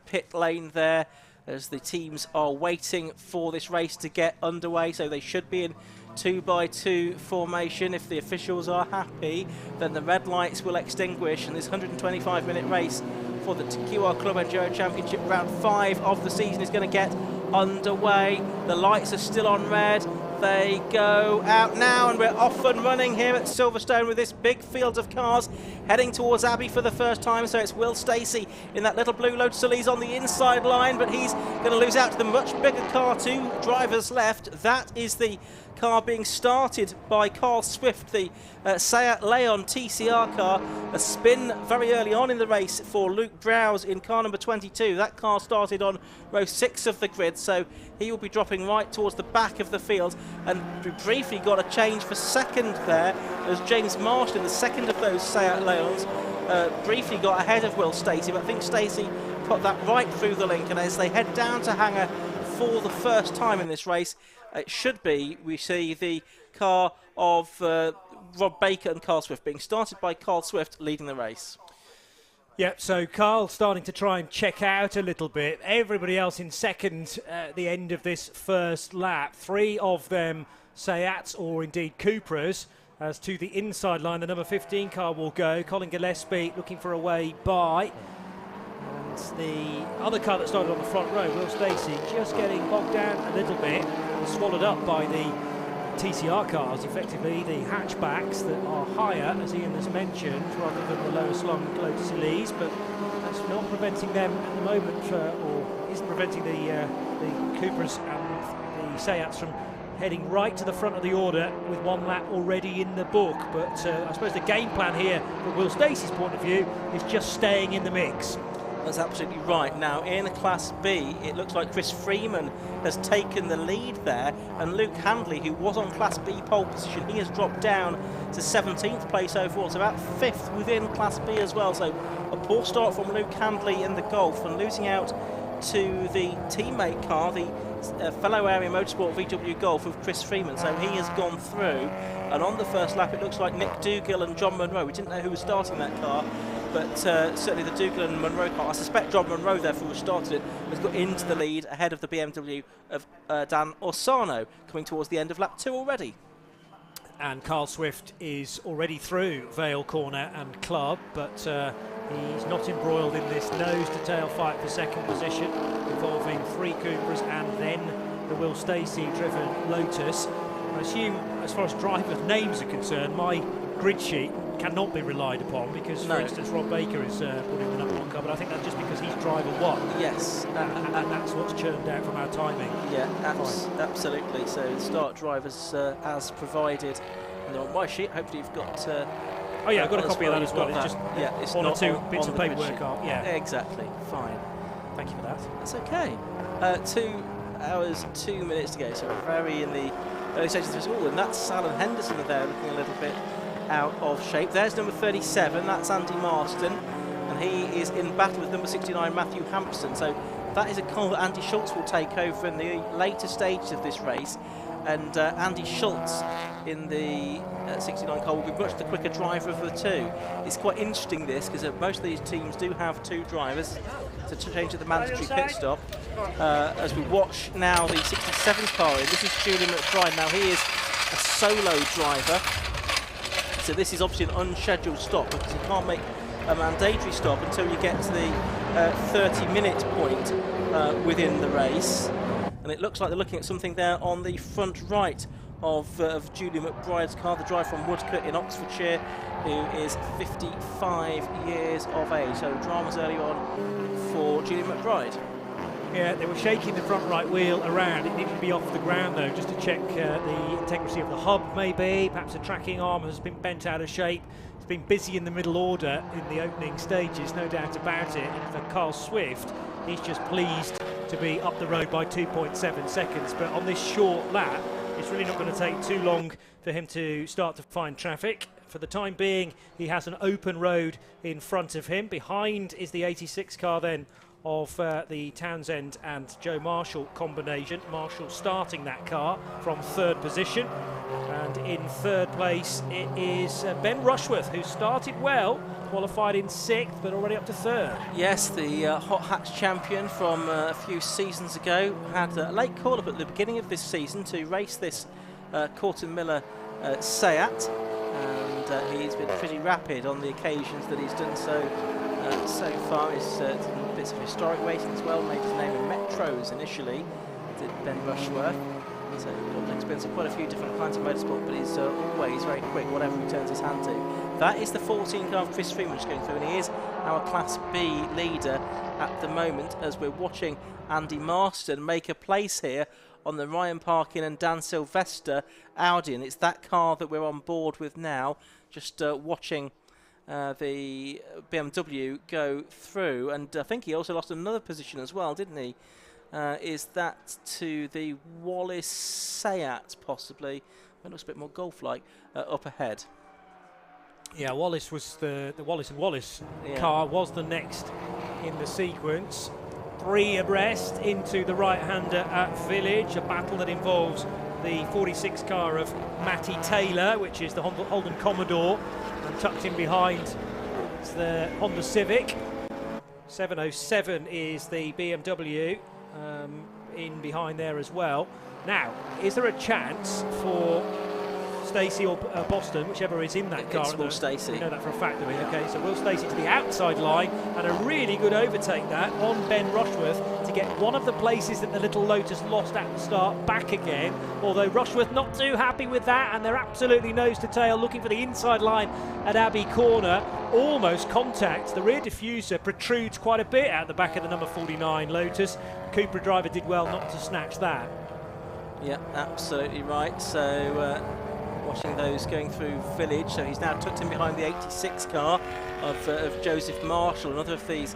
pit lane there, as the teams are waiting for this race to get underway. So they should be in 2x2 formation. If the officials are happy, then the red lights will extinguish, and this 125-minute race for the QR Club Enduro Championship round 5 of the season is going to get underway. The lights are still on red. They go out now, and we're off and running here at Silverstone with this big field of cars heading towards Abbey for the first time. So it's Will Stacey in that little blue Lotus Elise on the inside line, but he's going to lose out to the much bigger car. 2 drivers left. That is the car being started by Carl Swift, the Seat Leon TCR car. A spin very early on in the race for Luke Browse in car number 22. That car started on row 6 of the grid, so he will be dropping right towards the back of the field. And we briefly got a change for second there, as James Marshall in the second of those Seat Leons briefly got ahead of Will Stacey, but I think Stacey put that right through the link. And as they head down to Hangar for the first time in this race, it should be, we see the car of Rob Baker and Carl Swift being started by Carl Swift leading the race. Yep, so Carl starting to try and check out a little bit. Everybody else in second at the end of this first lap. 3 of them Seats or indeed Cupras. As to the inside line, the number 15 car will go. Colin Gillespie looking for a way by. And the other car that started on the front row, Will Stacey, just getting bogged down a little bit, swallowed up by the TCR cars, effectively the hatchbacks that are higher, as Ian has mentioned, rather than the lower slung Lotus Elise, but that's not preventing them at the moment, or isn't preventing the Cupras and the Seats from heading right to the front of the order with 1 lap already in the book. But I suppose the game plan here, from Will Stacey's point of view, is just staying in the mix. That's absolutely right. Now in Class B, it looks like Chris Freeman has taken the lead there, and Luke Handley, who was on Class B pole position, he has dropped down to 17th place overall, so about 5th within Class B as well. So a poor start from Luke Handley in the Golf, and losing out to the teammate car, the fellow area motorsport VW Golf with Chris Freeman. So he has gone through, and on the first lap it looks like Nick Dougal and John Munro. We didn't know who was starting that car, but certainly the Dougal and Munro car, I suspect John Munro therefore who started it, has got into the lead ahead of the BMW of Dan Orsano, coming towards the end of lap 2 already. And Carl Swift is already through Vale Corner and Club, but he's not embroiled in this nose-to-tail fight for second position, involving 3 Cupras and then the Will Stacey-driven Lotus. I assume, as far as drivers' names are concerned, my grid sheet cannot be relied upon, because, for instance, Rob Baker is putting the number 1 car, but I think that's just because he's driver 1. Yes. And that's what's churned out from our timing. Yeah, absolutely. So the start drivers as provided. And on my sheet, hopefully you've got... oh yeah, I've got a copy of that as well. It's just it's 1 or 2 bits on of paperwork. Yeah, exactly. Fine. Thank you for that. That's okay. 2 hours, 2 minutes to go. So we're very in the early stages of this. Oh, and that's Alan Henderson there looking a little bit out of shape. There's number 37, that's Andy Marston, and he is in battle with number 69, Matthew Hampson. So that is a call that Andy Schultz will take over in the later stages of this race. And Andy Schultz in the 69 car will be much the quicker driver of the 2. It's quite interesting this, because most of these teams do have 2 drivers to change at the mandatory pit stop. As we watch now the 67 car in, this is Julian McBride. Now he is a solo driver, so this is obviously an unscheduled stop, because you can't make a mandatory stop until you get to the 30-minute point within the race. And it looks like they're looking at something there on the front right of Julie McBride's car, the driver from Woodcote in Oxfordshire, who is 55 years of age. So dramas early on for Julie McBride. Yeah, they were shaking the front right wheel around. It needed to be off the ground though, just to check the integrity of the hub maybe. Perhaps the tracking arm has been bent out of shape. It's been busy in the middle order in the opening stages, no doubt about it. And for Carl Swift, he's just pleased to be up the road by 2.7 seconds. But on this short lap, it's really not going to take too long for him to start to find traffic. For the time being, he has an open road in front of him. Behind is the 86 car then of the Townsend and Joe Marshall combination. Marshall starting that car from third position, and in third place it is Ben Rushworth, who started well, qualified in sixth but already up to third. Yes, the Hot Hats champion from a few seasons ago had a late call-up at the beginning of this season to race this Corton Miller Seat, and he's been pretty rapid on the occasions that he's done so far. He's done bits of historic racing as well, made his name in Metros initially, did Ben Rushworth. So got experience of quite a few different kinds of motorsport, but he's always very quick, whatever he turns his hand to. That is the 14 car of Chris Freeman just going through, and he is our Class B leader at the moment as we're watching Andy Marston make a place here on the Ryan Parkin and Dan Sylvester Audi, and it's that car that we're on board with now, just watching the BMW go through. And I think he also lost another position as well, didn't he? Is that to the Wallace Seat, possibly? It looks a bit more Golf-like up ahead. Yeah, Wallace was the Wallace and Wallace car was the next in the sequence. Three abreast into the right-hander at Village, a battle that involves the 46 car of Matty Taylor, which is the Holden Commodore, and tucked in behind is the Honda Civic. 707 is the BMW in behind there as well. Now, is there a chance for Stacey or Boston, whichever is in that car? It's Will Stacey. We know that for a fact, do we? Okay, so Will Stacey to the outside line, and a really good overtake that on Ben Rushworth to get one of the places that the little Lotus lost at the start back again, although Rushworth not too happy with that, and they're absolutely nose to tail looking for the inside line at Abbey Corner. Almost contact. The rear diffuser protrudes quite a bit out the back of the number 49 Lotus. Cooper driver did well not to snatch that. Yeah, absolutely right. So watching those going through Village, so he's now tucked in behind the 86 car of Joseph Marshall, another of these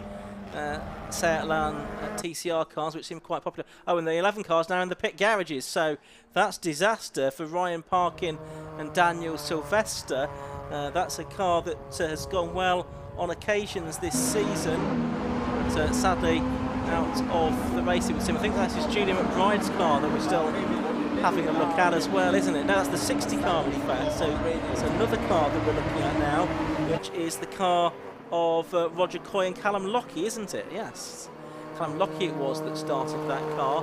Seat Lan TCR cars which seem quite popular. Oh, and the 11 cars now in the pit garages, so that's disaster for Ryan Parkin and Daniel Sylvester. That's a car that has gone well on occasions this season, but sadly out of the racing with him. I think that's just Julia McBride's car that we're still having a look at as well, isn't it? No, that's the 60 car in fact, so it's another car that we're looking at now, which is the car of Roger Coy and Callum Lockie, isn't it? Yes, Callum Lockie it was that started that car,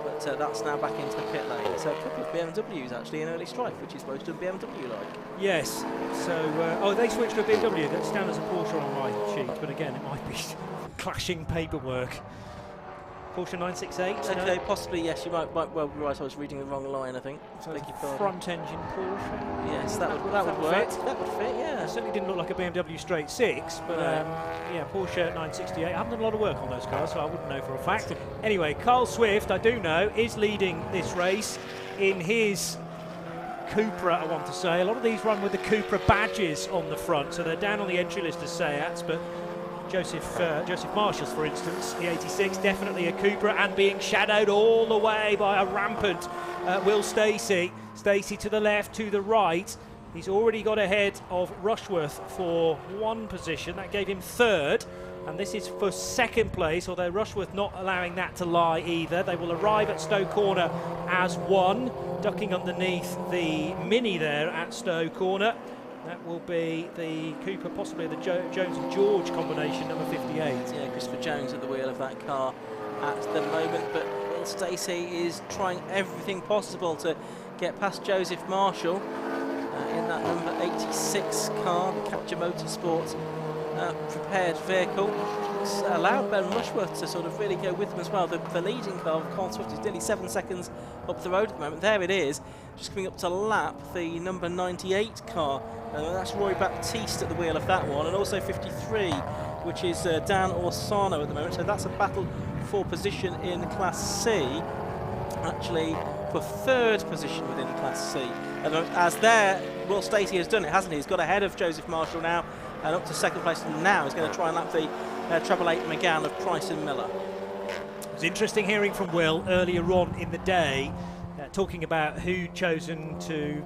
but that's now back into the pit lane. So a couple of BMWs actually in early strife, which is supposed to be BMW-like. Yes, so oh, they switched to a BMW. That's down as a Porsche on my sheet, but again it might be clashing paperwork. Porsche 968. Okay, possibly, yes, you might well be right. I was reading the wrong line, I think. Front engine Porsche. Yes, that would work. That would fit, yeah. It certainly didn't look like a BMW straight six, but yeah, Porsche 968. I haven't done a lot of work on those cars, so I wouldn't know for a fact. Anyway, Carl Swift, I do know, is leading this race in his Cupra, I want to say. A lot of these run with the Cupra badges on the front, so they're down on the entry list as Seats, but Joseph Marshall's, for instance, the 86, definitely a Cupra, and being shadowed all the way by a rampant Will Stacey. Stacey to the left, to the right. He's already got ahead of Rushworth for one position. That gave him third, and this is for second place, although Rushworth not allowing that to lie either. They will arrive at Stowe Corner as one, ducking underneath the Mini there at Stowe Corner. That will be the Cooper, possibly the Jones and George combination, number 58. Yeah, Christopher Jones at the wheel of that car at the moment, but Will Stacey is trying everything possible to get past Joseph Marshall in that number 86 car, the Capture Motorsport prepared vehicle. box allowed Ben Rushworth to sort of really go with them as well. The leading car of Carl Swift is nearly 7 seconds up the road at the moment. There it is, just coming up to lap the number 98 car. That's Roy Baptiste at the wheel of that one, and also 53, which is Dan Orsano at the moment. So that's a battle for position in Class C, actually for third position within Class C. As there, Will Stacey has done it, hasn't he? He's got ahead of Joseph Marshall now, and up to second place, and now he's going to try and lap the treble 8 McGann of Price and Miller. It was interesting hearing from Will earlier on in the day, talking about who'd chosen to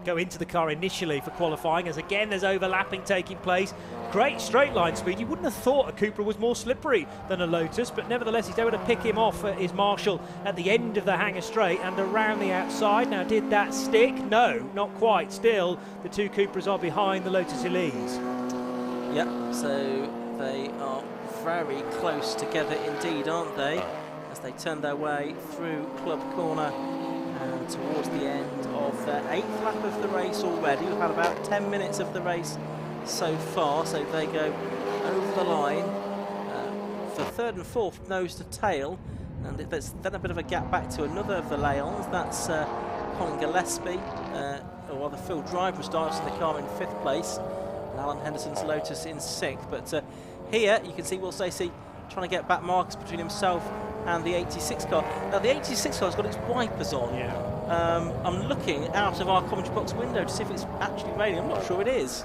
go into the car initially for qualifying, as again there's overlapping taking place. Great straight line speed. You wouldn't have thought a Cupra was more slippery than a Lotus, but nevertheless he's able to pick him off at his Marshall at the end of the hangar straight and around the outside. Now, did that stick? No, not quite. Still, the two Cupras are behind the Lotus Elise. Yep, so they are very close together indeed, aren't they? As they turn their way through Club Corner and towards the end of their 8th lap of the race already. We've had about 10 minutes of the race so far, so they go over the line for third and fourth, nose to tail, and there's then a bit of a gap back to another of the Leons. That's Colin Gillespie, or rather Phil Driver starts in the car in 5th place, and Alan Henderson's Lotus in 6th. But here you can see Will Stacey trying to get back marks between himself and the 86 car. Now the 86 car's got its wipers on. Yeah. I'm looking out of our commentary box window to see if it's actually raining. I'm not sure it is.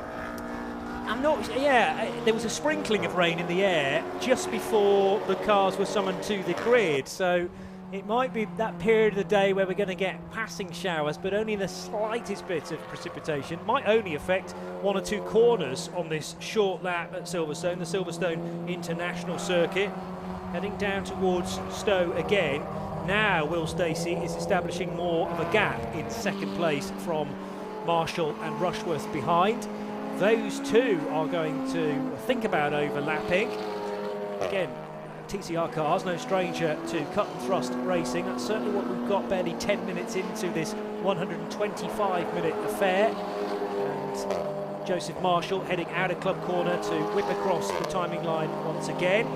I'm not, yeah, there was a sprinkling of rain in the air just before the cars were summoned to the grid, so it might be that period of the day where we're going to get passing showers, but only the slightest bit of precipitation. Might only affect 1 or 2 corners on this short lap at Silverstone, the Silverstone International Circuit. Heading down towards Stowe again. Now Will Stacey is establishing more of a gap in 2nd place from Marshall and Rushworth behind. Those two are going to think about overlapping. Again, TCR cars, no stranger to cut and thrust racing. That's certainly what we've got barely 10 minutes into this 125-minute affair. And Joseph Marshall heading out of Club Corner to whip across the timing line once again.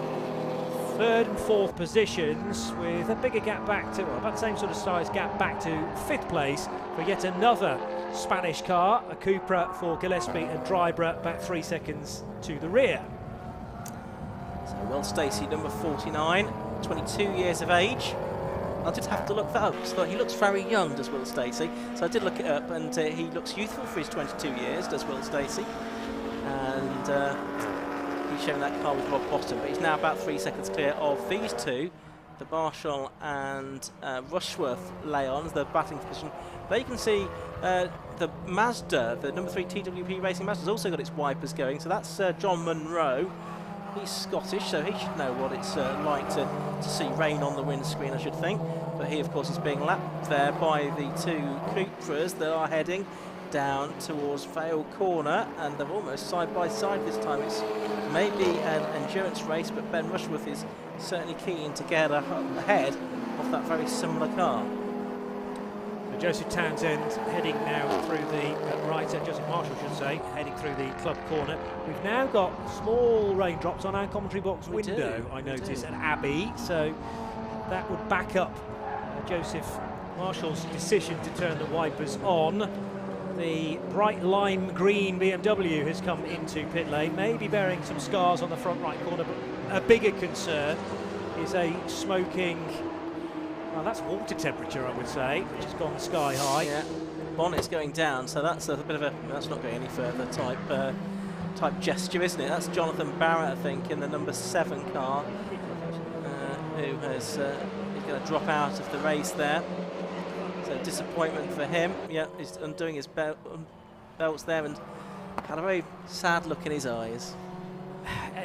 3rd and 4th positions with a bigger gap back to, well, about the same sort of size gap back to 5th place for yet another Spanish car, a Cupra for Gillespie and Driver, back 3 seconds to the rear. So Will Stacey, number 49, 22 years of age. I did have to look that up because I thought he looks very young, does Will Stacey. So I did look it up, and he looks youthful for his 22 years, does Will Stacey. And he's showing that car with Rob Bottom, but he's now about 3 seconds clear of these two, the Marshall and Rushworth Leons, the batting position. There you can see the Mazda, the number 3 TWP Racing Mazda, has also got its wipers going. So that's John Munro. He's Scottish, so he should know what it's like to see rain on the windscreen, I should think. But he, of course, is being lapped there by the 2 Cupras that are heading down towards Vale Corner, and they're almost side by side this time. It's maybe an endurance race, but Ben Rushworth is certainly keen to get ahead of that very similar car. So Joseph Townsend heading now through the Joseph Marshall should say, heading through the Club Corner. We've now got small raindrops on our commentary box window, I notice, at Abbey, so that would back up Joseph Marshall's decision to turn the wipers on. The bright lime green BMW has come into pit lane, maybe bearing some scars on the front right corner, but a bigger concern is a smoking, well, that's water temperature, I would say, which has gone sky high. Yeah, bonnet's going down, so that's a bit of a, that's not going any further type gesture, isn't it? That's Jonathan Barrett, I think, in the number 7 car, who has is going to drop out of the race there. So disappointment for him. Yeah, he's undoing his belts there and had a very sad look in his eyes.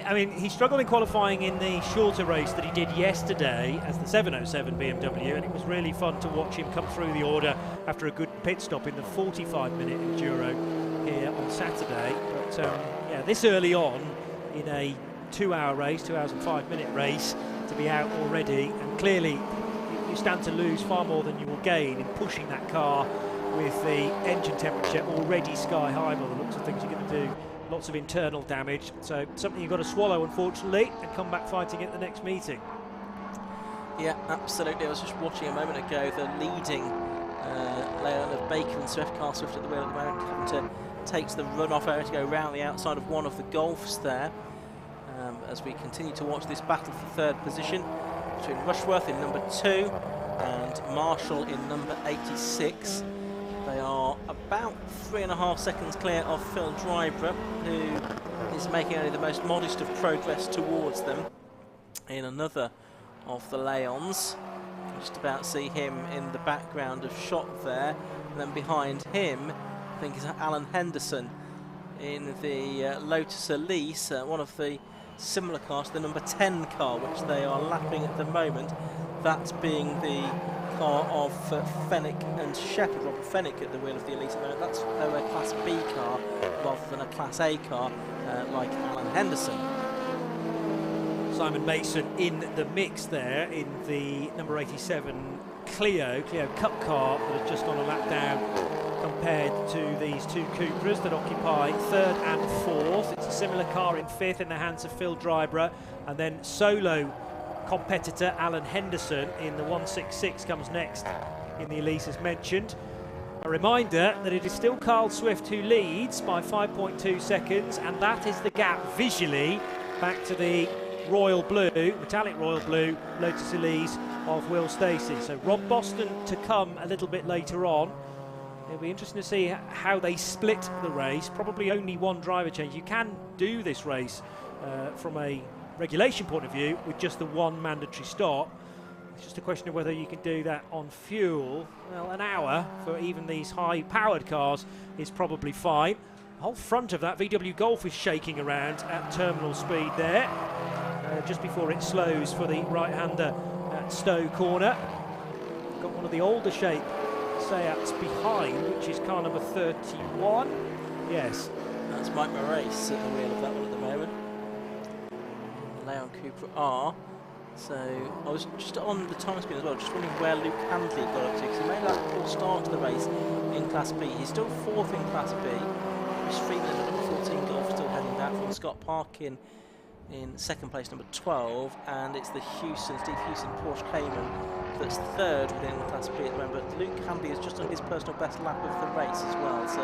I mean, he struggled in qualifying in the shorter race that he did yesterday as the 707 BMW, and it was really fun to watch him come through the order after a good pit stop in the 45-minute Enduro here on Saturday. But yeah, this early on in a 2-hour race, 2 hours and 5-minute race, to be out already, and clearly you stand to lose far more than you will gain in pushing that car with the engine temperature already sky high by the looks of things you're going to do lots of internal damage. So something you've got to swallow, unfortunately, and come back fighting at the next meeting. Yeah, absolutely. I was just watching a moment ago the leading Leon of Baker and Swift, Carl Swift at the wheel at the moment, having to take the run-off area to go round the outside of one of the Golfs there. As we continue to watch this battle for third position between Rushworth in number 2 and Marshall in number 86. They are about 3.5 seconds clear of Phil Drybrough, who is making only the most modest of progress towards them in another of the Leons. You can just about see him in the background of shot there. And then behind him, I think, is Alan Henderson in the Lotus Elise, one of the similar cars, the number 10 car, which they are lapping at the moment. That being the car of Fenwick and Shepherd, Robert Fenwick at the wheel of the Elite at the moment. That's a Class B car rather than a Class A car like Alan Henderson. Simon Mason in the mix there in the number 87 Clio Cup car that has just gone a lap down compared to these two Cupras that occupy third and fourth. It's a similar car in fifth in the hands of Phil Drybrough, and then solo competitor Alan Henderson in the 166 comes next in the Elise as mentioned. A reminder that it is still Carl Swift who leads by 5.2 seconds, and that is the gap visually back to the royal blue, metallic royal blue Lotus Elise of Will Stacey. So Rob Boston to come a little bit later on. It'll be interesting to see how they split the race. Probably only one driver change. You can do this race from a regulation point of view with just the one mandatory stop. It's just a question of whether you can do that on fuel. Well, an hour for even these high-powered cars is probably fine. The whole front of that VW Golf is shaking around at terminal speed there, just before it slows for the right-hander at Stowe Corner. Got one of the older shape Seats behind, which is car number 31. Yes. That's Mike Morace at the wheel of that one at the moment. Leon Cooper R. So I was just on the time screen as well, just wondering where Luke Handley got up to, because he made that poor start to the race in Class B. He's still fourth in Class B. Chris Freeman at number 14 Golf still heading back from Scott Parkin in second place, number 12, and it's the Steve Hewson Porsche Cayman that's third within Class B at the moment. But Luke Handley is just on his personal best lap of the race as well, so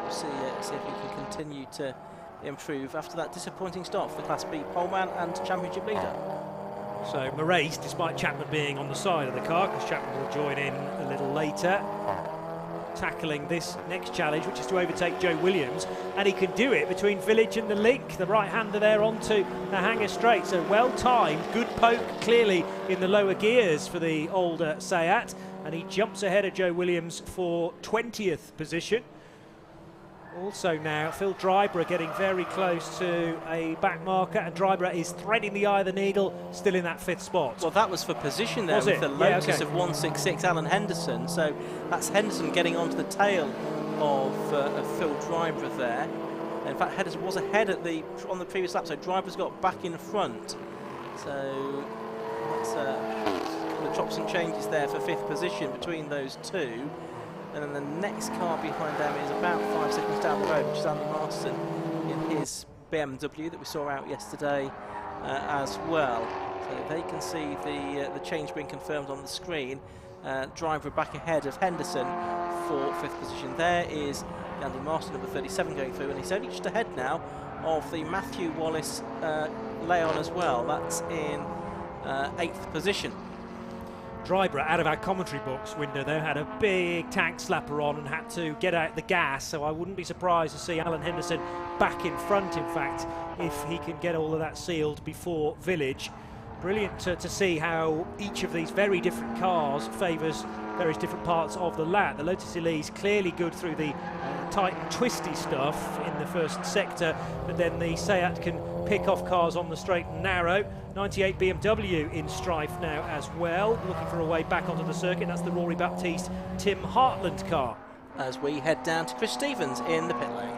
we'll see if he can continue to improve after that disappointing start for the Class B poleman and championship leader. So Morace, despite Chapman being on the side of the car, because Chapman will join in a little later, tackling this next challenge, which is to overtake Joe Williams, and he can do it between Village and the Link, the right-hander there onto the hanger straight. So well timed, good poke clearly in the lower gears for the older Seat, and he jumps ahead of Joe Williams for 20th position. Also now, Phil Drybrough getting very close to a back marker, and Drybrough is threading the eye of the needle, still in that 5th spot. Well, that was for position there with the Lotus of 166, Alan Henderson. So that's Henderson getting onto the tail of Phil Drybrough there. In fact, Henderson was ahead on the previous lap, so Drybrough's got back in front. So that's the chops and changes there for 5th position between those two. And then the next car behind them is about 5 seconds down the road, which is Andy Marston in his BMW that we saw out yesterday as well. So they can see the change being confirmed on the screen. Driver back ahead of Henderson for 5th position. There is Andy Marston, number 37, going through, and he's only just ahead now of the Matthew Wallace Leon as well. That's in 8th position. Drybrough, out of our commentary box window there, had a big tank slapper on and had to get out the gas, so I wouldn't be surprised to see Alan Henderson back in front, in fact, if he can get all of that sealed before Village. Brilliant to see how each of these very different cars favours various different parts of the lap. The Lotus Elise clearly good through the tight and twisty stuff in the first sector, but then the Seat can pick off cars on the straight and narrow. 98 BMW in strife now as well, looking for a way back onto the circuit. That's the Rory Baptiste Tim Hartland car. As we head down to Chris Stevens in the pit lane.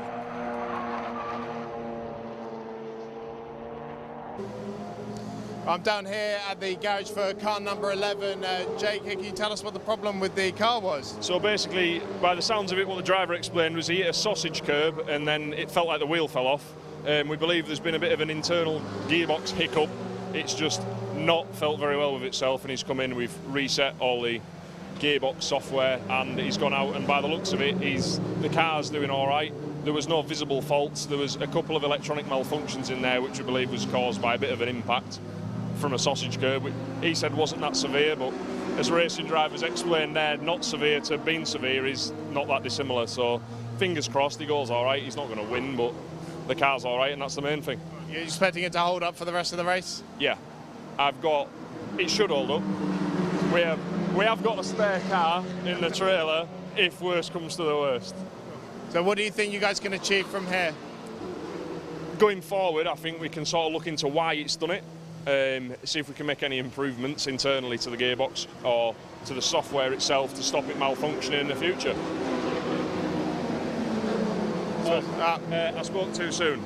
I'm down here at the garage for car number 11. Jake, can you tell us what the problem with the car was? So basically, by the sounds of it, what the driver explained was he hit a sausage curb and then it felt like the wheel fell off. We believe there's been a bit of an internal gearbox hiccup. It's just not felt very well with itself, and he's come in, we've reset all the gearbox software, and he's gone out, and by the looks of it, the car's doing all right. There was no visible faults. There was a couple of electronic malfunctions in there, which we believe was caused by a bit of an impact from a sausage curb, which he said wasn't that severe, but as racing drivers explained there, not severe to being severe is not that dissimilar. So fingers crossed he goes all right. He's not going to win, but the car's all right, and that's the main thing. You're expecting it to hold up for the rest of the race? Yeah, it should hold up. We have got a spare car in the trailer if worst comes to the worst. So what do you think you guys can achieve from here? Going forward, I think we can sort of look into why it's done it. See if we can make any improvements internally to the gearbox or to the software itself to stop it malfunctioning in the future. I spoke too soon.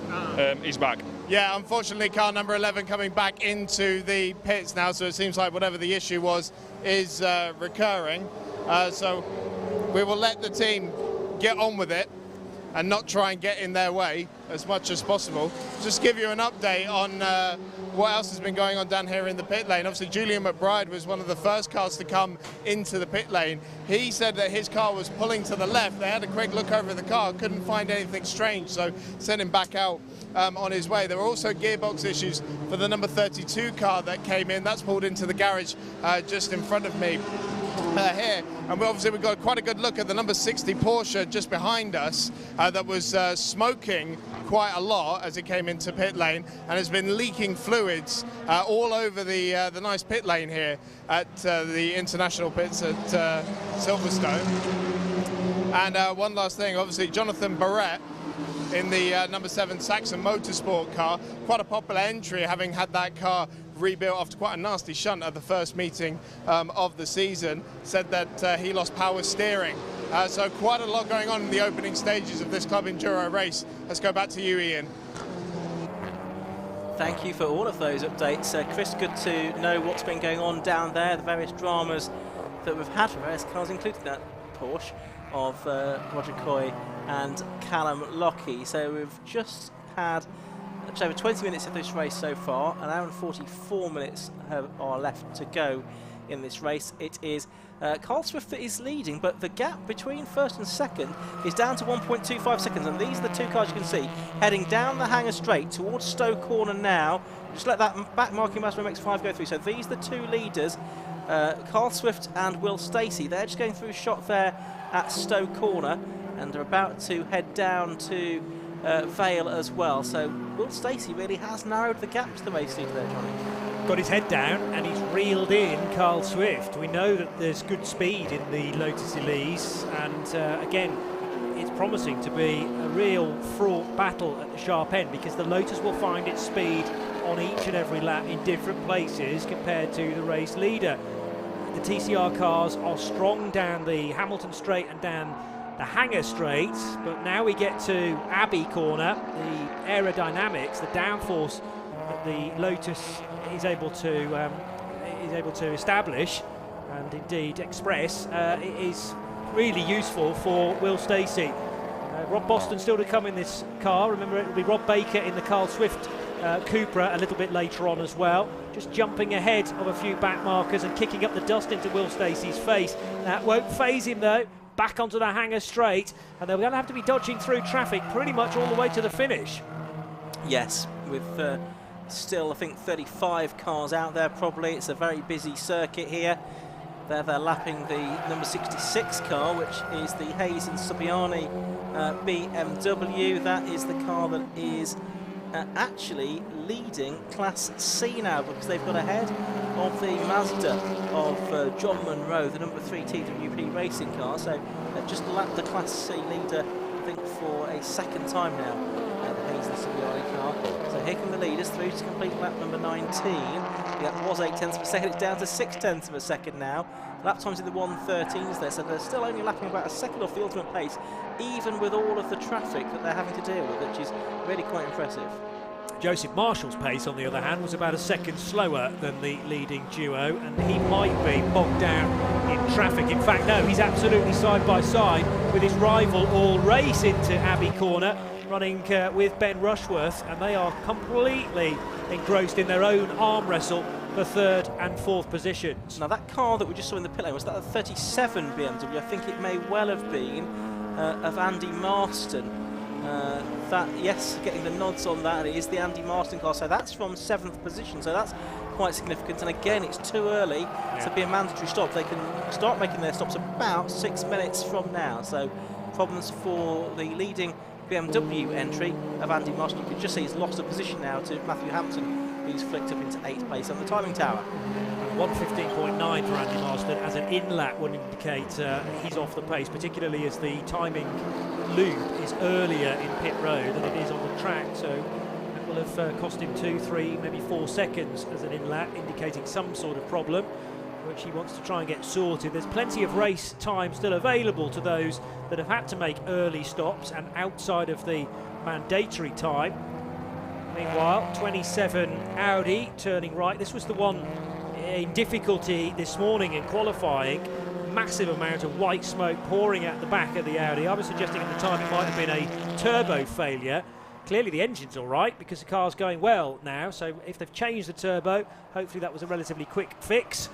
He's back. Yeah, unfortunately, car number 11 coming back into the pits now, so it seems like whatever the issue was is recurring. So we will let the team get on with it and not try and get in their way as much as possible. Just give you an update on what else has been going on down here in the pit lane. Obviously, Julian McBride was one of the first cars to come into the pit lane. He said that his car was pulling to the left. They had a quick look over the car, couldn't find anything strange, so sent him back out on his way. There were also gearbox issues for the number 32 car that came in. That's pulled into the garage just in front of me here. And we've got quite a good look at the number 60 Porsche just behind us that was smoking quite a lot as it came into pit lane and has been leaking fluids all over the nice pit lane here at the international pits at Silverstone. And one last thing, obviously Jonathan Barrett in the number 7 Saxon Motorsport car, quite a popular entry, having had that car rebuilt after quite a nasty shunt at the first meeting of the season, said that he lost power steering. So quite a lot going on in the opening stages of this Club Enduro race. Let's go back to you, Ian. Thank you for all of those updates. Chris, good to know what's been going on down there, the various dramas that we've had for various cars, including that Porsche of Roger Coy and Callum Lockie. So we've just had just over 20 minutes of this race so far. An hour and 44 minutes are left to go in this race. It is Carl Swift that is leading, but the gap between first and second is down to 1.25 seconds, and these are the two cars you can see heading down the hanger straight towards Stowe Corner now. Just let that back marking Mazda MX-5 go through. So these are the two leaders, Carl Swift and Will Stacey. They're just going through a shot there at Stowe Corner and are about to head down to Vale as well. So Will Stacey really has narrowed the gap to the race leader there, Johnny. Got his head down and he's reeled in Carl Swift. We know that there's good speed in the Lotus Elise, and again, it's promising to be a real fraught battle at the sharp end, because the Lotus will find its speed on each and every lap in different places compared to the race leader. The TCR cars are strong down the Hamilton Straight and down the Hanger Straight, but now we get to Abbey Corner, the aerodynamics, the downforce that the Lotus is able to establish and indeed express is really useful for Will Stacey. Rob Boston still to come in this car. Remember, it will be Rob Baker in the Carl Swift Cupra a little bit later on as well. Just jumping ahead of a few back markers and kicking up the dust into Will Stacey's face. That won't faze him though. Back onto the Hanger Straight, and they're going to have to be dodging through traffic pretty much all the way to the finish. Yes, with still I think 35 cars out there probably. It's a very busy circuit here. They're lapping the number 66 car, which is the Hayes and Subiani BMW. That is the car that is actually leading Class C now, because they've got ahead of the Mazda of John Munro, the number 3 TWP racing car. So they've just lapped the Class C leader, I think, for a second time now, the Hayes and Subiani car. So here come the leaders through to complete lap number 19. That was 0.8 of a second, it's down to 0.6 of a second now. Lap times in the 1:13s there, so they're still only lapping about a second off the ultimate pace, even with all of the traffic that they're having to deal with, which is really quite impressive. Joseph Marshall's pace, on the other hand, was about a second slower than the leading duo, and he might be bogged down in traffic. In fact, no, he's absolutely side by side with his rival all race into Abbey Corner, running with Ben Rushworth, and they are completely engrossed in their own arm wrestle for third and fourth positions. Now that car that we just saw in the pit lane, was that a 37 BMW? I think it may well have been of Andy Marston. That, yes, getting the nods on that, it is the Andy Marston car, so that's from 7th position, so that's quite significant. And again, it's too early to be a mandatory stop. They can start making their stops about 6 minutes from now, so problems for the leading BMW entry of Andy Marston. You can just see he's lost a position now to Matthew Hampton, who's flicked up into 8th place on the timing tower. 1:15.9 for Andy Marston, as an in-lap would indicate he's off the pace, particularly as the timing loop is earlier in pit road than it is on the track, so that will have cost him 2, 3, maybe 4 seconds as an in-lap, indicating some sort of problem which he wants to try and get sorted. There's plenty of race time still available to those that have had to make early stops and outside of the mandatory time. Meanwhile, 27 Audi turning right. This was the one in difficulty this morning in qualifying. Massive amount of white smoke pouring out the back of the Audi. I was suggesting at the time it might have been a turbo failure. Clearly the engine's all right because the car's going well now, so if they've changed the turbo, hopefully that was a relatively quick fix.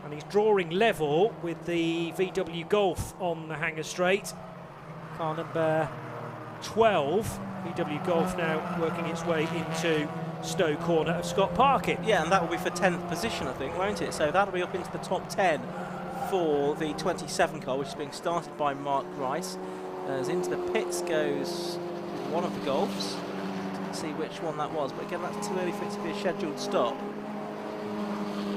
And he's drawing level with the VW Golf on the Hangar Straight. Car number 12, VW Golf, now working its way into Stowe Corner of Scott Parkin. Yeah, and that will be for 10th position, I think, won't it? So that'll be up into the top 10 for the 27 car, which is being started by Mark Rice. As into the pits goes one of the Golfs. Didn't see which one that was, but again, that's too early for it to be a scheduled stop.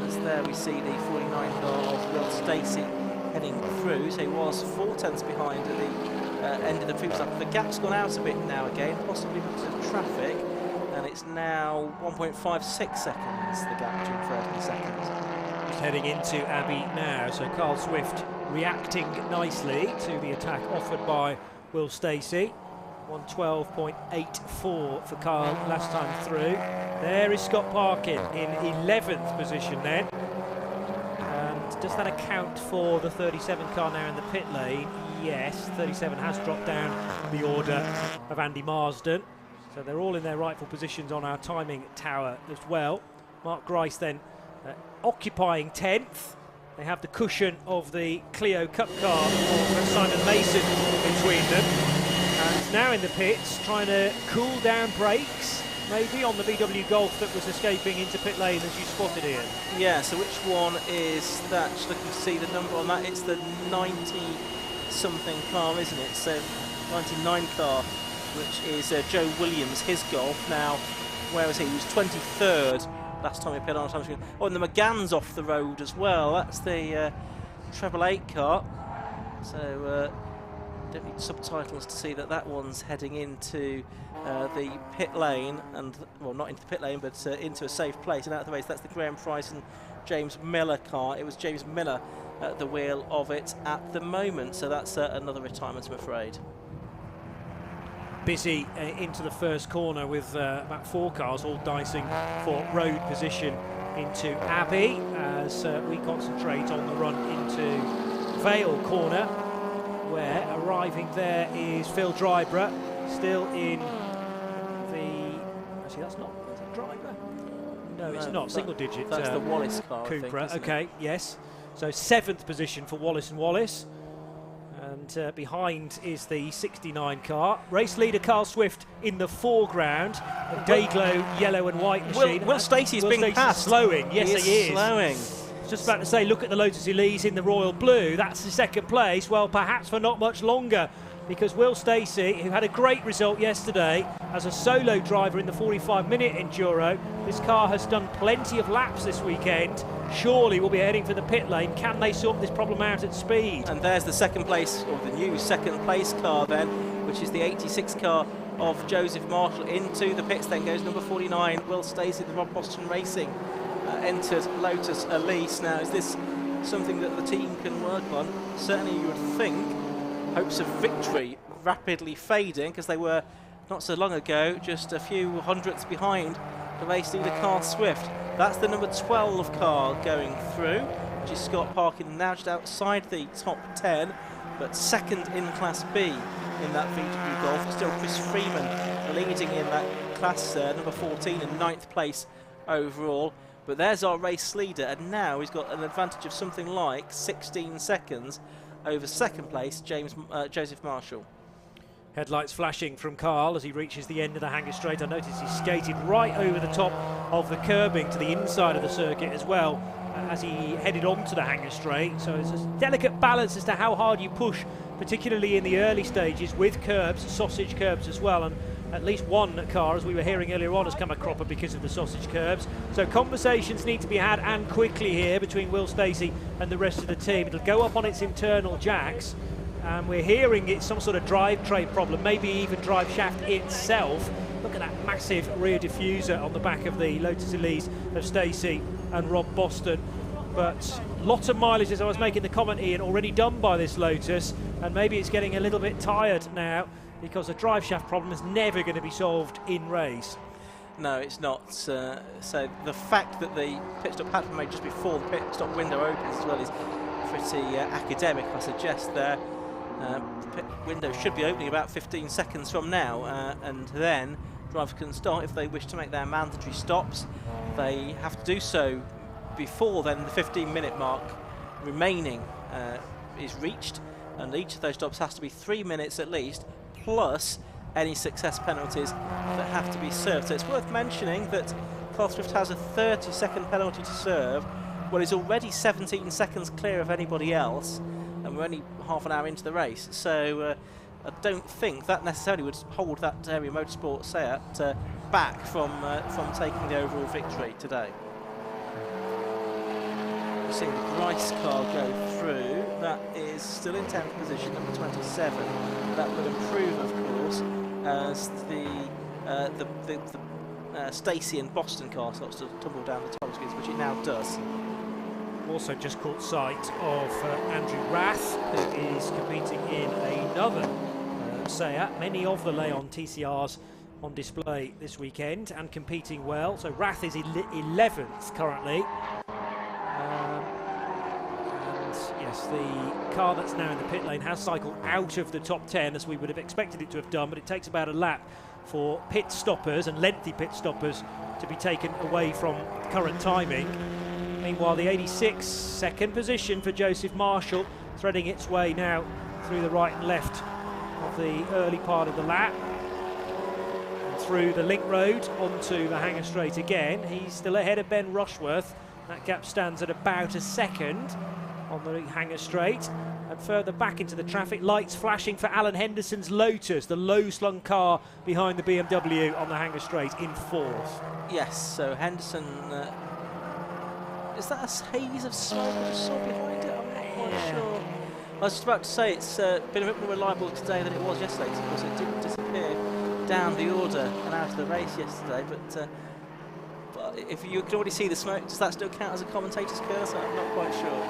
As there we see the 49 car of Will Stacey heading through, so he was 4 tenths behind at the end of the previous lap. The gap's gone out a bit now again, possibly because of traffic, and it's now 1.56 seconds, the gap between first and second. Just heading into Abbey now, so Carl Swift reacting nicely to the attack offered by Will Stacey. 1:12.84 for Carl last time through. There is Scott Parkin in 11th position then. And does that account for the 37 car now in the pit lane? Yes, 37 has dropped down the order of Andy Marsden. So they're all in their rightful positions on our timing tower as well. Mark Grice then occupying 10th. They have the cushion of the Clio Cup car of Simon Mason between them. And now in the pits, trying to cool down brakes, maybe on the VW Golf that was escaping into pit lane as you spotted here. Yeah, so which one is that? Just looking to see the number on that. It's the 90-something car, isn't it? So 99 car, which is Joe Williams, his Golf. Now, where was he? He was 23rd last time he appeared on time. Oh, and the McGann's off the road as well. That's the treble 8 car. So don't need subtitles to see that that one's heading into the pit lane, and well, not into the pit lane, but into a safe place and out of the race. That's the Graham Price and James Miller car. It was James Miller at the wheel of it at the moment, so that's another retirement, I'm afraid. Busy into the first corner with about 4 cars all dicing for road position into Abbey as we concentrate on the run into Vale Corner, where arriving there is Phil Dryborough, still in the... Actually, that's not... Is that Dryborough? No, it's not. Single digit. That's the Wallace car, Cupra. I think, okay, yes. So 7th position for Wallace & Wallace. And behind is the 69 car. Race leader Carl Swift in the foreground. A Dayglow yellow and white machine. Will Stacey's being passed. Slowing. Yes, he is. Slowing. Just about to say, look at the Lotus Elise in the royal blue. That's the second place. Well, perhaps for not much longer, because Will Stacey, who had a great result yesterday as a solo driver in the 45-minute Enduro, this car has done plenty of laps this weekend. Surely will be heading for the pit lane. Can they sort this problem out at speed? And there's the second place, or the new second place car then, which is the 86 car of Joseph Marshall. Into the pits then goes number 49, Will Stacey, the Rob Boston Racing. Entered Lotus Elise. Now, is this something that the team can work on? Certainly you would think. Hopes of victory rapidly fading, because they were not so long ago, just a few hundredths behind the race leader Carl Swift. That's the number 12 car going through, which is Scott Parkin, now just outside the top 10, but second in Class B in that VW Golf. Still Chris Freeman leading in that class, number 14 in 9th place overall. But there's our race leader, and now he's got an advantage of something like 16 seconds over second place, Joseph Marshall. Headlights flashing from Carl as he reaches the end of the Hanger Straight. I noticed he skated right over the top of the curbing to the inside of the circuit as well as he headed onto the Hanger Straight. So it's a delicate balance as to how hard you push, particularly in the early stages with curbs, sausage curbs as well. And at least one car, as we were hearing earlier on, has come a cropper because of the sausage curbs. So conversations need to be had, and quickly here, between Will Stacey and the rest of the team. It'll go up on its internal jacks. And we're hearing it's some sort of drivetrain problem, maybe even drive shaft itself. Look at that massive rear diffuser on the back of the Lotus Elise of Stacey and Rob Boston. But lots of mileage, as I was making the comment, Ian, already done by this Lotus, and maybe it's getting a little bit tired now because the drive shaft problem is never going to be solved in race. No, it's not. So the fact that the pit stop had to be made just before the pit stop window opens as well is pretty academic, I suggest there. The pit window should be opening about 15 seconds from now, and then drivers can start if they wish to make their mandatory stops. They have to do so before then the 15-minute mark remaining is reached, and each of those stops has to be 3 minutes at least, plus any success penalties that have to be served. So it's worth mentioning that Carl Swift has a 30-second penalty to serve. Well, he's already 17 seconds clear of anybody else, and we're only half an hour into the race, so I don't think that necessarily would hold that Area Motorsport Seat back from taking the overall victory today. We're seeing the Grice car go through. That is still in 10th position, number 27. That will improve, of course, as the Stacey and Boston car starts to tumble down the top skids, which it now does. Also just caught sight of Andrew Rath, who is competing in another Seat. Many of the Leon TCRs on display this weekend and competing well. So Rath is 11th currently. And yes, the car that's now in the pit lane has cycled out of the top 10 as we would have expected it to have done, but it takes about a lap for pit stoppers and lengthy pit stoppers to be taken away from current timing. Meanwhile, the 86nd position for Joseph Marshall, threading its way now through the right and left of the early part of the lap. And through the link road onto the Hanger Straight again. He's still ahead of Ben Rushworth. That gap stands at about a second on the Hanger Straight. And further back into the traffic, lights flashing for Alan Henderson's Lotus, the low-slung car behind the BMW on the Hanger Straight in fourth. Yes, so Henderson... is that a haze of smoke I just saw behind it? I'm not quite sure. I was just about to say it's been a bit more reliable today than it was yesterday, because it didn't disappear down the order and out of the race yesterday. But if you can already see the smoke, does that still count as a commentator's curse? I'm not quite sure.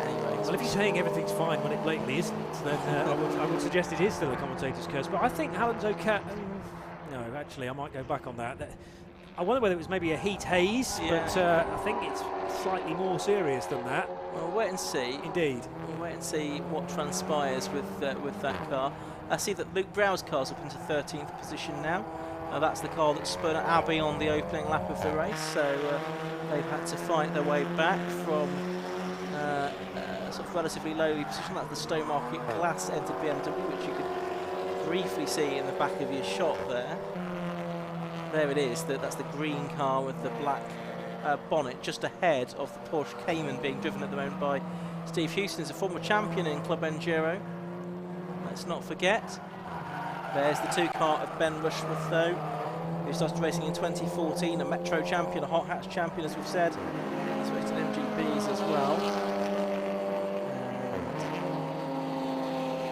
Anyway, well, if you're saying everything's fine when it blatantly isn't, then I would suggest it is still a commentator's curse. But I think Alan's okay. No, actually, I might go back on that. I wonder whether it was maybe a heat haze, but I think it's slightly more serious than that. Well, we'll wait and see. Indeed. We'll wait and see what transpires with that car. I see that Luke Brow's car's up into 13th position now. That's the car that spun at Abbey on the opening lap of the race, so they've had to fight their way back from a sort of relatively lowly position. That's the Stowmarket Glass entered BMW, which you could briefly see in the back of your shot there. There it is, that's the green car with the black bonnet just ahead of the Porsche Cayman being driven at the moment by Steve Houston. He's a former champion in Club Enduro. Let's not forget. There's the two-car of Ben Rushworth, though, who started racing in 2014, a Metro champion, a Hot Hatch champion, as we've said. He's raced in MGBs as well.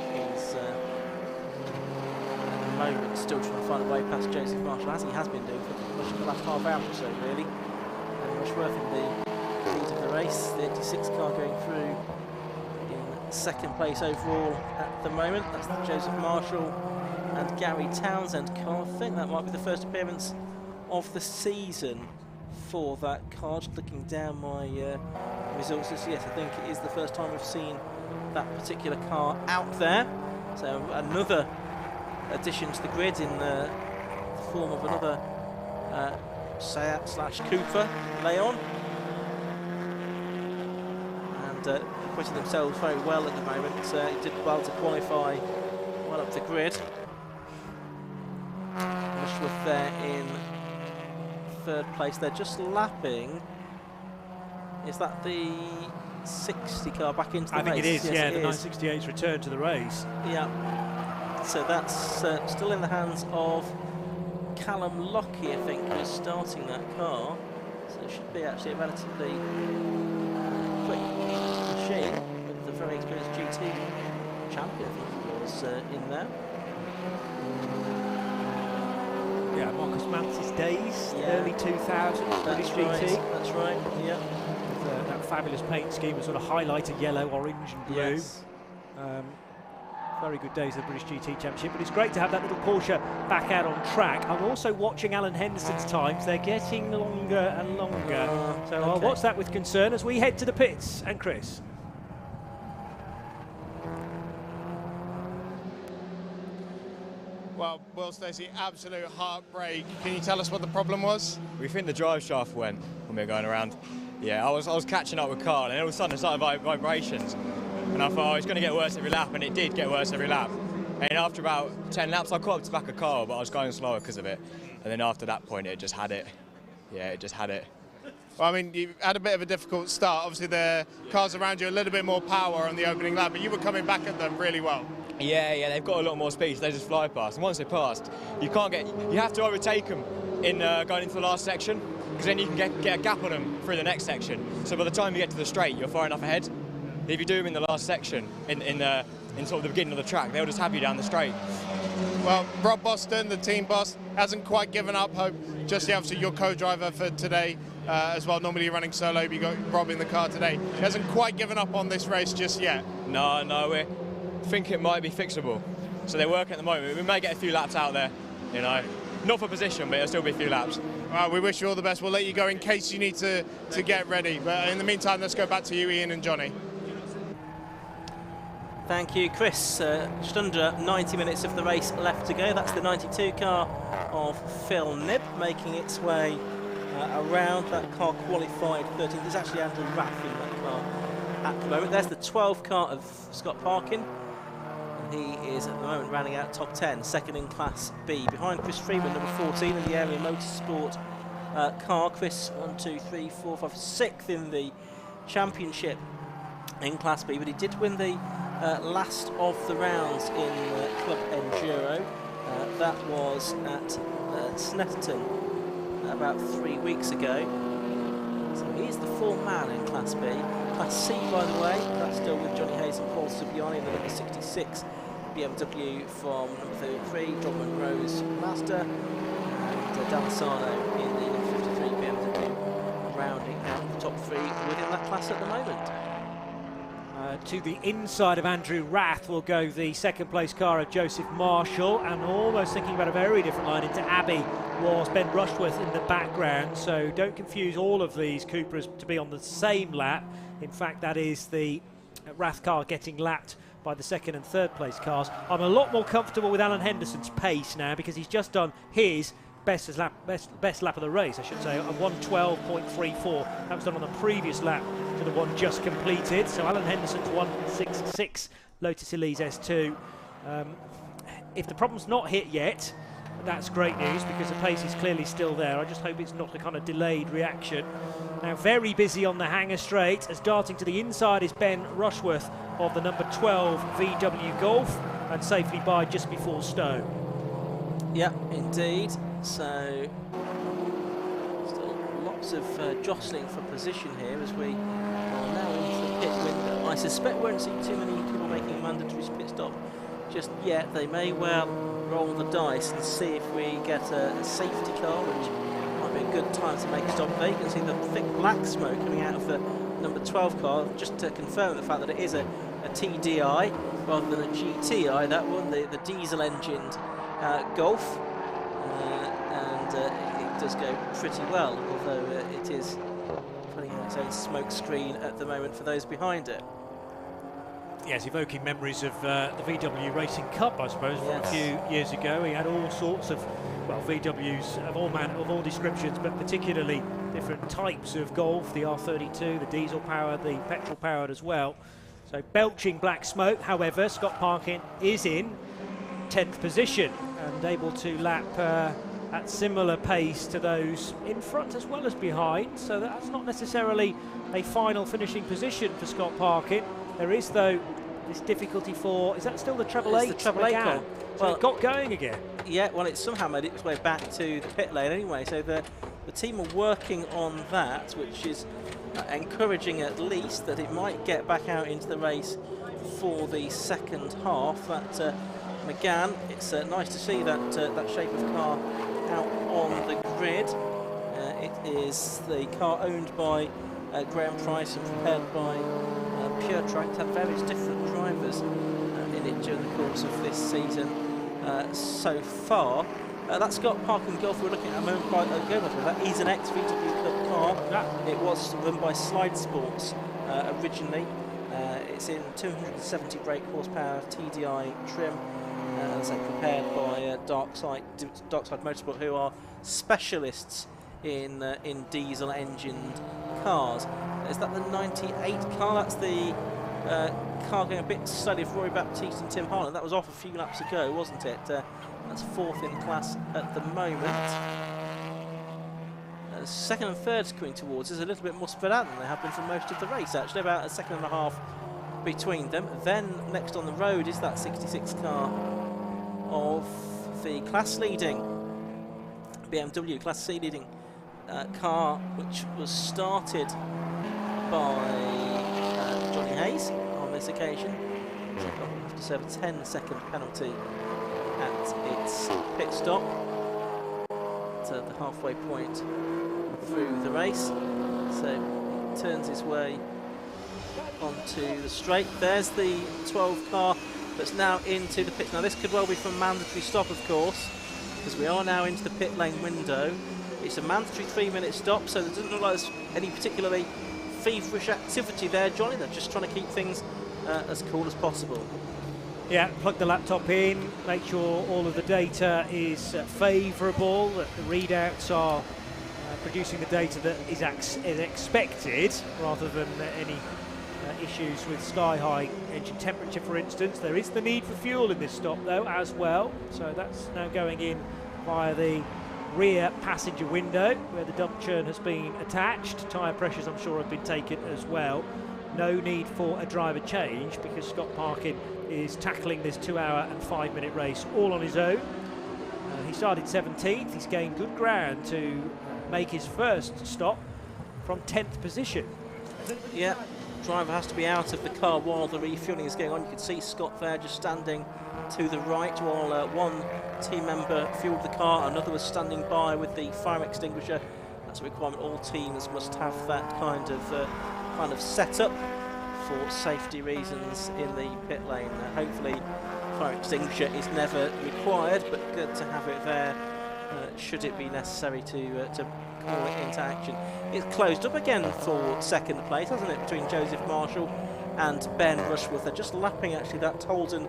And he's at the moment still trying to find a way past Joseph Marshall, as he has been doing for much of the last half hour or so, really. And Rushworth in the lead of the race, the 86 car going through in second place overall at the moment. That's the Joseph Marshall and Gary Townsend car. I think that might be the first appearance of the season for that car. Just looking down my results, yes, I think it is the first time we've seen that particular car out there. So another addition to the grid in the form of another Seat/Cooper, Leon. And acquitted themselves very well at the moment. Did well to qualify well up the grid. Rushworth there in third place. They're just lapping. Is that the 60 car back into the race? I think it is, yes, yeah, it the is. 968's return to the race. Yeah. So that's still in the hands of Callum Lockie, I think, who's starting that car. So it should be actually a relatively quick machine with the very experienced GT champion, I think he was in there. Yeah, Marcus Mantis days, Yeah. early 2000s, British right, GT. That's right, yeah. With, that fabulous paint scheme was sort of highlighted yellow, orange and blue. Yes. Very good days of the British GT Championship, but it's great to have that little Porsche back out on track. I'm also watching Alan Henderson's times. They're getting longer and longer. So I'll watch that with concern as we head to the pits. And Chris. Well, Will Stacey, absolute heartbreak. Can you tell us what the problem was? We think the drive shaft went when we were going around. Yeah, I was catching up with Carl, and all of a sudden it started vibrations. And I thought, oh, it's going to get worse every lap, and it did get worse every lap. And after about 10 laps, I caught up to back of Carl, but I was going slower because of it. And then after that point, it just had it. Yeah, it just had it. Well, I mean, you had a bit of a difficult start. Obviously, the cars around you a little bit more power on the opening lap, but you were coming back at them really well. Yeah, they've got a lot more speed, so they just fly past. And once they passed, you have to overtake them in going into the last section, because then you can get a gap on them through the next section. So by the time you get to the straight, you're far enough ahead. If you do them in the last section, in sort of the beginning of the track, they'll just have you down the straight. Well, Rob Boston, the team boss, hasn't quite given up hope. Just yet, obviously, your co-driver for today as well. Normally you're running solo, but you got Rob in the car today. He hasn't quite given up on this race just yet. No, we think it might be fixable. So they're working at the moment. We may get a few laps out there, you know. Not for position, but it'll still be a few laps. We wish you all the best. We'll let you go in case you need to get ready. But in the meantime, let's go back to you, Ian and Johnny. Thank you, Chris. Just under 90 minutes of the race left to go. That's the 92 car of Phil Knibb making its way around. That car qualified 13th. There's actually Andrew Rath in that car at the moment. There's the 12 car of Scott Parkin. And he is at the moment rounding out top 10, second in Class B. Behind Chris Freeman, number 14 in the area motorsport car. Chris, 1, 2, 3, 4, 5, 6th in the championship in Class B, but he did win the last of the rounds in Club Enduro. That was at Snetterton about 3 weeks ago. So he's the form man in Class B. Class C, by the way, that's still with Johnny Hayes and Paul Subiani in the number 66 BMW from number 33, John Monroe's Master, and Damasano in the number 53 BMW, rounding out the top 3 within that class at the moment. To the inside of Andrew Rath will go the second place car of Joseph Marshall, and almost thinking about a very different line into Abbey was Ben Rushworth in the background. So don't confuse all of these Cupras to be on the same lap. In fact, that is the Rath car getting lapped by the second and third place cars. I'm a lot more comfortable with Alan Henderson's pace now, because he's just done his best lap of the race, I should say, a 1:12.34. That was done on the previous lap to the one just completed. So Alan Henderson's 1:66 Lotus Elise S2. If the problem's not hit yet, that's great news, because the pace is clearly still there. I just hope it's not a kind of delayed reaction. Now very busy on the Hanger Straight, as darting to the inside is Ben Rushworth of the number 12 VW Golf, and safely by just before Stowe. Yeah, indeed. So still lots of jostling for position here as we are now into the pit window. I suspect we won't see too many people making a mandatory pit stop just yet. They may well roll the dice and see if we get a safety car, which might be a good time to make a stop there. You can see the thick black smoke coming out of the number 12 car, just to confirm the fact that it is a TDI rather than a GTI. That one, the diesel engined golf, and it does go pretty well, although it is putting out its own smoke screen at the moment for those behind it. Yes, evoking memories of the VW Racing Cup, I suppose, from a few years ago. He had all sorts of, well, VWs of all descriptions, but particularly different types of golf, the R32, the diesel powered, the petrol powered as well. So belching black smoke. However, Scott Parkin is in 10th position and able to lap at similar pace to those in front as well as behind. So that's not necessarily a final finishing position for Scott Parkin. There is, though, this difficulty for, is that still the treble eight? It's the treble eight car. So it got going again. Yeah, well, it's somehow made its way back to the pit lane anyway, so the team are working on that, which is encouraging at least that it might get back out into the race for the second half. That McGann, it's nice to see that that shape of car out on the grid. It is the car owned by Graham Price and prepared by Pure Track. It's had various different drivers in it during the course of this season so far. That Scott Parkin Golf we're looking at a moment by that is an ex-VW Club car. It was run by Slide Sports originally. It's in 270 brake horsepower TDI trim, as prepared by Darkside Motorsport, who are specialists in diesel engined cars. Is that the 98 car? That's the car going a bit slowly for Rory Baptiste and Tim Harlan. That was off a few laps ago, wasn't it? That's fourth in class at the moment. Second and third coming towards is a little bit more spread out than they have been for most of the race, actually, about a second and a half between them. Then next on the road is that 66 car of the class leading BMW class C leading car, which was started by Johnny Hayes on this occasion. So it will have to serve a 10-second penalty at its pit stop at the halfway point through the race. So it turns his way onto the straight. There's the 12 car that's now into the pit. Now this could well be from mandatory stop, of course, because we are now into the pit lane window. It's a mandatory 3-minute stop, so there doesn't look like there's any particularly feverish activity there, Johnny. They're just trying to keep things as cool as possible. Yeah, plug the laptop in, make sure all of the data is favourable, that the readouts are producing the data that is expected, rather than any issues with sky-high engine temperature, for instance. There is the need for fuel in this stop, though, as well. So that's now going in via the rear passenger window, where the dump churn has been attached. Tyre pressures, I'm sure, have been taken as well. No need for a driver change, because Scott Parkin is tackling this 2-hour and 5-minute race all on his own. He started 17th. He's gained good ground to make his first stop from 10th position. Yeah, driver has to be out of the car while the refuelling is going on. You can see Scott there just standing to the right while one team member fueled the car, another was standing by with the fire extinguisher. That's a requirement. All teams must have that kind of setup for safety reasons in the pit lane. Hopefully fire extinguisher is never required, but good to have it there should it be necessary to call it into action. It's closed up again for second place, hasn't it, between Joseph Marshall and Ben Rushworth. They're just lapping actually that Tolden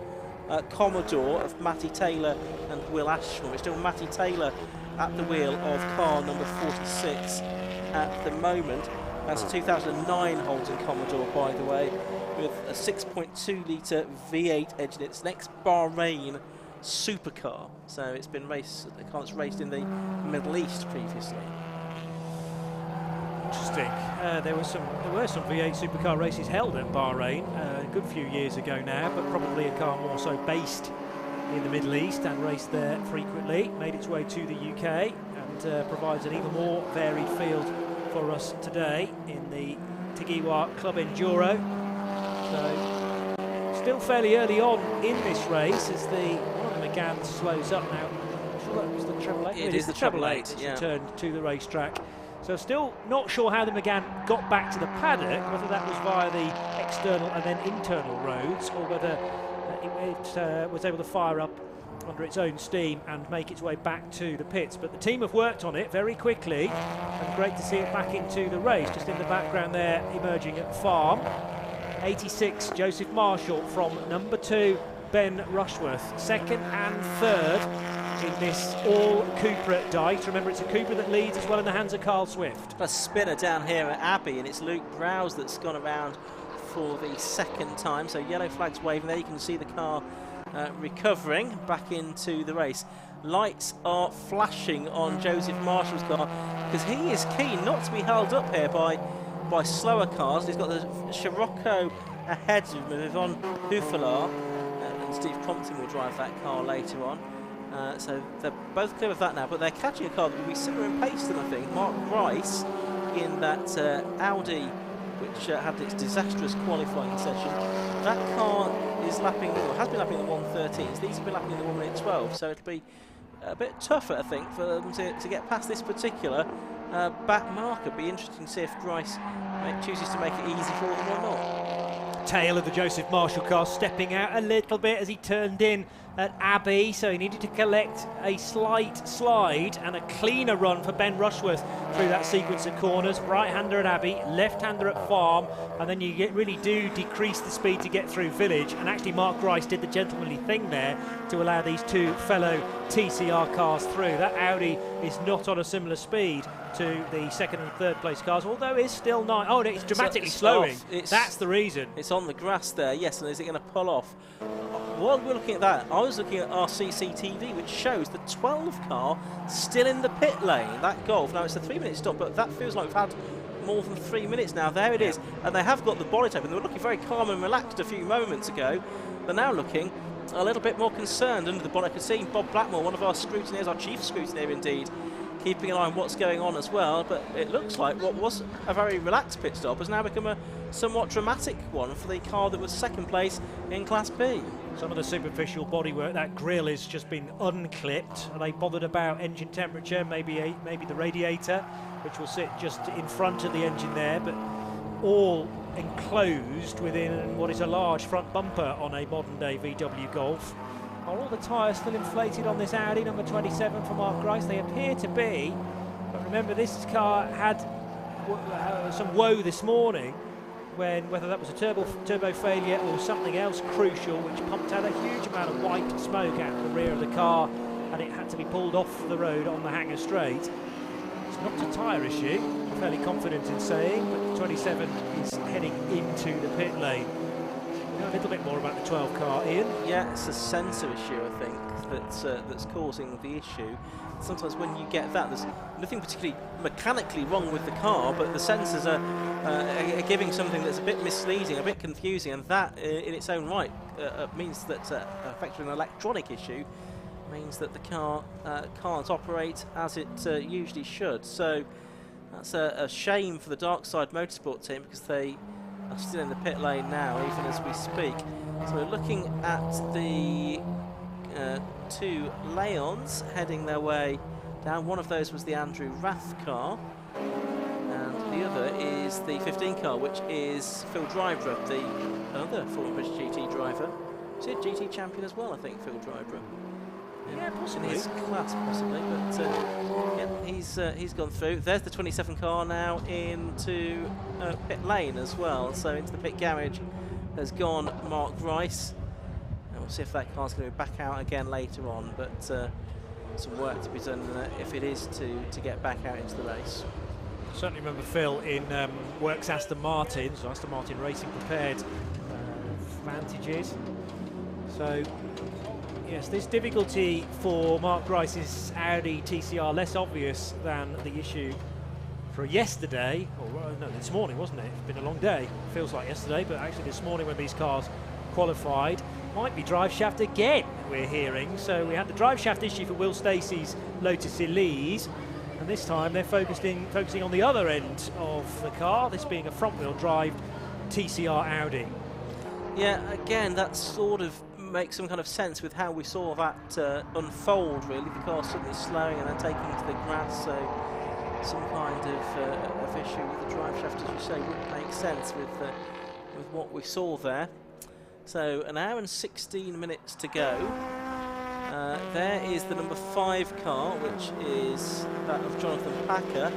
Commodore of Matty Taylor and Will Ashmore. It's still Matty Taylor at the wheel of car number 46 at the moment. That's a 2009 Holden Commodore, by the way, with a 6.2 litre V8 engine. It's an ex-Bahrain supercar, so it's been raced, the car that's raced in the Middle East previously. Interesting. There were some V8 supercar races held at Bahrain a good few years ago now, but probably a car more so based in the Middle East and raced there frequently. Made its way to the UK and provides an even more varied field for us today in the Tagiwa Club Enduro. So still fairly early on in this race as one of the McGann slows up now. I'm sure that was the treble eight. It is the treble eight. It's returned to the racetrack. So still not sure how the McGann got back to the paddock, whether that was via the external and then internal roads, or whether it was able to fire up under its own steam and make its way back to the pits. But the team have worked on it very quickly, and great to see it back into the race. Just in the background there, emerging at farm, 86 Joseph Marshall from number 2 Ben Rushworth, second and third in this all Cupra dice. Remember, it's a Cupra that leads as well in the hands of Carl Swift. A spinner down here at Abbey, and it's Luke Browse that's gone around for the second time. So yellow flags waving there. You can see the car recovering back into the race. Lights are flashing on Joseph Marshall's car because he is keen not to be held up here by slower cars. He's got the Scirocco ahead of him with Yvonne Hufelar, and Steve Compton will drive that car later on. So they're both clear of that now, but they're catching a car that will be similar in pace than, I think, Mark Rice in that Audi, which had its disastrous qualifying session. That car is lapping, or has been lapping the 1:13s. These have been lapping the 1:12, so it'll be a bit tougher, I think, for them to get past this particular back marker. It'll be interesting to see if Rice chooses to make it easy for them or not. Tail of the Joseph Marshall car stepping out a little bit as he turned in at Abbey, so he needed to collect a slight slide and a cleaner run for Ben Rushworth through that sequence of corners. Right-hander at Abbey, left-hander at Farm, and then you really do decrease the speed to get through Village. And actually Mark Rice did the gentlemanly thing there to allow these two fellow TCR cars through. That Audi is not on a similar speed to the second and third place cars, although it's still not. Oh, it's dramatically slowing. That's the reason. It's on the grass there, yes, and is it going to pull off? While we're looking at that, I was looking at our CCTV, which shows the 12 car still in the pit lane. That Golf, now it's a 3-minute stop, but that feels like we've had more than 3 minutes now. There it is, and they have got the bonnet open. They were looking very calm and relaxed a few moments ago. They're now looking a little bit more concerned under the bonnet. I could see Bob Blackmore, one of our scrutineers, our chief scrutineer indeed, keeping an eye on what's going on as well. But it looks like what was a very relaxed pit stop has now become a somewhat dramatic one for the car that was second place in Class B. Some of the superficial bodywork, that grille has just been unclipped. Are they bothered about engine temperature? Maybe the radiator, which will sit just in front of the engine there, but all enclosed within what is a large front bumper on a modern-day VW Golf. Are all the tyres still inflated on this Audi, number 27 for Mark Rice? They appear to be, but remember this car had some woe this morning, when whether that was a turbo failure or something else crucial, which pumped out a huge amount of white smoke out of the rear of the car, and it had to be pulled off the road on the Hanger Straight. It's not a tyre issue, I'm fairly confident in saying, but 27 is heading into the pit lane. We know a little bit more about the 12 car, Ian. Yeah, it's a sensor issue, I think, that's causing the issue. Sometimes when you get that, there's nothing particularly mechanically wrong with the car, but the sensors are giving something that's a bit misleading, a bit confusing, and that in its own right means that affecting an electronic issue means that the car can't operate as it usually should. So that's a shame for the Dark Side Motorsport team, because they are still in the pit lane now, even as we speak. So we're looking at the two Leons heading their way down. One of those was the Andrew Rath car, and the other is the 15 car, which is Phil Drybrough, the other former British GT driver. Is he a GT champion as well, I think, Phil Drybrough? Yeah, possibly. In his class, possibly, but yeah, he's gone through. There's the 27 car now into pit lane as well, so into the pit garage has gone Mark Rice. We'll see if that car's going to be back out again later on, but some work to be done if it is to get back out into the race. Certainly remember Phil in Works Aston Martin, so Aston Martin Racing prepared Vantages. So yes, this difficulty for Mark Rice's Audi TCR less obvious than the issue for yesterday, or no, this morning, wasn't it? It's been a long day. Feels like yesterday, but actually this morning when these cars qualified. Might be drive shaft again, we're hearing. So we had the drive shaft issue for Will Stacey's Lotus Elise, and this time they're focusing on the other end of the car, this being a front-wheel drive TCR Audi. Yeah, again, that sort of makes some kind of sense with how we saw that unfold, really. The car suddenly slowing and then taking to the grass, so some kind of issue with the drive shaft, as you say, would make sense with what we saw there. So an hour and 16 minutes to go. There is the number 5 car, which is that of Jonathan Packer,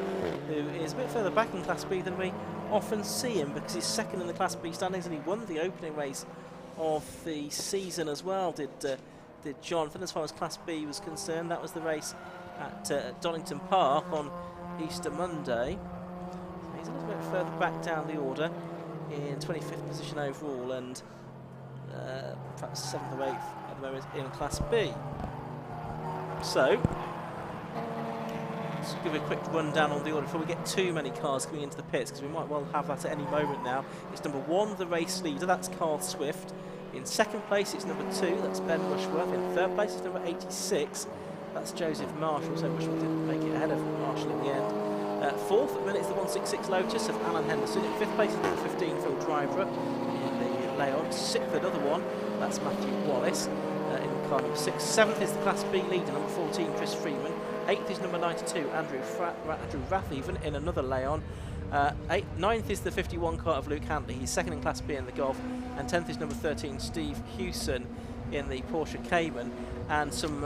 who is a bit further back in Class B than we often see him, because he's second in the Class B standings, and he won the opening race of the season as well, did Jonathan, as far as Class B was concerned. That was the race at Donington Park on Easter Monday. So he's a little bit further back down the order, in 25th position overall, and perhaps 7th or 8th at the moment in Class B. So, let's give a quick rundown on the order before we get too many cars coming into the pits, because we might well have that at any moment now. It's number 1, the race leader, that's Carl Swift. In 2nd place, it's number 2, that's Ben Rushworth. In 3rd place, it's number 86, that's Joseph Marshall. So Rushworth didn't make it ahead of Marshall in the end. 4th at the minute is the 166 Lotus of Alan Henderson. In 5th place is number 15, Phil Drybrook in the Leon. 6th, another one, that's Matthew Wallace in car number 6. 7th is the Class B leader, number 14, Chris Freeman. 8th is number 92, Andrew Rathaven in another Leon. 9th is the 51 car of Luke Hantley, he's 2nd in Class B in the Golf. And 10th is number 13, Steve Hewson in the Porsche Cayman. And some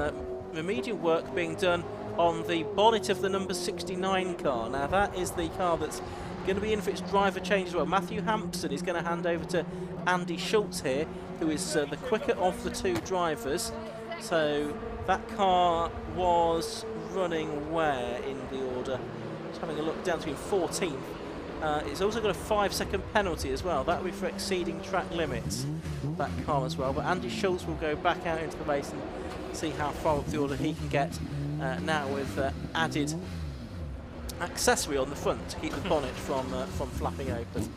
remedial work being done on the bonnet of the number 69 car. Now that is the car that's going to be in for its driver change as well. Matthew Hampson is going to hand over to Andy Schultz here, who is the quicker of the 2 drivers. So that car was running where in the order? Just having a look down to 14th. It's also got a 5-second penalty as well. That will be for exceeding track limits, that car as well. But Andy Schultz will go back out into the race and see how far up the order he can get now with added accessory on the front to keep the bonnet from flapping open.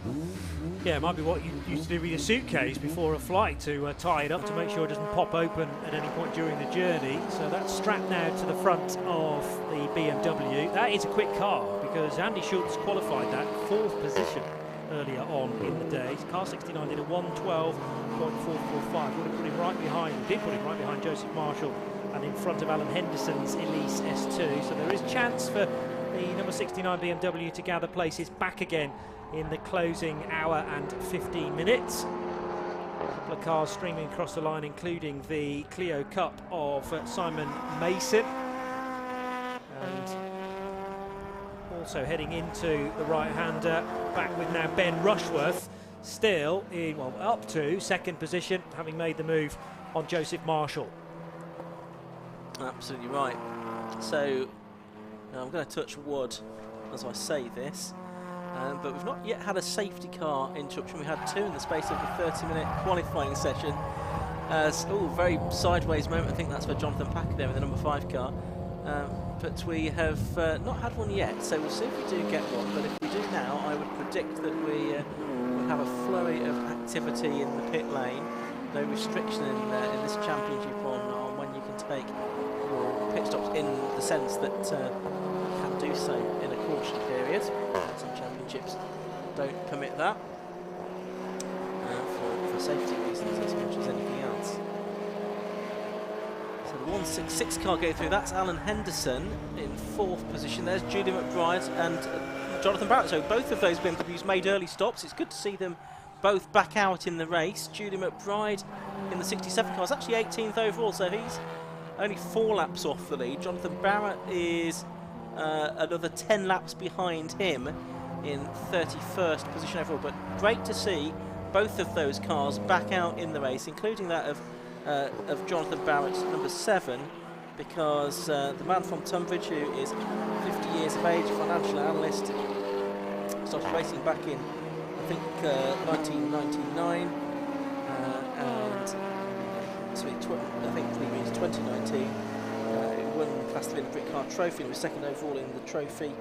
Yeah, it might be what you used to do with your suitcase before a flight, to tie it up to make sure it doesn't pop open at any point during the journey. So that's strapped now to the front of the BMW. That is a quick car, because Andy Schultz qualified that 4th position earlier on in the day. Car 69 did a 1:12.445. Would have put him right behind, did put him right behind Joseph Marshall and in front of Alan Henderson's Elise S2. So there is chance for the number 69 BMW to gather places back again in the closing hour and 15 minutes. A couple of cars streaming across the line, including the Clio Cup of Simon Mason. And also heading into the right-hander, back with now Ben Rushworth, still in, well, up to 2nd position, having made the move on Joseph Marshall. Absolutely right. So now I'm going to touch wood as I say this, but we've not yet had a safety car interruption. We had 2 in the space of the 30-minute qualifying session. Very sideways moment. I think that's for Jonathan Packer there with the number 5 car. But we have not had one yet, so we'll see if we do get one. But if we do now, I would predict that we will have a flurry of activity in the pit lane. No restriction in this championship on when you can take your pit stops, in the sense that you can do so in a caution period. Some championships don't permit that for safety reasons as much as anything else. So the 166 car going through, that's Alan Henderson in 4th position. There's Julie McBride and Jonathan Barrett. So both of those BMWs made early stops. It's good to see them both back out in the race. Julie McBride in the 67 car is actually 18th overall, so he's only 4 laps off the lead. Jonathan Barrett is another 10 laps behind him in 31st position overall. But great to see both of those cars back out in the race, including that of Jonathan Barrett, number 7, because the man from Tunbridge, who is 50 years of age, financial analyst, started racing back in, I think, 1999, and sorry, I think it means 2019. Won Class 3 in the Brit Car Trophy and was 2nd overall in the trophy in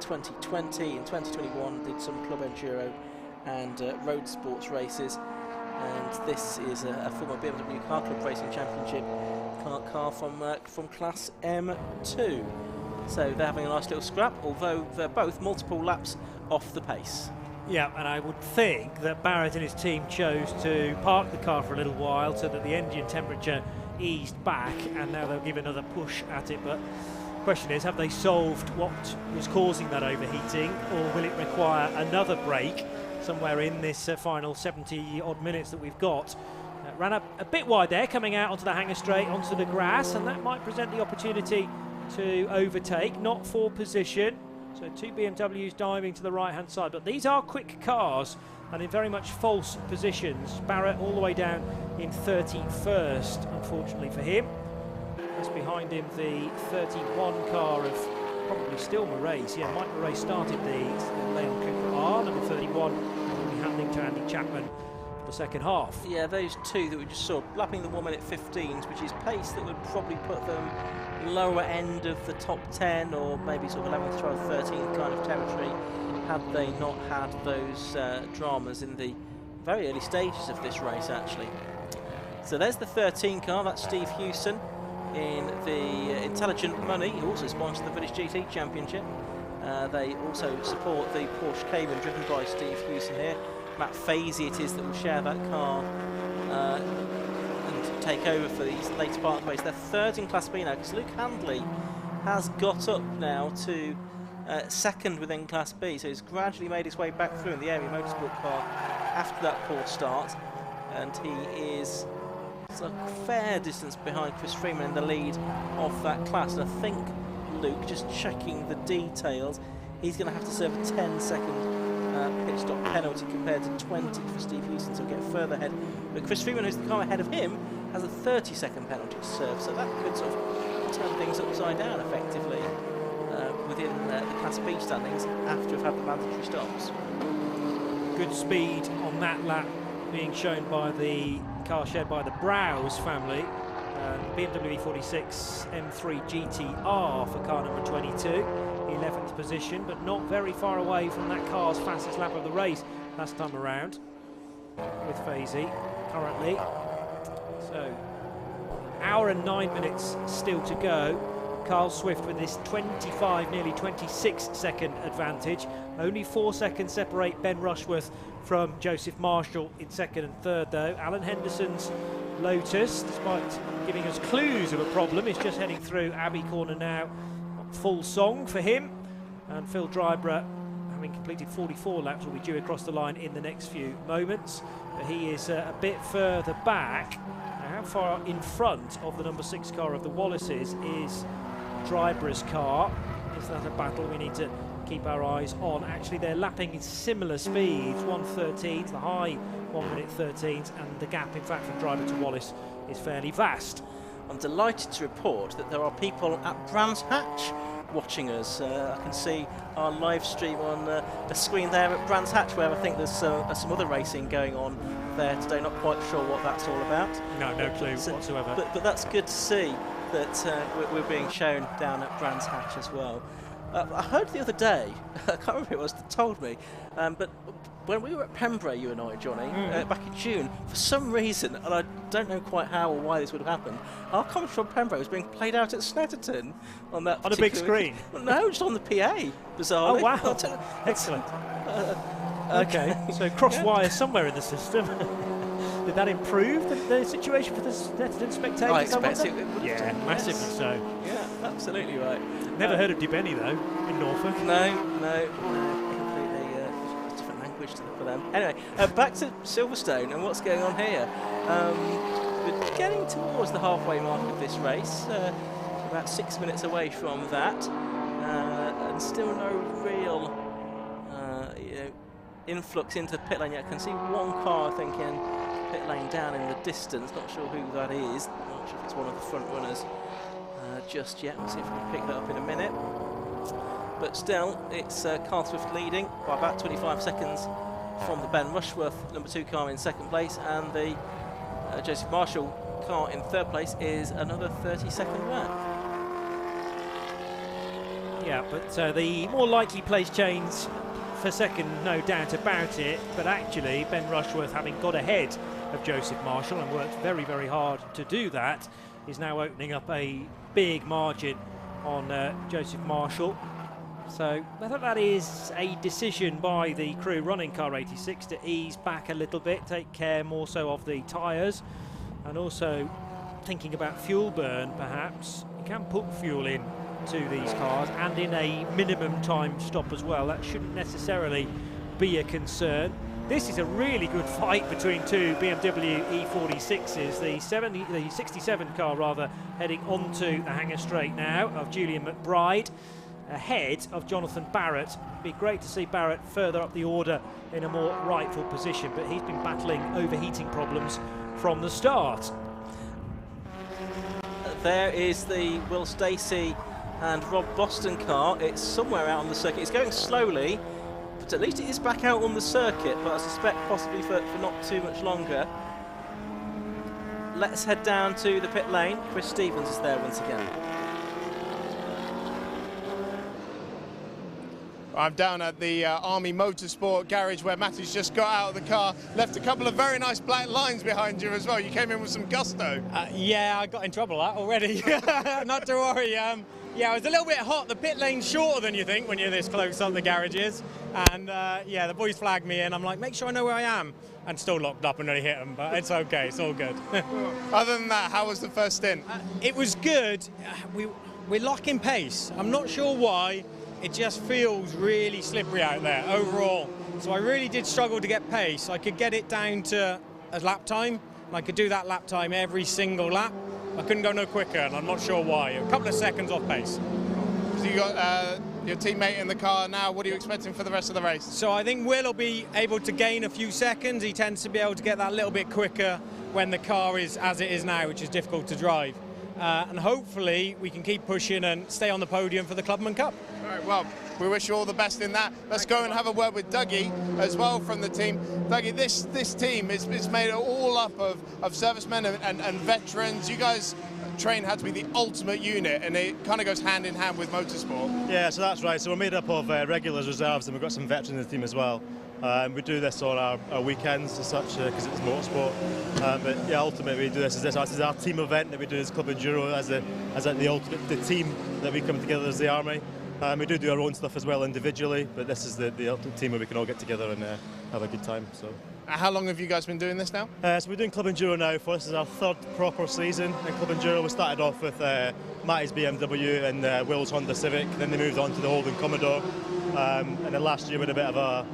2020. In 2021 did some Club Enduro and road sports races, and this is a former BMW Car Club Racing Championship car from Class M2. So they're having a nice little scrap, although they're both multiple laps off the pace. Yeah, and I would think that Barrett and his team chose to park the car for a little while so that the engine temperature eased back, and now they'll give another push at it. But the question is, have they solved what was causing that overheating, or will it require another break somewhere in this final 70 odd minutes that we've got Ran up a bit wide there, coming out onto the hanger straight, onto the grass, and that might present the opportunity to overtake, not for position. So 2 BMWs diving to the right-hand side, but these are quick cars and in very much false positions. Barrett all the way down in 31st, unfortunately for him. Just behind him, the 31 car of probably still Murray's. Yeah, Mike Murray started the Leon Cooper R, number 31, will be handing to Andy Chapman for the second half. Yeah, those two that we just saw lapping the 1 minute 15s, which is pace that would probably put them lower end of the top 10 or maybe sort of 11th, 12th, 13th kind of territory had they not had those dramas in the very early stages of this race, actually. So there's the 13 car, that's Steve Hewson in the Intelligent Money, who also sponsors the British GT Championship. They also support the Porsche Cayman driven by Steve Hewson here. Matt Fazy it is that will share that car and take over for these later part of the race. They're third in Class B now because Luke Handley has got up now to second within Class B, so he's gradually made his way back through in the area motorsport car after that poor start, and he is a fair distance behind Chris Freeman in the lead of that class. And I think Luke, just checking the details, he's going to have to serve a 10-second pit stop penalty compared to 20 for Steve Hewson, so he'll get further ahead. But Chris Freeman, who's the car ahead of him, has a 30-second penalty to serve, so that could sort of turn things upside down effectively within the Class B standings after we've had the mandatory stops. Good speed on that lap being shown by the car shared by the Browse family. BMW E46 M3 GTR for car number 22, 11th position, but not very far away from that car's fastest lap of the race last time around with Fazy currently. So, hour and 9 minutes still to go. Carl Swift with this 25, nearly 26 second advantage. Only 4 seconds separate Ben Rushworth from Joseph Marshall in second and third though. Alan Henderson's Lotus, despite giving us clues of a problem, is just heading through Abbey Corner now. Full song for him. And Phil Drybrough, having completed 44 laps, will be due across the line in the next few moments. But he is a bit further back. Now, how far in front of the number 6 car of the Wallaces is Drybrough's car? Is that a battle we need to keep our eyes on? Actually, they're lapping in similar speeds, 1:13, the high 1 minute 13s, and the gap, in fact, from Drybrough to Wallace is fairly vast. I'm delighted to report that there are people at Brands Hatch watching us. I can see our live stream on the screen there at Brands Hatch, where I think there's some other racing going on there today. Not quite sure what that's all about. No clue whatsoever. But that's good to see that we're being shown down at Brands Hatch as well. I heard the other day, I can't remember who it was that told me, but when we were at Pembrey, you and I, Johnny, back in June, for some reason, and I don't know quite how or why this would have happened, our commentary from Pembrey was being played out at Snetterton on that on a big screen. No, just on the PA, bizarrely. Oh wow! Excellent. Okay, so cross wire somewhere in the system. Did that improve the situation for the Snetterton spectators? I expect it would. Yeah, massively so. Yeah, absolutely right. Never heard of Debenny though in Norfolk. No, completely different language for them. Anyway, back to Silverstone and what's going on here. We're getting towards the halfway mark of this race, about 6 minutes away from that, and still no real influx into the pit lane yet. I can see one car, I think, in pit lane down in the distance. Not sure who that is. Not sure if it's one of the front runners just yet. We'll see if we can pick that up in a minute. But still, it's Carl Swift leading by about 25 seconds from the Ben Rushworth number 2 car in second place, and the Joseph Marshall car in third place is another 30-second lap. Yeah, but the more likely place change for second, no doubt about it, but actually Ben Rushworth, having got ahead of Joseph Marshall and worked very, very hard to do that, is now opening up a big margin on Joseph Marshall. So I think that is a decision by the crew running car 86 to ease back a little bit, take care more so of the tyres, and also thinking about fuel burn perhaps. You can put fuel in to these cars and in a minimum time stop as well. That shouldn't necessarily be a concern. This is a really good fight between two BMW E46s. The 67 car rather heading onto the hangar straight now of Julian McBride, ahead of Jonathan Barrett. It'd be great to see Barrett further up the order in a more rightful position, but he's been battling overheating problems from the start. There is the Will Stacey and Rob Boston car. It's somewhere out on the circuit. It's going slowly, but at least it is back out on the circuit, but I suspect possibly for not too much longer. Let's head down to the pit lane. Chris Stevens is there once again. I'm down at the Army Motorsport garage where Matty's just got out of the car, left a couple of very nice black lines behind you as well. You came in with some gusto. Yeah, I got in trouble already. Not to worry. Yeah, it was a little bit hot. The pit lane's shorter than you think when you're this close on the garages. And yeah, the boys flagged me in. I'm like, make sure I know where I am. And still locked up and nearly hit them, but it's okay, it's all good. Other than that, how was the first stint? It was good. We're locking pace. I'm not sure why. It just feels really slippery out there overall. So I really did struggle to get pace. I could get it down to a lap time. I could do that lap time every single lap. I couldn't go no quicker, and I'm not sure why. A couple of seconds off pace. So you got your teammate in the car now. What are you expecting for the rest of the race? So I think Will be able to gain a few seconds. He tends to be able to get that little bit quicker when the car is as it is now, which is difficult to drive. And hopefully we can keep pushing and stay on the podium for the Clubman Cup. All right, well, we wish you all the best in that. Let's go and have a word with Dougie as well from the team. Dougie, this team is made all up of servicemen and veterans. You guys train had to be the ultimate unit, and it kind of goes hand in hand with motorsport. Yeah, so that's right. So we're made up of regulars, reserves, and we've got some veterans in the team as well. We do this on our weekends as such because it's motorsport. But yeah, ultimately we do this as our team event that we do as Club Enduro as the team that we come together as the army. We do our own stuff as well individually, but this is the ultimate team where we can all get together and have a good time. So. How long have you guys been doing this now? So we're doing Club Enduro now. This is our third proper season in Club Enduro. We started off with Matty's BMW and Will's Honda Civic, then they moved on to the Holden Commodore, and then last year we had a bit of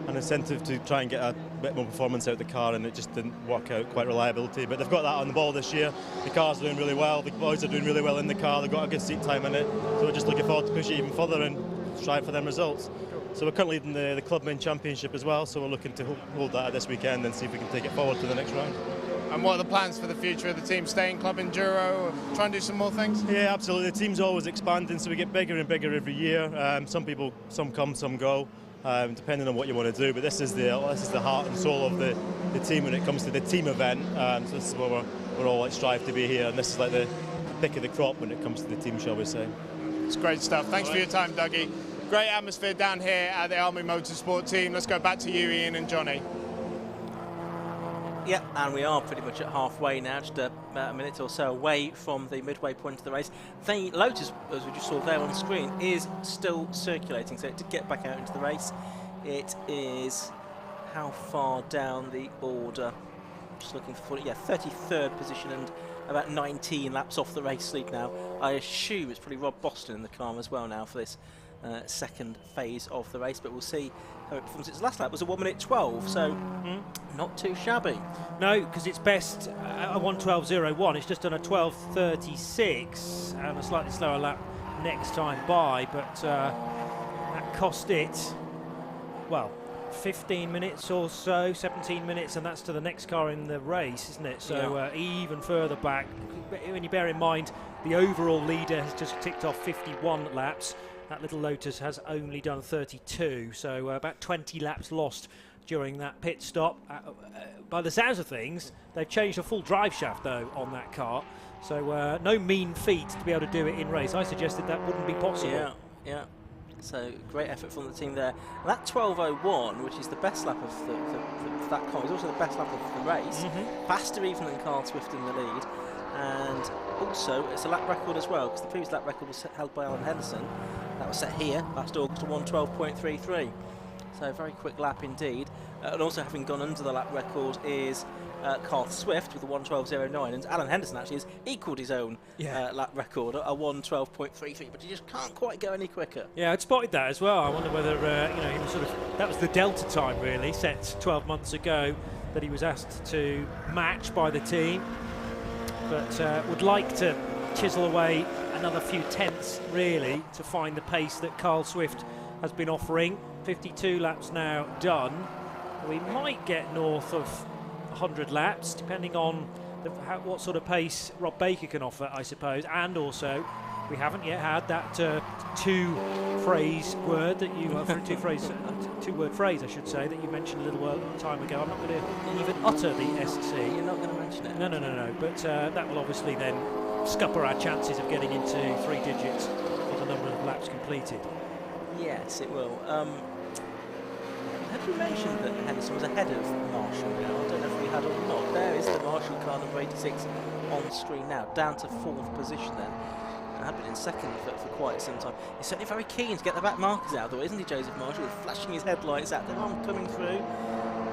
an incentive to try and get a bit more performance out of the car, and it just didn't work out quite reliability. But they've got that on the ball this year. The car's doing really well. The boys are doing really well in the car. They've got a good seat time in it. So we're just looking forward to push it even further and strive for them results. So we're currently leading the Clubman Championship as well. So we're looking to hold that this weekend and see if we can take it forward to the next round. And what are the plans for the future of the team? Stay in Club Enduro, or try and do some more things? Yeah, absolutely. The team's always expanding, so we get bigger and bigger every year. Some come, some go. Depending on what you want to do, but this is the heart and soul of the team when it comes to the team event. So this is where we're all strive to be here, and this is like the pick of the crop when it comes to the team, shall we say. It's great stuff. Thanks for your time, Dougie. Great atmosphere down here at the Army Motorsport team. Let's go back to you, Ian and Johnny. Yeah, and we are pretty much at halfway now, just about a minute or so away from the midway point of the race. The Lotus, as we just saw there on screen, is still circulating, so to get back out into the race, it is how far down the order? Just looking for 33rd position and about 19 laps off the race lead now. I assume it's probably Rob Boston in the car as well now for this second phase of the race, but we'll see how it performs. Its last lap was a 1:12, so not too shabby. No, because it's best a 1:12.01. It's just done a 12:36 and a slightly slower lap next time by, but that cost it, well, 15 minutes or so, 17 minutes, and that's to the next car in the race, isn't it? So even further back, when you bear in mind the overall leader has just ticked off 51 laps. That little Lotus has only done 32, so about 20 laps lost during that pit stop. By the sounds of things, they've changed a full drive shaft, though, on that car. So no mean feat to be able to do it in race. I suggested that wouldn't be possible. Yeah. So great effort from the team there. And that 12:01, which is the best lap of that car, is also the best lap of the race. Faster even than Carl Swift in the lead. And also, it's a lap record as well, because the previous lap record was held by Alan Henderson. That was set here last August to 1:12.33. So a very quick lap indeed. And also having gone under the lap record is Carl Swift with a 1:12.09, and Alan Henderson actually has equalled his own lap record, a 1:12.33, but he just can't quite go any quicker. Yeah, I'd spotted that as well. I wonder whether he was that was the delta time really set 12 months ago that he was asked to match by the team, but would like to chisel away another few tenths really to find the pace that Carl Swift has been offering. 52 laps now done. We might get north of 100 laps, depending on what sort of pace Rob Baker can offer, I suppose. And also, we haven't yet had that two-word phrase, I should say, that you mentioned a little time ago. I'm not going to even utter the SC. You're not going to mention it? No. But that will obviously then scupper our chances of getting into 3 digits for the number of laps completed. Yes, it will. Have you mentioned that Henderson was ahead of Marshall now? I don't know if we had or not. There is the Marshall car number 86 on screen now, down to 4th position then. And had been in 2nd for quite some time. He's certainly very keen to get the back markers out of the way, isn't he, Joseph Marshall? He's flashing his headlights at them, coming through.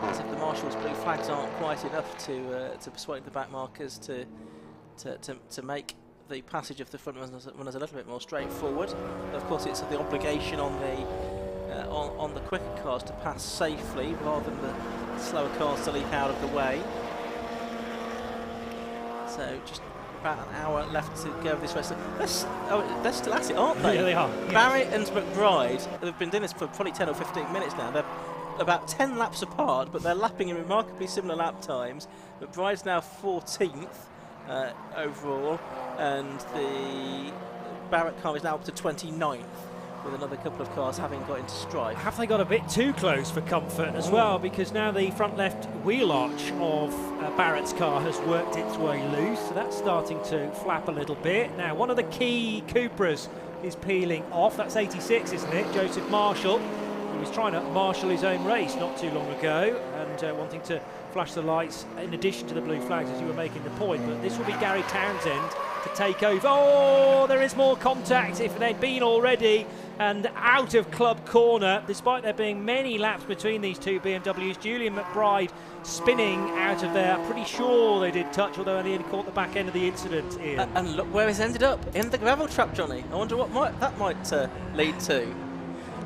As if the Marshall's blue flags aren't quite enough to persuade the back markers to make the passage of the front runners a little bit more straightforward. But of course, it's the obligation on the quicker cars to pass safely rather than the slower cars to leak out of the way. So just about an hour left to go this race. They're still at it, aren't they? Yeah, they are. Barrett and McBride have been doing this for probably 10 or 15 minutes now. They're about 10 laps apart, but they're lapping in remarkably similar lap times. McBride's now 14th overall, and the Barrett car is now up to 29th, with another couple of cars having got into strife. Have they got a bit too close for comfort as well? Because now the front left wheel arch of Barrett's car has worked its way loose, so that's starting to flap a little bit. Now, one of the key Cupras is peeling off. That's 86, isn't it? Joseph Marshall. He was trying to marshal his own race not too long ago and wanting to flash the lights in addition to the blue flags, as you were making the point. But this will be Gary Townsend to take over. Oh, there is more contact if there'd been already. And out of club corner, despite there being many laps between these two BMWs, Julian McBride spinning out of there. Pretty sure they did touch, although only caught the back end of the incident, Ian. And look where it's ended up, in the gravel trap, Johnny. I wonder what that might lead to.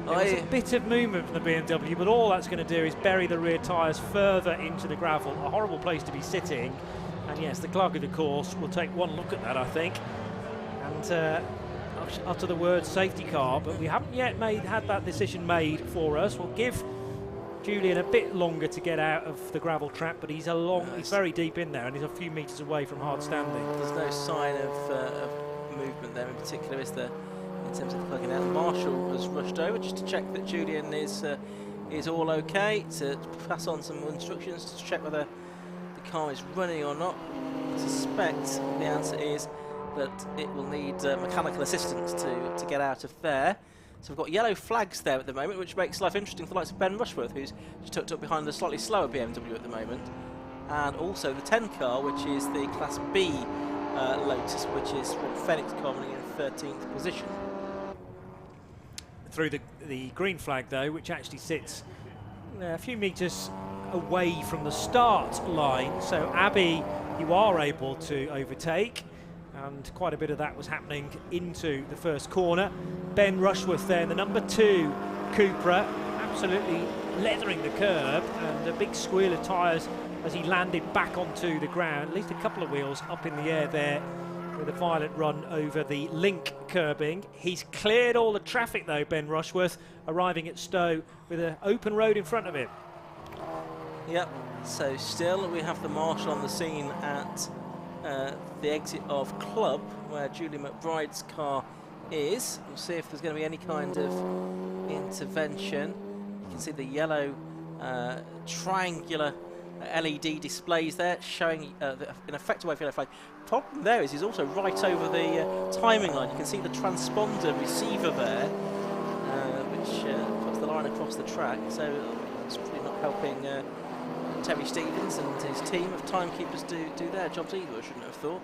There was a bit of movement from the BMW, but all that's going to do is bury the rear tyres further into the gravel. A horrible place to be sitting. And yes, the clerk of the course will take one look at that, I think, and utter the word safety car. But we haven't yet had that decision made for us. We'll give Julian a bit longer to get out of the gravel trap, but he's very deep in there, and he's a few metres away from hard standing. There's no sign of movement there in particular, is there, in terms of plugging out? Marshall has rushed over just to check that Julian is all okay, to pass on some instructions to check whether the car is running or not. I suspect the answer is that it will need mechanical assistance to get out of there. So we've got yellow flags there at the moment, which makes life interesting for the likes of Ben Rushworth, who's just tucked up behind the slightly slower BMW at the moment, and also the 10 car, which is the Class B Lotus, which is Phoenix car running in 13th position. Through the green flag, though, which actually sits a few metres away from the start line. So Abbey, you are able to overtake, and quite a bit of that was happening into the first corner. Ben Rushworth there in the number 2 Cupra, absolutely leathering the curb, and a big squeal of tyres as he landed back onto the ground. At least a couple of wheels up in the air there, with a violent run over the link curbing. He's cleared all the traffic though, Ben Rushworth, arriving at Stowe with an open road in front of him. Yep, so still we have the marshal on the scene at the exit of Club, where Julian McBride's car is. We'll see if there's going to be any kind of intervention. You can see the yellow triangular LED displays there showing an effective wave yellow flag. Problem there is he's also right over the timing line. You can see the transponder receiver there, which puts the line across the track. So it's probably not helping Terry Stevens and his team of timekeepers do their jobs either, I shouldn't have thought.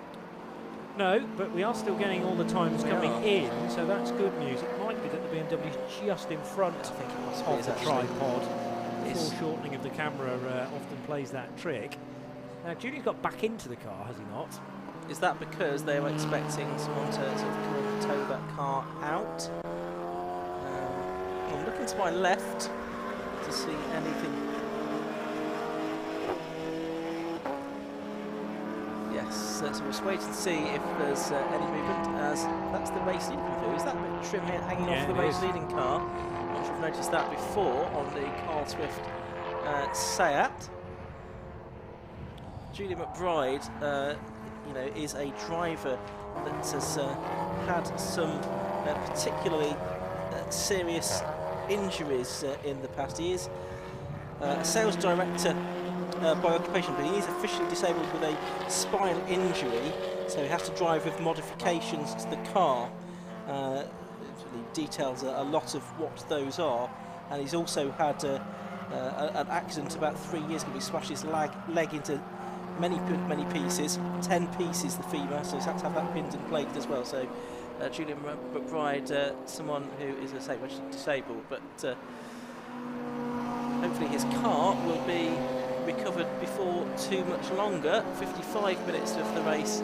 No, but we are still getting all the times coming in, so that's good news. It might be that the BMW is just in front of the tripod. Foreshortening of the camera often plays that trick. Now, Julian's got back into the car, has he not? Is that because they were expecting someone to sort of come and tow that car out? I'm looking to my left to see anything. Yes, so we'll just wait and see if there's any movement, as that's the race leading through. Is that a bit of trim here hanging off the race leading car? I'm not sure if you've noticed that before on the Carl Swift Seat. Julian McBride, you know, is a driver that has had some particularly serious injuries in the past. He is a sales director by occupation, but he is officially disabled with a spinal injury, so he has to drive with modifications to the car. He details a lot of what those are, and he's also had an accident about 3 years ago. He smashed his leg into many pieces, 10 pieces the femur, so he's had to have that pinned and plated as well. So Julian McBride, someone who is a disabled, but hopefully his car will be recovered before too much longer. 55 minutes of the race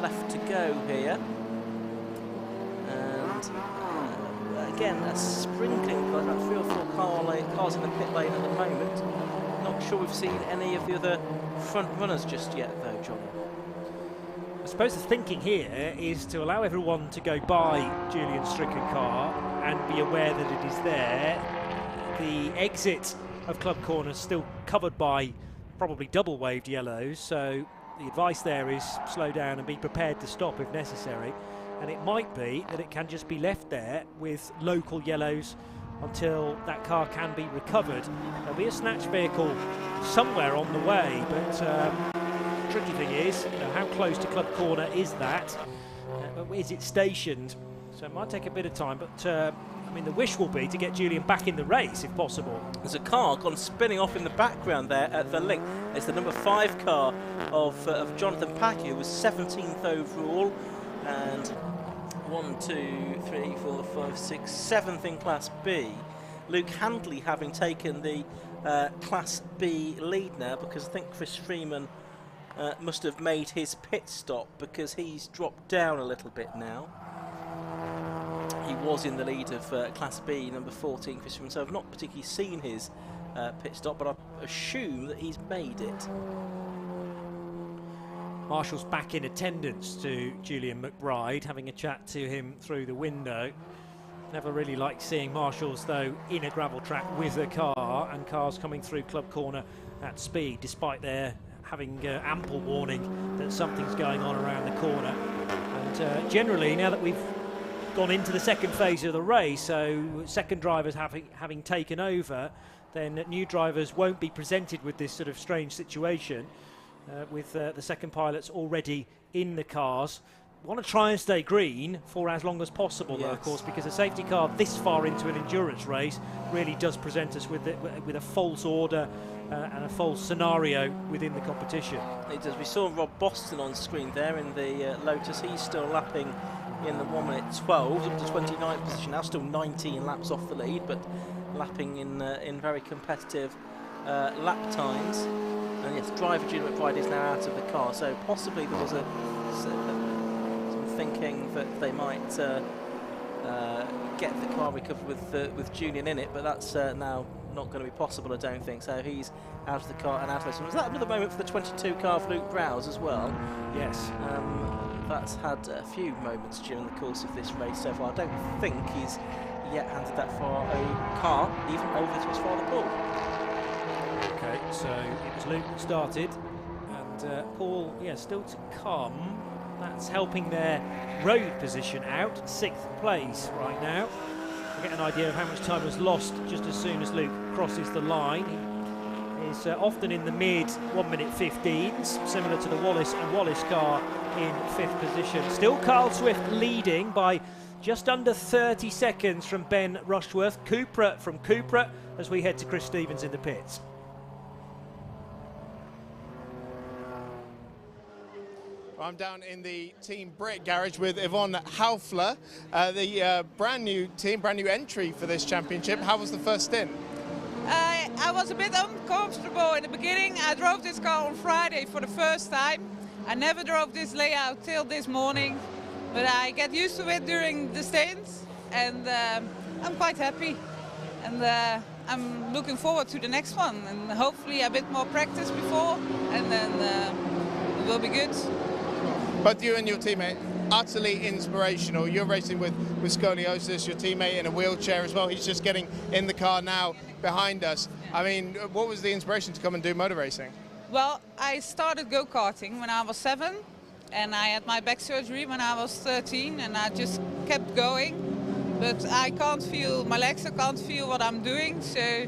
left to go here, and again a sprinkling, like about 3 or 4 cars in the pit lane at the moment. Not sure we've seen any of the other front runners just yet though, John. I suppose the thinking here is to allow everyone to go by Julian's stricken car and be aware that it is there. The exit of Club Corner is still covered by probably double waved yellows, so the advice there is slow down and be prepared to stop if necessary, and it might be that it can just be left there with local yellows until that car can be recovered. There'll be a snatch vehicle somewhere on the way, but tricky thing is, you know, how close to Club Corner is that? Is it stationed? So it might take a bit of time, but I mean, the wish will be to get Julian back in the race if possible. There's a car gone spinning off in the background there at the link. It's the number 5 car of Jonathan Packy, who was 17th overall, and 1, 2, 3, 4, 5, 6, 7th in Class B. Luke Handley having taken the Class B lead now, because I think Chris Freeman must have made his pit stop, because he's dropped down a little bit now. He was in the lead of Class B, number 14, Chris Freeman, so I've not particularly seen his pit stop, but I assume that he's made it. Marshall's back in attendance to Julian McBride, having a chat to him through the window. Never really liked seeing Marshall's, though, in a gravel track with a car, and cars coming through Club Corner at speed, despite their having ample warning that something's going on around the corner. And generally, now that we've gone into the second phase of the race, so second drivers having taken over, then new drivers won't be presented with this sort of strange situation with the second pilots already in the cars. Want to try and stay green for as long as possible, though, of course, because a safety car this far into an endurance race really does present us with a false order and a false scenario within the competition. It does. We saw Rob Boston on screen there in the Lotus. He's still lapping in the 1 minute 12, up to 29th position now, still 19 laps off the lead, but lapping in very competitive lap times. And yes, driver Julian McBride is now out of the car, so possibly there was some thinking that they might get the car recovered with Julian in it, but that's now not going to be possible, I don't think. So he's out of the car and out of this one. Was that another moment for the 22 car of Luke Browse as well? Yes. That's had a few moments during the course of this race so far. I don't think he's yet handed that car even over to his father Paul. Okay, so it was Luke that started, and Paul, still to come. That's helping their road position out, 6th place right now. We'll get an idea of how much time was lost just as soon as Luke crosses the line. He is often in the mid 1 minute 15s, similar to the Wallace and Wallace car in 5th position. Still Carl Swift leading by just under 30 seconds from Ben Rushworth. Cupra from Cupra as we head to Chris Stevens in the pits. I'm down in the Team Brit garage with Yvonne Haufler, the brand new team, brand new entry for this championship. How was the first stint? I was a bit uncomfortable in the beginning. I drove this car on Friday for the first time. I never drove this layout till this morning, but I get used to it during the stints, and I'm quite happy. And I'm looking forward to the next one, and hopefully a bit more practice before, and then it will be good. Both you and your teammate, utterly inspirational. You're racing with scoliosis, your teammate in a wheelchair as well. He's just getting in the car now behind us. I mean, what was the inspiration to come and do motor racing? Well, I started go-karting when I was 7, and I had my back surgery when I was 13, and I just kept going. But I can't feel my legs, I can't feel what I'm doing. So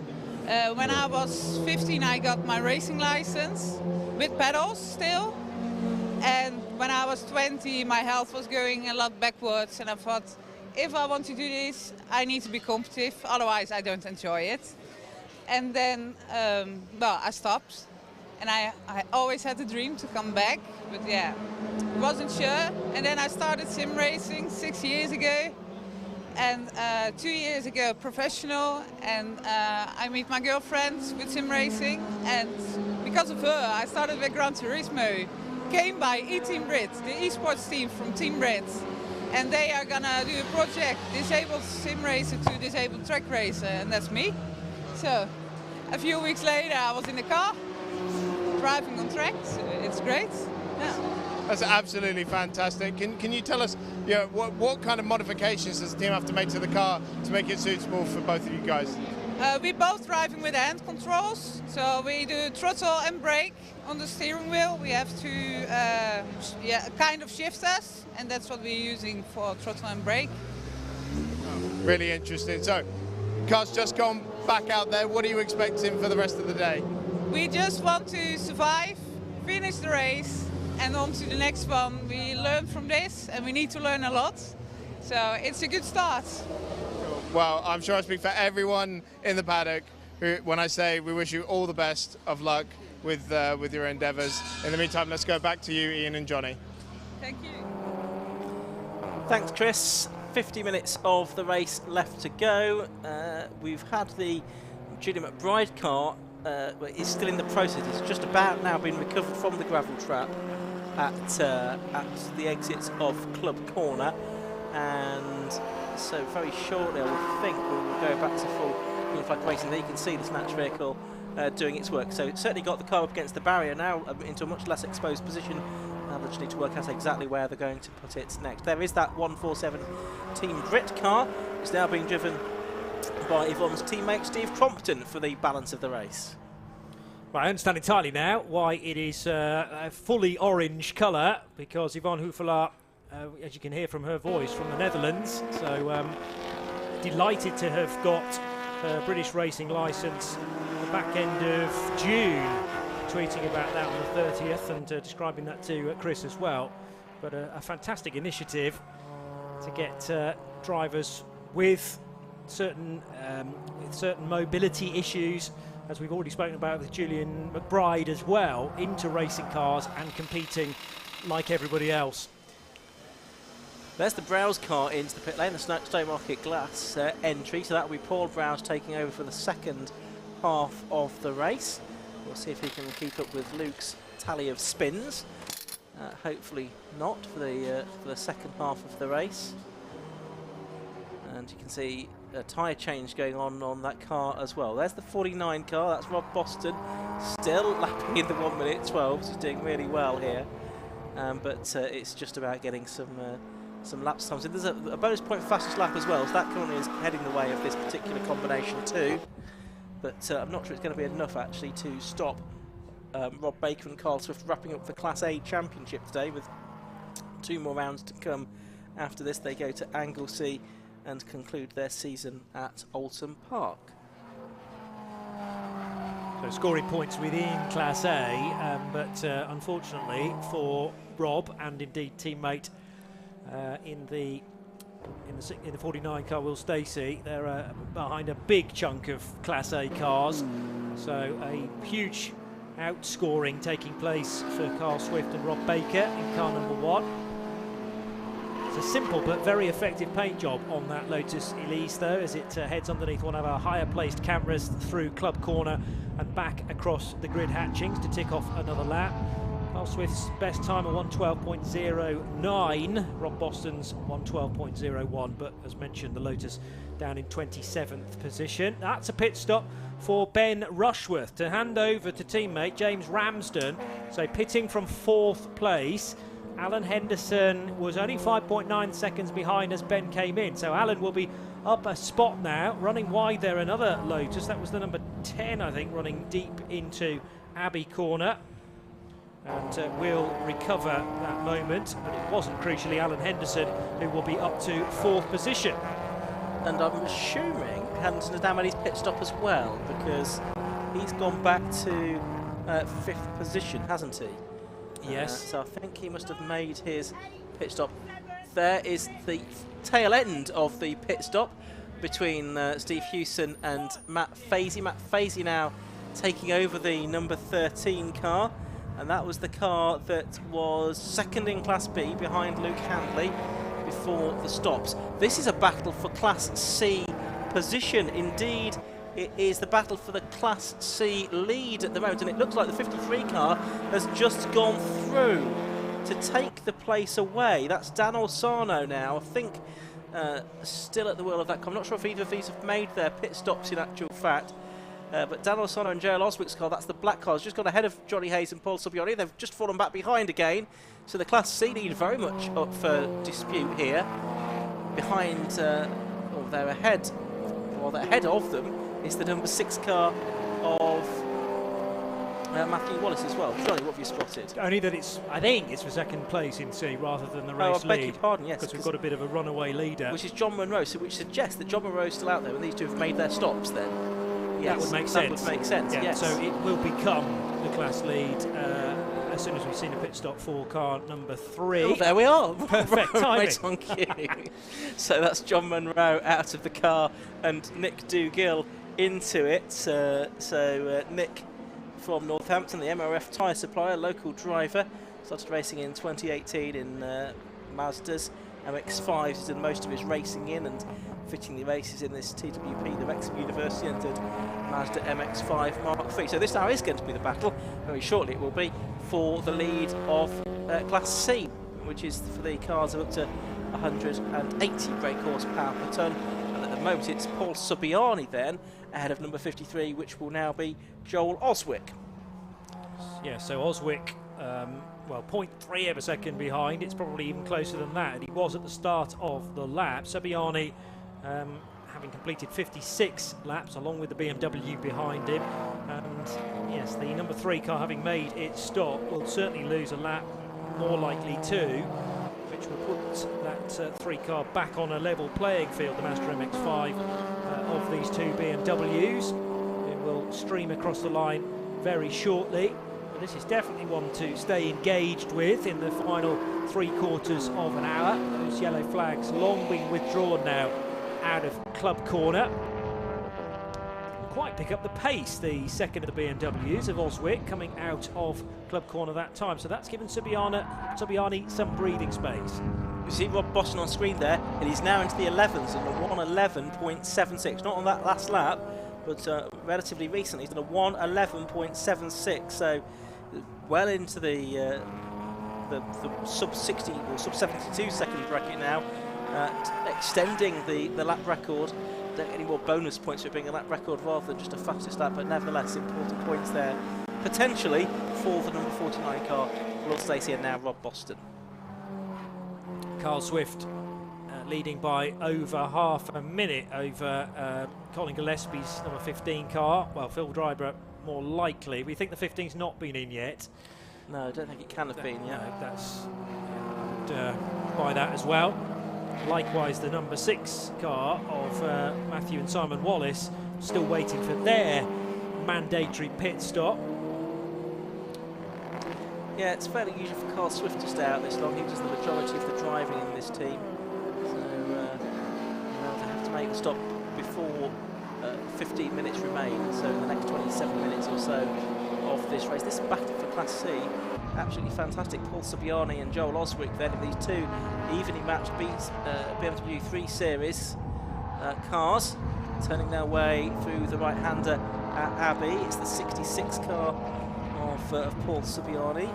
when I was 15, I got my racing license with pedals still. And when I was 20, my health was going a lot backwards, and I thought, if I want to do this, I need to be competitive, otherwise I don't enjoy it. And then, well, I stopped, and I always had the dream to come back, but yeah, wasn't sure. And then I started sim racing 6 years ago, and 2 years ago professional, and I meet my girlfriend with sim racing, and because of her I started with Gran Turismo. Came by E-Team Brit, the esports team from Team Brit, and they are gonna do a project, disabled sim racer to disabled track racer, and that's me. So a few weeks later I was in the car, driving on track, so it's great. Yeah. That's absolutely fantastic. Can you tell us, what kind of modifications does the team have to make to the car to make it suitable for both of you guys? We're both driving with hand controls, so we do throttle and brake on the steering wheel. We have to kind of shift us, and that's what we're using for throttle and brake. Really interesting. So, car's just gone back out there. What are you expecting for the rest of the day? We just want to survive, finish the race, and on to the next one. We learn from this, and we need to learn a lot. So it's a good start. Well, I'm sure I speak for everyone in the paddock when I say we wish you all the best of luck with your endeavours. In the meantime, let's go back to you, Ian and Johnny. Thank you. Thanks, Chris. 50 minutes of the race left to go. We've had the Julia McBride car, it's still in the process. It's just about now been recovered from the gravel trap at the exits of Club Corner, and so very shortly I would think we will go back to full green flag racing. There you can see the snatch vehicle doing its work. So it's certainly got the car up against the barrier now, into a much less exposed position. Now they just need to work out exactly where they're going to put it next. There is that 147 Team Brit car. It's now being driven by Yvonne's teammate Steve Crompton for the balance of the race. Well, I understand entirely now why it is a fully orange colour, because Yvonne Hoefelaar, as you can hear from her voice, from the Netherlands, so delighted to have got her British racing licence at the back end of June, tweeting about that on the 30th and describing that to Chris as well. But a fantastic initiative to get drivers with certain mobility issues, as we've already spoken about with Julian McBride as well, into racing cars and competing like everybody else. There's the Browse car into the pit lane, the Stowmarket Glass entry, so that will be Paul Browse taking over for the second half of the race. We'll see if he can keep up with Luke's tally of spins. Hopefully not for the second half of the race. And you can see a tyre change going on that car as well. There's the 49 car, that's Rob Boston, still lapping in the 1 minute 12, so he's doing really well here. But it's just about getting some laps times. There's a bonus point for fastest lap as well, so that currently is heading the way of this particular combination too. But I'm not sure it's going to be enough actually to stop Rob Baker and Carl Swift wrapping up the Class A Championship today, with 2 more rounds to come. After this they go to Anglesey and conclude their season at Oulton Park. So scoring points within Class A, but unfortunately for Rob and indeed teammate in the 49 car, Will Stacey, they're behind a big chunk of Class A cars. So a huge outscoring taking place for Carl Swift and Rob Baker in car number 1. It's a simple but very effective paint job on that Lotus Elise though, as it heads underneath one of our higher placed cameras through Club Corner and back across the grid hatchings to tick off another lap. Carl Swift's best time of 1:12.09, Rob Boston's 1:12.01, but as mentioned the Lotus down in 27th position. That's a pit stop for Ben Rushworth to hand over to teammate James Ramsden, so pitting from 4th place. Alan Henderson was only 5.9 seconds behind as Ben came in, so Alan will be up a spot now. Running wide there, another Lotus, that was the number 10 I think, running deep into Abbey Corner, and we'll recover that moment, but it wasn't crucially Alan Henderson who will be up to 4th position. And I'm assuming Henderson has now made his pit stop as well, because he's gone back to 5th position, hasn't he? Yes. So I think he must have made his pit stop. There is the tail end of the pit stop between Steve Hewson and Matt Fazy. Matt Fazy now taking over the number 13 car, and that was the car that was second in Class B behind Luke Handley before the stops. This is a battle for Class C position. Indeed, it is the battle for the Class C lead at the moment, and it looks like the 53 car has just gone through to take the place away. That's Dan Orsano now, I think, still at the wheel of that car. I'm not sure if either of these have made their pit stops in actual fact, but Dan Orsano and Joel Oswick's car, that's the black car, has just gone ahead of Johnny Hayes and Paul Subioni. They've just fallen back behind again, so the Class C lead very much up for dispute here. Behind, or they're ahead, or they're ahead of them, is the number 6 car of Matthew Wallace as well. Johnny, what have you spotted? Only that it's, I think it's for 2nd place in C rather than the race lead. I beg your pardon, yes. Because we've got a bit of a runaway leader. Which is John Munro, so which suggests that John Munro is still out there and these two have made their stops then. Yes, that would make sense. That would make sense, yeah, yes. So it will become the class lead as soon as we've seen a pit stop for car number 3. Oh, there we are. Perfect timing. Right on cue. So that's John Munro out of the car and Nick Dougill into it. Nick from Northampton, the MRF tyre supplier, local driver, started racing in 2018 in Mazdas. MX-5s he's done most of his racing in and fitting the races in this TWP, the Wrexham University, entered Mazda MX-5 Mark III. So this now is going to be the battle, very shortly it will be, for the lead of Class C, which is for the cars of up to 180 brake horsepower per tonne. And at the moment it's Paul Subiani then, ahead of number 53, which will now be Joel Oswick. Yeah, so Oswick, well, 0.3 of a second behind. It's probably even closer than that. And he was at the start of the lap. Subiani, having completed 56 laps, along with the BMW behind him. And yes, the number 3 car, having made its stop, will certainly lose a lap, more likely 2, which will put that 3 car back on a level playing field, the Mazda MX-5 of these 2 BMWs. It will stream across the line very shortly. This is definitely one to stay engaged with in the final 3/4 of an hour. Those yellow flags long being withdrawn now out of Club Corner. Quite pick up the pace, the second of the BMWs of Oswick coming out of Club Corner that time. So that's given Subiani some breathing space. You see Rob Boston on screen there, and he's now into the 11s at a 1:11.76. Not on that last lap, but relatively recently he's done a 1:11.76. So well into the sub 60 or sub 72 second bracket now, extending the lap record. Don't get any more bonus points for being a lap record rather than just a fastest lap, but nevertheless important points there potentially for the number 49 car, Lord Stacey, and now Rob Boston. Carl Swift leading by over half a minute over Colin Gillespie's number 15 car. Well, Phil Dryburgh more likely. We think the 15's not been in yet. No, I don't think it can have been yet. No, that's by that as well. Likewise, the number 6 car of Matthew and Simon Wallace still waiting for their mandatory pit stop. Yeah, it's fairly usual for Carl Swift to stay out this long. He does the majority of the driving in this team. So they have to make the stop before 15 minutes remain. So in the next 27 minutes or so of this race. This battle for Class C, absolutely fantastic. Paul Subiani and Joel Oswick then in these two evenly matched BMW 3 Series cars, turning their way through the right-hander at Abbey. It's the 66 car of Paul Subiani.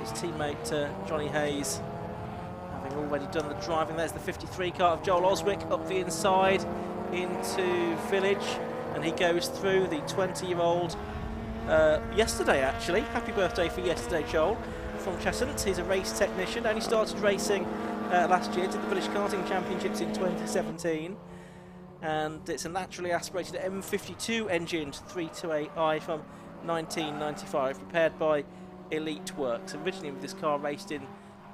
His teammate Johnny Hayes having already done the driving. There's the 53 car of Joel Oswick up the inside into Village, and he goes through the 20-year-old yesterday actually. Happy birthday for yesterday, Joel, from Cheshunt. He's a race technician, only started racing last year, did the British Karting Championships in 2017, and it's a naturally aspirated M52 engine 328i from 1995, prepared by Elite Works. Originally this car raced in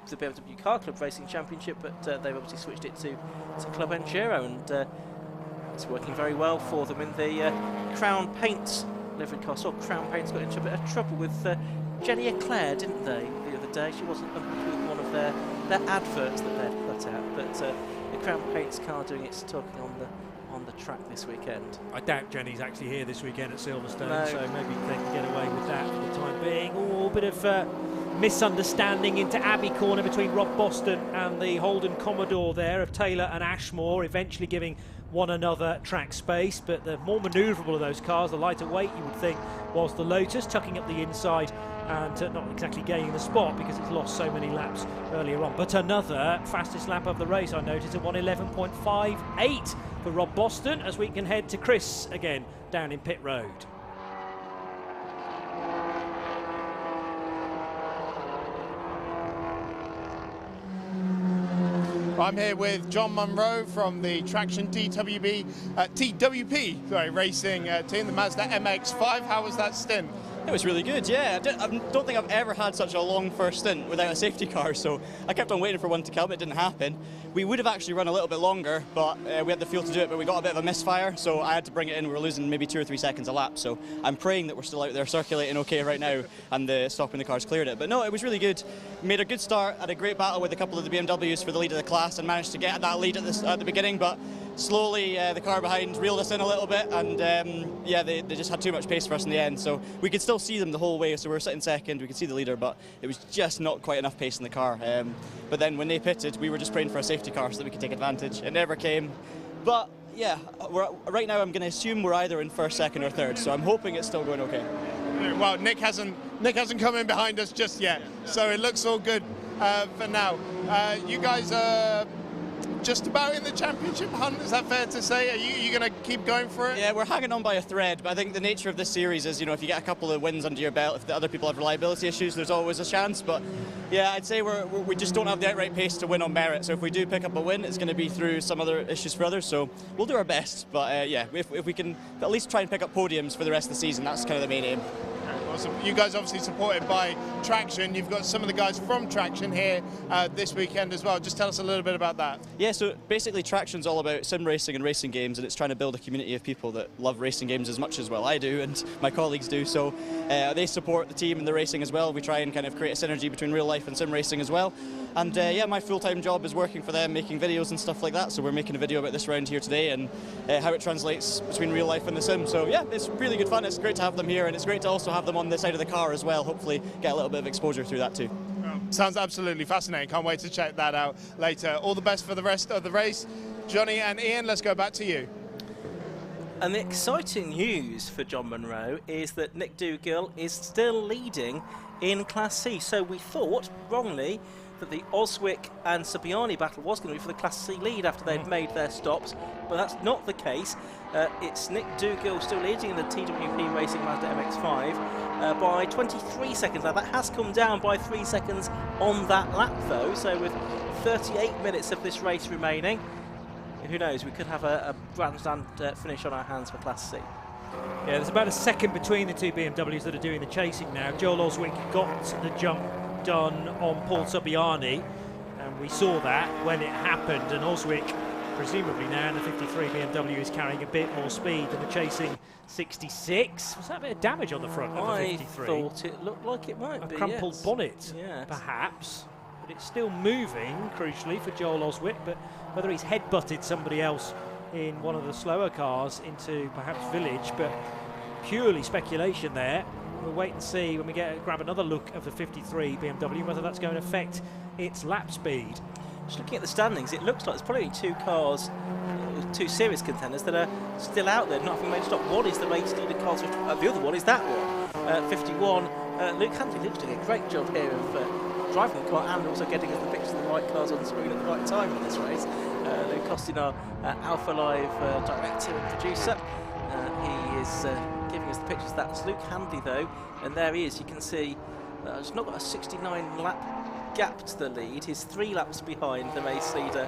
the BMW Car Club Racing Championship, but they've obviously switched it to Club Enduro, and it's working very well for them in the Crown Paints livery car. So Crown Paints got into a bit of trouble with Jenny Eclair, didn't they, the other day? She wasn't unhappy with one of their adverts that they'd put out, but the Crown Paints car doing its talking on the track this weekend. I doubt Jenny's actually here this weekend at Silverstone, no. So maybe they can get away with that for the time being. Oh, a bit of misunderstanding into Abbey Corner between Rob Boston and the Holden Commodore there of Taylor and Ashmore, eventually giving one another track space, but the more manoeuvrable of those cars, the lighter weight you would think, was the Lotus, tucking up the inside and not exactly gaining the spot because it's lost so many laps earlier on. But another fastest lap of the race, I noticed, at 1:11.58 for Rob Boston, as we can head to Chris again down in pit road. I'm here with John Munro from the Traction TWP racing team, the Mazda MX-5. How was that stint? It was really good, yeah. I don't think I've ever had such a long first stint without a safety car, so I kept on waiting for one to come. It didn't happen. We would have actually run a little bit longer, but we had the fuel to do it, but we got a bit of a misfire, so I had to bring it in. We were losing maybe 2 or 3 seconds a lap, so I'm praying that we're still out there circulating okay right now, and stopping the cars cleared it. But no, it was really good. Made a good start, had a great battle with a couple of the BMWs for the lead of the class, and managed to get that lead at the beginning, but slowly the car behind reeled us in a little bit, and yeah, they just had too much pace for us in the end, so we could still see them the whole way. So we were sitting second, we could see the leader, but it was just not quite enough pace in the car. But then when they pitted, we were just praying for a safety car so that we could take advantage. It never came, but yeah, right now I'm going to assume we're either in first, second or third, so I'm hoping it's still going okay. Well, Nick hasn't come in behind us just yet, so it looks all good for now. You guys are just about in the championship hunt, is that fair to say? Are you going to keep going for it? Yeah, we're hanging on by a thread, but I think the nature of this series is, you know, if you get a couple of wins under your belt, if the other people have reliability issues, there's always a chance. But yeah, I'd say we just don't have the outright pace to win on merit. So if we do pick up a win, it's going to be through some other issues for others. So we'll do our best. But yeah, if we can at least try and pick up podiums for the rest of the season, that's kind of the main aim. Awesome. You guys obviously supported by Traction. You've got some of the guys from Traction here this weekend as well. Just tell us a little bit about that. Yeah, so basically Traction's all about sim racing and racing games, and it's trying to build a community of people that love racing games as much as well I do and my colleagues do. So they support the team and the racing as well. We try and kind of create a synergy between real life and sim racing as well. And yeah, my full-time job is working for them, making videos and stuff like that. So we're making a video about this round here today and how it translates between real life and the sim. So yeah, it's really good fun. It's great to have them here, and it's great to also have them on the side of the car as well. Hopefully get a little bit of exposure through that too. Sounds absolutely fascinating. Can't wait to check that out later. All the best for the rest of the race. Johnny and Ian, let's go back to you. And the exciting news for John Munro is that Nick Dougill is still leading in Class C. So we thought, wrongly, that the Oswick and Subiani battle was going to be for the Class C lead after they'd made their stops, but that's not the case. It's Nick Dougill still leading in the TWP Racing Mazda MX-5 by 23 seconds. Now that has come down by 3 seconds on that lap though, so with 38 minutes of this race remaining, who knows, we could have a grandstand finish on our hands for Class C. Yeah, there's about a second between the two BMWs that are doing the chasing now. Joel Oswick got the jump done on Paul Subiani, and we saw that when it happened, and Oswick presumably now in the 53 BMW is carrying a bit more speed than the chasing 66. Was that a bit of damage on the front of the 53? I thought it looked like it might be, a crumpled yes. bonnet, yes. Perhaps, but it's still moving, crucially, for Joel Oswick, but whether he's head-butted somebody else in one of the slower cars into perhaps Village, but purely speculation there. we'll wait and see when we grab another look of the 53 BMW, whether that's going to affect its lap speed. Just looking at the standings, it looks like there's probably two cars, two serious contenders that are still out there, not having made a stop. One is the race leader, Carl Swift. The other one is that one, 51. Luke Handley looks doing a great job here of driving the car and also getting us the pictures of the right cars on screen at the right time in this race. Luke Costin, our Alpha Live director and producer, he is giving us the pictures. That's Luke Handley though, and there he is. You can see he's not got a 69 lap gap to the lead. He's 3 laps behind the race leader,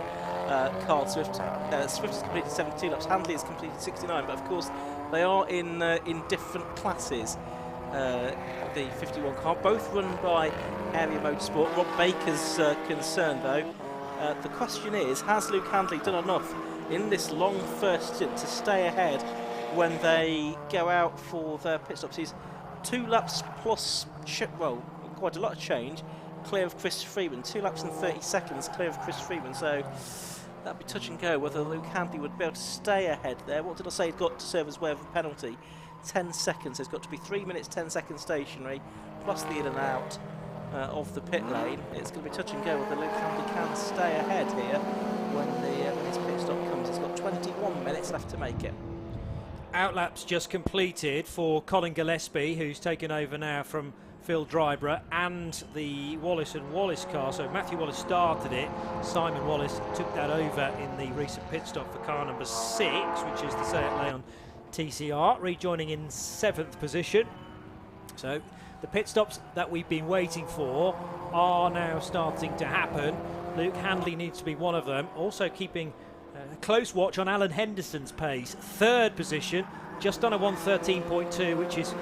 Carl Swift. Swift has completed 72 laps. Handley has completed 69, but of course they are in different classes. The 51 car, both run by Area Motorsport. Rob Baker's concerned though. The question is, has Luke Handley done enough in this long first stint to stay ahead when they go out for their pit stops? He's 2 laps plus, well, quite a lot of change, clear of Chris Freeman. 2 laps and 30 seconds clear of Chris Freeman, so that'd be touch and go whether Luke Handley would be able to stay ahead there. What did I say he'd got to serve as way of a penalty? 10 seconds. It's got to be 3 minutes 10 seconds stationary plus the in and out of the pit lane. It's going to be touch and go whether Luke Handley can stay ahead here when his pit stop comes. It's got 21 minutes left to make it. Outlaps just completed for Colin Gillespie, who's taken over now from Phil Dryborough, and the Wallace and Wallace car. So Matthew Wallace started it, Simon Wallace took that over in the recent pit stop for car number 6, which is the Seat Leon TCR, rejoining in 7th position. So the pit stops that we've been waiting for are now starting to happen. Luke Handley needs to be one of them. Also keeping a close watch on Alan Henderson's pace. 3rd position, just on a 1:13.2, which is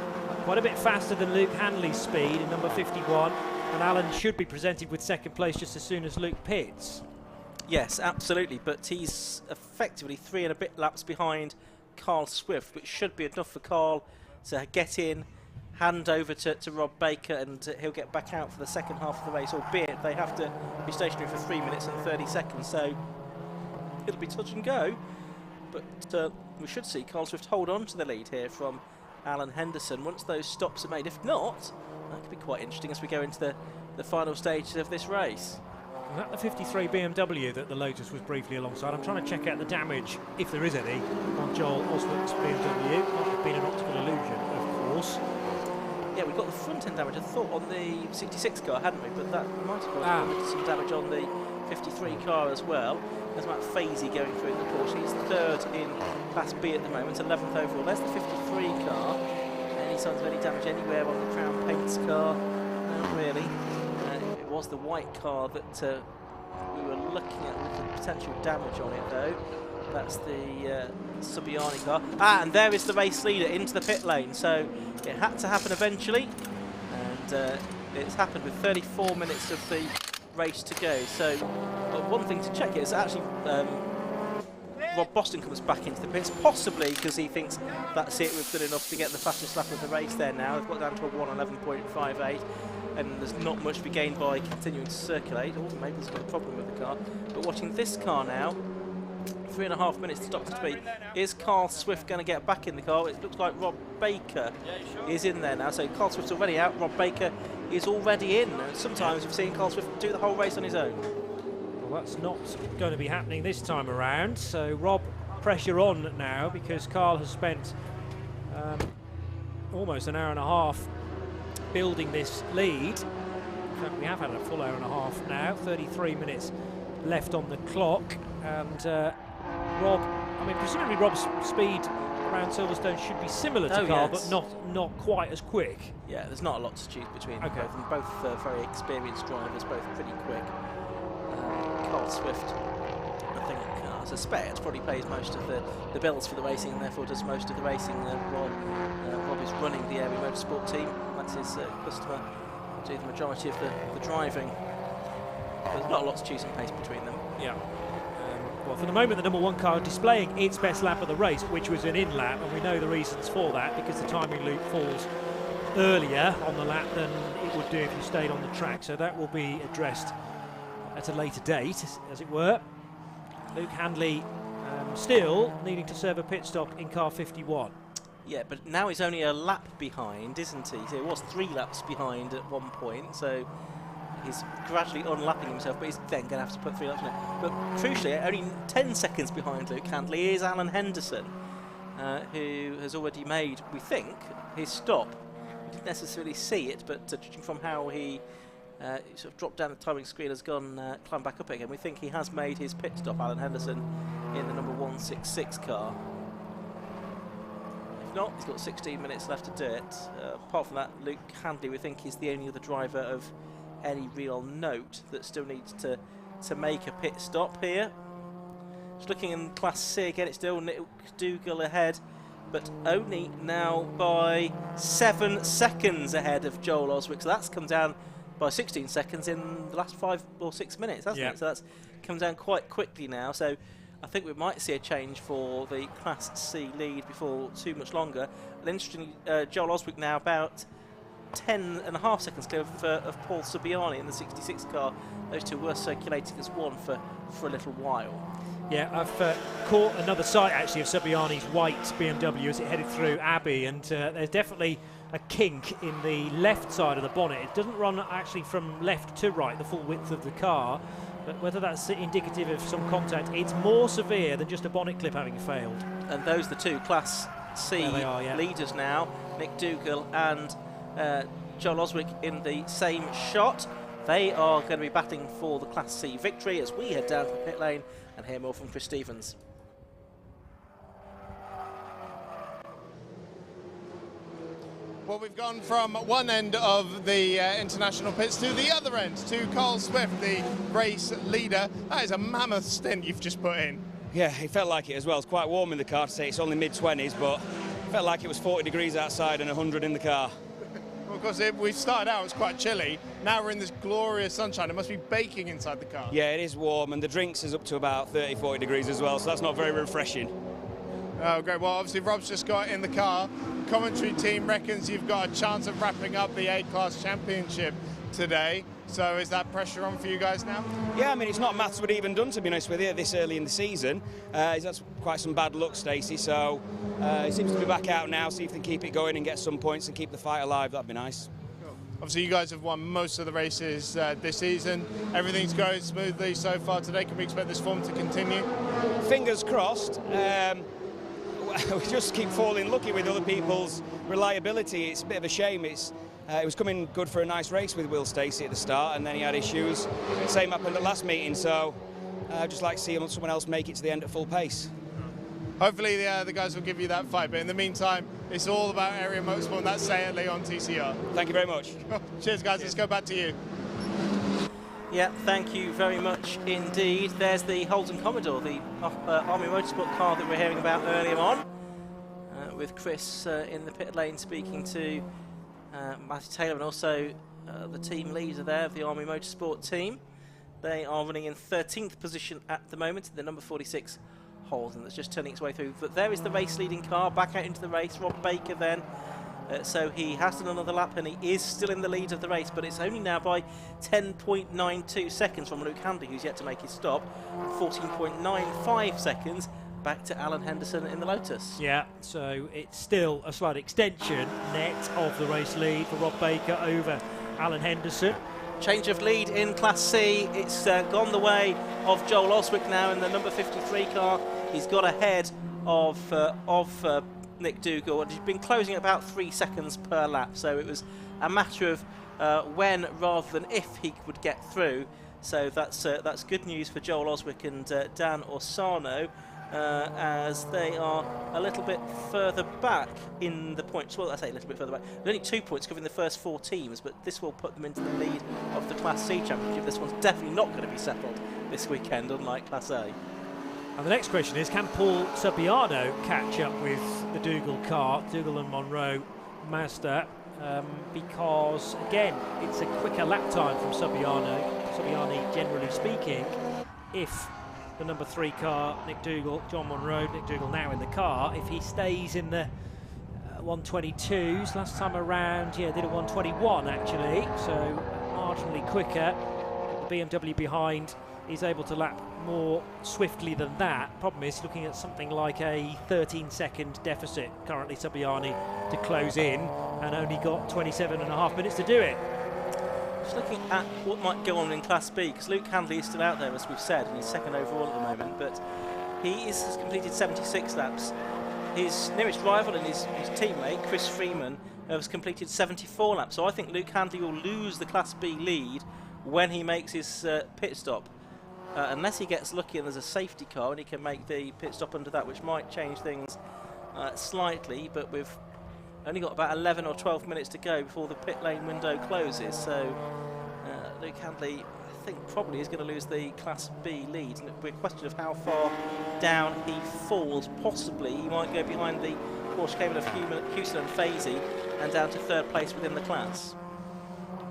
quite a bit faster than Luke Handley's speed in number 51. And Alan should be presented with 2nd place just as soon as Luke pits. Yes, absolutely, but he's effectively 3 and a bit laps behind Carl Swift, which should be enough for Carl to get in, hand over to Rob Baker, and he'll get back out for the second half of the race, albeit they have to be stationary for 3 minutes and 30 seconds, so it'll be touch and go. But we should see Carl Swift hold on to the lead here from Alan Henderson once those stops are made. If not, that could be quite interesting as we go into the final stages of this race. Is that the 53 BMW that the Lotus was briefly alongside? I'm trying to check out the damage, if there is any, on Joel Oswald's BMW. Might have been an optical illusion, of course. Yeah, we've got the front end damage, I thought, on the 66 car, hadn't we? But that might have caused some damage on the 53 car as well. There's Matt Fazy going through in the Porsche. He's 3rd in Class B at the moment, 11th overall. There's the 53 car. Any signs of any damage anywhere on the Crown Paints car? Not really. It was the white car that we were looking at with the potential damage on it, though. That's the Subiani car. And there is the race leader into the pit lane. So it had to happen eventually, and it's happened with 34 minutes of the race to go. So one thing to check is actually Rob Boston comes back into the pits, possibly because he thinks that's it, we've done enough to get the fastest lap of the race there now. They've got down to a 1:11.58, and there's not much to be gained by continuing to circulate. Or maybe there's got a problem with the car. But watching this car now, 3.5 minutes to stop the speed. Is Carl Swift going to get back in the car? It looks like Rob Baker is in there now. So Carl Swift's already out, Rob Baker is already in. Sometimes we've seen Carl Swift do the whole race on his own. Well, that's not going to be happening this time around. So Rob, pressure on now, because Carl has spent almost an hour and a half building this lead. In fact, we have had a full hour and a half now, 33 minutes left on the clock. And Rob, I mean, presumably Rob's speed around Silverstone should be similar to Carl, but not quite as quick. Yeah, there's not a lot to choose between both of them. Both very experienced drivers, both pretty quick. Carl Swift, I think, I suspect, probably pays most of the bills for the racing, and therefore does most of the racing while Rob is running the Area Motorsport team. That's his customer, do the majority of the driving. There's not a lot to choose in pace between them. Yeah. Well, for the moment, the number 1 car displaying its best lap of the race, which was an in lap, and we know the reasons for that, because the timing loop falls earlier on the lap than it would do if you stayed on the track. So that will be addressed at a later date, as it were. Luke Handley still needing to serve a pit stop in car 51. Yeah, but now he's only a lap behind, isn't he? So he was 3 laps behind at one point, so he's gradually unlapping himself, but he's then going to have to put 3 laps in it. But crucially, only 10 seconds behind Luke Handley is Alan Henderson, who has already made, we think, his stop. We didn't necessarily see it, but judging from how he sort of dropped down the timing screen, has gone climbed back up again, we think he has made his pit stop, Alan Henderson, in the number 166 car. Not, he's got 16 minutes left to do it. Apart from that, Luke Handley, we think, is the only other driver of any real note that still needs to make a pit stop here. Just looking in Class C again, it's still Nick Dougal ahead, but only now by 7 seconds ahead of Joel Oswick. So that's come down by 16 seconds in the last 5 or 6 minutes, hasn't it? So that's come down quite quickly now. So I think we might see a change for the Class C lead before too much longer. And interestingly, Joel Oswick now about 10.5 seconds clear of Paul Subiani in the 66 car. Those two were circulating as one for a little while. Yeah, I've caught another sight actually of Subiani's white BMW as it headed through Abbey, and there's definitely a kink in the left side of the bonnet. It doesn't run actually from left to right, the full width of the car. But whether that's indicative of some contact, it's more severe than just a bonnet clip having failed. And those are the two Class C leaders now, Nick Dougal and Joel Oswick in the same shot. They are going to be battling for the Class C victory as we head down to the pit lane and hear more from Chris Stevens. Well, we've gone from one end of the international pits to the other end, to Carl Swift, the race leader. That is a mammoth stint you've just put in. Yeah, it felt like it as well. It's quite warm in the car to say it's only mid-20s, but it felt like it was 40 degrees outside and 100 in the car. Well, of course, we started out, it was quite chilly. Now we're in this glorious sunshine. It must be baking inside the car. Yeah, it is warm, and the drinks is up to about 30, 40 degrees as well, so that's not very refreshing. Oh, great. Well, obviously, Rob's just got in the car. Commentary team reckons you've got a chance of wrapping up the A-Class Championship today. So is that pressure on for you guys now? Yeah, I mean, it's not maths would even done, to be honest with you, this early in the season. That's quite some bad luck, Stacey. So he seems to be back out now, see if they can keep it going and get some points and keep the fight alive. That'd be nice. Obviously, you guys have won most of the races this season. Everything's going smoothly so far today. Can we expect this form to continue? Fingers crossed. We just keep falling lucky with other people's reliability. It's a bit of a shame. It was coming good for a nice race with Will Stacey at the start, and then he had issues. Same happened at last meeting, so I'd just like to see someone else make it to the end at full pace. Hopefully the guys will give you that fight, but in the meantime, it's all about area motorsport, and that's Say It Leon TCR. Thank you very much. Cheers, guys. Let's go back to you. Yeah, thank you very much indeed. There's the Holden Commodore, the Army Motorsport car that we're hearing about earlier on, with Chris in the pit lane speaking to Matty Taylor and also the team leader there of the Army Motorsport team. They are running in 13th position at the moment, the number 46 Holden that's just turning its way through. But there is the race leading car back out into the race, Rob Baker then. So he has done another lap and he is still in the lead of the race, but it's only now by 10.92 seconds from Luke Handley, who's yet to make his stop, 14.95 seconds back to Alan Henderson in the Lotus. Yeah, so it's still a slight extension net of the race lead for Rob Baker over Alan Henderson. Change of lead in Class C. It's gone the way of Joel Oswick now in the number 53 car. He's got ahead of Nick Dougal, and he's been closing at about 3 seconds per lap, so it was a matter of when rather than if he would get through. So that's good news for Joel Oswick and Dan Orsano, as they are a little bit further back in the points. Well, I say a little bit further back. There's only 2 points covering the first 4 teams, but this will put them into the lead of the Class C Championship. This one's definitely not going to be settled this weekend, unlike Class A. And the next question is, can Paul Subiano catch up with the Dougal car, Dougal and Monroe Mazda? Because, again, it's a quicker lap time from Subiani, generally speaking, if the number 3 car, Nick Dougal, John Monroe, Nick Dougal now in the car, if he stays in the 122s, last time around, yeah, did a 121 actually, so marginally quicker. The BMW behind is able to lap more swiftly than that. Problem is looking at something like a 13-second deficit currently, Sabiani, to close in, and only got 27.5 minutes to do it. Just looking at what might go on in Class B, because Luke Handley is still out there, as we've said, and he's second overall at the moment, but has completed 76 laps. His nearest rival and his teammate, Chris Freeman, has completed 74 laps. So I think Luke Handley will lose the Class B lead when he makes his pit stop. Unless he gets lucky and there's a safety car and he can make the pit stop under that, which might change things slightly, but we've only got about 11 or 12 minutes to go before the pit lane window closes. So Luke Handley, I think, probably is going to lose the Class B lead. And it'll be a question of how far down he falls. Possibly he might go behind the Porsche Cayman of Houston and Fazy and down to third place within the class.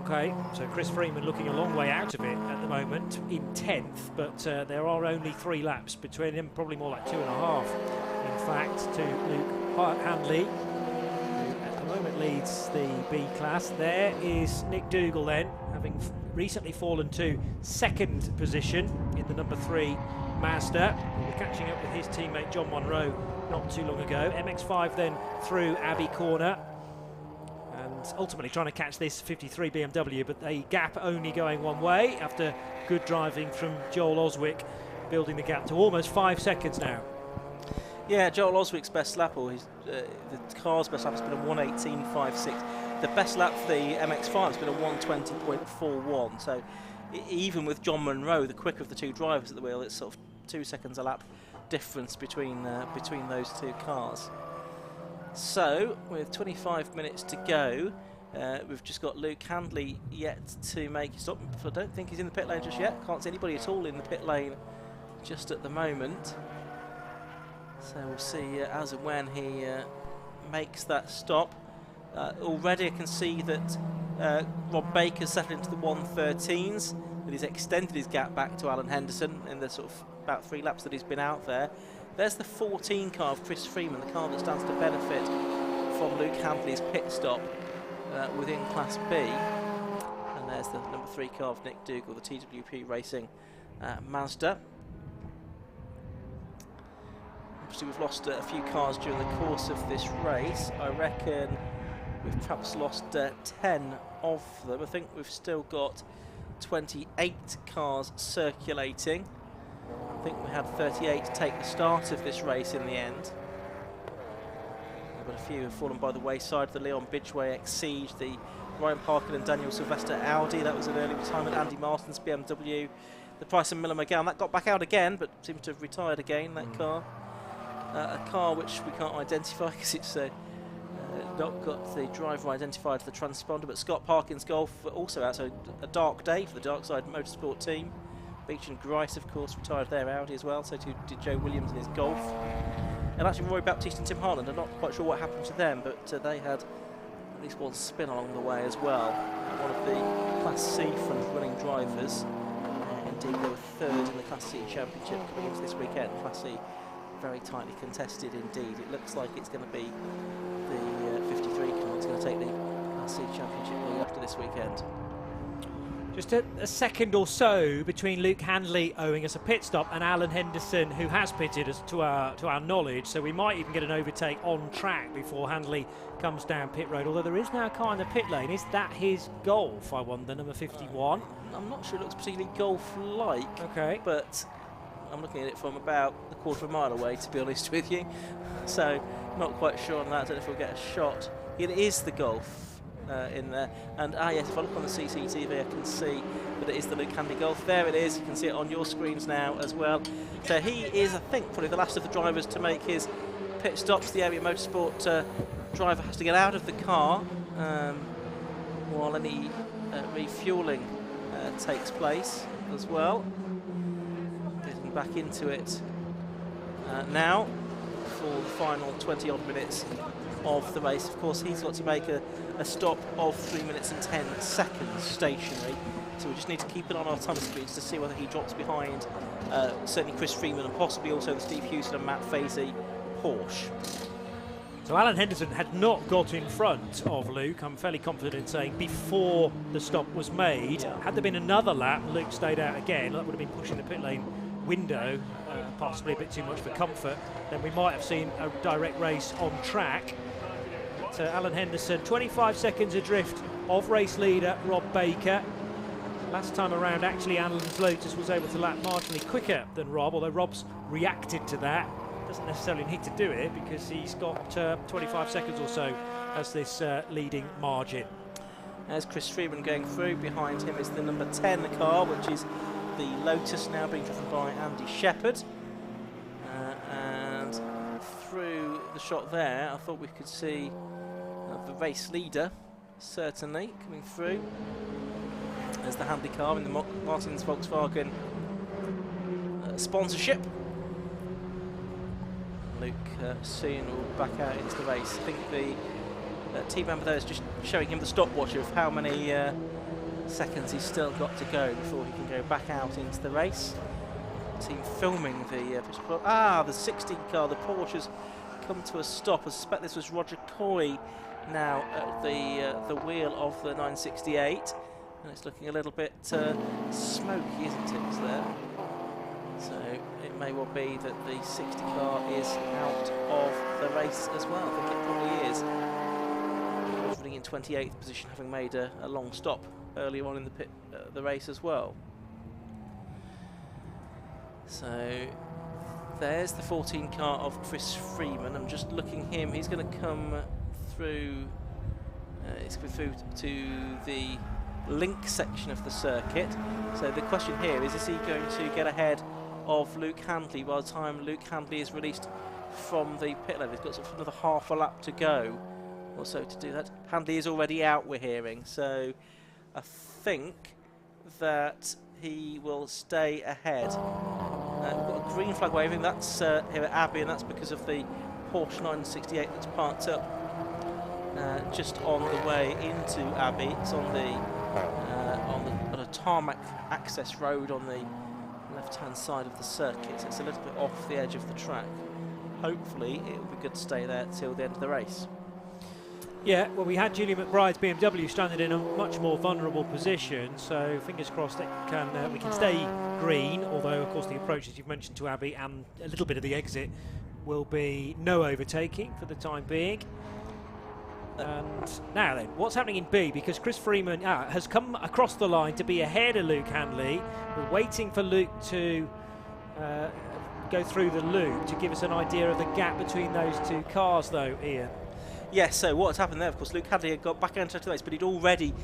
Okay, so Chris Freeman looking a long way out of it at the moment in 10th, but there are only 3 laps between him, probably more like 2.5 in fact, to Luke Handley, who at the moment leads the B class. There is Nick Dougal then, having recently fallen to 2nd position in the number 3 Mazda. He was catching up with his teammate John Monroe not too long ago. MX-5 then through Abbey Corner, and ultimately trying to catch this 53 BMW, but a gap only going one way after good driving from Joel Oswick, building the gap to almost 5 seconds now. Yeah, Joel Oswick's best lap, or the car's best lap, has been a 1:18.56. The best lap for the MX-5 has been a 1:20.41. So even with John Monroe, the quicker of the two drivers at the wheel, it's sort of 2 seconds a lap difference between those two cars. So with 25 minutes to go, we've just got Luke Handley yet to make his stop. I don't think he's in the pit lane just yet. Can't see anybody at all in the pit lane just at the moment. So we'll see as and when he makes that stop. Already I can see that Rob Baker's settled into the 1:13s, that he's extended his gap back to Alan Henderson in the sort of about 3 laps that he's been out there. There's the 14 car of Chris Freeman, the car that stands to benefit from Luke Handley's pit stop within Class B. And there's the number 3 car of Nick Dougal, the TWP Racing Mazda. Obviously we've lost a few cars during the course of this race. I reckon we've perhaps lost 10 of them. I think we've still got 28 cars circulating. I think we had 38 to take the start of this race in the end. But a few have fallen by the wayside. The Leon Bidgeway Exige, the Ryan Parkin and Daniel Sylvester Audi, that was an early retirement. Andy Martin's BMW, the Price and Miller McGowan, that got back out again, but seems to have retired again, that car. A car which we can't identify because it's not got the driver identified to the transponder, but Scott Parkin's Golf also out, so a dark day for the Dark Side Motorsport team. Beach and Grice, of course, retired their Audi as well, so did Joe Williams in his Golf. And actually Roy Baptiste and Tim Harland, I'm not quite sure what happened to them, but they had at least one spin along the way as well. One of the Class C front-running drivers. Indeed, they were 3rd in the Class C Championship coming into this weekend. Class C very tightly contested indeed. It looks like it's going to be the 53 car that's going to take the Class C Championship lead after this weekend. Just a second or so between Luke Handley owing us a pit stop and Alan Henderson, who has pitted us to our knowledge, so we might even get an overtake on track before Handley comes down pit road, although there is now a car in the pit lane. Is that his Golf, I wonder, number 51? I'm not sure it looks particularly Golf-like, okay, but I'm looking at it from about a quarter of a mile away, to be honest with you, so not quite sure on that. I don't know if we'll get a shot. It is the Golf in there, and yes, if I look on the CCTV I can see that it is the Luke Handley Golf. There it is, you can see it on your screens now as well. So he is, I think, probably the last of the drivers to make his pit stops. The Area Motorsport driver has to get out of the car while any refuelling takes place as well. Getting back into it now for the final 20 odd minutes of the race. Of course, he's got to make a stop of 3 minutes and 10 seconds stationary, so we just need to keep an eye on our time speeds to see whether he drops behind certainly Chris Freeman and possibly also the Steve Houston and Matt Fazy Porsche. So Alan Henderson had not got in front of Luke, I'm fairly confident in saying, before the stop was made. Had there been another lap, Luke stayed out again, that would have been pushing the pit lane window, possibly a bit too much for comfort, then we might have seen a direct race on track. So Alan Henderson, 25 seconds adrift of race leader Rob Baker. Last time around, actually, Alan's Lotus was able to lap marginally quicker than Rob, although Rob's reacted to that. Doesn't necessarily need to do it because he's got 25 seconds or so as this leading margin. As Chris Freeman going through, behind him is the number 10 car, which is the Lotus, now being driven by Andy Shepherd. And through the shot there, I thought we could see the race leader, certainly, coming through. There's the Handley car in the Martins Volkswagen sponsorship. Luke soon will back out into the race. I think the team member there is just showing him the stopwatch of how many seconds he's still got to go before he can go back out into the race. Team filming the 16 car, the Porsche has come to a stop. I suspect this was Roger Coy now at the wheel of the 968, and it's looking a little bit smoky, isn't it, there? So it may well be that the 60 car is out of the race as well. I think it probably is. He was running in 28th position, having made a long stop earlier on in the race as well. So there's the 14 car of Chris Freeman. I'm just looking him. He's going to come through. He's going through to the link section of the circuit. So the question here is he going to get ahead of Luke Handley by the time Luke Handley is released from the pit lane? He's got sort of another half a lap to go or so to do that. Handley is already out, we're hearing, so I think that he will stay ahead. We've got a green flag waving, that's here at Abbey, and that's because of the Porsche 968 that's parked up just on the way into Abbey. It's on a tarmac access road on the left-hand side of the circuit, so it's a little bit off the edge of the track. Hopefully it will be good to stay there till the end of the race. Yeah, well, we had Julian McBride's BMW stranded in a much more vulnerable position, so fingers crossed that we can stay green, although of course the approach, as you've mentioned, to Abbey and a little bit of the exit will be no overtaking for the time being. And now then, what's happening in B? Because Chris Freeman has come across the line to be ahead of Luke Handley. We're waiting for Luke to go through the loop to give us an idea of the gap between those two cars, though, Ian. Yes, so what's happened there, of course, Luke Handley had got back into the race, but he'd already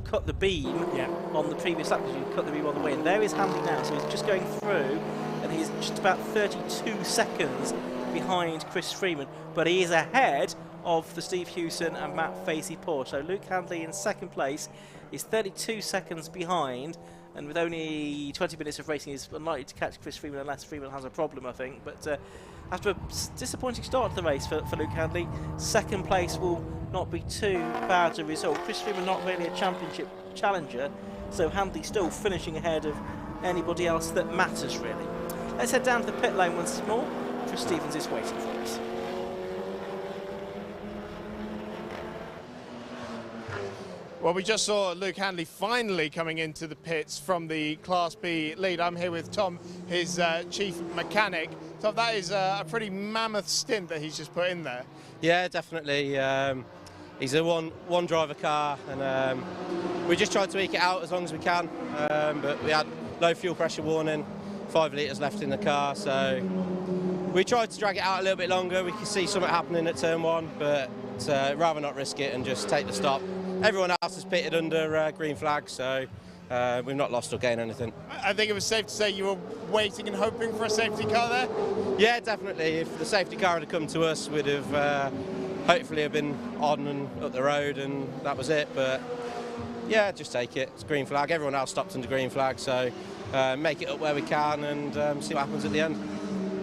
cut the beam on the previous lap, because you cut the beam on the way. And there is Handley now, so he's just going through, and he's just about 32 seconds behind Chris Freeman, but he is ahead of the Steve Hewson and Matt Facey Porsche. So Luke Handley in second place is 32 seconds behind, and with only 20 minutes of racing, he's unlikely to catch Chris Freeman unless Freeman has a problem, I think. But after a disappointing start to the race for Luke Handley, second place will not be too bad a result. Chris Freeman not really a championship challenger, so Handley still finishing ahead of anybody else that matters, really. Let's head down to the pit lane once more. Chris Stevens is waiting for us. Well, we just saw Luke Handley finally coming into the pits from the Class B lead. I'm here with Tom, his chief mechanic. Tom, that is a pretty mammoth stint that he's just put in there. Yeah, definitely. He's a one driver car, and we just tried to eke it out as long as we can. But we had low fuel pressure warning, 5 litres left in the car, so we tried to drag it out a little bit longer. We could see something happening at turn 1, but rather not risk it and just take the stop. Everyone else has pitted under green flag, so we've not lost or gained anything. I think it was safe to say you were waiting and hoping for a safety car there? Yeah, definitely. If the safety car had come to us, we'd have hopefully have been on and up the road, and that was it. But yeah, just take it. It's green flag. Everyone else stopped under green flag, so make it up where we can and see what happens at the end.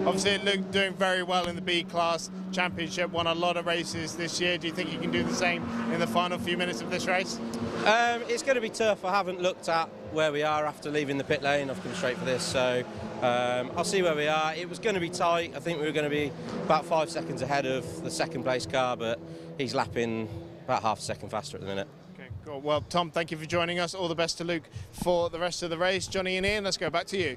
Obviously, Luke doing very well in the B class championship, won a lot of races this year. Do you think you can do the same in the final few minutes of this race? It's going to be tough. I haven't looked at where we are after leaving the pit lane. I've come straight for this, so I'll see where we are. It was going to be tight. I think we were going to be about 5 seconds ahead of the second place car, but he's lapping about half a second faster at the minute. Okay, cool. Well, Tom, thank you for joining us. All the best to Luke for the rest of the race. Johnny and Ian, let's go back to you.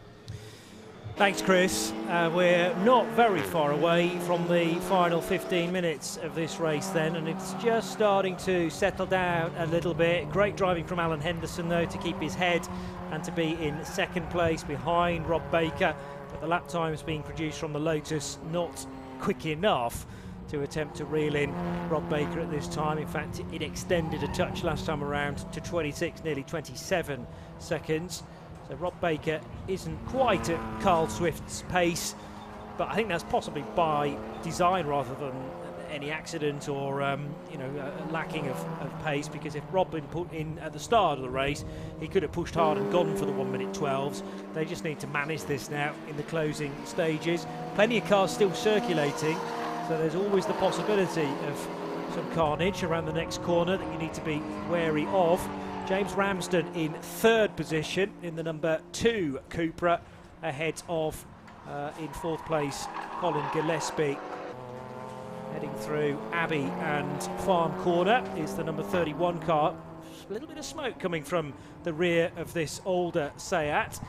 Thanks, Chris. We're not very far away from the final 15 minutes of this race then, and it's just starting to settle down a little bit. Great driving from Alan Henderson, though, to keep his head and to be in second place behind Rob Baker. But the lap times being produced from the Lotus not quick enough to attempt to reel in Rob Baker at this time. In fact, it extended a touch last time around to 26, nearly 27 seconds. So Rob Baker isn't quite at Carl Swift's pace, but I think that's possibly by design rather than any accident or lacking of pace, because if Rob had put in at the start of the race, he could have pushed hard and gone for the 1:12s. They just need to manage this now in the closing stages. Plenty of cars still circulating, so there's always the possibility of some carnage around the next corner that you need to be wary of. James Ramsden in third position in the number 2 Cupra, ahead of, in fourth place, Colin Gillespie. Heading through Abbey and Farm Corner is the number 31 car. A little bit of smoke coming from the rear of this older Seat.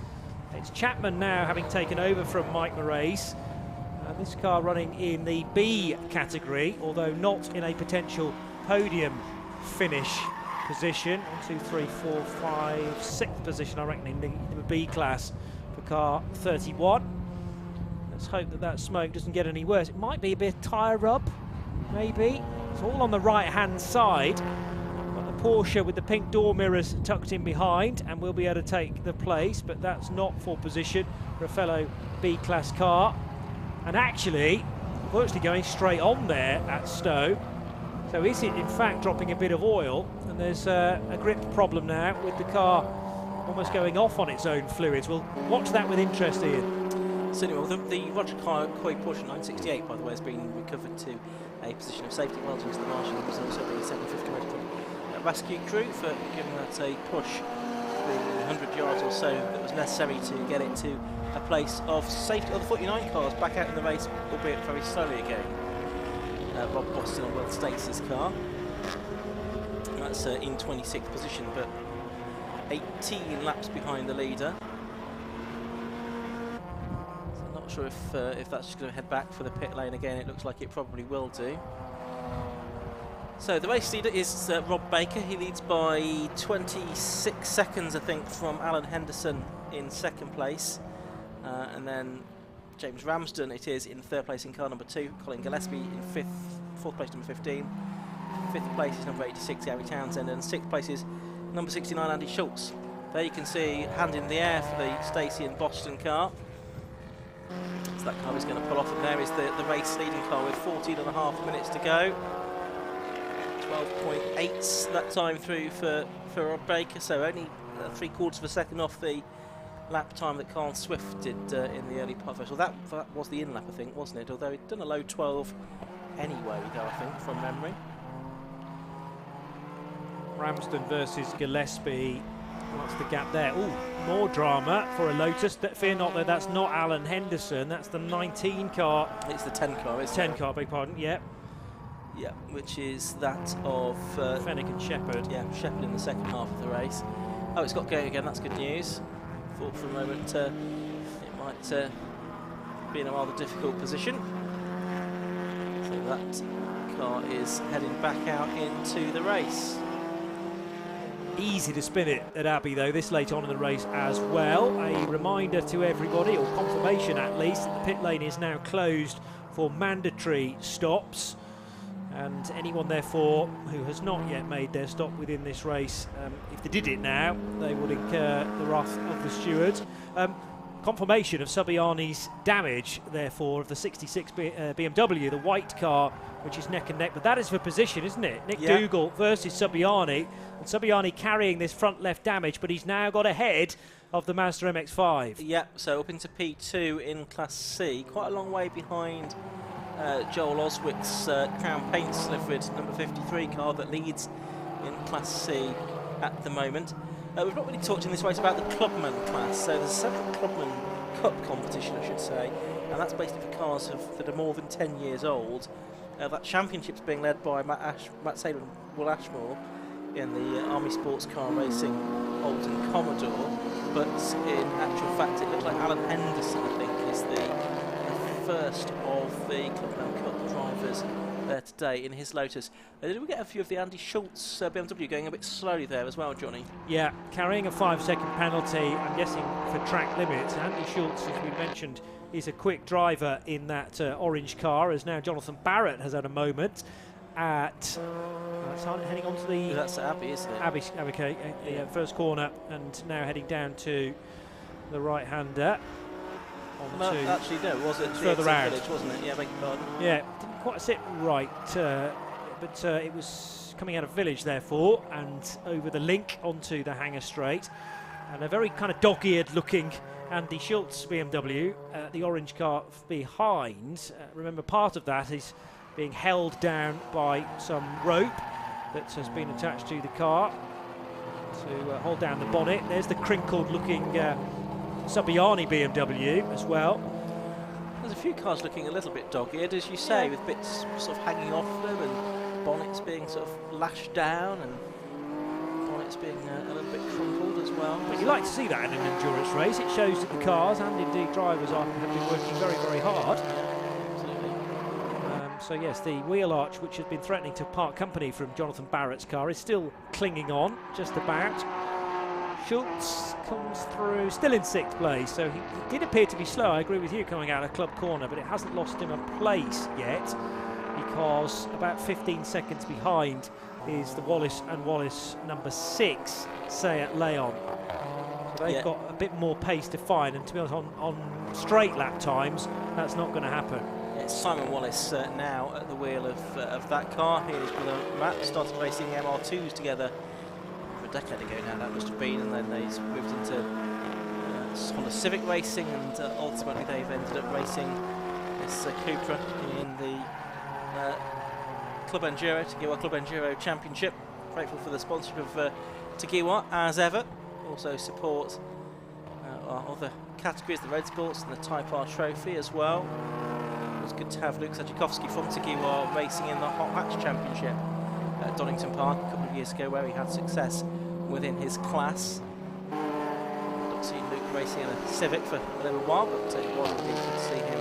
It's Chapman now having taken over from Mike Moraes. This car running in the B category, although not in a potential podium finish position. 1, 2, 3, 4, 5, 6th position, I reckon, in the B class for car 31. Let's hope that that smoke doesn't get any worse. It might be a bit of tyre rub, maybe. It's all on the right-hand side. Got the Porsche with the pink door mirrors tucked in behind, and we'll be able to take the place, but that's not for position for a fellow B-class car. And actually, virtually going straight on there at Stowe. So is it, in fact, dropping a bit of oil? And there's a grip problem now with the car almost going off on its own fluids. We'll watch that with interest, Ian. Certainly, well, the Roger Coy Porsche 968, by the way, has been recovered to a position of safety. Well done to the marshal, who was also the 750 medical rescue crew for giving that a push the 100 yards or so that was necessary to get it to a place of safety. Other 49 cars back out in the race, albeit very slowly again. Rob Boston on Will Stacey's car. That's in 26th position, but 18 laps behind the leader. So I'm not sure if that's just going to head back for the pit lane again. It looks like it probably will do. So the race leader is Rob Baker. He leads by 26 seconds, I think, from Alan Henderson in second place. And then James Ramsden, it is, in third place in car number 2. Colin Gillespie in fourth place, number 15. Fifth place is number 86, Gary Townsend. And sixth place is number 69, Andy Schultz. There you can see, hand in the air for the Stacey and Boston car. So that car is going to pull off, and there is the race leading car with 14.5 minutes to go. 12.8 that time through for Rob Baker, so only 3/4 of a second off the lap time that Carl Swift did in the early part of the race. Well, that was the in-lap, I think, wasn't it? Although he'd done a low 12 anyway, though, I think, from memory. Ramsden versus Gillespie. What's the gap there? Oh, more drama for a Lotus. Fear not, though, that's not Alan Henderson. That's the 19 car. It's the 10 car, isn't it? 10 car, beg pardon, yeah. Yeah, which is that of Fenwick and Shepherd. Yeah, Shepherd in the second half of the race. Oh, it's got going again, that's good news. Thought for a moment it might be in a rather difficult position. So that car is heading back out into the race. Easy to spin it at Abbey, though, this late on in the race as well. A reminder to everybody, or confirmation at least, that the pit lane is now closed for mandatory stops. And anyone, therefore, who has not yet made their stop within this race, if they did it now, they would incur the wrath of the steward. confirmation of Subiani's damage, therefore, of the 66 BMW, the white car, which is neck and neck. But that is for position, isn't it? Nick Dougal versus Subiani, and Subiani carrying this front left damage, but he's now got ahead of the Mazda MX-5. Yeah, so up into P2 in Class C, quite a long way behind Joel Oswick's Crown Paint Slivered number 53 car that leads in Class C at the moment. We've not really talked in this race about the Clubman class, so there's a separate Clubman Cup competition, I should say, and that's basically for cars that are more than 10 years old. That championship's being led by Matt Saylor and Will Ashmore in the Army Sports Car Racing Holden Commodore, but in actual fact it looks like Alan Henderson, I think, is the first of the Clubman Cup drivers there today in his Lotus. Did we get a few of the Andy Schultz BMW going a bit slowly there as well, Johnny? Yeah, carrying a 5-second penalty, I'm guessing for track limits. Andy Schultz, as we mentioned, is a quick driver in that orange car, as now Jonathan Barrett has had a moment at heading on to the... That's Abbey, isn't it? Abbey, okay, the first corner, and now heading down to the right-hander. No, actually, no, was it further out? Village, wasn't it? Yeah, beg your pardon. Yeah, didn't quite sit right, but it was coming out of Village, therefore, and over the link onto the Hangar Straight, and a very kind of dog-eared looking Andy Schultz BMW, the orange car behind. Remember, part of that is being held down by some rope that has been attached to the car to hold down the bonnet. There's the crinkled looking Subiani BMW as well. There's a few cars looking a little bit dog-eared, as you say, with bits sort of hanging off them and bonnets being sort of lashed down and bonnets being a little bit crumpled as well. But you like to see that in an endurance race. It shows that the cars and indeed drivers have been working very, very hard. Absolutely. So yes, the wheel arch, which has been threatening to part company from Jonathan Barrett's car, is still clinging on, just about. Schultz comes through, still in 6th place, so he did appear to be slow. I agree with you coming out of Club Corner, but it hasn't lost him a place yet, because about 15 seconds behind is the Wallace & Wallace number 6, Sayat Leon. So they've got a bit more pace to find, and to be honest, on straight lap times, that's not going to happen. It's Simon Wallace now at the wheel of that car. He and his brother Matt started racing MR2s together a decade ago now, that must have been, and then they moved into Honda Civic racing, and ultimately they've ended up racing this Cupra in the Club Enduro, Tagiwa Club Enduro Championship. Grateful for the sponsorship of Tagiwa as ever. Also support our other categories, the Road Sports and the Type R Trophy as well. It was good to have Luke Sajikowski from Tagiwa racing in the Hot Hatch Championship at Donington Park a couple of years ago, where he had success within his class. Not seen Luke racing in a Civic for a little while, but it was good to see him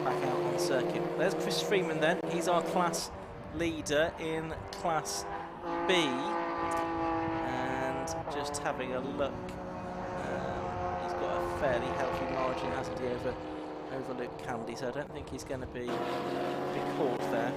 back out on the circuit. There's Chris Freeman then. He's our class leader in Class B, and just having a look, he's got a fairly healthy margin, hasn't he, over Luke Candy, so I don't think he's going to be caught there.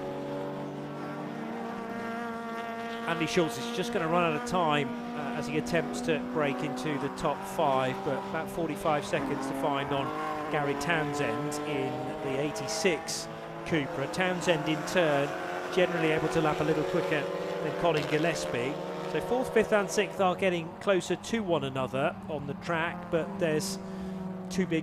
Andy Schultz is just going to run out of time as he attempts to break into the top 5, but about 45 seconds to find on Gary Townsend in the 86 Cupra. Townsend in turn generally able to lap a little quicker than Colin Gillespie. So 4th, 5th and 6th are getting closer to one another on the track, but there's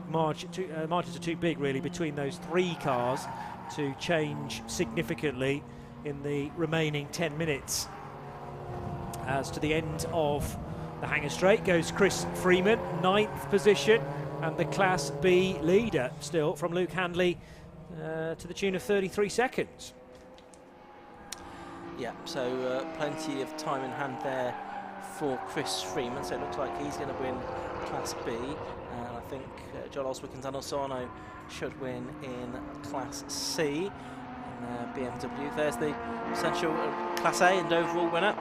margins are too big really between those 3 cars to change significantly in the remaining 10 minutes. As to the end of the Hangar Straight goes Chris Freeman, 9th position, and the Class B leader still from Luke Handley to the tune of 33 seconds. Yeah, so plenty of time in hand there for Chris Freeman, so it looks like he's going to win Class B, and I think Joel Oswick and Dan Orsano should win in Class C in BMW. There's the essential Class A and overall winner.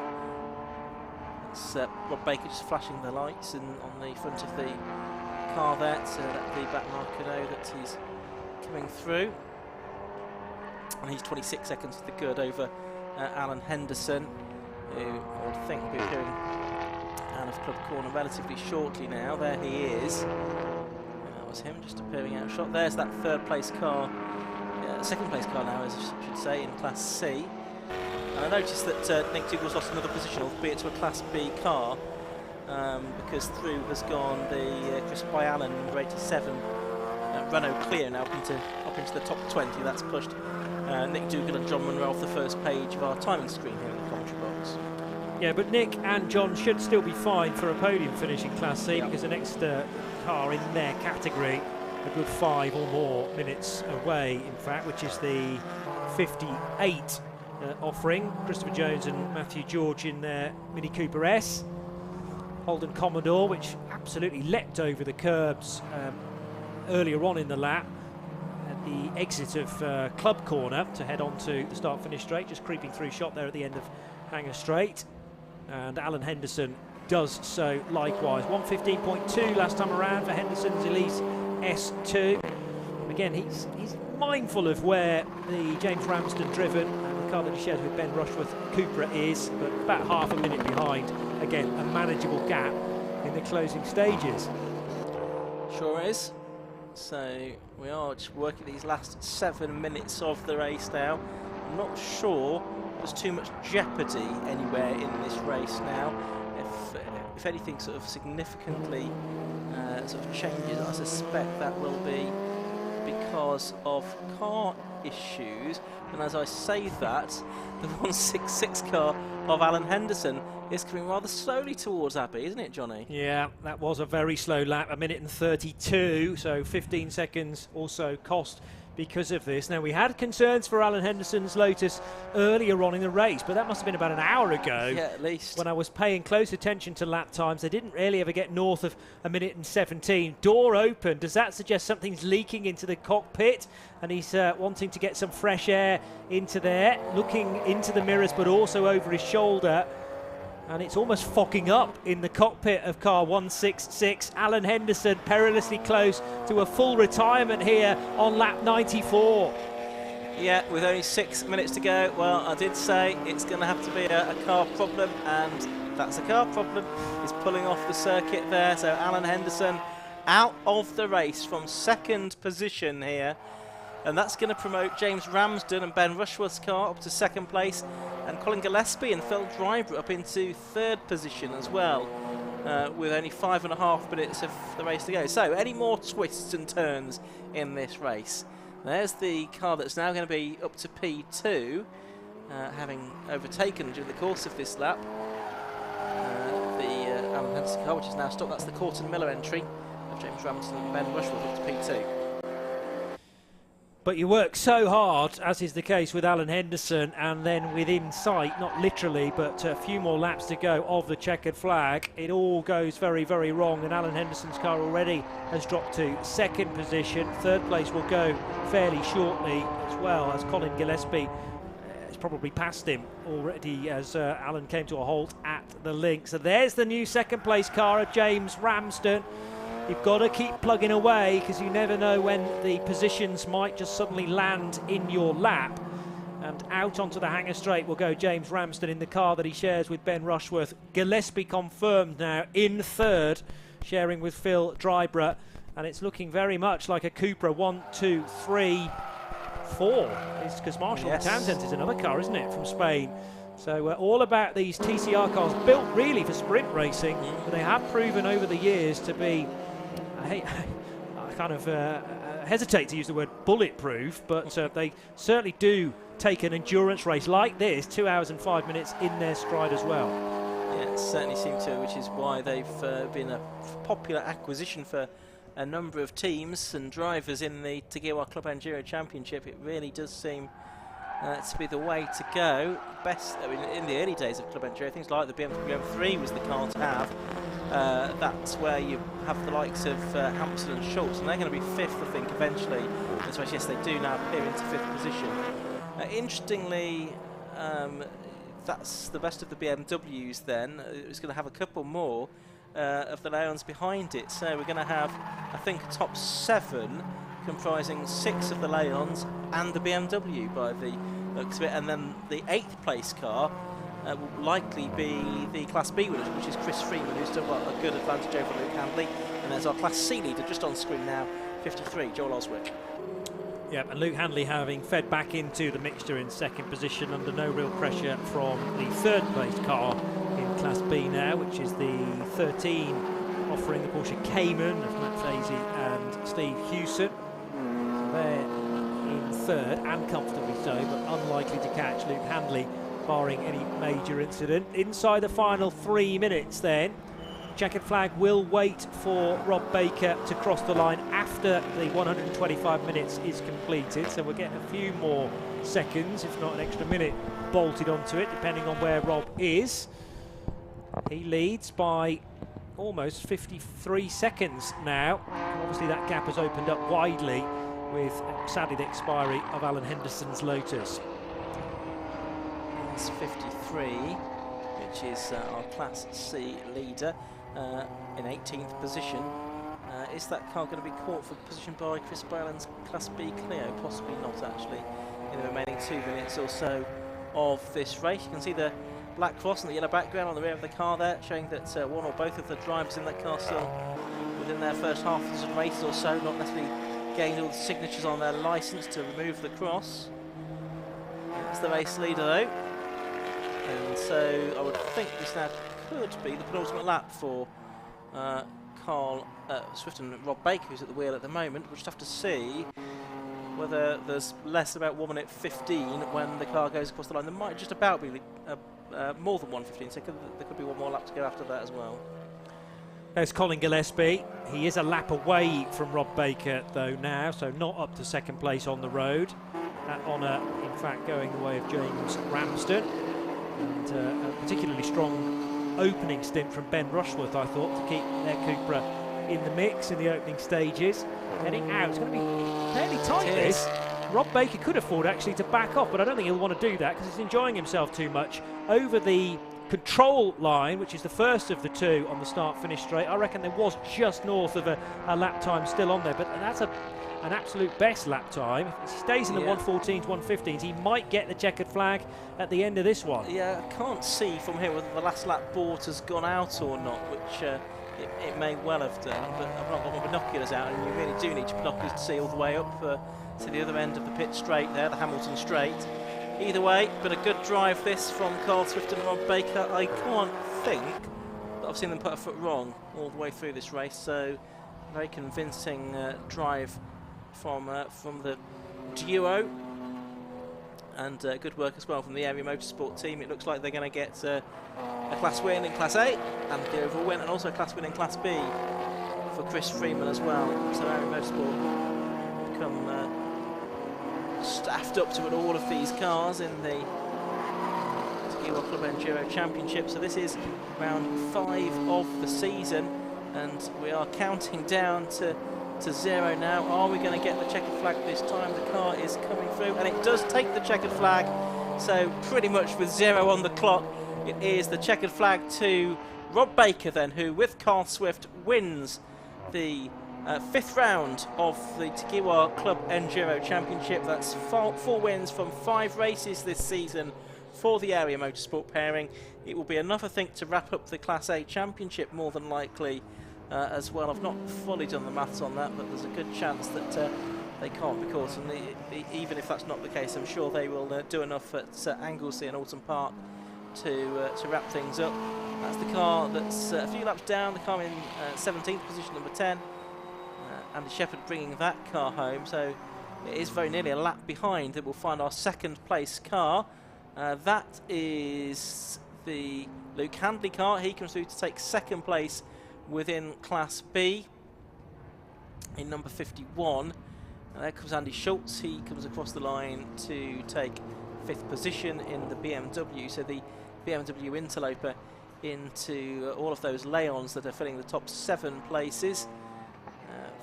It's Rob Baker just flashing the lights on the front of the car there to let the back marker know that he's coming through. And he's 26 seconds to the good over Alan Henderson, who I would think will be appearing out of Club Corner relatively shortly now. There he is. was him just appearing out of shot. There's that third place car, second place car now, as I should say, in Class C. And I noticed that Nick Dougal's lost another position, albeit to a Class B car, because through has gone the Chris Allen, number 87, Renault Clio, now up into the top 20. That's pushed Nick Dougal and John Munro off the first page of our timing screen here in the commentary box. Yeah, but Nick and John should still be fine for a podium finish in Class C, because the next car in their category, a good 5 or more minutes away, in fact, which is the 58 offering. Christopher Jones and Matthew George in their Mini Cooper S. Holden Commodore, which absolutely leapt over the curbs earlier on in the lap at the exit of Club Corner to head on to the start-finish straight, just creeping through shot there at the end of Hanger Straight. And Alan Henderson does so likewise. 1:15.2 last time around for Henderson's Elise S2. Again, he's mindful of where the James Ramsden driven and the car that he shares with Ben Rushworth Cupra is, but about half a minute behind. Again, a manageable gap in the closing stages. Sure is. So we are just working these last 7 minutes of the race now. I'm not sure there's too much jeopardy anywhere in this race now. If anything sort of significantly sort of changes, I suspect that will be because of car issues. And as I say that, the 166 car of Alan Henderson is coming rather slowly towards Abbey, isn't it, Johnny? Yeah, that was a very slow lap, 1:32, so 15 seconds or so cost because of this. Now, we had concerns for Alan Henderson's Lotus earlier on in the race, but that must have been about an hour ago. Yeah, at least. When I was paying close attention to lap times, they didn't really ever get north of 1:17. Door open. Does that suggest something's leaking into the cockpit? And he's wanting to get some fresh air into there, looking into the mirrors, but also over his shoulder. And it's almost fogging up in the cockpit of car 166. Alan Henderson perilously close to a full retirement here on lap 94. Yeah, with only 6 minutes to go. Well, I did say it's going to have to be a car problem, and that's a car problem. He's pulling off the circuit there. So Alan Henderson out of the race from second position here. And that's going to promote James Ramsden and Ben Rushworth's car up to second place, and Colin Gillespie and Phil Drybrook up into third position as well, with only 5.5 minutes of the race to go. So, any more twists and turns in this race? There's the car that's now going to be up to P2, having overtaken during the course of this lap the Alan Henderson car, which is now stopped. That's the Corton Miller entry of James Ramsden and Ben Rushworth up to P2. But you work so hard, as is the case with Alan Henderson, and then within sight, not literally, but a few more laps to go of the checkered flag, it all goes very, very wrong. And Alan Henderson's car already has dropped to second position. Third place will go fairly shortly as well, as Colin Gillespie has probably passed him already as Alan came to a halt at the link. So there's the new second place car of James Ramsden. You've got to keep plugging away, because you never know when the positions might just suddenly land in your lap. And out onto the Hanger Straight will go James Ramsden in the car that he shares with Ben Rushworth. Gillespie confirmed now in third, sharing with Phil Drybrook. And it's looking very much like a Cupra 1, 2, 3, 4. It's because Marshall Townsend is another car, isn't it, from Spain. So all about these TCR cars, built really for sprint racing, but they have proven over the years to be, I kind of hesitate to use the word bulletproof, but they certainly do take an endurance race like this, 2 hours and 5 minutes in their stride as well. Yeah, it certainly seems to, which is why they've been a popular acquisition for a number of teams and drivers in the Tagiwa Club Enduro Championship. It really does seem to be the way to go. Best, I mean, in the early days of Club Enduro, things like the BMW M3 was the car to have. That's where you have the likes of Hampson and Schultz, and they're going to be fifth, I think, eventually. That's why, yes, they do now appear into fifth position. Interestingly, that's the best of the BMWs then. It's going to have a couple more of the Leons behind it. So we're going to have, I think, a top 7 comprising 6 of the Leons and the BMW by the looks of it. And then the 8th place car will likely be the Class B winner, which is Chris Freeman, who's still got a good advantage over Luke Handley. And And there's our Class C leader just on screen now, 53, Joel Oswick. Yep, and Luke Handley having fed back into the mixture in second position under no real pressure from the third place car in Class B now, which is the 13 offering the Porsche Cayman of Matt Fazy and Steve Hewson. So they're in third and comfortably so, but unlikely to catch Luke Handley barring any major incident. Inside the final 3 minutes then, checkered flag will wait for Rob Baker to cross the line after the 125 minutes is completed, so we're getting a few more seconds, if not an extra minute, bolted onto it, depending on where Rob is. He leads by almost 53 seconds now. Obviously that gap has opened up widely with, sadly, the expiry of Alan Henderson's Lotus. It's 53, which is our Class C leader. In 18th position. Is that car going to be caught for position by Chris Boylan's Class B Clio? Possibly not, actually, in the remaining 2 minutes or so of this race. You can see the black cross and the yellow background on the rear of the car there, showing that one or both of the drivers in that car still within their first half dozen races or so, not necessarily gained all the signatures on their licence to remove the cross. That's the race leader, though. And so I would think this now could be the penultimate lap for Carl Swift and Rob Baker, who's at the wheel at the moment. We'll just have to see whether there's less about 1 minute 15 when the car goes across the line. There might just about be more than 1:15, so there could be one more lap to go after that as well. There's Colin Gillespie. He is a lap away from Rob Baker though now, so not up to second place on the road. That honour, in fact, going the way of James Ramsden. And a particularly strong opening stint from Ben Rushworth, I thought, to keep their Cupra in the mix in the opening stages. Heading out, it's going to be fairly tight this. Rob Baker could afford actually to back off, but I don't think he'll want to do that because he's enjoying himself too much. Over the control line, which is the first of the two on the start-finish straight, I reckon there was just north of a lap time still on there, but that's an absolute best lap time. If he stays in the 1:14s, 1:15s, he might get the checkered flag at the end of this one. Yeah, I can't see from here whether the last lap board has gone out or not, which it may well have done, but I've not got my binoculars out, and you really do need your binoculars to see all the way up to the other end of the pit straight there, the Hamilton straight. Either way, but a good drive this from Carl Swift and Rob Baker. I can't think that I've seen them put a foot wrong all the way through this race, so very convincing drive from the duo, and good work as well from the Area Motorsport team. It looks like they're going to get a class win in Class A and the overall win, and also a class win in Class B for Chris Freeman as well. So Area Motorsport become staffed up to win all of these cars in the Tiguan Club Enduro Championship. So this is round 5 of the season, and we are counting down to 0 now. Are we going to get the checkered flag this time? The car is coming through, and it does take the checkered flag. So pretty much with 0 on the clock, it is the checkered flag to Rob Baker then, who with Carl Swift wins the 5th round of the Tiguan Club Enduro Championship. That's 4 wins from 5 races this season for the Area Motorsport pairing. It will be enough, I think, to wrap up the Class A Championship more than likely as well. I've not fully done the maths on that, but there's a good chance that they can't be caught, and even if that's not the case, I'm sure they will do enough at Anglesey and Alton Park to wrap things up. That's the car that's a few laps down, the car in 17th position, number 10. Andy Shepherd bringing that car home, so it is very nearly a lap behind that we'll find our 2nd place car. That is the Luke Handley car. He comes through to take 2nd place within Class B in number 51. And there comes Andy Schultz. He comes across the line to take 5th position in the BMW. So the BMW interloper into all of those Leons that are filling the top 7 places.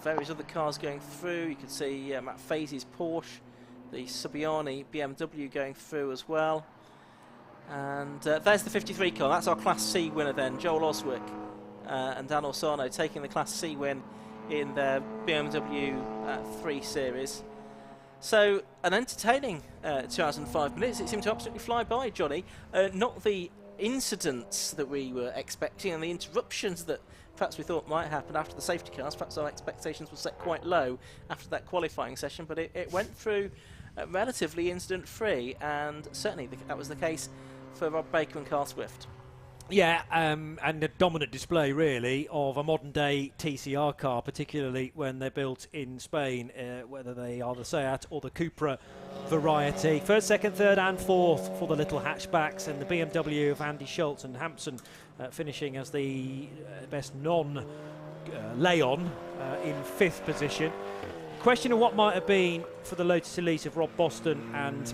Various other cars going through. You can see Matt Fazy's Porsche, the Subiani BMW going through as well. And there's the 53 car. That's our Class C winner then, Joel Oswick and Dan Orsano taking the Class C win in their BMW 3 Series. So an entertaining 2 hours and 5 minutes. It seemed to absolutely fly by, Johnny. Not the incidents that we were expecting and the interruptions that perhaps we thought might happen after the safety cars. Perhaps our expectations were set quite low after that qualifying session, but it went through relatively incident-free, and certainly that was the case for Rob Baker and Carl Swift. Yeah, and a dominant display, really, of a modern-day TCR car, particularly when they're built in Spain, whether they are the Seat or the Cupra variety. First, second, third and fourth for the little hatchbacks, and the BMW of Andy Schultz and Hampson finishing as the best non-Leon in fifth position. Question of what might have been for the Lotus Elise of Rob Boston and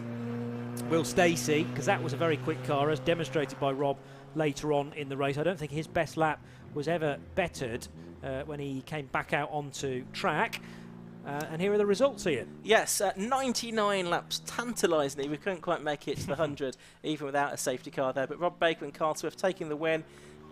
Will Stacey, because that was a very quick car, as demonstrated by Rob later on in the race. I don't think his best lap was ever bettered when he came back out onto track. And here are the results, Ian. Yes, 99 laps, tantalisingly. We couldn't quite make it to the 100, even without a safety car there. But Rob Baker and Carl Swift taking the win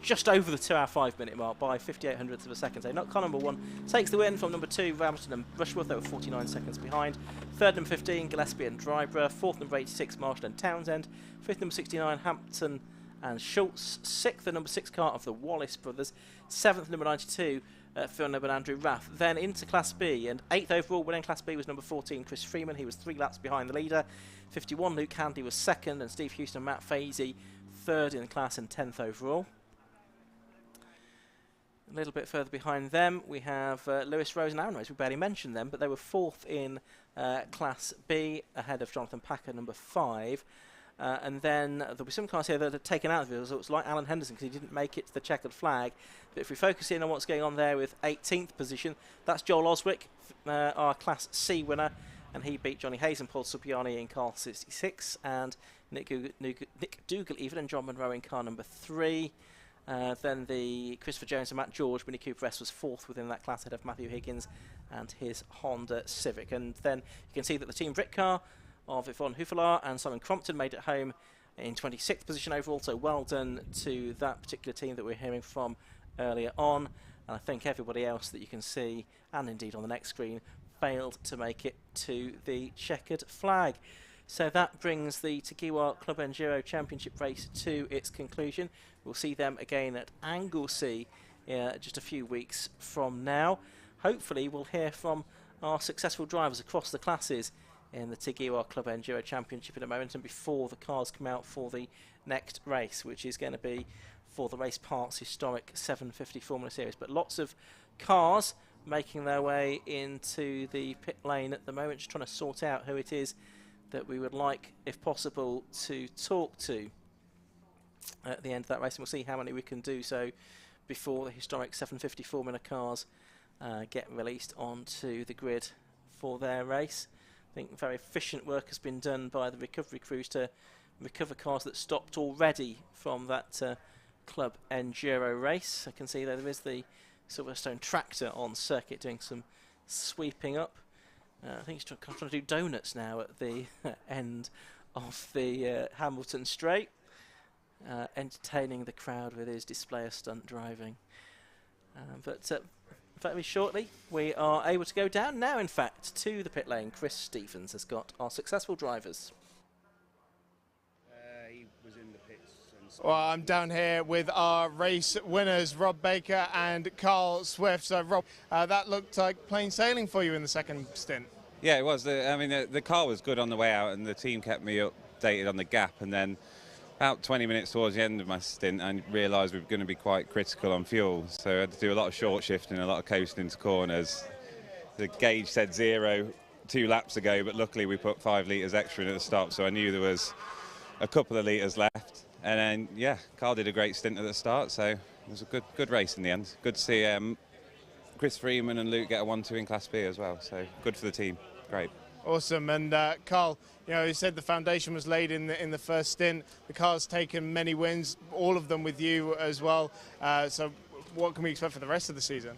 just over the 2 hour 5 minute mark by 58 hundredths of a second. So not car number 1 takes the win from number 2, Ramsden and Rushworth. They were 49 seconds behind. Third, number 15, Gillespie and Dryborough. Fourth, number 86, Marshall and Townsend. Fifth, number 69, Hampton and Schultz. Sixth, the number 6 car of the Wallace brothers. Seventh, number 92, Phil Noble and Andrew Raff. Then into Class B, and 8th overall winning Class B was number 14, Chris Freeman. He was 3 laps behind the leader. 51, Luke Handy was 2nd, and Steve Houston and Matt Fazy 3rd in the class and 10th overall. A little bit further behind them, we have Lewis Rose and Aaron Rose. We barely mentioned them, but they were 4th in Class B, ahead of Jonathan Packer, number 5. And then there'll be some cars here that are taken out of the results, like Alan Henderson, because he didn't make it to the checkered flag. But if we focus in on what's going on there with 18th position, that's Joel Oswick, our Class C winner, and he beat Johnny Hayes and Paul Supiani in car 66, and Nick Dougal even and John Monroe in car number 3. Then the Christopher Jones and Matt George, Mini Cooper S was 4th within that class, ahead of Matthew Higgins and his Honda Civic. And then you can see that the Team Brit car of Yvonne Huffelaar and Simon Crompton made it home in 26th position overall, so well done to that particular team that we're hearing from earlier on. And I think everybody else that you can see, and indeed on the next screen, failed to make it to the checkered flag. So that brings the Tagiwa Club Enduro Championship race to its conclusion. We'll see them again at Anglesey just a few weeks from now. Hopefully we'll hear from our successful drivers across the classes in the Tagiwa Club Enduro Championship in a moment, and before the cars come out for the next race, which is going to be for the Race Parts Historic 750 Formula Series. But lots of cars making their way into the pit lane at the moment, just trying to sort out who it is that we would like, if possible, to talk to at the end of that race. And we'll see how many we can do so before the historic 750 Formula cars get released onto the grid for their race. I think very efficient work has been done by the recovery crews to recover cars that stopped already from that Club Enduro race. I can see there is the Silverstone tractor on circuit doing some sweeping up. I think he's trying to do donuts now at the end of the Hamilton Straight, entertaining the crowd with his display of stunt driving. But very shortly we are able to go down now, in fact, to the pit lane. Chris Stephens has got our successful drivers. He was in the pits. Well, I'm down here with our race winners, Rob Baker and Carl Swift. So, Rob, that looked like plain sailing for you in the second stint. Yeah, it was. The car was good on the way out, and the team kept me updated on the gap. And then about 20 minutes towards the end of my stint, I realised we were going to be quite critical on fuel. So I had to do a lot of short shifting, a lot of coasting into corners. The gauge said 0 2 laps ago, but luckily we put 5 litres extra in at the stop, so I knew there was a couple of litres left. And then, yeah, Carl did a great stint at the start, so it was a good race in the end. Good to see Chris Freeman and Luke get a 1-2 in Class B as well, so good for the team. Great. Awesome. And Carl, you said the foundation was laid in the first stint. The car's taken many wins, all of them with you as well. So what can we expect for the rest of the season?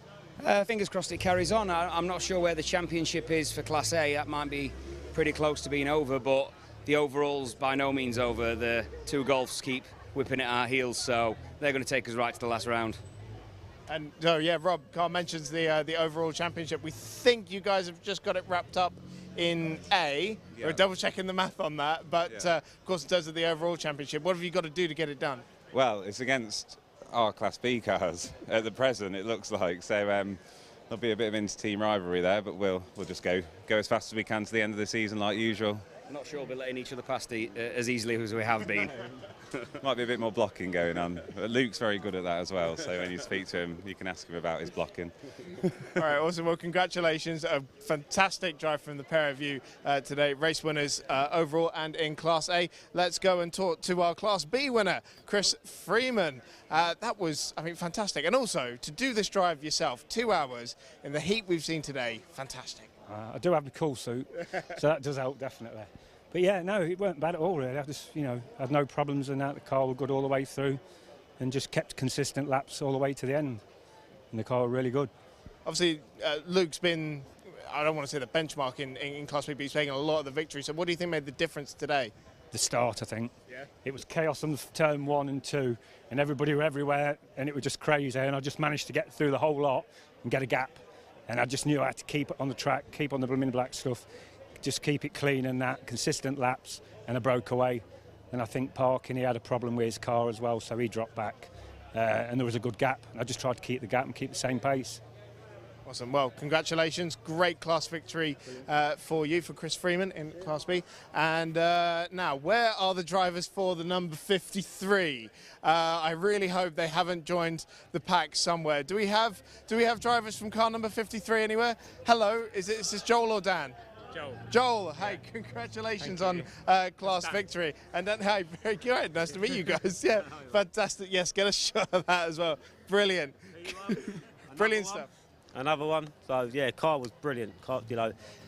Fingers crossed it carries on. I'm not sure where the championship is for Class A. That might be pretty close to being over, but the overall's by no means over. The 2 Golfs keep whipping at our heels, so they're going to take us right to the last round. And so, yeah, Rob, Carl mentions the overall championship. We think you guys have just got it wrapped up in A. Yeah. We're double checking the math on that, but yeah. of course in terms of the overall championship, what have you got to do to get it done? Well, it's against our Class B cars at the present, it looks like. So there'll be a bit of inter-team rivalry there, but we'll just go as fast as we can to the end of the season like usual. I'm not sure we're letting each other past as easily as we have been. Might be a bit more blocking going on. But Luke's very good at that as well, so when you speak to him, you can ask him about his blocking. All right, awesome. Well, congratulations. A fantastic drive from the pair of you today. Race winners overall and in Class A. Let's go and talk to our Class B winner, Chris Freeman. That was, I mean, fantastic. And also, to do this drive yourself, 2 hours in the heat we've seen today, fantastic. I do have the cool suit, so that does help, definitely. But yeah, no, it weren't bad at all, really. I just, had no problems in that. The car was good all the way through and just kept consistent laps all the way to the end. And the car was really good. Obviously, Luke's been, I don't want to say the benchmark in Class B, but he's taking a lot of the victory. So what do you think made the difference today? The start, I think. Yeah. It was chaos on turn 1 and 2, and everybody were everywhere, and it was just crazy. And I just managed to get through the whole lot and get a gap. And I just knew I had to keep it on the track, keep on the blooming black stuff, just keep it clean and that, consistent laps, and I broke away. And I think parking, he had a problem with his car as well, so he dropped back. And there was a good gap. I just tried to keep the gap and keep the same pace. Awesome. Well, congratulations. Great class victory for you, for Chris Freeman in Class B. And now, where are the drivers for the number 53? I really hope they haven't joined the pack somewhere. Do we have drivers from car number 53 anywhere? Hello, is this Joel or Dan? Joel, hey, congratulations on class victory. And then, hey, very good. Nice to meet you guys. Yeah, fantastic. Yes, get a shot of that as well. Brilliant. Brilliant stuff. Another one. So yeah, car was brilliant.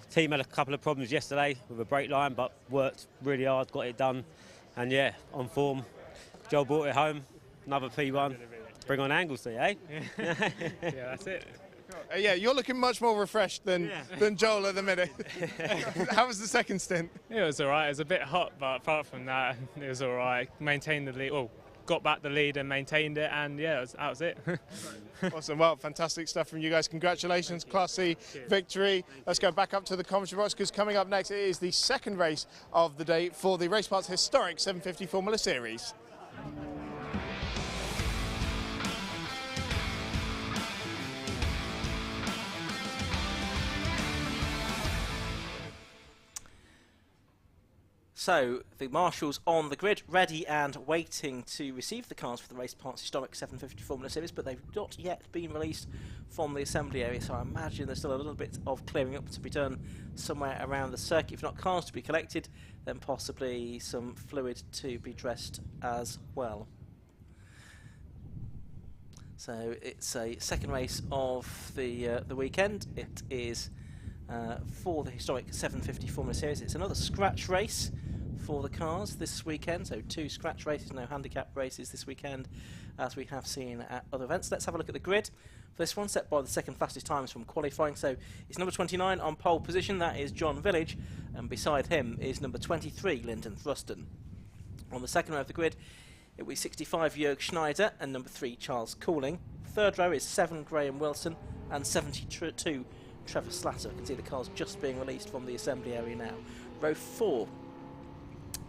Team had a couple of problems yesterday with a brake line, but worked really hard, got it done, and yeah, on form. Joel brought it home. Another P1. Bring on Anglesey, eh? Yeah, that's it. Yeah, you're looking much more refreshed than Joel at the minute. How was the second stint? It was all right. It was a bit hot, but apart from that, it was all right. Maintained the lead. Well, got back the lead and maintained it, and yeah, that was it. Awesome. Well, fantastic stuff from you guys. Congratulations, Class C victory. Let's go back up to the commentary box, because coming up next is the second race of the day for the Race Parts historic 750 Formula Series. So, the marshals on the grid, ready and waiting to receive the cars for the Race Parts Historic 750 Formula Series, but they've not yet been released from the assembly area, so I imagine there's still a little bit of clearing up to be done somewhere around the circuit. If not cars to be collected, then possibly some fluid to be dressed as well. So, it's a second race of the weekend. It is for the historic 750 Formula Series. It's another scratch race for the cars this weekend, so 2 scratch races, no handicap races this weekend, as we have seen at other events. Let's have a look at the grid for this one, set by the second fastest times from qualifying. So it's number 29 on pole position, that is John Village, and beside him is number 23, Lyndon Thruston. On the second row of the grid, it will be 65, Jörg Schneider, and number 3, Charles Cooling. Third row is 7, Graham Wilson, and 72, Trevor Slatter. You can see the cars just being released from the assembly area now. Row 4,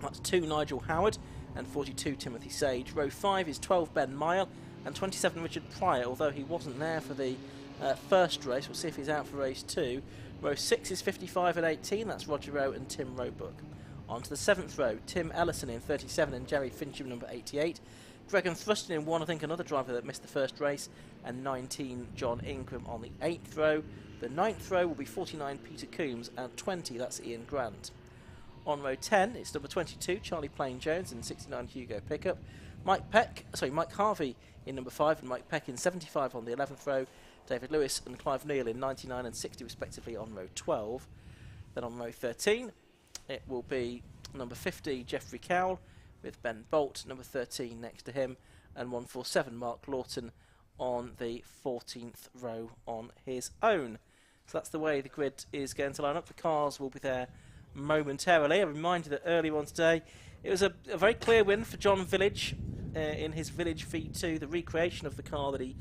that's 2, Nigel Howard, and 42, Timothy Sage. Row 5 is 12, Ben Mile, and 27, Richard Pryor, although he wasn't there for the first race. We'll see if he's out for race 2. Row 6 is 55 and 18, that's Roger Rowe and Tim Roebuck. On to the 7th row, Tim Ellison in 37 and Jerry Fincham number 88. Gregan Thruston in 1, I think another driver that missed the first race, and 19, John Ingram on the 8th row. The 9th row will be 49, Peter Coombs, and 20, that's Ian Grant. On row 10, it's number 22, Charlie Plain-Jones, and 69, Hugo Pickup. Mike Harvey in number 5, and Mike Peck in 75 on the 11th row. David Lewis and Clive Neal in 99 and 60 respectively on row 12. Then on row 13, it will be number 50, Jeffrey Cowell, with Ben Bolt, number 13 next to him, and 147, Mark Lawton on the 14th row on his own. So that's the way the grid is going to line up. The cars will be there momentarily. A reminder that earlier on today, it was a very clear win for John Village in his Village V2, the recreation of the car that he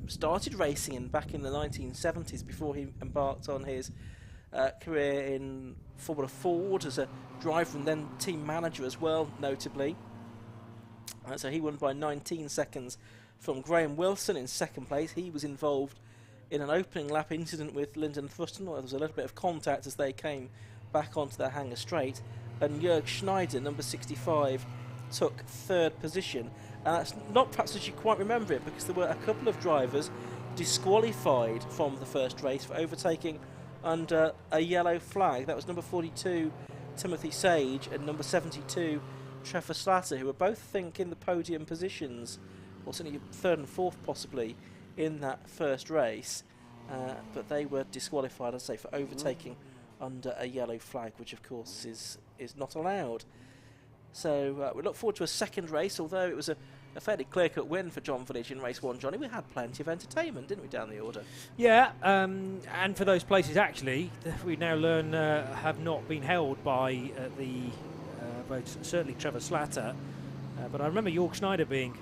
started racing in back in the 1970s before he embarked on his career in Formula Ford as a driver and then team manager as well, notably. So he won by 19 seconds from Graham Wilson in second place. He was involved in an opening lap incident with Lyndon Thrusten, where there was a little bit of contact as they came back onto the hangar straight. And Jörg Schneider, number 65, took third position. And that's not perhaps as you quite remember it, because there were a couple of drivers disqualified from the first race for overtaking under a yellow flag. That was number 42, Timothy Sage, and number 72, Trevor Slatter, who were both, I think, in the podium positions, or certainly third and fourth possibly, in that first race. But they were disqualified, I'd say, for overtaking under a yellow flag, which of course is not allowed. So we look forward to a second race, although it was a fairly clear-cut win for John Village in race 1, Johnny. We had plenty of entertainment, didn't we, down the order? Yeah, and for those places, actually, we now learn have not been held by certainly Trevor Slatter. But I remember Jörg Schneider being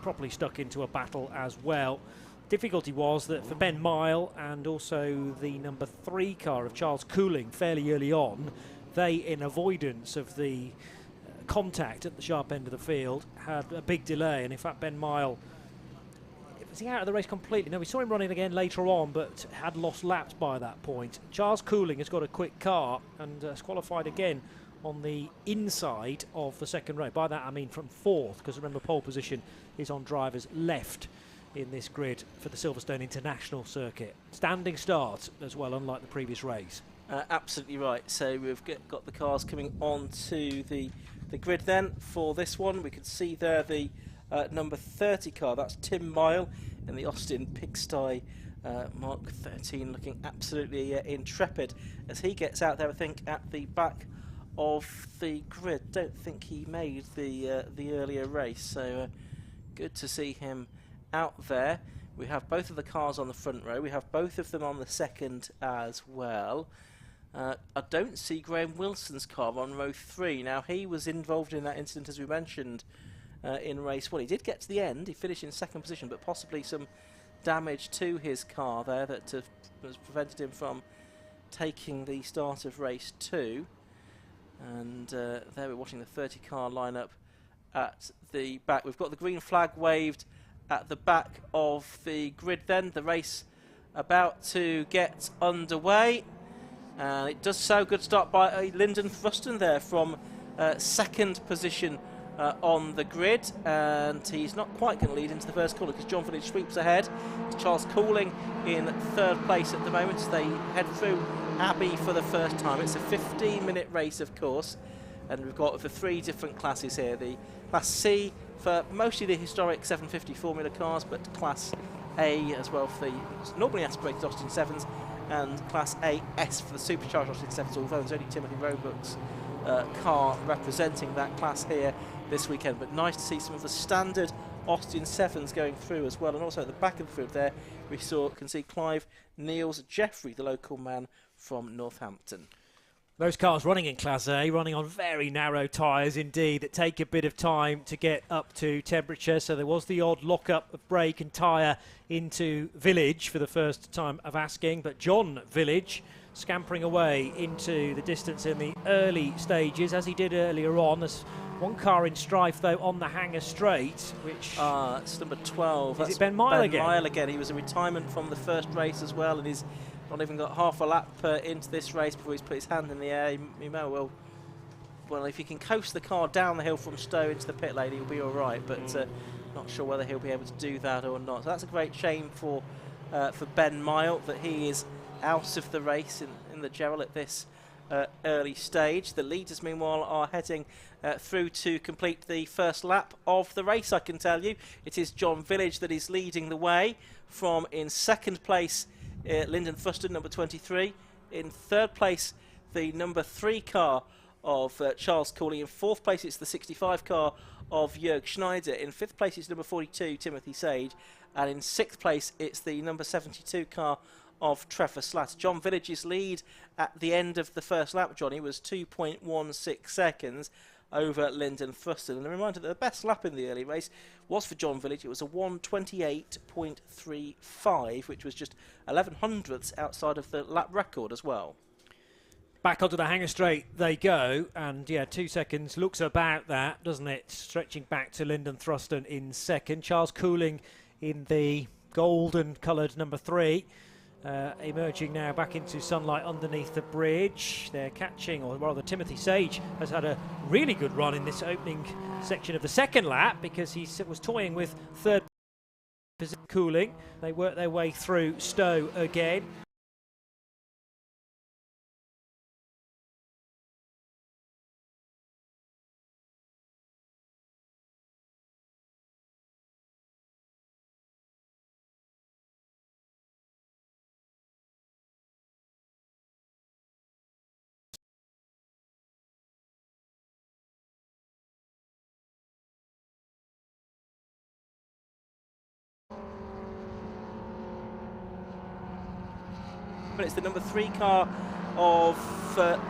properly stuck into a battle as well. Difficulty was that for Ben Mile and also the number 3 car of Charles Cooling fairly early on, they, in avoidance of the contact at the sharp end of the field, had a big delay. And in fact, Ben Mile, was he out of the race completely? No, we saw him running again later on, but had lost laps by that point. Charles Cooling has got a quick car and has qualified again on the inside of the second row. By that I mean from fourth, because remember, pole position is on driver's left in this grid for the Silverstone International Circuit. Standing start as well, unlike the previous race. Absolutely right. So we've got the cars coming onto the grid then for this one. We can see there the number 30 car. That's Tim Mile in the Austin Pigsty Mark 13, looking absolutely intrepid as he gets out there, I think, at the back of the grid. Don't think he made the earlier race, so good to see him out there. We have both of the cars on the front row. We have both of them on the second as well. I don't see Graham Wilson's car on row 3. Now, he was involved in that incident, as we mentioned, in race 1. He did get to the end. He finished in second position, but possibly some damage to his car there that has prevented him from taking the start of race 2. And there we're watching the 30 car lineup at the back. We've got the green flag waved at the back of the grid then. The race about to get underway. And it does so. Good start by Lyndon Thrusten there from second position on the grid. And he's not quite going to lead into the first corner because John Village sweeps ahead. It's Charles Cooling in third place at the moment as they head through Abbey for the first time. It's a 15-minute race, of course. And we've got the 3 different classes here. The Class C for mostly the historic 750 Formula cars, but Class A as well for the normally aspirated Austin 7s, and Class AS for the supercharged Austin 7s, although there's only Timothy Roebuck's car representing that class here this weekend. But nice to see some of the standard Austin 7s going through as well. And also at the back of the field there, we can see Clive Niels Jeffrey, the local man from Northampton. Those cars running in Class A, running on very narrow tyres indeed, that take a bit of time to get up to temperature. So there was the odd lock-up of brake and tyre into Village for the first time of asking. But John Village scampering away into the distance in the early stages, as he did earlier on. There's one car in strife, though, on the hangar straight, which... it's number 12. Is it Ben Mile again? Ben Mile again. He was a retirement from the first race as well, and he's not even got half a lap into this race before he's put his hand in the air. He may well, if he can coast the car down the hill from Stowe into the pit lane, he'll be all right. But not sure whether he'll be able to do that or not. So that's a great shame for Ben Mile that he is out of the race in the Gerald at this early stage. The leaders, meanwhile, are heading through to complete the first lap of the race. I can tell you, it is John Village that is leading the way from in second place. Lyndon Thrusten, number 23. In third place, the number 3 car of Charles Cooling. In fourth place, it's the 65 car of Jörg Schneider. In fifth place, it's number 42, Timothy Sage. And in sixth place, it's the number 72 car of Trevor Slatter. John Village's lead at the end of the first lap, Johnny, was 2.16 seconds over Lyndon Thrusten. And a reminder that the best lap in the early race was for John Village. It was a 1:28.35, which was just 11 hundredths outside of the lap record as well. Back onto the hanger straight they go, and yeah, 2 seconds looks about that, doesn't it? Stretching back to Lyndon Thruston in second. Charles Cooling in the golden coloured number 3. Emerging now back into sunlight underneath the bridge. They're catching, or rather Timothy Sage has had a really good run in this opening section of the second lap, because he was toying with third position. Cooling. They work their way through Stowe again. It's the number 3 car of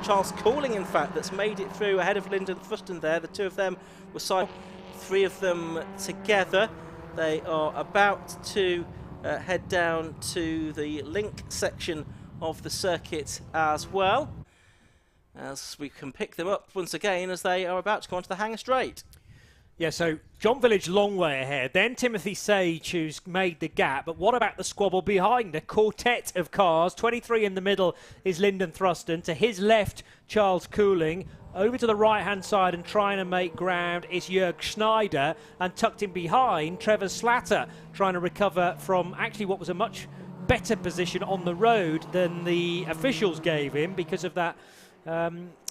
Charles Cooling, in fact, that's made it through ahead of Lyndon Thruston there. The two of them were side, 3 of them together. They are about to head down to the link section of the circuit as well, as we can pick them up once again as they are about to go onto the hanger straight. Yeah, so John Village long way ahead, then Timothy Sage, who's made the gap, but what about the squabble behind? A quartet of cars. 23 in the middle is Lyndon Thruston, to his left Charles Cooling, over to the right hand side and trying to make ground is Jörg Schneider, and tucked in behind Trevor Slatter, trying to recover from actually what was a much better position on the road than the officials gave him because of that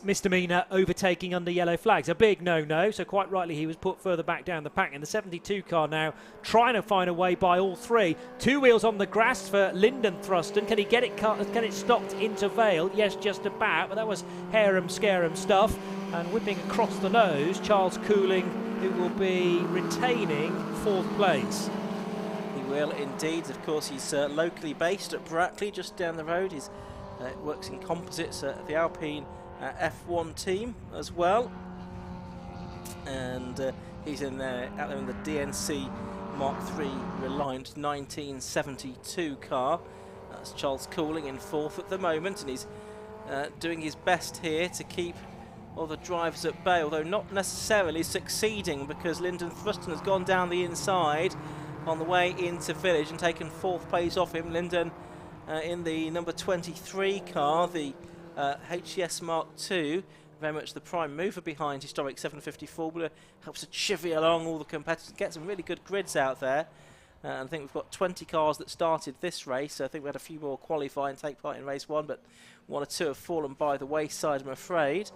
misdemeanor overtaking under yellow flags. A big no-no, so quite rightly he was put further back down the pack. In the 72 car now, trying to find a way by all 3. 2 wheels on the grass for Lyndon Thruston. Can he get it? Can it stopped into Vale? Yes, just about, but that was harum-scarum stuff. And whipping across the nose, Charles Cooling, who will be retaining 4th place. He will indeed. Of course, he's locally based at Brackley, just down the road. He's works in composites at the Alpine F1 team as well, and he's in there out there in the DNC Mark III Reliant 1972 car. That's Charles Cooling in 4th at the moment, and he's doing his best here to keep all the drivers at bay, although not necessarily succeeding, because Lyndon Thruston has gone down the inside on the way into Village and taken 4th place off him. Lyndon in the number 23 car, the HCS Mark II, very much the prime mover behind historic 750 Formula, helps to chivvy along all the competitors, get some really good grids out there. And I think we've got 20 cars that started this race, so I think we had a few more qualify and take part in race 1, but 1 or 2 have fallen by the wayside, I'm afraid.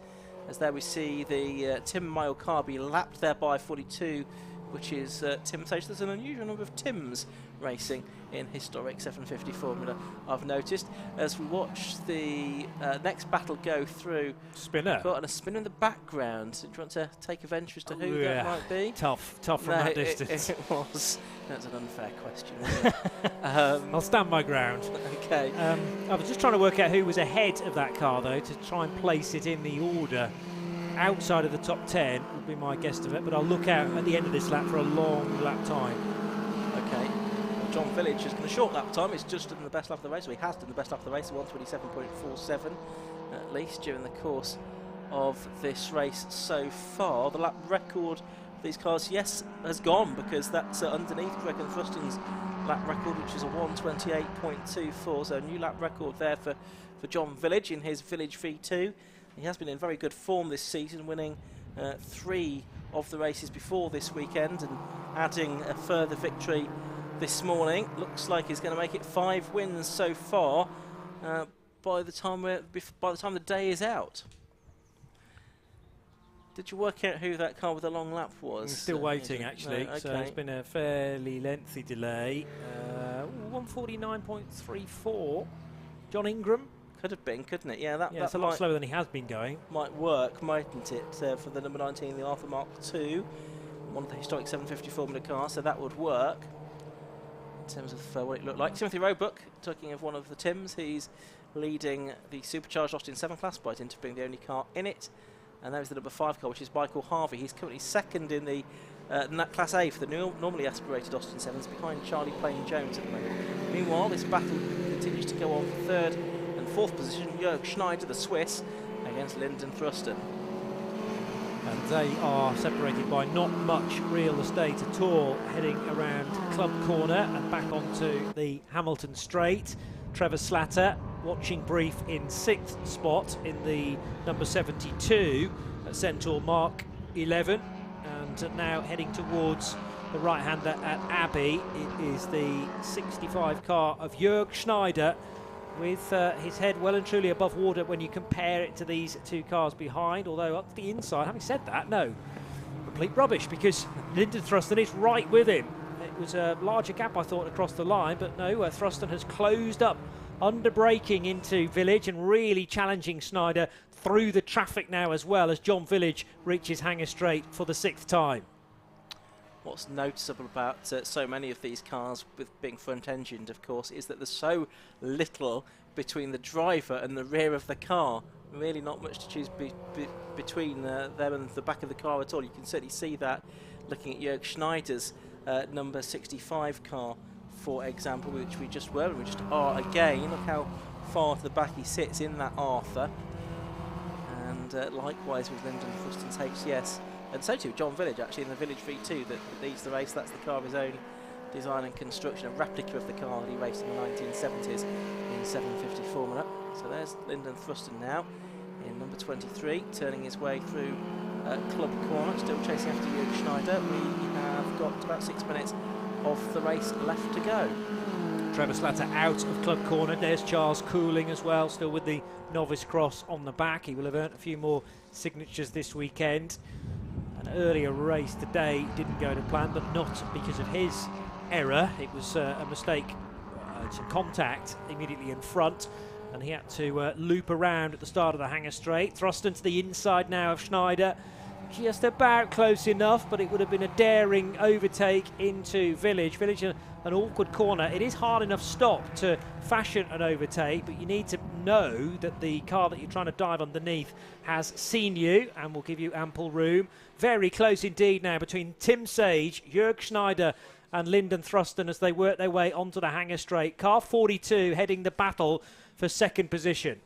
As there we see the Tim Mile car be lapped there by 42, which is Tim Sage. There's an unusual number of Tims racing in historic 750 Formula, I've noticed, as we watch the next battle go through. Spinner. Got a spinner in the background. Do you want to take a venture as to who that might be? Tough from that distance. It was. That's an unfair question, isn't it? I'll stand my ground. Okay. I was just trying to work out who was ahead of that car, though, to try and place it in the order. Outside of the top 10 would be my guess of it, but I'll look out at the end of this lap for a long lap time. Okay. Well, John Village has done a short lap time. He's just done the best lap of the race. So he has done the best lap of the race, 127.47 at least during the course of this race so far. The lap record for these cars, yes, has gone, because that's underneath Greg and Thruston's lap record, which is a 128.24. So a new lap record there for John Village in his Village V2. He has been in very good form this season, winning 3 of the races before this weekend and adding a further victory this morning. Looks like he's going to make it 5 wins so far by the time the day is out. Did you work out who that car with the long lap was? I'm still waiting, actually. No, okay. So it's been a fairly lengthy delay. 149.34. John Ingram. Could have been, couldn't it? Yeah, that's a lot slower than he has been going. Might work, mightn't it, for the number 19, the Arthur Mark II, one of the historic 750 Formula cars, so that would work in terms of what it looked like. Timothy Roebuck, talking of one of the Tims, he's leading the supercharged Austin 7 class by dint of being the only car in it, and that was the number 5 car, which is Michael Harvey. He's currently 2nd in the Class A for the normally aspirated Austin 7s, behind Charlie Plain Jones at the moment. Meanwhile, this battle continues to go on for 3rd and 4th position, Jörg Schneider, the Swiss, against Lyndon Thruston. And they are separated by not much real estate at all, heading around Club Corner and back onto the Hamilton Straight. Trevor Slatter watching brief in 6th spot in the number 72 at Centaur Mark 11, and now heading towards the right-hander at Abbey. It is the 65 car of Jörg Schneider, with his head well and truly above water when you compare it to these 2 cars behind, although up the inside, having said that, no, complete rubbish, because Lyndon Thruston is right with him. It was a larger gap, I thought, across the line, but no, Thruston has closed up, under braking into Village and really challenging Schneider through the traffic now, as well as John Village reaches Hanger Straight for the 6th time. What's noticeable about so many of these cars with being front-engined, of course, is that there's so little between the driver and the rear of the car. Really not much to choose between them and the back of the car at all. You can certainly see that looking at Jörg Schneider's number 65 car, for example, which we just were, and we just are again. Look how far to the back he sits in that Arthur. And likewise with Lyndon Thruston's HCS. And so too John Village, actually, in the Village V2 that leads the race. That's the car of his own design and construction, a replica of the car that he raced in the 1970s in 750 Formula. So there's Lyndon Thruston now in number 23, turning his way through Club Corner, still chasing after Jörg Schneider. We have got about 6 minutes of the race left to go. Trevor Slatter out of Club Corner. There's Charles Cooling as well, still with the novice cross on the back. He will have earned a few more signatures this weekend. An earlier race today didn't go to plan, but not because of his error. It was a mistake, some contact immediately in front, and he had to loop around at the start of the Hanger Straight. Thruston to the inside now of Schneider. Just about close enough, but it would have been a daring overtake into Village. Village, an awkward corner. It is hard enough stop to fashion an overtake, but you need to know that the car that you're trying to dive underneath has seen you and will give you ample room. Very close indeed now between Tim Sage, Jörg Schneider and Lyndon Thruston as they work their way onto the Hanger Straight. Car 42 heading the battle for 2nd position.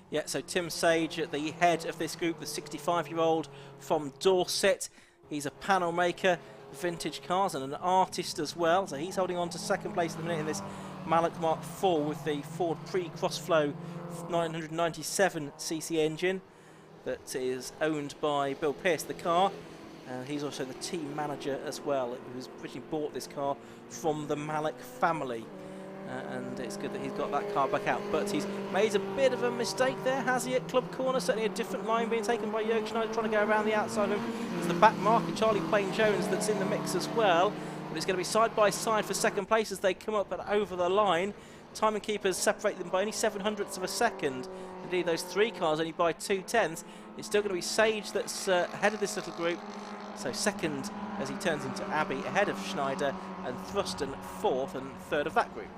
Yeah, so Tim Sage at the head of this group, the 65-year-old from Dorset. He's a panel maker, vintage cars, and an artist as well. So he's holding on to 2nd place at the minute in this Mallock Mark IV with the Ford Pre-Crossflow 997cc engine that is owned by Bill Pearce, the car. He's also the team manager as well, who's originally bought this car from the Mallock family. And it's good that he's got that car back out, but he's made a bit of a mistake there, has he, at Club Corner? Certainly a different line being taken by Jörg Schneider, trying to go around the outside of him. There's the back marker, Charlie Plain Jones, that's in the mix as well, but it's going to be side by side for 2nd place as they come up and over the line. Timing keepers separate them by only 7/100ths of a second. Indeed, those 3 cars only by 2/10. It's still going to be Sage that's ahead of this little group. So 2nd as he turns into Abbey, ahead of Schneider, and Thruston 4th and 3rd of that group.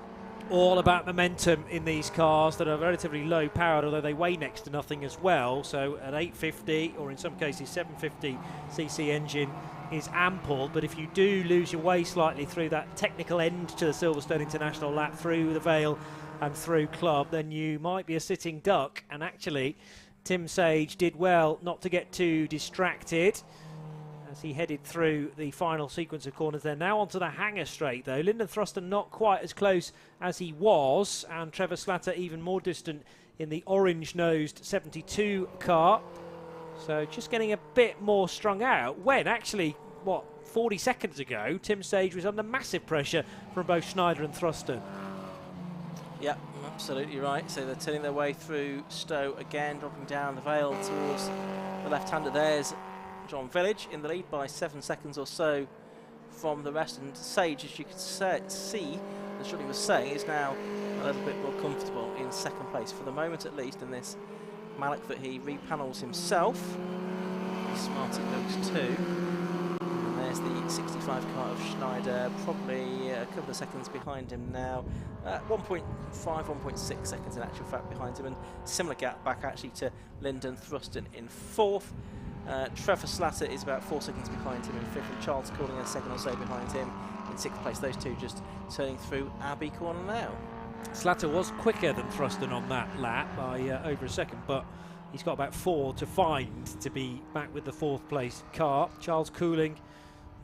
All about momentum in these cars that are relatively low powered, although they weigh next to nothing as well. So an 850 or in some cases 750cc engine is ample, but if you do lose your way slightly through that technical end to the Silverstone International lap, through the Vale and through Club, then you might be a sitting duck. And actually Tim Sage did well not to get too distracted as he headed through the final sequence of corners there. Now onto the Hanger Straight though. Lyndon Thruston not quite as close as he was, and Trevor Slatter even more distant in the orange-nosed 72 car. So just getting a bit more strung out when actually, 40 seconds ago, Tim Sage was under massive pressure from both Schneider and Thruston. Yeah, absolutely right. So they're turning their way through Stowe again, dropping down the Vale towards the left-hander. There's John Village in the lead by 7 seconds or so from the rest, and Sage, as you can see, as Johnny was saying, is now a little bit more comfortable in 2nd place for the moment, at least, in this Mallock that he repanels himself. Smart it looks too. And there's the 65 car of Schneider, probably a couple of seconds behind him now. 1.5, 1.6 seconds in actual fact behind him, and similar gap back actually to Lyndon Thruston in 4th. Trevor Slatter is about 4 seconds behind him in 5th, and Charles Cooling a second or so behind him in 6th place. Those two just turning through Abbey Corner now. Slatter was quicker than Thruston on that lap by over a second, but he's got about 4 to find to be back with the 4th place car. Charles Cooling,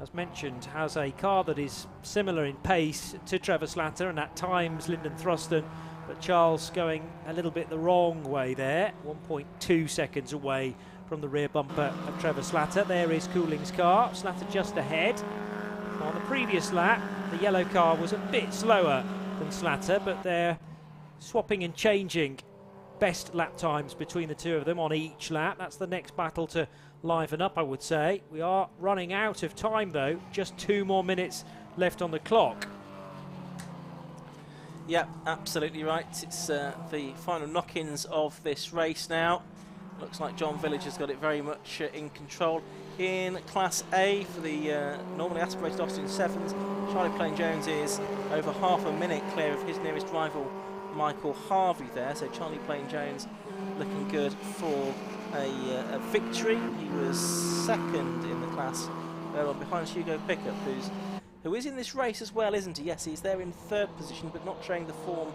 as mentioned, has a car that is similar in pace to Trevor Slatter and at times Lyndon Thruston, but Charles going a little bit the wrong way there, 1.2 seconds away from the rear bumper of Trevor Slatter. There is Cooling's car, Slatter just ahead. On the previous lap, the yellow car was a bit slower than Slatter, but they're swapping and changing best lap times between the two of them on each lap. That's the next battle to liven up, I would say. We are running out of time though, just 2 more minutes left on the clock. Yeah, absolutely right. It's the final knock-ins of this race now. Looks like John Village has got it very much in control. In Class A for the normally aspirated Austin 7s, Charlie Plain-Jones is over half a minute clear of his nearest rival, Michael Harvey there. So Charlie Plain-Jones looking good for a victory. He was second in the class, behind Hugo Pickup, who is in this race as well, isn't he? Yes, he's there in 3rd position, but not showing the form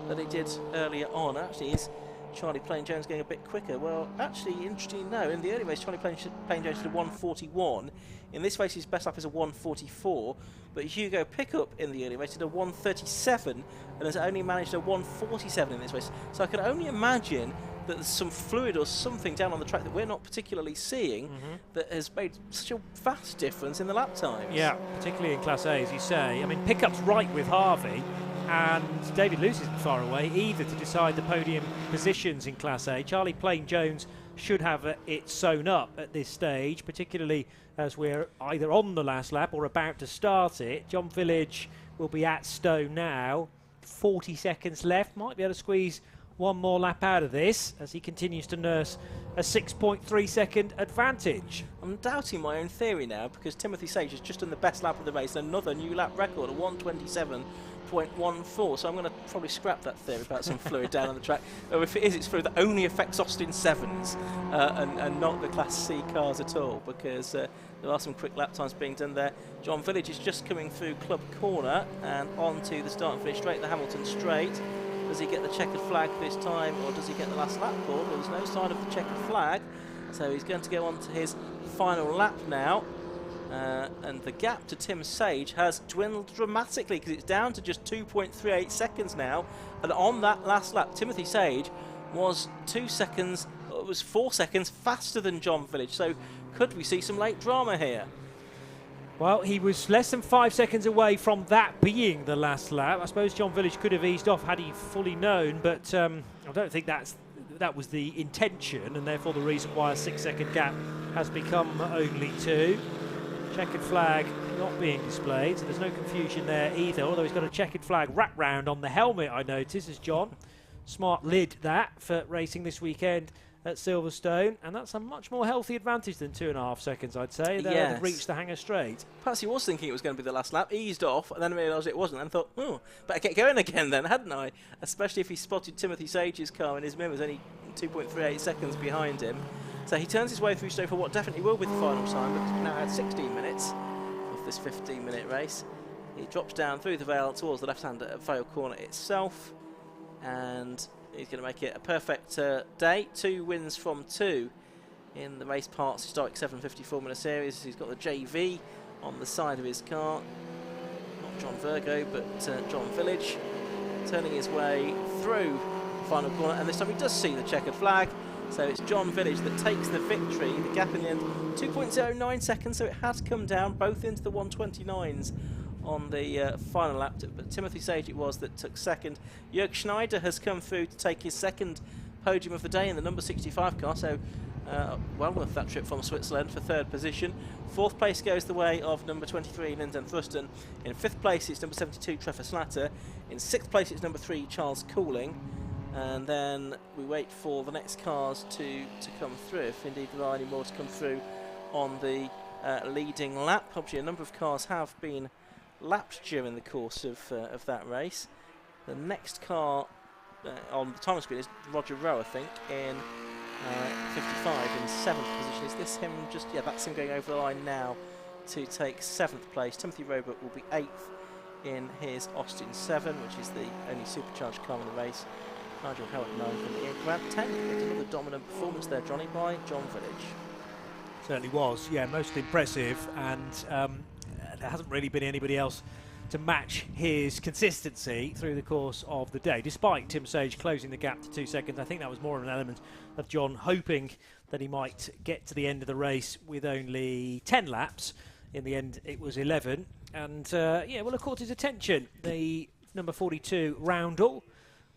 that he did earlier on. Actually, is Charlie Plain-Jones going a bit quicker? Well, actually, interesting to know, in the early race, Charlie Plain-Jones did a 1:41. In this race, his best lap is a 1:44, but Hugo Pickup in the early race did a 1:37 and has only managed a 1:47 in this race. So I can only imagine that there's some fluid or something down on the track that we're not particularly seeing that has made such a vast difference in the lap times. Yeah, particularly in Class A, as you say. I mean, Pickup's right with Harvey, and David Luce isn't far away either to decide the podium positions in Class A. Charlie Plain-Jones should have it sewn up at this stage, particularly as we're either on the last lap or about to start it. John Village will be at Stowe now. 40 seconds left, might be able to squeeze one more lap out of this as he continues to nurse a 6.3 second advantage. I'm doubting my own theory now because Timothy Sage has just done the best lap of the race, another new lap record, a 1:27.14. So I'm going to probably scrap that theory about some fluid down on the track. Or if it is, it's fluid that only affects Austin 7s and not the Class C cars at all, because there are some quick lap times being done there. John Village is just coming through Club Corner and onto the start and finish straight, the Hamilton Straight. Does he get the checkered flag this time, or does he get the last lap call? Well, there's no sign of the checkered flag, so he's going to go on to his final lap now. And the gap to Tim Sage has dwindled dramatically because it's down to just 2.38 seconds now. And on that last lap, Timothy Sage was 4 seconds faster than John Village. So could we see some late drama here? Well, he was less than 5 seconds away from that being the last lap. I suppose John Village could have eased off had he fully known, but I don't think that was the intention, and therefore the reason why a 6 second gap has become only 2. Checkered flag not being displayed, so there's no confusion there either, although he's got a checkered flag wrapped round on the helmet, I notice, as John. Smart lid that for racing this weekend at Silverstone, and that's a much more healthy advantage than 2.5 seconds, I'd say. They'll reach the hangar straight. Perhaps he was thinking it was going to be the last lap, eased off, and then realised it wasn't, and thought, oh, better get going again then, hadn't I? Especially if he spotted Timothy Sage's car and his mirror was only 2.38 seconds behind him. So he turns his way through Stowe for what definitely will be the final time, but he's now had 16 minutes of this 15-minute race. He drops down through the Vale towards the left-hand Vale corner itself, and he's going to make it a perfect day. 2 wins from 2 in the race parts historic 750 Formula Series. He's got the JV on the side of his car. Not John Virgo, but John Village. Turning his way through the final corner, and this time he does see the checkered flag. So it's John Village that takes the victory. The gap in the end, 2.09 seconds, so it has come down both into the 129s on the final lap, but Timothy Sage it was that took second. Jörg Schneider has come through to take his second podium of the day in the number 65 car, so well worth that trip from Switzerland for 3rd position. 4th place goes the way of number 23 Lyndon Thruston. In 5th place it's number 72 Trevor Slatter. In 6th place it's number 3 Charles Cooling. And then we wait for the next cars to come through, if indeed there are any more to come through on the leading lap. Obviously a number of cars have been lapped during the course of that race. The next car on the time screen is Roger Rowe, I think, in 55 in 7th position. Is this him? That's him going over the line now to take 7th place. Timothy Robert will be 8th in his Austin 7, which is the only supercharged car in the race. Nigel Howard 9th and Ian Grant 10th. It's another dominant performance there, Johnny, by John Village. Certainly was, yeah, most impressive, and there hasn't really been anybody else to match his consistency through the course of the day, despite Tim Sage closing the gap to 2 seconds. I think that was more of an element of John hoping that he might get to the end of the race with only 10 laps. In the end, it was 11. And, yeah, well, it caught his attention. The number 42, Roundel,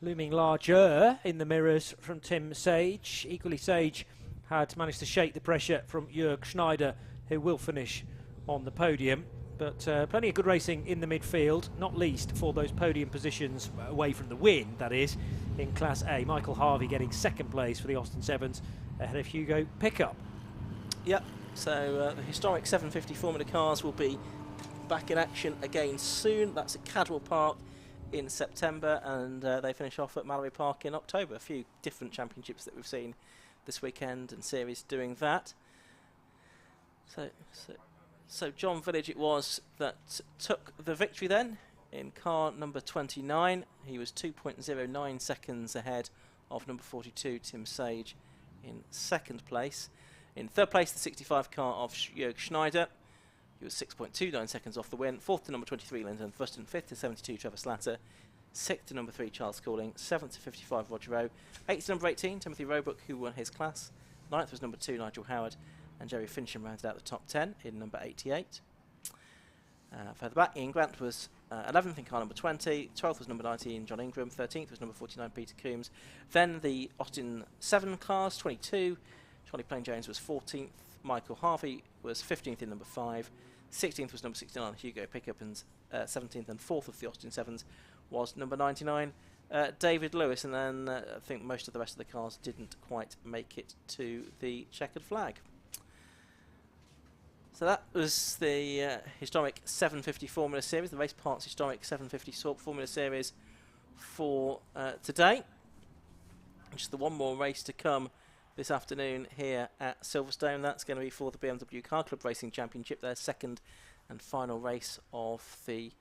looming larger in the mirrors from Tim Sage. Equally, Sage had managed to shake the pressure from Jörg Schneider, who will finish on the podium. But plenty of good racing in the midfield, not least for those podium positions away from the win, that is, in Class A. Michael Harvey getting second place for the Austin Sevens ahead of Hugo Pickup. Yep, so the historic 750 Formula cars will be back in action again soon. That's at Cadwell Park in September, and they finish off at Mallory Park in October. A few different championships that we've seen this weekend and series doing that. So John Village it was that took the victory then in car number 29. He was 2.09 seconds ahead of number 42, Tim Sage, in second place. In third place, the 65 car of Jörg Schneider. He was 6.29 seconds off the win. Fourth to number 23, Lyndon Fuston. Fifth to 72, Trevor Slatter. Sixth to number 3, Charles Cooling. Seventh to 55, Roger Rowe. Eighth to number 18, Timothy Roebuck, who won his class. Ninth was number 2, Nigel Howard. And Jerry Fincham rounded out the top 10 in number 88. Further back, Ian Grant was 11th in car number 20. 12th was number 19, John Ingram. 13th was number 49, Peter Coombs. Then the Austin 7 cars, 22. Charlie Plain-Jones was 14th. Michael Harvey was 15th in number 5. 16th was number 69, Hugo Pickup. And 17th and 4th of the Austin 7s was number 99, David Lewis. And then I think most of the rest of the cars didn't quite make it to the checkered flag. So that was the historic 750 Formula Series, the Race Parts historic 750 Formula Series for today. Just the one more race to come this afternoon here at Silverstone. That's going to be for the BMW Car Club Racing Championship, their second and final race of the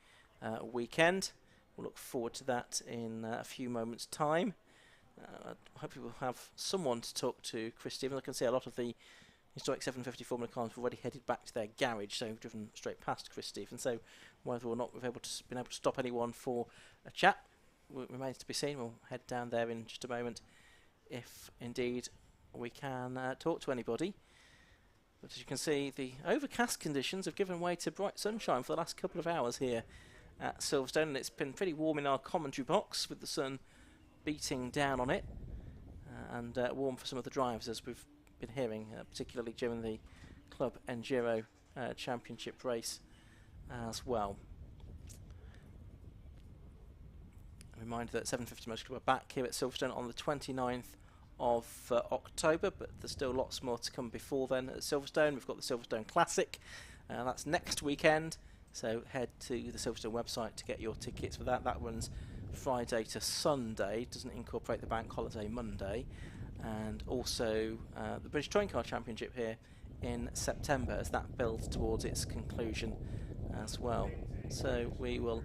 weekend. We'll look forward to that in a few moments' time. I hope we will have someone to talk to Chris Stevens. I can see a lot of the historic 750 Formula cars have already headed back to their garage, so we've driven straight past Chris Stevens. So whether or not we've been able to stop anyone for a chat remains to be seen. We'll head down there in just a moment, if indeed we can talk to anybody. But as you can see, the overcast conditions have given way to bright sunshine for the last couple of hours here at Silverstone, and it's been pretty warm in our commentary box with the sun beating down on it, and warm for some of the drives, as we've been hearing, particularly during the Club Enduro Championship race as well. A reminder that 750 Motor Club are back here at Silverstone on the 29th of October, but there's still lots more to come before then at Silverstone. We've got the Silverstone Classic, that's next weekend, so head to the Silverstone website to get your tickets for that. That runs Friday to Sunday, doesn't incorporate the bank holiday Monday. And also the British Touring Car Championship here in September, as that builds towards its conclusion as well. So we will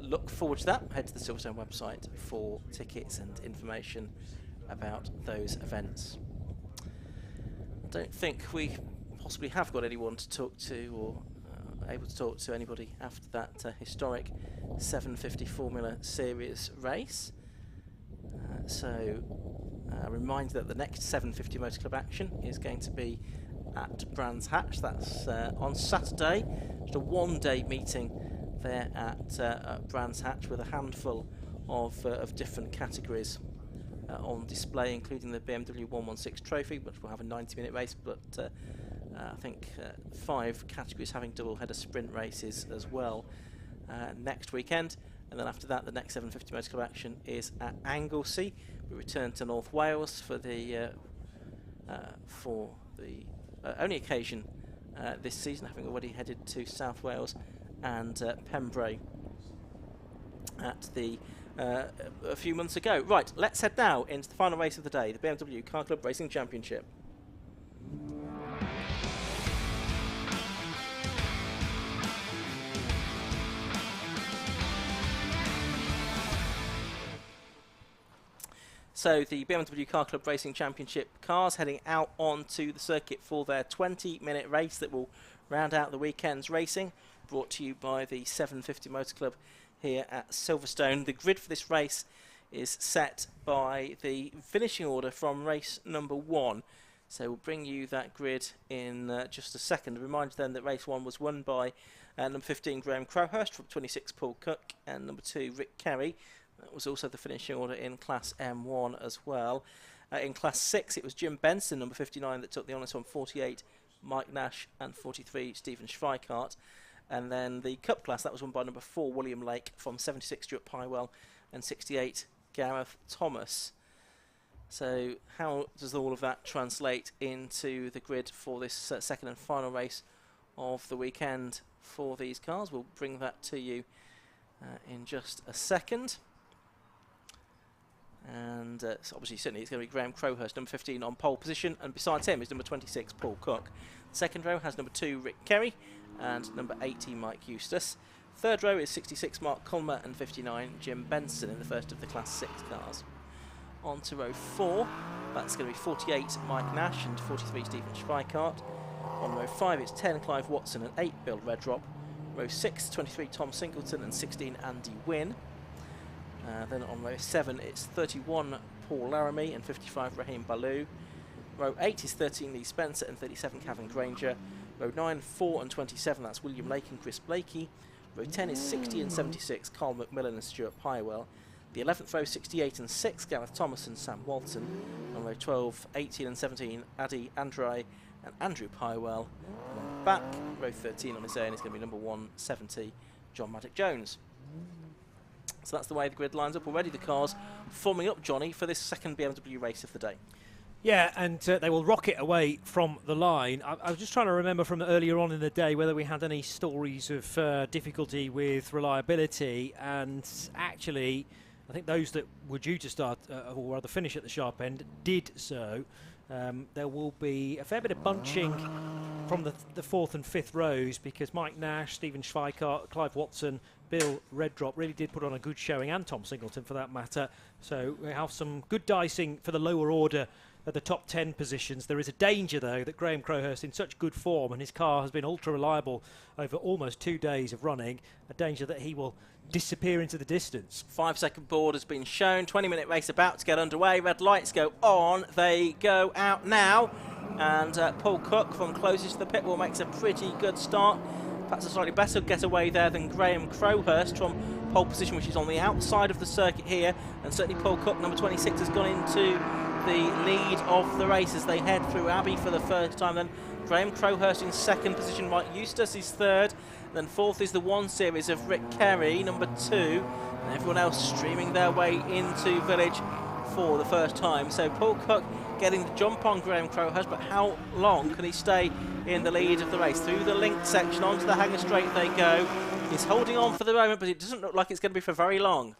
look forward to that. Head to the Silverstone website for tickets and information about those events. I don't think we possibly have got anyone to talk to, or able to talk to anybody after that historic 750 Formula Series race. A reminder that the next 750 Motor Club action is going to be at Brands Hatch. That's on Saturday. Just a one-day meeting there at Brands Hatch with a handful of different categories on display, including the BMW 116 Trophy, which will have a 90-minute race, but I think 5 categories having double-header sprint races as well next weekend. And then after that, the next 750 Motor Club action is at Anglesey. We return to North Wales for the only occasion this season, having already headed to South Wales and Pembroke at a few months ago. Right, let's head now into the final race of the day, the BMW Car Club Racing Championship. So the BMW Car Club Racing Championship cars heading out onto the circuit for their 20-minute race that will round out the weekend's racing, brought to you by the 750 Motor Club here at Silverstone. The grid for this race is set by the finishing order from race number 1. So we'll bring you that grid in just a second. A reminder then that race 1 was won by number 15 Graham Crowhurst, from 26 Paul Cook, and number 2 Rick Kerry. That was also the finishing order in Class M1 as well. In Class 6 it was Jim Benson, number 59, that took the honours from 48 Mike Nash and 43 Stephen Schweikart. And then the Cup class, that was won by number 4 William Lake, from 76 Stuart Pywell and 68 Gareth Thomas. So how does all of that translate into the grid for this second and final race of the weekend for these cars? We'll bring that to you in just a second. And so obviously certainly it's going to be Graham Crowhurst, number 15, on pole position, and besides him is number 26 Paul Cook. The second row has number 2 Rick Kerry and number 80 Mike Eustace. Third row is 66 Mark Culmer and 59 Jim Benson in the first of the Class 6 cars. On to row 4, that's going to be 48 Mike Nash and 43 Stephen Schweikart. On row 5 it's 10 Clive Watson and 8 Bill Redrop. Row 6, 23 Tom Singleton and 16 Andy Wynne. Then on row 7 it's 31 Paul Laramie and 55 Raheem Ballou. Row 8 is 13 Lee Spencer and 37 Kevin Granger. Row 9, 4 and 27, that's William Lake and Chris Blakey. Row 10 is 60 and 76 Carl McMillan and Stuart Pywell. The 11th row, 68 and 6 Gareth Thomas and Sam Walton. On row 12, 18 and 17 Addy Andrei and Andrew Pywell. And on the back, row 13 on his own is going to be number 170 John Maddock Jones. So that's the way the grid lines up. Already the cars forming up, Johnny, for this second BMW race of the day. Yeah, and they will rocket away from the line. I was just trying to remember from earlier on in the day whether we had any stories of difficulty with reliability, and actually I think those that were due to start, or rather finish at the sharp end, did so. There will be a fair bit of bunching from the 4th and 5th rows, because Mike Nash, Stephen Schweikart, Clive Watson, Bill Redrop really did put on a good showing, and Tom Singleton for that matter. So we have some good dicing for the lower order at the top 10 positions. There is a danger, though, that Graham Crowhurst, in such good form, and his car has been ultra reliable over almost 2 days of running, a danger that he will disappear into the distance. 5-second board has been shown. 20-minute race about to get underway. Red lights go on. They go out now. And Paul Cook from closest to the pit wall makes a pretty good start. Perhaps a slightly better getaway there than Graham Crowhurst from pole position, which is on the outside of the circuit here. And certainly Paul Cook, number 26, has gone into the lead of the race as they head through Abbey for the first time. Then Graham Crowhurst in second position, Mike Eustace is third. Then fourth is the 1 series of Rick Kerry, number 2. And everyone else streaming their way into Village for the first time. So Paul Cook getting the jump on Graham Crowhurst, but how long can he stay in the lead of the race? Through the link section, onto the hanger straight they go. He's holding on for the moment, but it doesn't look like it's going to be for very long.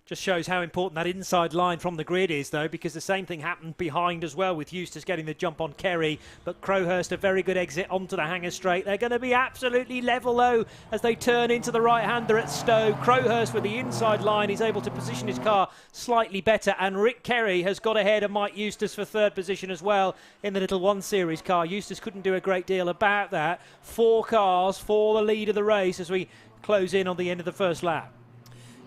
Just shows how important that inside line from the grid is, though, because the same thing happened behind as well, with Eustace getting the jump on Kerry, but Crowhurst a very good exit onto the hanger straight. They're going to be absolutely level, though, as they turn into the right-hander at Stowe. Crowhurst with the inside line is able to position his car slightly better, and Rick Kerry has got ahead of Mike Eustace for third position as well in the little 1 series car. Eustace couldn't do a great deal about that. 4 cars for the lead of the race as we close in on the end of the first lap.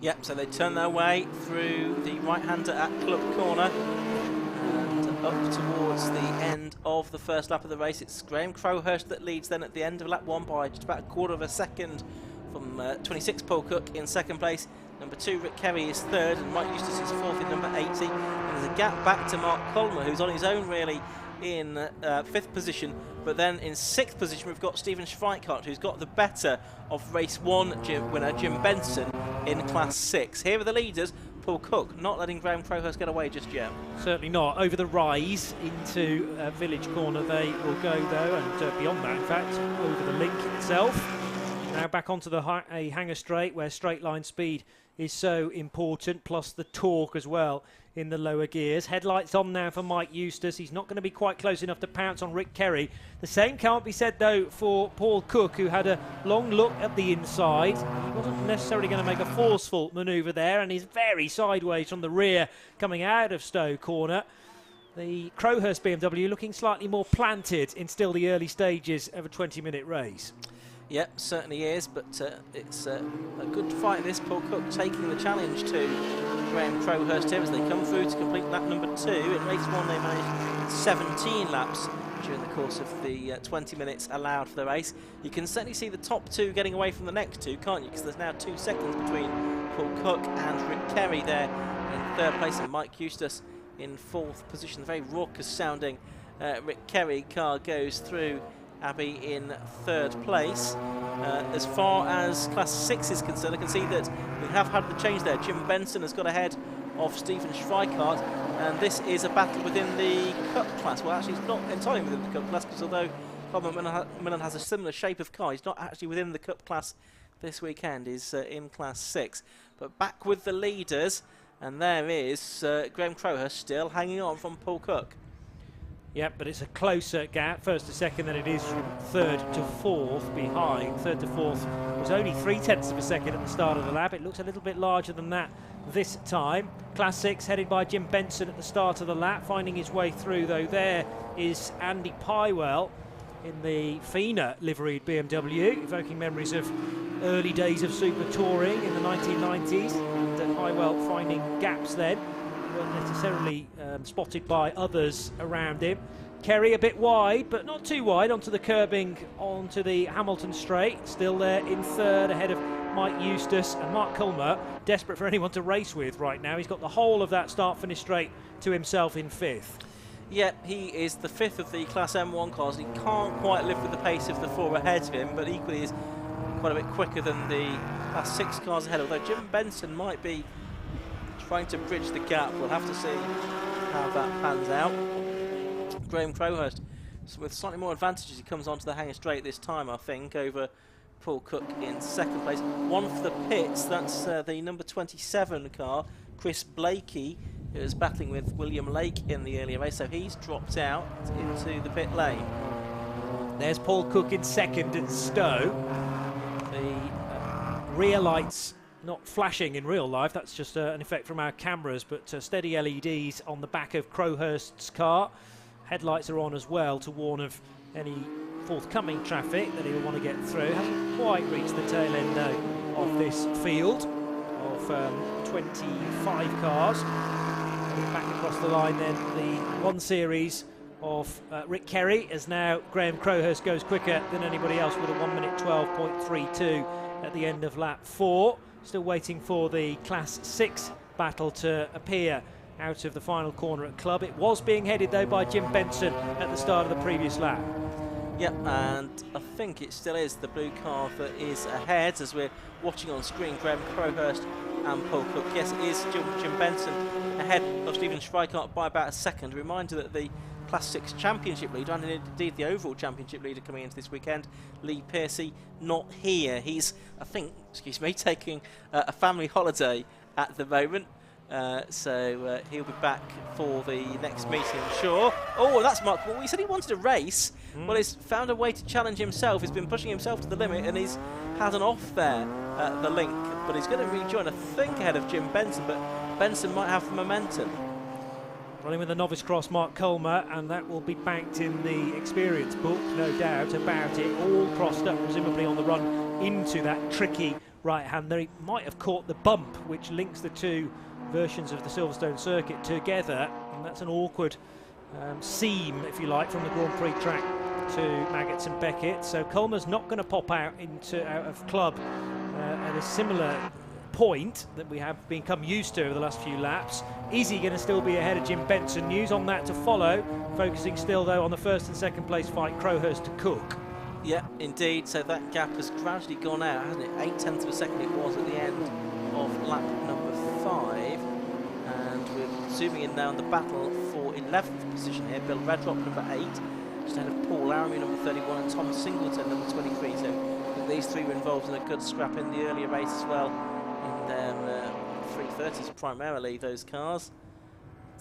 Yep, so they turn their way through the right-hander at Club Corner and up towards the end of the first lap of the race. It's Graham Crowhurst that leads then at the end of lap 1 by just about a quarter of a second from 26 Paul Cook in second place. Number 2 Rick Kerry is third, and Mike Eustace is fourth in number 80. And there's a gap back to Mark Culmer, who's on his own really in 5th position, but then in 6th position we've got Stephen Schweikart, who's got the better of race 1 winner Jim Benson in Class 6. Here are the leaders. Paul Cook not letting Graham Crowhurst get away just yet. Certainly not. Over the rise into Village Corner they will go, though, and beyond that, in fact, over the link itself. Now back onto the hanger straight, where straight line speed is so important, plus the torque as well in the lower gears. Headlights on now for Mike Eustace. He's not going to be quite close enough to pounce on Rick Kerry. The same can't be said, though, for Paul Cook, who had a long look at the inside. He wasn't necessarily going to make a forceful manoeuvre there, and he's very sideways from the rear coming out of Stowe Corner. The Crowhurst BMW looking slightly more planted in still the early stages of a 20-minute race. Yep, certainly is, but it's a good fight this. Paul Cook taking the challenge to Graham Crowhurst here as they come through to complete lap number 2. In race 1 they managed 17 laps during the course of the 20 minutes allowed for the race. You can certainly see the top 2 getting away from the next 2, can't you? Because there's now 2 seconds between Paul Cook and Rick Kerry there in 3rd place, and Mike Eustace in 4th position. The very raucous sounding Rick Kerry car goes through Abbey in 3rd place. As far as Class 6 is concerned, I can see that we have had the change there. Jim Benson has got ahead of Stephen Schweikart, and this is a battle within the Cup class. Well, actually, it's not entirely within the Cup class, because although Colin McMillan has a similar shape of car, he's not actually within the Cup class this weekend. He's in Class 6. But back with the leaders, and there is Graham Crowhurst still hanging on from Paul Cook. Yep, but it's a closer gap, 1st to 2nd, than it is from 3rd to 4th behind. 3rd to 4th was only 0.3 of a second at the start of the lap. It looks a little bit larger than that this time. Class 6 headed by Jim Benson at the start of the lap, finding his way through, though. There is Andy Pywell in the Fina liveried BMW, evoking memories of early days of super touring in the 1990s. And Pywell finding gaps then. Weren't necessarily spotted by others around him. Kerry a bit wide, but not too wide, onto the curbing, onto the Hamilton straight. Still there in 3rd, ahead of Mike Eustace, and Mark Culmer, desperate for anyone to race with right now. He's got the whole of that start-finish straight to himself in 5th. Yeah, he is the 5th of the Class M1 cars. He can't quite live with the pace of the 4 ahead of him, but equally is quite a bit quicker than the Class 6 cars ahead, although Jim Benson might be trying to bridge the gap. We'll have to see how that pans out. Graham Crowhurst with slightly more advantages. He comes onto the hangar straight this time, I think, over Paul Cook in 2nd place. One for the pits, that's the number 27 car, Chris Blakey, who was battling with William Lake in the earlier race, so he's dropped out into the pit lane. There's Paul Cook in 2nd at Stowe. The rear lights not flashing in real life, that's just an effect from our cameras, but steady LEDs on the back of Crowhurst's car. Headlights are on as well to warn of any forthcoming traffic that he'll want to get through. Hasn't quite reached the tail end though of this field of 25 cars. Back across the line then, the 1 series of Rick Kerry, as now Graham Crowhurst goes quicker than anybody else with a 1 minute 12.32 at the end of lap 4. Still waiting for the Class 6 battle to appear out of the final corner at Club. It was being headed though by Jim Benson at the start of the previous lap. Yep, and I think it still is the blue car that is ahead as we're watching on screen. Graham Crowhurst and Paul Cook. Yes, it is Jim Benson ahead of Stephen Schweikart by about a second. A reminder that the Class 6 Championship leader, and indeed the overall Championship leader coming into this weekend, Lee Piercy, not here. He's, I think, taking a family holiday at the moment. So he'll be back for the next meeting, I'm sure. Oh, that's Mark. Well, he said he wanted a race. Well, he's found a way to challenge himself. He's been pushing himself to the limit, and he's had an off there at the link. But he's going to rejoin, I think, ahead of Jim Benson. But Benson might have the momentum. Running with the novice cross, Mark Culmer, and that will be banked in the experience book, no doubt about it. All crossed up, presumably on the run into that tricky right-hander. He might have caught the bump, which links the 2 versions of the Silverstone circuit together, and that's an awkward seam, if you like, from the Grand Prix track to Maggots and Beckett. So Culmer's not going to pop out of Club at a similar point that we have become used to over the last few laps. Is he going to still be ahead of Jim Benson? News on that to follow, focusing still though on the 1st and 2nd place fight, Crowhurst to Cook. Yeah, indeed, so that gap has gradually gone out, hasn't it? 0.8 of a second it was at the end of lap number 5, and we're zooming in now on the battle for 11th position here. Bill Redrop, number 8, just ahead of Paul Laramie, number 31, and Tom Singleton, number 23. So I think these 3 were involved in a good scrap in the earlier race as well, then 330s primarily, those cars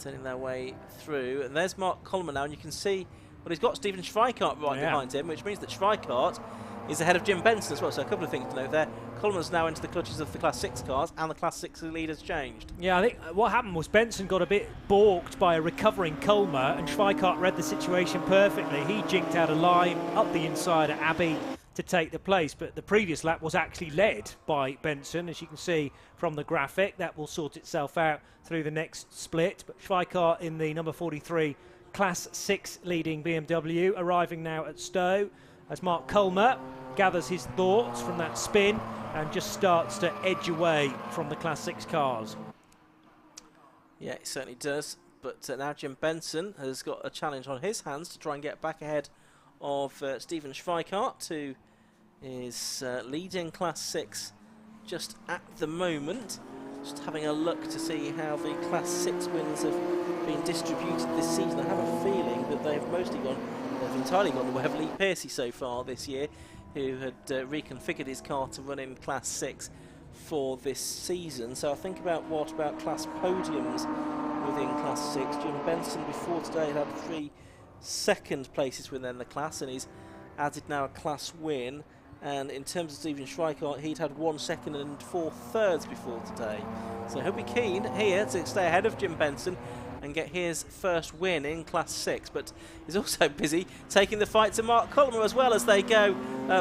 turning their way through. And there's Mark Coleman now, and you can see, well, he's got Stephen Schweikart right behind him, which means that Schweikart is ahead of Jim Benson as well. So a couple of things to note there. Coleman's now into the clutches of the Class 6 cars, and the Class 6 lead has changed. Yeah, I think what happened was Benson got a bit balked by a recovering Colmer, and Schweikart read the situation perfectly. He jinked out a line up the inside at Abbey to take the place, but the previous lap was actually led by Benson, as you can see from the graphic. That will sort itself out through the next split, but Schweikart in the number 43 Class 6 leading BMW, arriving now at Stowe as Mark Colmer gathers his thoughts from that spin and just starts to edge away from the Class 6 cars. Yeah, it certainly does, but now Jim Benson has got a challenge on his hands to try and get back ahead of Stephen Schweikart, who is leading Class 6 just at the moment. Just having a look to see how the Class 6 wins have been distributed this season. I have a feeling that they've entirely gone the way of Lee Pearcey so far this year, who had reconfigured his car to run in Class 6 for this season. So I think about what about class podiums within Class 6. Jim Benson before today had 3 second places within the class, and he's added now a class win. And in terms of Stephen Schweikart, he'd had 1 second and 4 thirds before today. So he'll be keen here to stay ahead of Jim Benson and get his first win in Class 6. But he's also busy taking the fight to Mark Coleman as well as they go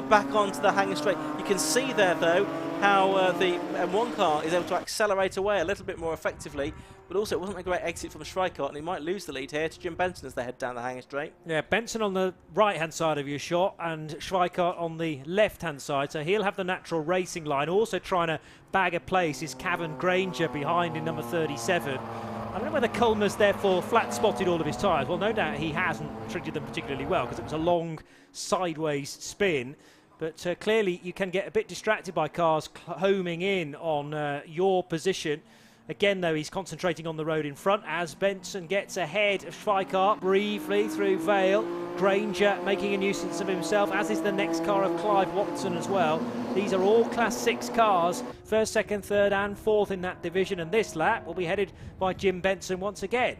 back onto the hanging straight. You can see there, though, how the M1 car is able to accelerate away a little bit more effectively. But also, it wasn't a great exit from Schweikart, and he might lose the lead here to Jim Benson as they head down the hanging straight. Yeah, Benson on the right-hand side of your shot and Schweikart on the left-hand side, so he'll have the natural racing line. Also trying to bag a place is Cavan Granger behind in number 37. I don't know whether Coleman's therefore flat-spotted all of his tyres. Well, no doubt he hasn't treated them particularly well because it was a long sideways spin. But clearly you can get a bit distracted by cars homing in on your position. Again, though, he's concentrating on the road in front as Benson gets ahead of Schweikart briefly through Vale. Granger making a nuisance of himself, as is the next car of Clive Watson as well. These are all Class 6 cars, first, second, third and fourth in that division, and this lap will be headed by Jim Benson once again.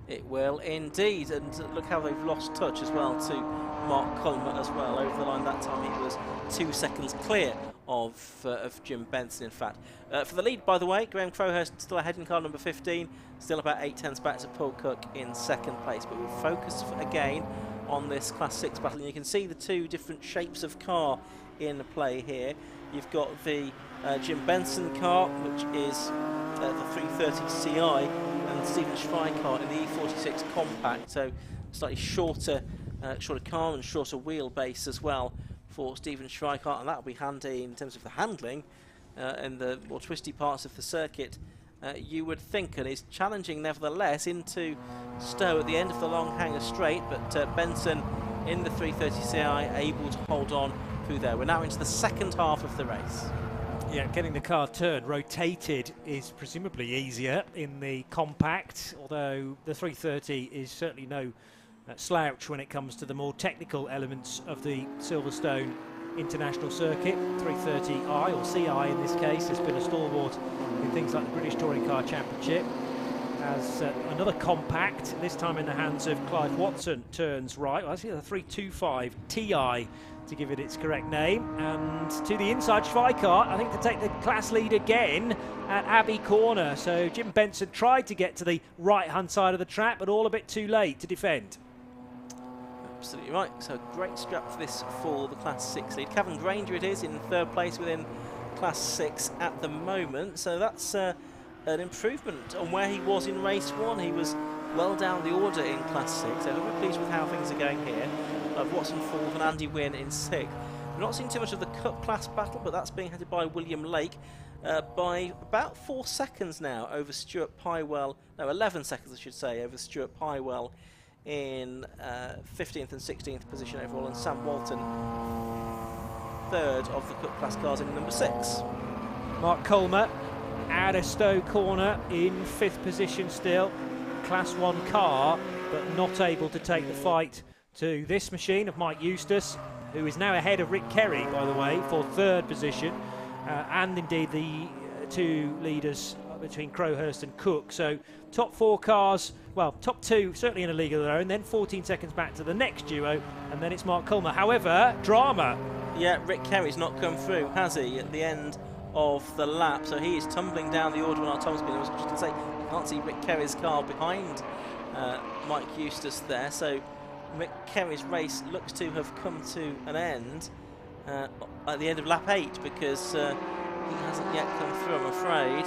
It will indeed, and look how they've lost touch as well to Mark Coleman as well. Over the line that time he was 2 seconds clear of Jim Benson, in fact. For the lead, by the way, Graham Crowhurst still ahead in car number 15, still about 8 tenths back to Paul Cook in second place. But we'll focus again on this Class 6 battle, and you can see the 2 different shapes of car in play here. You've got the Jim Benson car, which is the 330 Ci, and Stephen Schweikart in the E46 Compact, so slightly shorter car and shorter wheelbase as well for Stephen Schweikart, and that'll be handy in terms of the handling in the more twisty parts of the circuit, you would think, and is challenging nevertheless into Stowe at the end of the long hanger straight, but Benson in the 330 Ci able to hold on through there. We're now into the second half of the race. Yeah, getting the car turned, rotated is presumably easier in the compact, although the 330 is certainly no slouch when it comes to the more technical elements of the Silverstone International Circuit. 330i, or CI in this case, has been a stalwart in things like the British Touring Car Championship. As another compact, this time in the hands of Clive Watson, turns right. Well, actually the 325 Ti to give it its correct name, and to the inside Schweikart, I think, to take the class lead again at Abbey Corner. So Jim Benson tried to get to the right hand side of the track, but all a bit too late to defend. Absolutely right, so great scrap for this for the Class 6 lead. Cavan Granger it is in third place within Class 6 at the moment, so that's an improvement on where he was in race 1. He was well down the order in Class 6, so we're pleased with how things are going here. Watson fourth and Andy Wynn in 6th. We're not seeing too much of the Cup class battle, but that's being headed by William Lake by about 4 seconds now over Stuart Pywell, no, 11 seconds I should say, over Stuart Pywell in 15th and 16th position overall, and Sam Walton third of the Cup class cars in number 6. Mark Colmer at a Stowe corner in 5th position still, Class 1 car, but not able to take the fight to this machine of Mike Eustace, who is now ahead of Rick Kerry, by the way, for 3rd position, and indeed the two leaders between Crowhurst and Cook. So top 4 cars, well, top 2 certainly in a league of their own, then 14 seconds back to the next duo, and then it's Mark Culmer. However, drama. Yeah, Rick Kerry's not come through, has he, at the end of the lap? So he is tumbling down the order on our Thomas. I was just going to say, I can't see Rick Kerry's car behind Mike Eustace there. So Rick Kerry's race looks to have come to an end at the end of lap 8, because he hasn't yet come through, I'm afraid.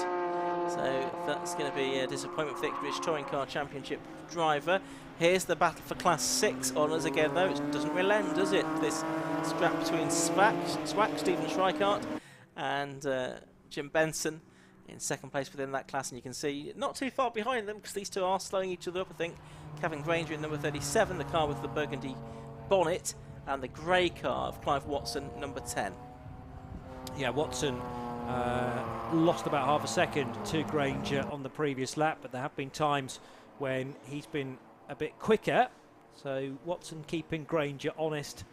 So that's going to be a disappointment for the British Touring Car Championship driver. Here's the battle for Class 6 honours again, though. It doesn't relent, does it? This scrap between Swack, Stephen Schweikart, and Jim Benson in second place within that class. And you can see not too far behind them, because these two are slowing each other up, I think. Kevin Granger in number 37, the car with the burgundy bonnet, and the grey car of Clive Watson, number 10. Yeah, Watson lost about half a second to Granger on the previous lap, but there have been times when he's been a bit quicker. So Watson keeping Granger honest,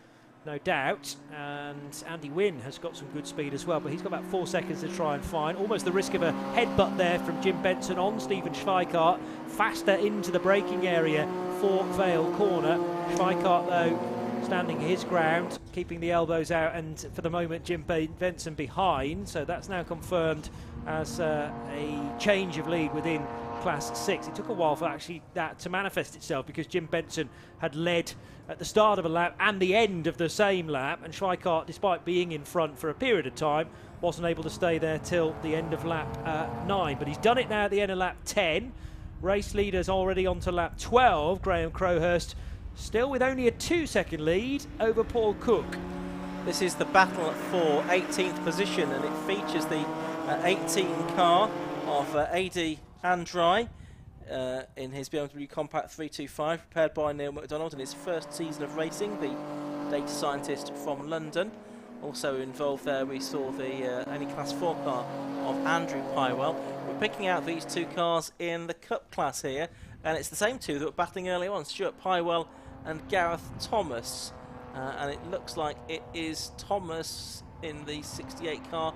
no doubt. And Andy Wynne has got some good speed as well, but he's got about 4 seconds to try and find. Almost the risk of a headbutt there from Jim Benson on Stephen Schweikart. Faster into the braking area for Vale Corner. Schweikart, though, standing his ground, keeping the elbows out, and for the moment Jim Benson behind. So that's now confirmed as a change of lead within Class 6. It took a while for actually that to manifest itself, because Jim Benson had led at the start of a lap and the end of the same lap, and Schweikart, despite being in front for a period of time, wasn't able to stay there till the end of lap 9. But he's done it now at the end of lap 10. Race leaders already on to lap 12. Graham Crowhurst still with only a 2-second lead over Paul Cook. This is the battle for 18th position, and it features the 18 car of A.D. Andrei in his BMW Compact 325, prepared by Neil MacDonald in his first season of racing, the data scientist from London. Also involved there, we saw the only Class 4 car of Andrew Pywell. We're picking out these two cars in the Cup class here, and it's the same two that were battling earlier on, Stuart Pywell and Gareth Thomas, and it looks like it is Thomas in the 68 car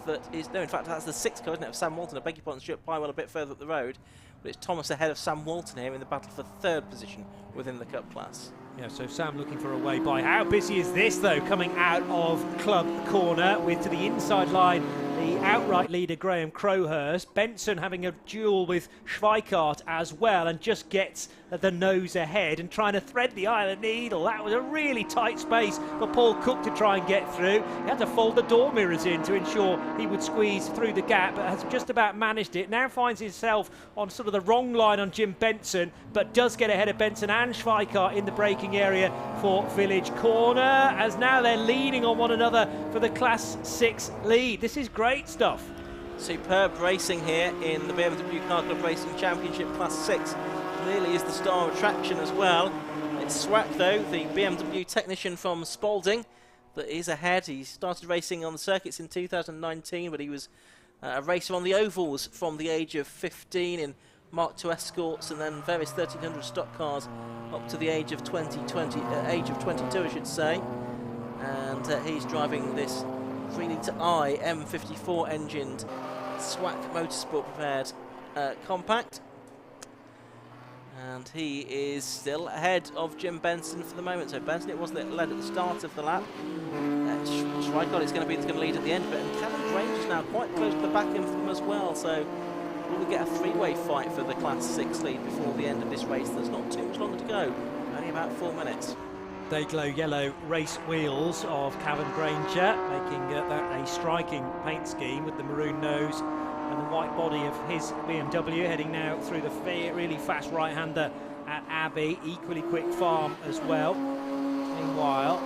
that is, no, in fact that's the 6th car, isn't it, of Sam Walton. I beg your pardon, Stuart Pywell a bit further up the road, but it's Thomas ahead of Sam Walton here in the battle for 3rd position within the Cup class. Yeah, so Sam looking for a way by. How busy is this, though, coming out of Club Corner, with to the inside line the outright leader Graham Crowhurst. Benson having a duel with Schweikart as well, and just gets the nose ahead and trying to thread the eye of the needle. That was a really tight space for Paul Cook to try and get through. He had to fold the door mirrors in to ensure he would squeeze through the gap, but has just about managed it. Now finds himself on sort of the wrong line on Jim Benson, but does get ahead of Benson and Schweikart in the braking area for Village Corner, as now they're leaning on one another for the Class 6 lead. This is great stuff. Superb racing here in the BMW Car Club Racing Championship Class 6. Clearly is the star attraction as well. It's Swack, though, the BMW technician from Spalding, that is ahead. He started racing on the circuits in 2019, but he was a racer on the ovals from the age of 15 in Mark II Escorts and then various 1300 stock cars up to the age of 22, I should say. And he's driving this 3-litre M54 engined Swack Motorsport prepared compact. And he is still ahead of Jim Benson for the moment. So Benson, it was that led at the start of the lap. Schweikart is going to be the lead at the end, but Kevin Grange is now quite close to the back end of them as well. So will we get a three-way fight for the Class 6 lead before the end of this race? There's not too much longer to go, only about 4 minutes. They glow yellow race wheels of Kevin Granger, making that a striking paint scheme with the maroon nose and the white body of his BMW, heading now through the really fast right-hander at Abbey. Equally quick farm as well. Meanwhile,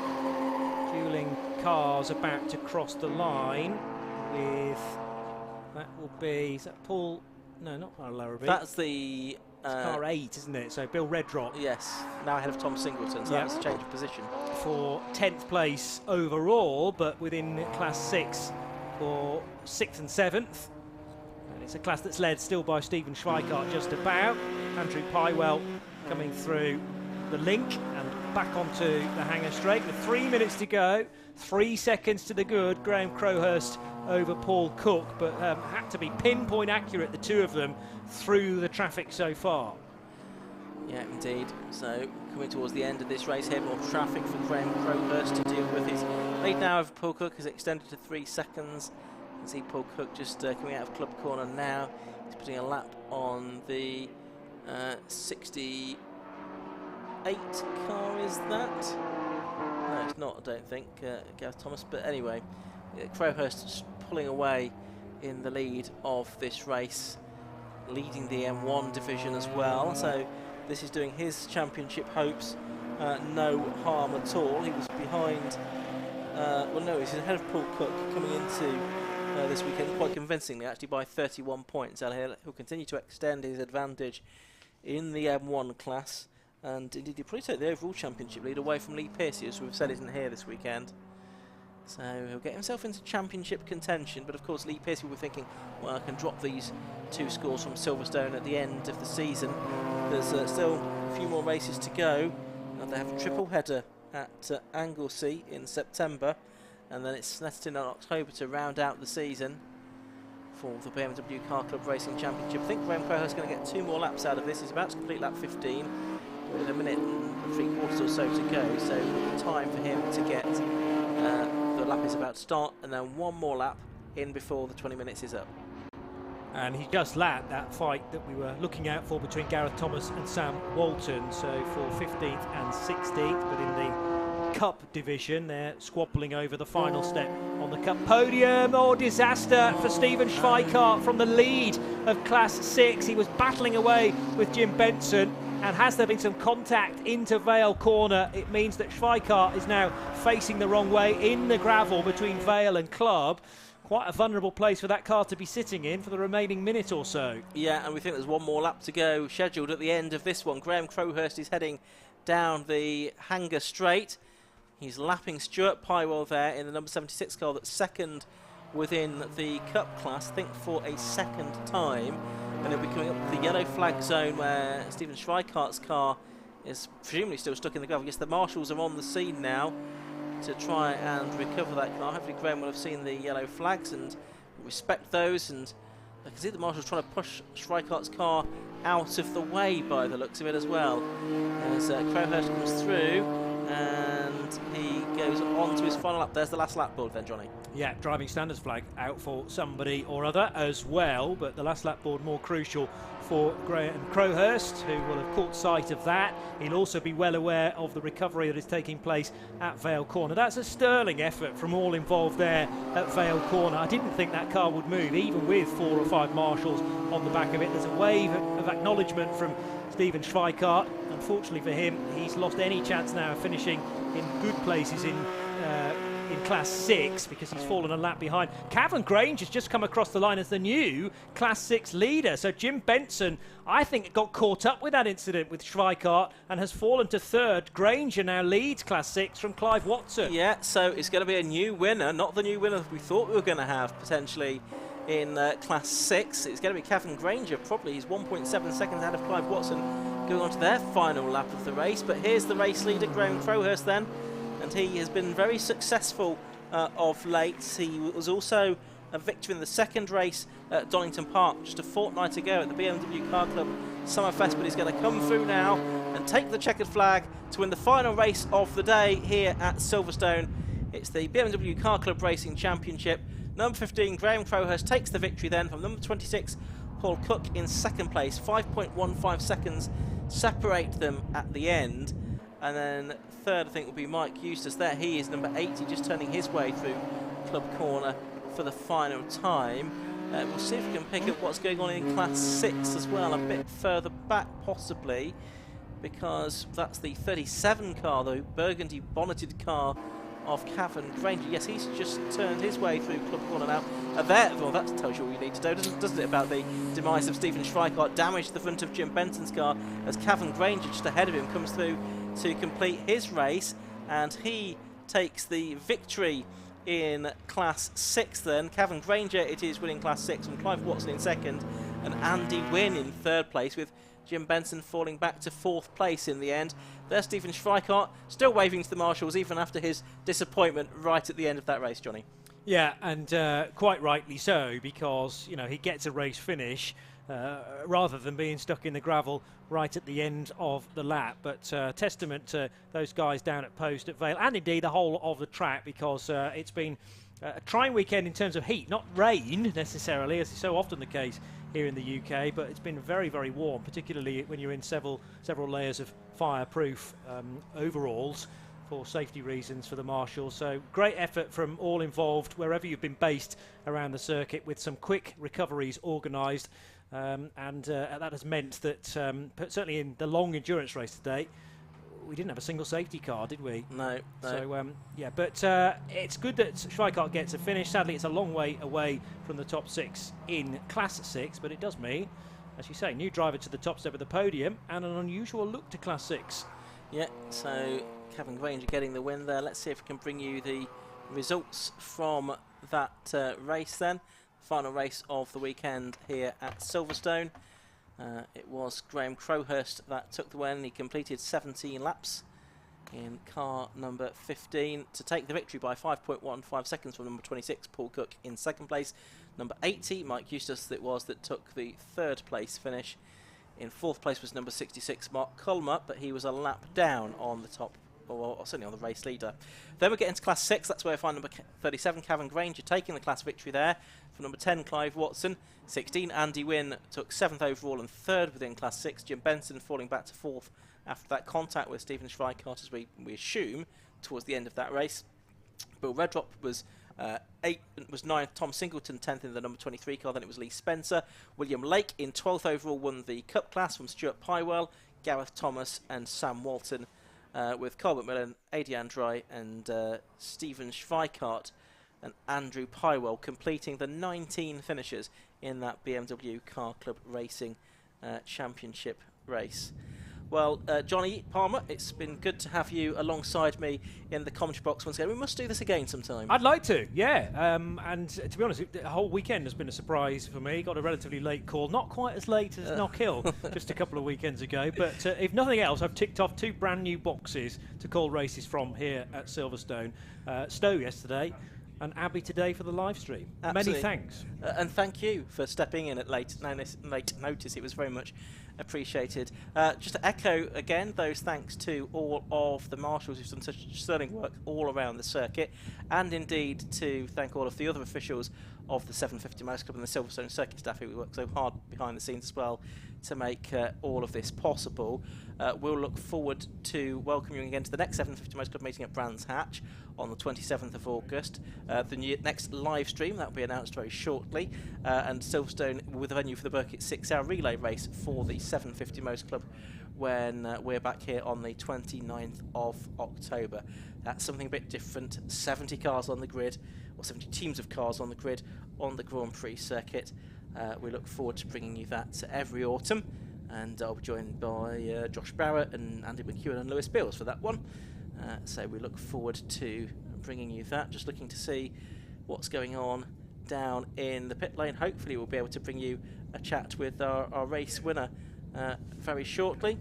dueling cars about to cross the line with, that will be, is that Paul? No, not Paul Larrabee. That's the car 8, isn't it? So Bill Redrock. Yes, now ahead of Tom Singleton, so that was a change of position. For 10th place overall, but within Class 6 for 6th and 7th. And it's a class that's led still by Stephen Schweikart just about. Andrew Pywell coming through the link, and back onto the hanger straight with 3 minutes to go, 3 seconds to the good. Graham Crowhurst over Paul Cook, but had to be pinpoint accurate, the two of them, through the traffic so far. Yeah, indeed. So coming towards the end of this race here, more traffic for Graham Crowhurst to deal with. His lead now of Paul Cook has extended to 3 seconds. You can see Paul Cook just coming out of club corner now. He's putting a lap on the 68 car, is that? No, it's not, I don't think, Gareth Thomas. But anyway, Crowhurst pulling away in the lead of this race, leading the M1 division as well. So this is doing his championship hopes no harm at all. He was behind, well no, he's ahead of Paul Cook coming into this weekend, quite convincingly actually, by 31 points. And he'll continue to extend his advantage in the M1 class, and indeed he'll probably take the overall championship lead away from Lee Pearcey, as we've said isn't here this weekend. So he'll get himself into championship contention, but of course Lee Pearcey will be thinking, well, I can drop these 2 scores from Silverstone at the end of the season. There's still a few more races to go. They have a triple header at Anglesey in September, and then it's Snetterton in October to round out the season for the BMW Car Club Racing Championship. I think Graham Crowhurst is going to get 2 more laps out of this. He's about to complete lap 15 with a minute and 3/4 or so to go, so time for him to get the lap is about to start, and then 1 more lap in before the 20 minutes is up. And he just lapped that fight that we were looking out for between Gareth Thomas and Sam Walton, so for 15th and 16th, but in the Cup division they're squabbling over the final step on the Cup podium. Oh, disaster for Stephen Schweikart from the lead of Class 6. He was battling away with Jim Benson, and has there been some contact into Vale Corner, it means that Schweikart is now facing the wrong way in the gravel between Vale and Club. Quite a vulnerable place for that car to be sitting in for the remaining minute or so. Yeah, and we think there's 1 more lap to go scheduled at the end of this one. Graham Crowhurst is heading down the hanger straight. He's lapping Stuart Pywell there in the number 76 car that's second within the Cup class, I think for a second time. And he'll be coming up the yellow flag zone where Stephen Schweikart's car is presumably still stuck in the gravel. I guess the marshals are on the scene now to try and recover that car. Hopefully Graham will have seen the yellow flags and respect those, and I can see the marshals trying to push Schweikart's car out of the way by the looks of it as well. As Crowhurst comes through and he goes on to his final lap. There's the last lap board then, Johnny. Yeah, driving standards flag out for somebody or other as well, but the last lap board more crucial for Graham Crowhurst, who will have caught sight of that. He'll also be well aware of the recovery that is taking place at Vale Corner. That's a sterling effort from all involved there at Vale Corner. I didn't think that car would move, even with 4 or 5 marshals on the back of it. There's a wave of acknowledgement from Stephen Schweikart. Unfortunately for him, he's lost any chance now of finishing in good places in Class 6 because he's fallen a lap behind. Cavan Grange has just come across the line as the new Class 6 leader. So Jim Benson, I think, got caught up with that incident with Schweikart and has fallen to 3rd. Granger now leads Class 6 from Clive Watson. Yeah, so it's going to be a new winner, not the new winner we thought we were going to have potentially in Class 6. It's going to be Cavan Granger, probably. He's 1.7 seconds ahead of Clive Watson going on to their final lap of the race. But here's the race leader, Graham Crowhurst then. And he has been very successful of late. He was also a victor in the 2nd race at Donington Park just a fortnight ago at the BMW Car Club Summerfest, but he's going to come through now and take the checkered flag to win the final race of the day here at Silverstone. It's the BMW Car Club Racing Championship. Number 15, Graham Crowhurst, takes the victory then from number 26, Paul Cook, in 2nd place. 5.15 seconds separate them at the end. And then 3rd, I think, will be Mike Eustace there. He is number 80, just turning his way through Club Corner for the final time. We'll see if we can pick up what's going on in Class 6 as well, a bit further back possibly, because that's the 37 car, the burgundy bonneted car of Cavan Granger. Yes, he's just turned his way through Club Corner now. Well, that tells you all you need to know, doesn't it, about the demise of Stephen Schweikart. Damaged the front of Jim Benson's car as Cavan Granger, just ahead of him, comes through to complete his race, and he takes the victory in Class 6 then. Cavan Granger it is winning Class 6, and Clive Watson in 2nd, and Andy Wynne in 3rd place, with Jim Benson falling back to 4th place in the end. There's Stephen Schweikart still waving to the marshals even after his disappointment right at the end of that race, Johnny. Yeah, and quite rightly so, because, you know, he gets a race finish rather than being stuck in the gravel right at the end of the lap. But testament to those guys down at Post at Vale, and indeed the whole of the track, because it's been a trying weekend in terms of heat, not rain necessarily, as is so often the case here in the UK, but it's been very, very warm, particularly when you're in several layers of fireproof overalls for safety reasons for the marshals. So great effort from all involved wherever you've been based around the circuit, with some quick recoveries organised, and that has meant that certainly in the long endurance race today, we didn't have a single safety car, did we? No. So, yeah, but it's good that Schweikart gets a finish. Sadly, it's a long way away from the top 6 in Class 6, but it does mean, as you say, new driver to the top step of the podium and an unusual look to Class 6. Yeah, so Kevin Granger getting the win there. Let's see if we can bring you the results from that race then. Final race of the weekend here at Silverstone. It was Graham Crowhurst that took the win. He completed 17 laps in car number 15 to take the victory by 5.15 seconds from number 26, Paul Cook, in 2nd place. Number 80, Mike Eustace, it was that took the 3rd place finish. In 4th place was number 66, Mark Culmer, but he was a lap down on the top, or certainly on the race leader. Then we get into Class 6, that's where I find number 37, Kevin Granger, taking the class victory there. For number 10, Clive Watson. 16, Andy Wynne took 7th overall and 3rd within Class 6. Jim Benson falling back to 4th after that contact with Stephen Schweikart, as we assume, towards the end of that race. Bill Redrop was 9th, Tom Singleton 10th in the number 23 car, then it was Lee Spencer. William Lake in 12th overall won the Cup class from Stuart Pywell, Gareth Thomas and Sam Walton, with Colbert Millen, Adi Andrei and Stephen Schweikart and Andrew Pywell completing the 19 finishers in that BMW Car Club Racing Championship race. Well, Johnny Palmer, it's been good to have you alongside me in the commentary box once again. We must do this again sometime. I'd like to, yeah. And to be honest, the whole weekend has been a surprise for me. Got a relatively late call, not quite as late as Knock Hill just a couple of weekends ago. But if nothing else, I've ticked off 2 brand new boxes to call races from here at Silverstone. Stowe yesterday, and Abbey today for the live stream. Absolutely. Many thanks. And thank you for stepping in at late notice. It was very much appreciated. Just to echo again those thanks to all of the marshals who've done such sterling work all around the circuit, and indeed to thank all of the other officials of the 750 Mouse Club and the Silverstone circuit staff who work so hard behind the scenes as well to make all of this possible. We'll look forward to welcoming you again to the next 750 Mouse Club meeting at Brands Hatch on the 27th of August. The next live stream, that will be announced very shortly, and Silverstone with a venue for the Burkitt 6-hour relay race for the 750 Mouse Club when we're back here on the 29th of October. That's something a bit different. 70 cars on the grid, or 70 teams of cars on the grid on the Grand Prix circuit. We look forward to bringing you that every autumn, and I'll be joined by Josh Barrett and Andy McEwen and Lewis Beals for that one. So we look forward to bringing you that. Just looking to see what's going on down in the pit lane. Hopefully we'll be able to bring you a chat with our race winner very shortly.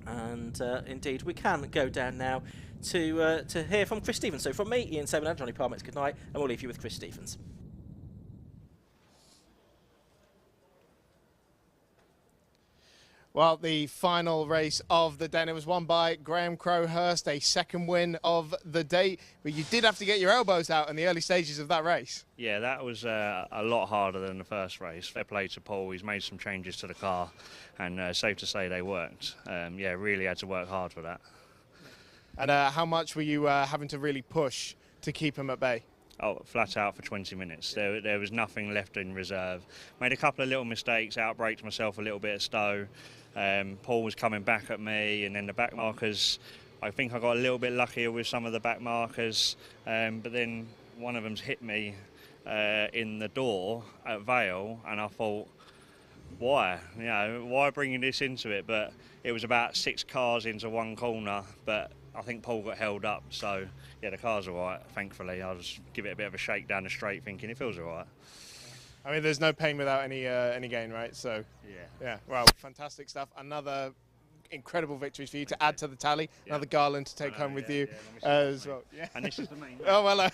And indeed we can go down now to hear from Chris Stevens. So from me, Ian Seaman and Johnny Palmer, it's good night, and we'll leave you with Chris Stevens. Well, the final race of the day, and it was won by Graham Crowhurst, a 2nd win of the day. But you did have to get your elbows out in the early stages of that race. Yeah, that was a lot harder than the first race. Fair play to Paul. He's made some changes to the car, and safe to say they worked. Yeah, really had to work hard for that. And how much were you having to really push to keep him at bay? Oh, flat out for 20 minutes. There was nothing left in reserve. Made a couple of little mistakes, outbraked myself a little bit at Stowe. Paul was coming back at me, and then the back markers, I think I got a little bit luckier with some of the back markers, but then one of them's hit me in the door at Vale, and I thought, why? You know, why bringing this into it? But it was about 6 cars into one corner, but I think Paul got held up, so yeah, the car's all right, thankfully. I'll just give it a bit of a shake down the straight, thinking it feels all right. I mean, there's no pain without any gain, right? So, yeah. Well, fantastic stuff. Another incredible victory for you to add to the tally. Another garland to take home with you as well. Yeah. And this is the main. Oh well.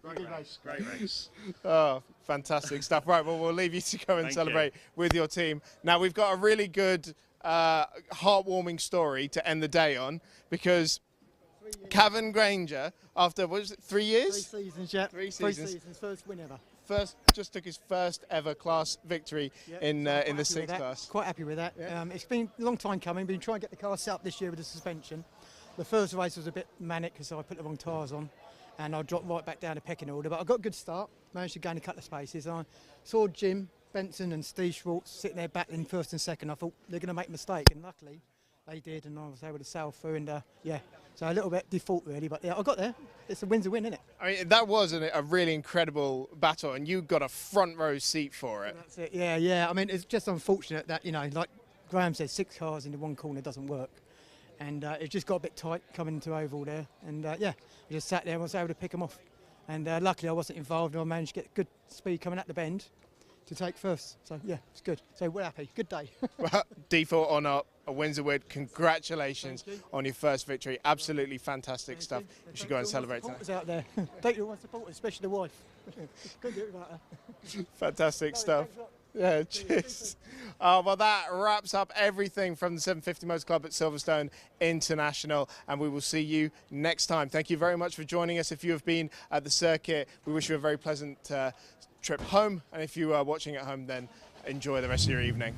Great race. Oh, fantastic stuff. Right, well, we'll leave you to go and Thank celebrate with your team. Now, we've got a really good, heartwarming story to end the day on, because Cavan Granger, after, what was it, 3 years? 3 seasons, yeah. 3 seasons. First win ever. Just took his first ever class victory in the 6 class. Quite happy with that. It's been a long time coming. Been trying to get the car set up this year with the suspension. The first race was a bit manic because I put the wrong tyres on, and I dropped right back down the pecking order. But I got a good start. Managed to gain a couple of spaces. I saw Jim Benson and Steve Schwartz sitting there battling first and second. I thought they're going to make a mistake, and luckily they did, and I was able to sail through. And so a little bit default really, but I got there. It's a win's a win, isn't it? I mean, that was a really incredible battle, and you got a front row seat for it. That's it. Yeah. I mean, it's just unfortunate that, like Graham said, 6 cars into one corner doesn't work. And it just got a bit tight coming into oval there. And I just sat there and was able to pick them off. And luckily I wasn't involved, and I managed to get good speed coming at the bend to take first. So it's good. So we're happy. Good day. Well, default or not, a win's a win. Congratulations on your first victory. Absolutely fantastic stuff. You should go and celebrate tonight. Out there. Thank you, all my supporters, especially the wife. Couldn't do it without her. Fantastic stuff. Yeah, cheers. Well, that wraps up everything from the 750 Motor Club at Silverstone International, and we will see you next time. Thank you very much for joining us. If you have been at the circuit, we wish you a very pleasant trip home, and if you are watching at home, then enjoy the rest of your evening.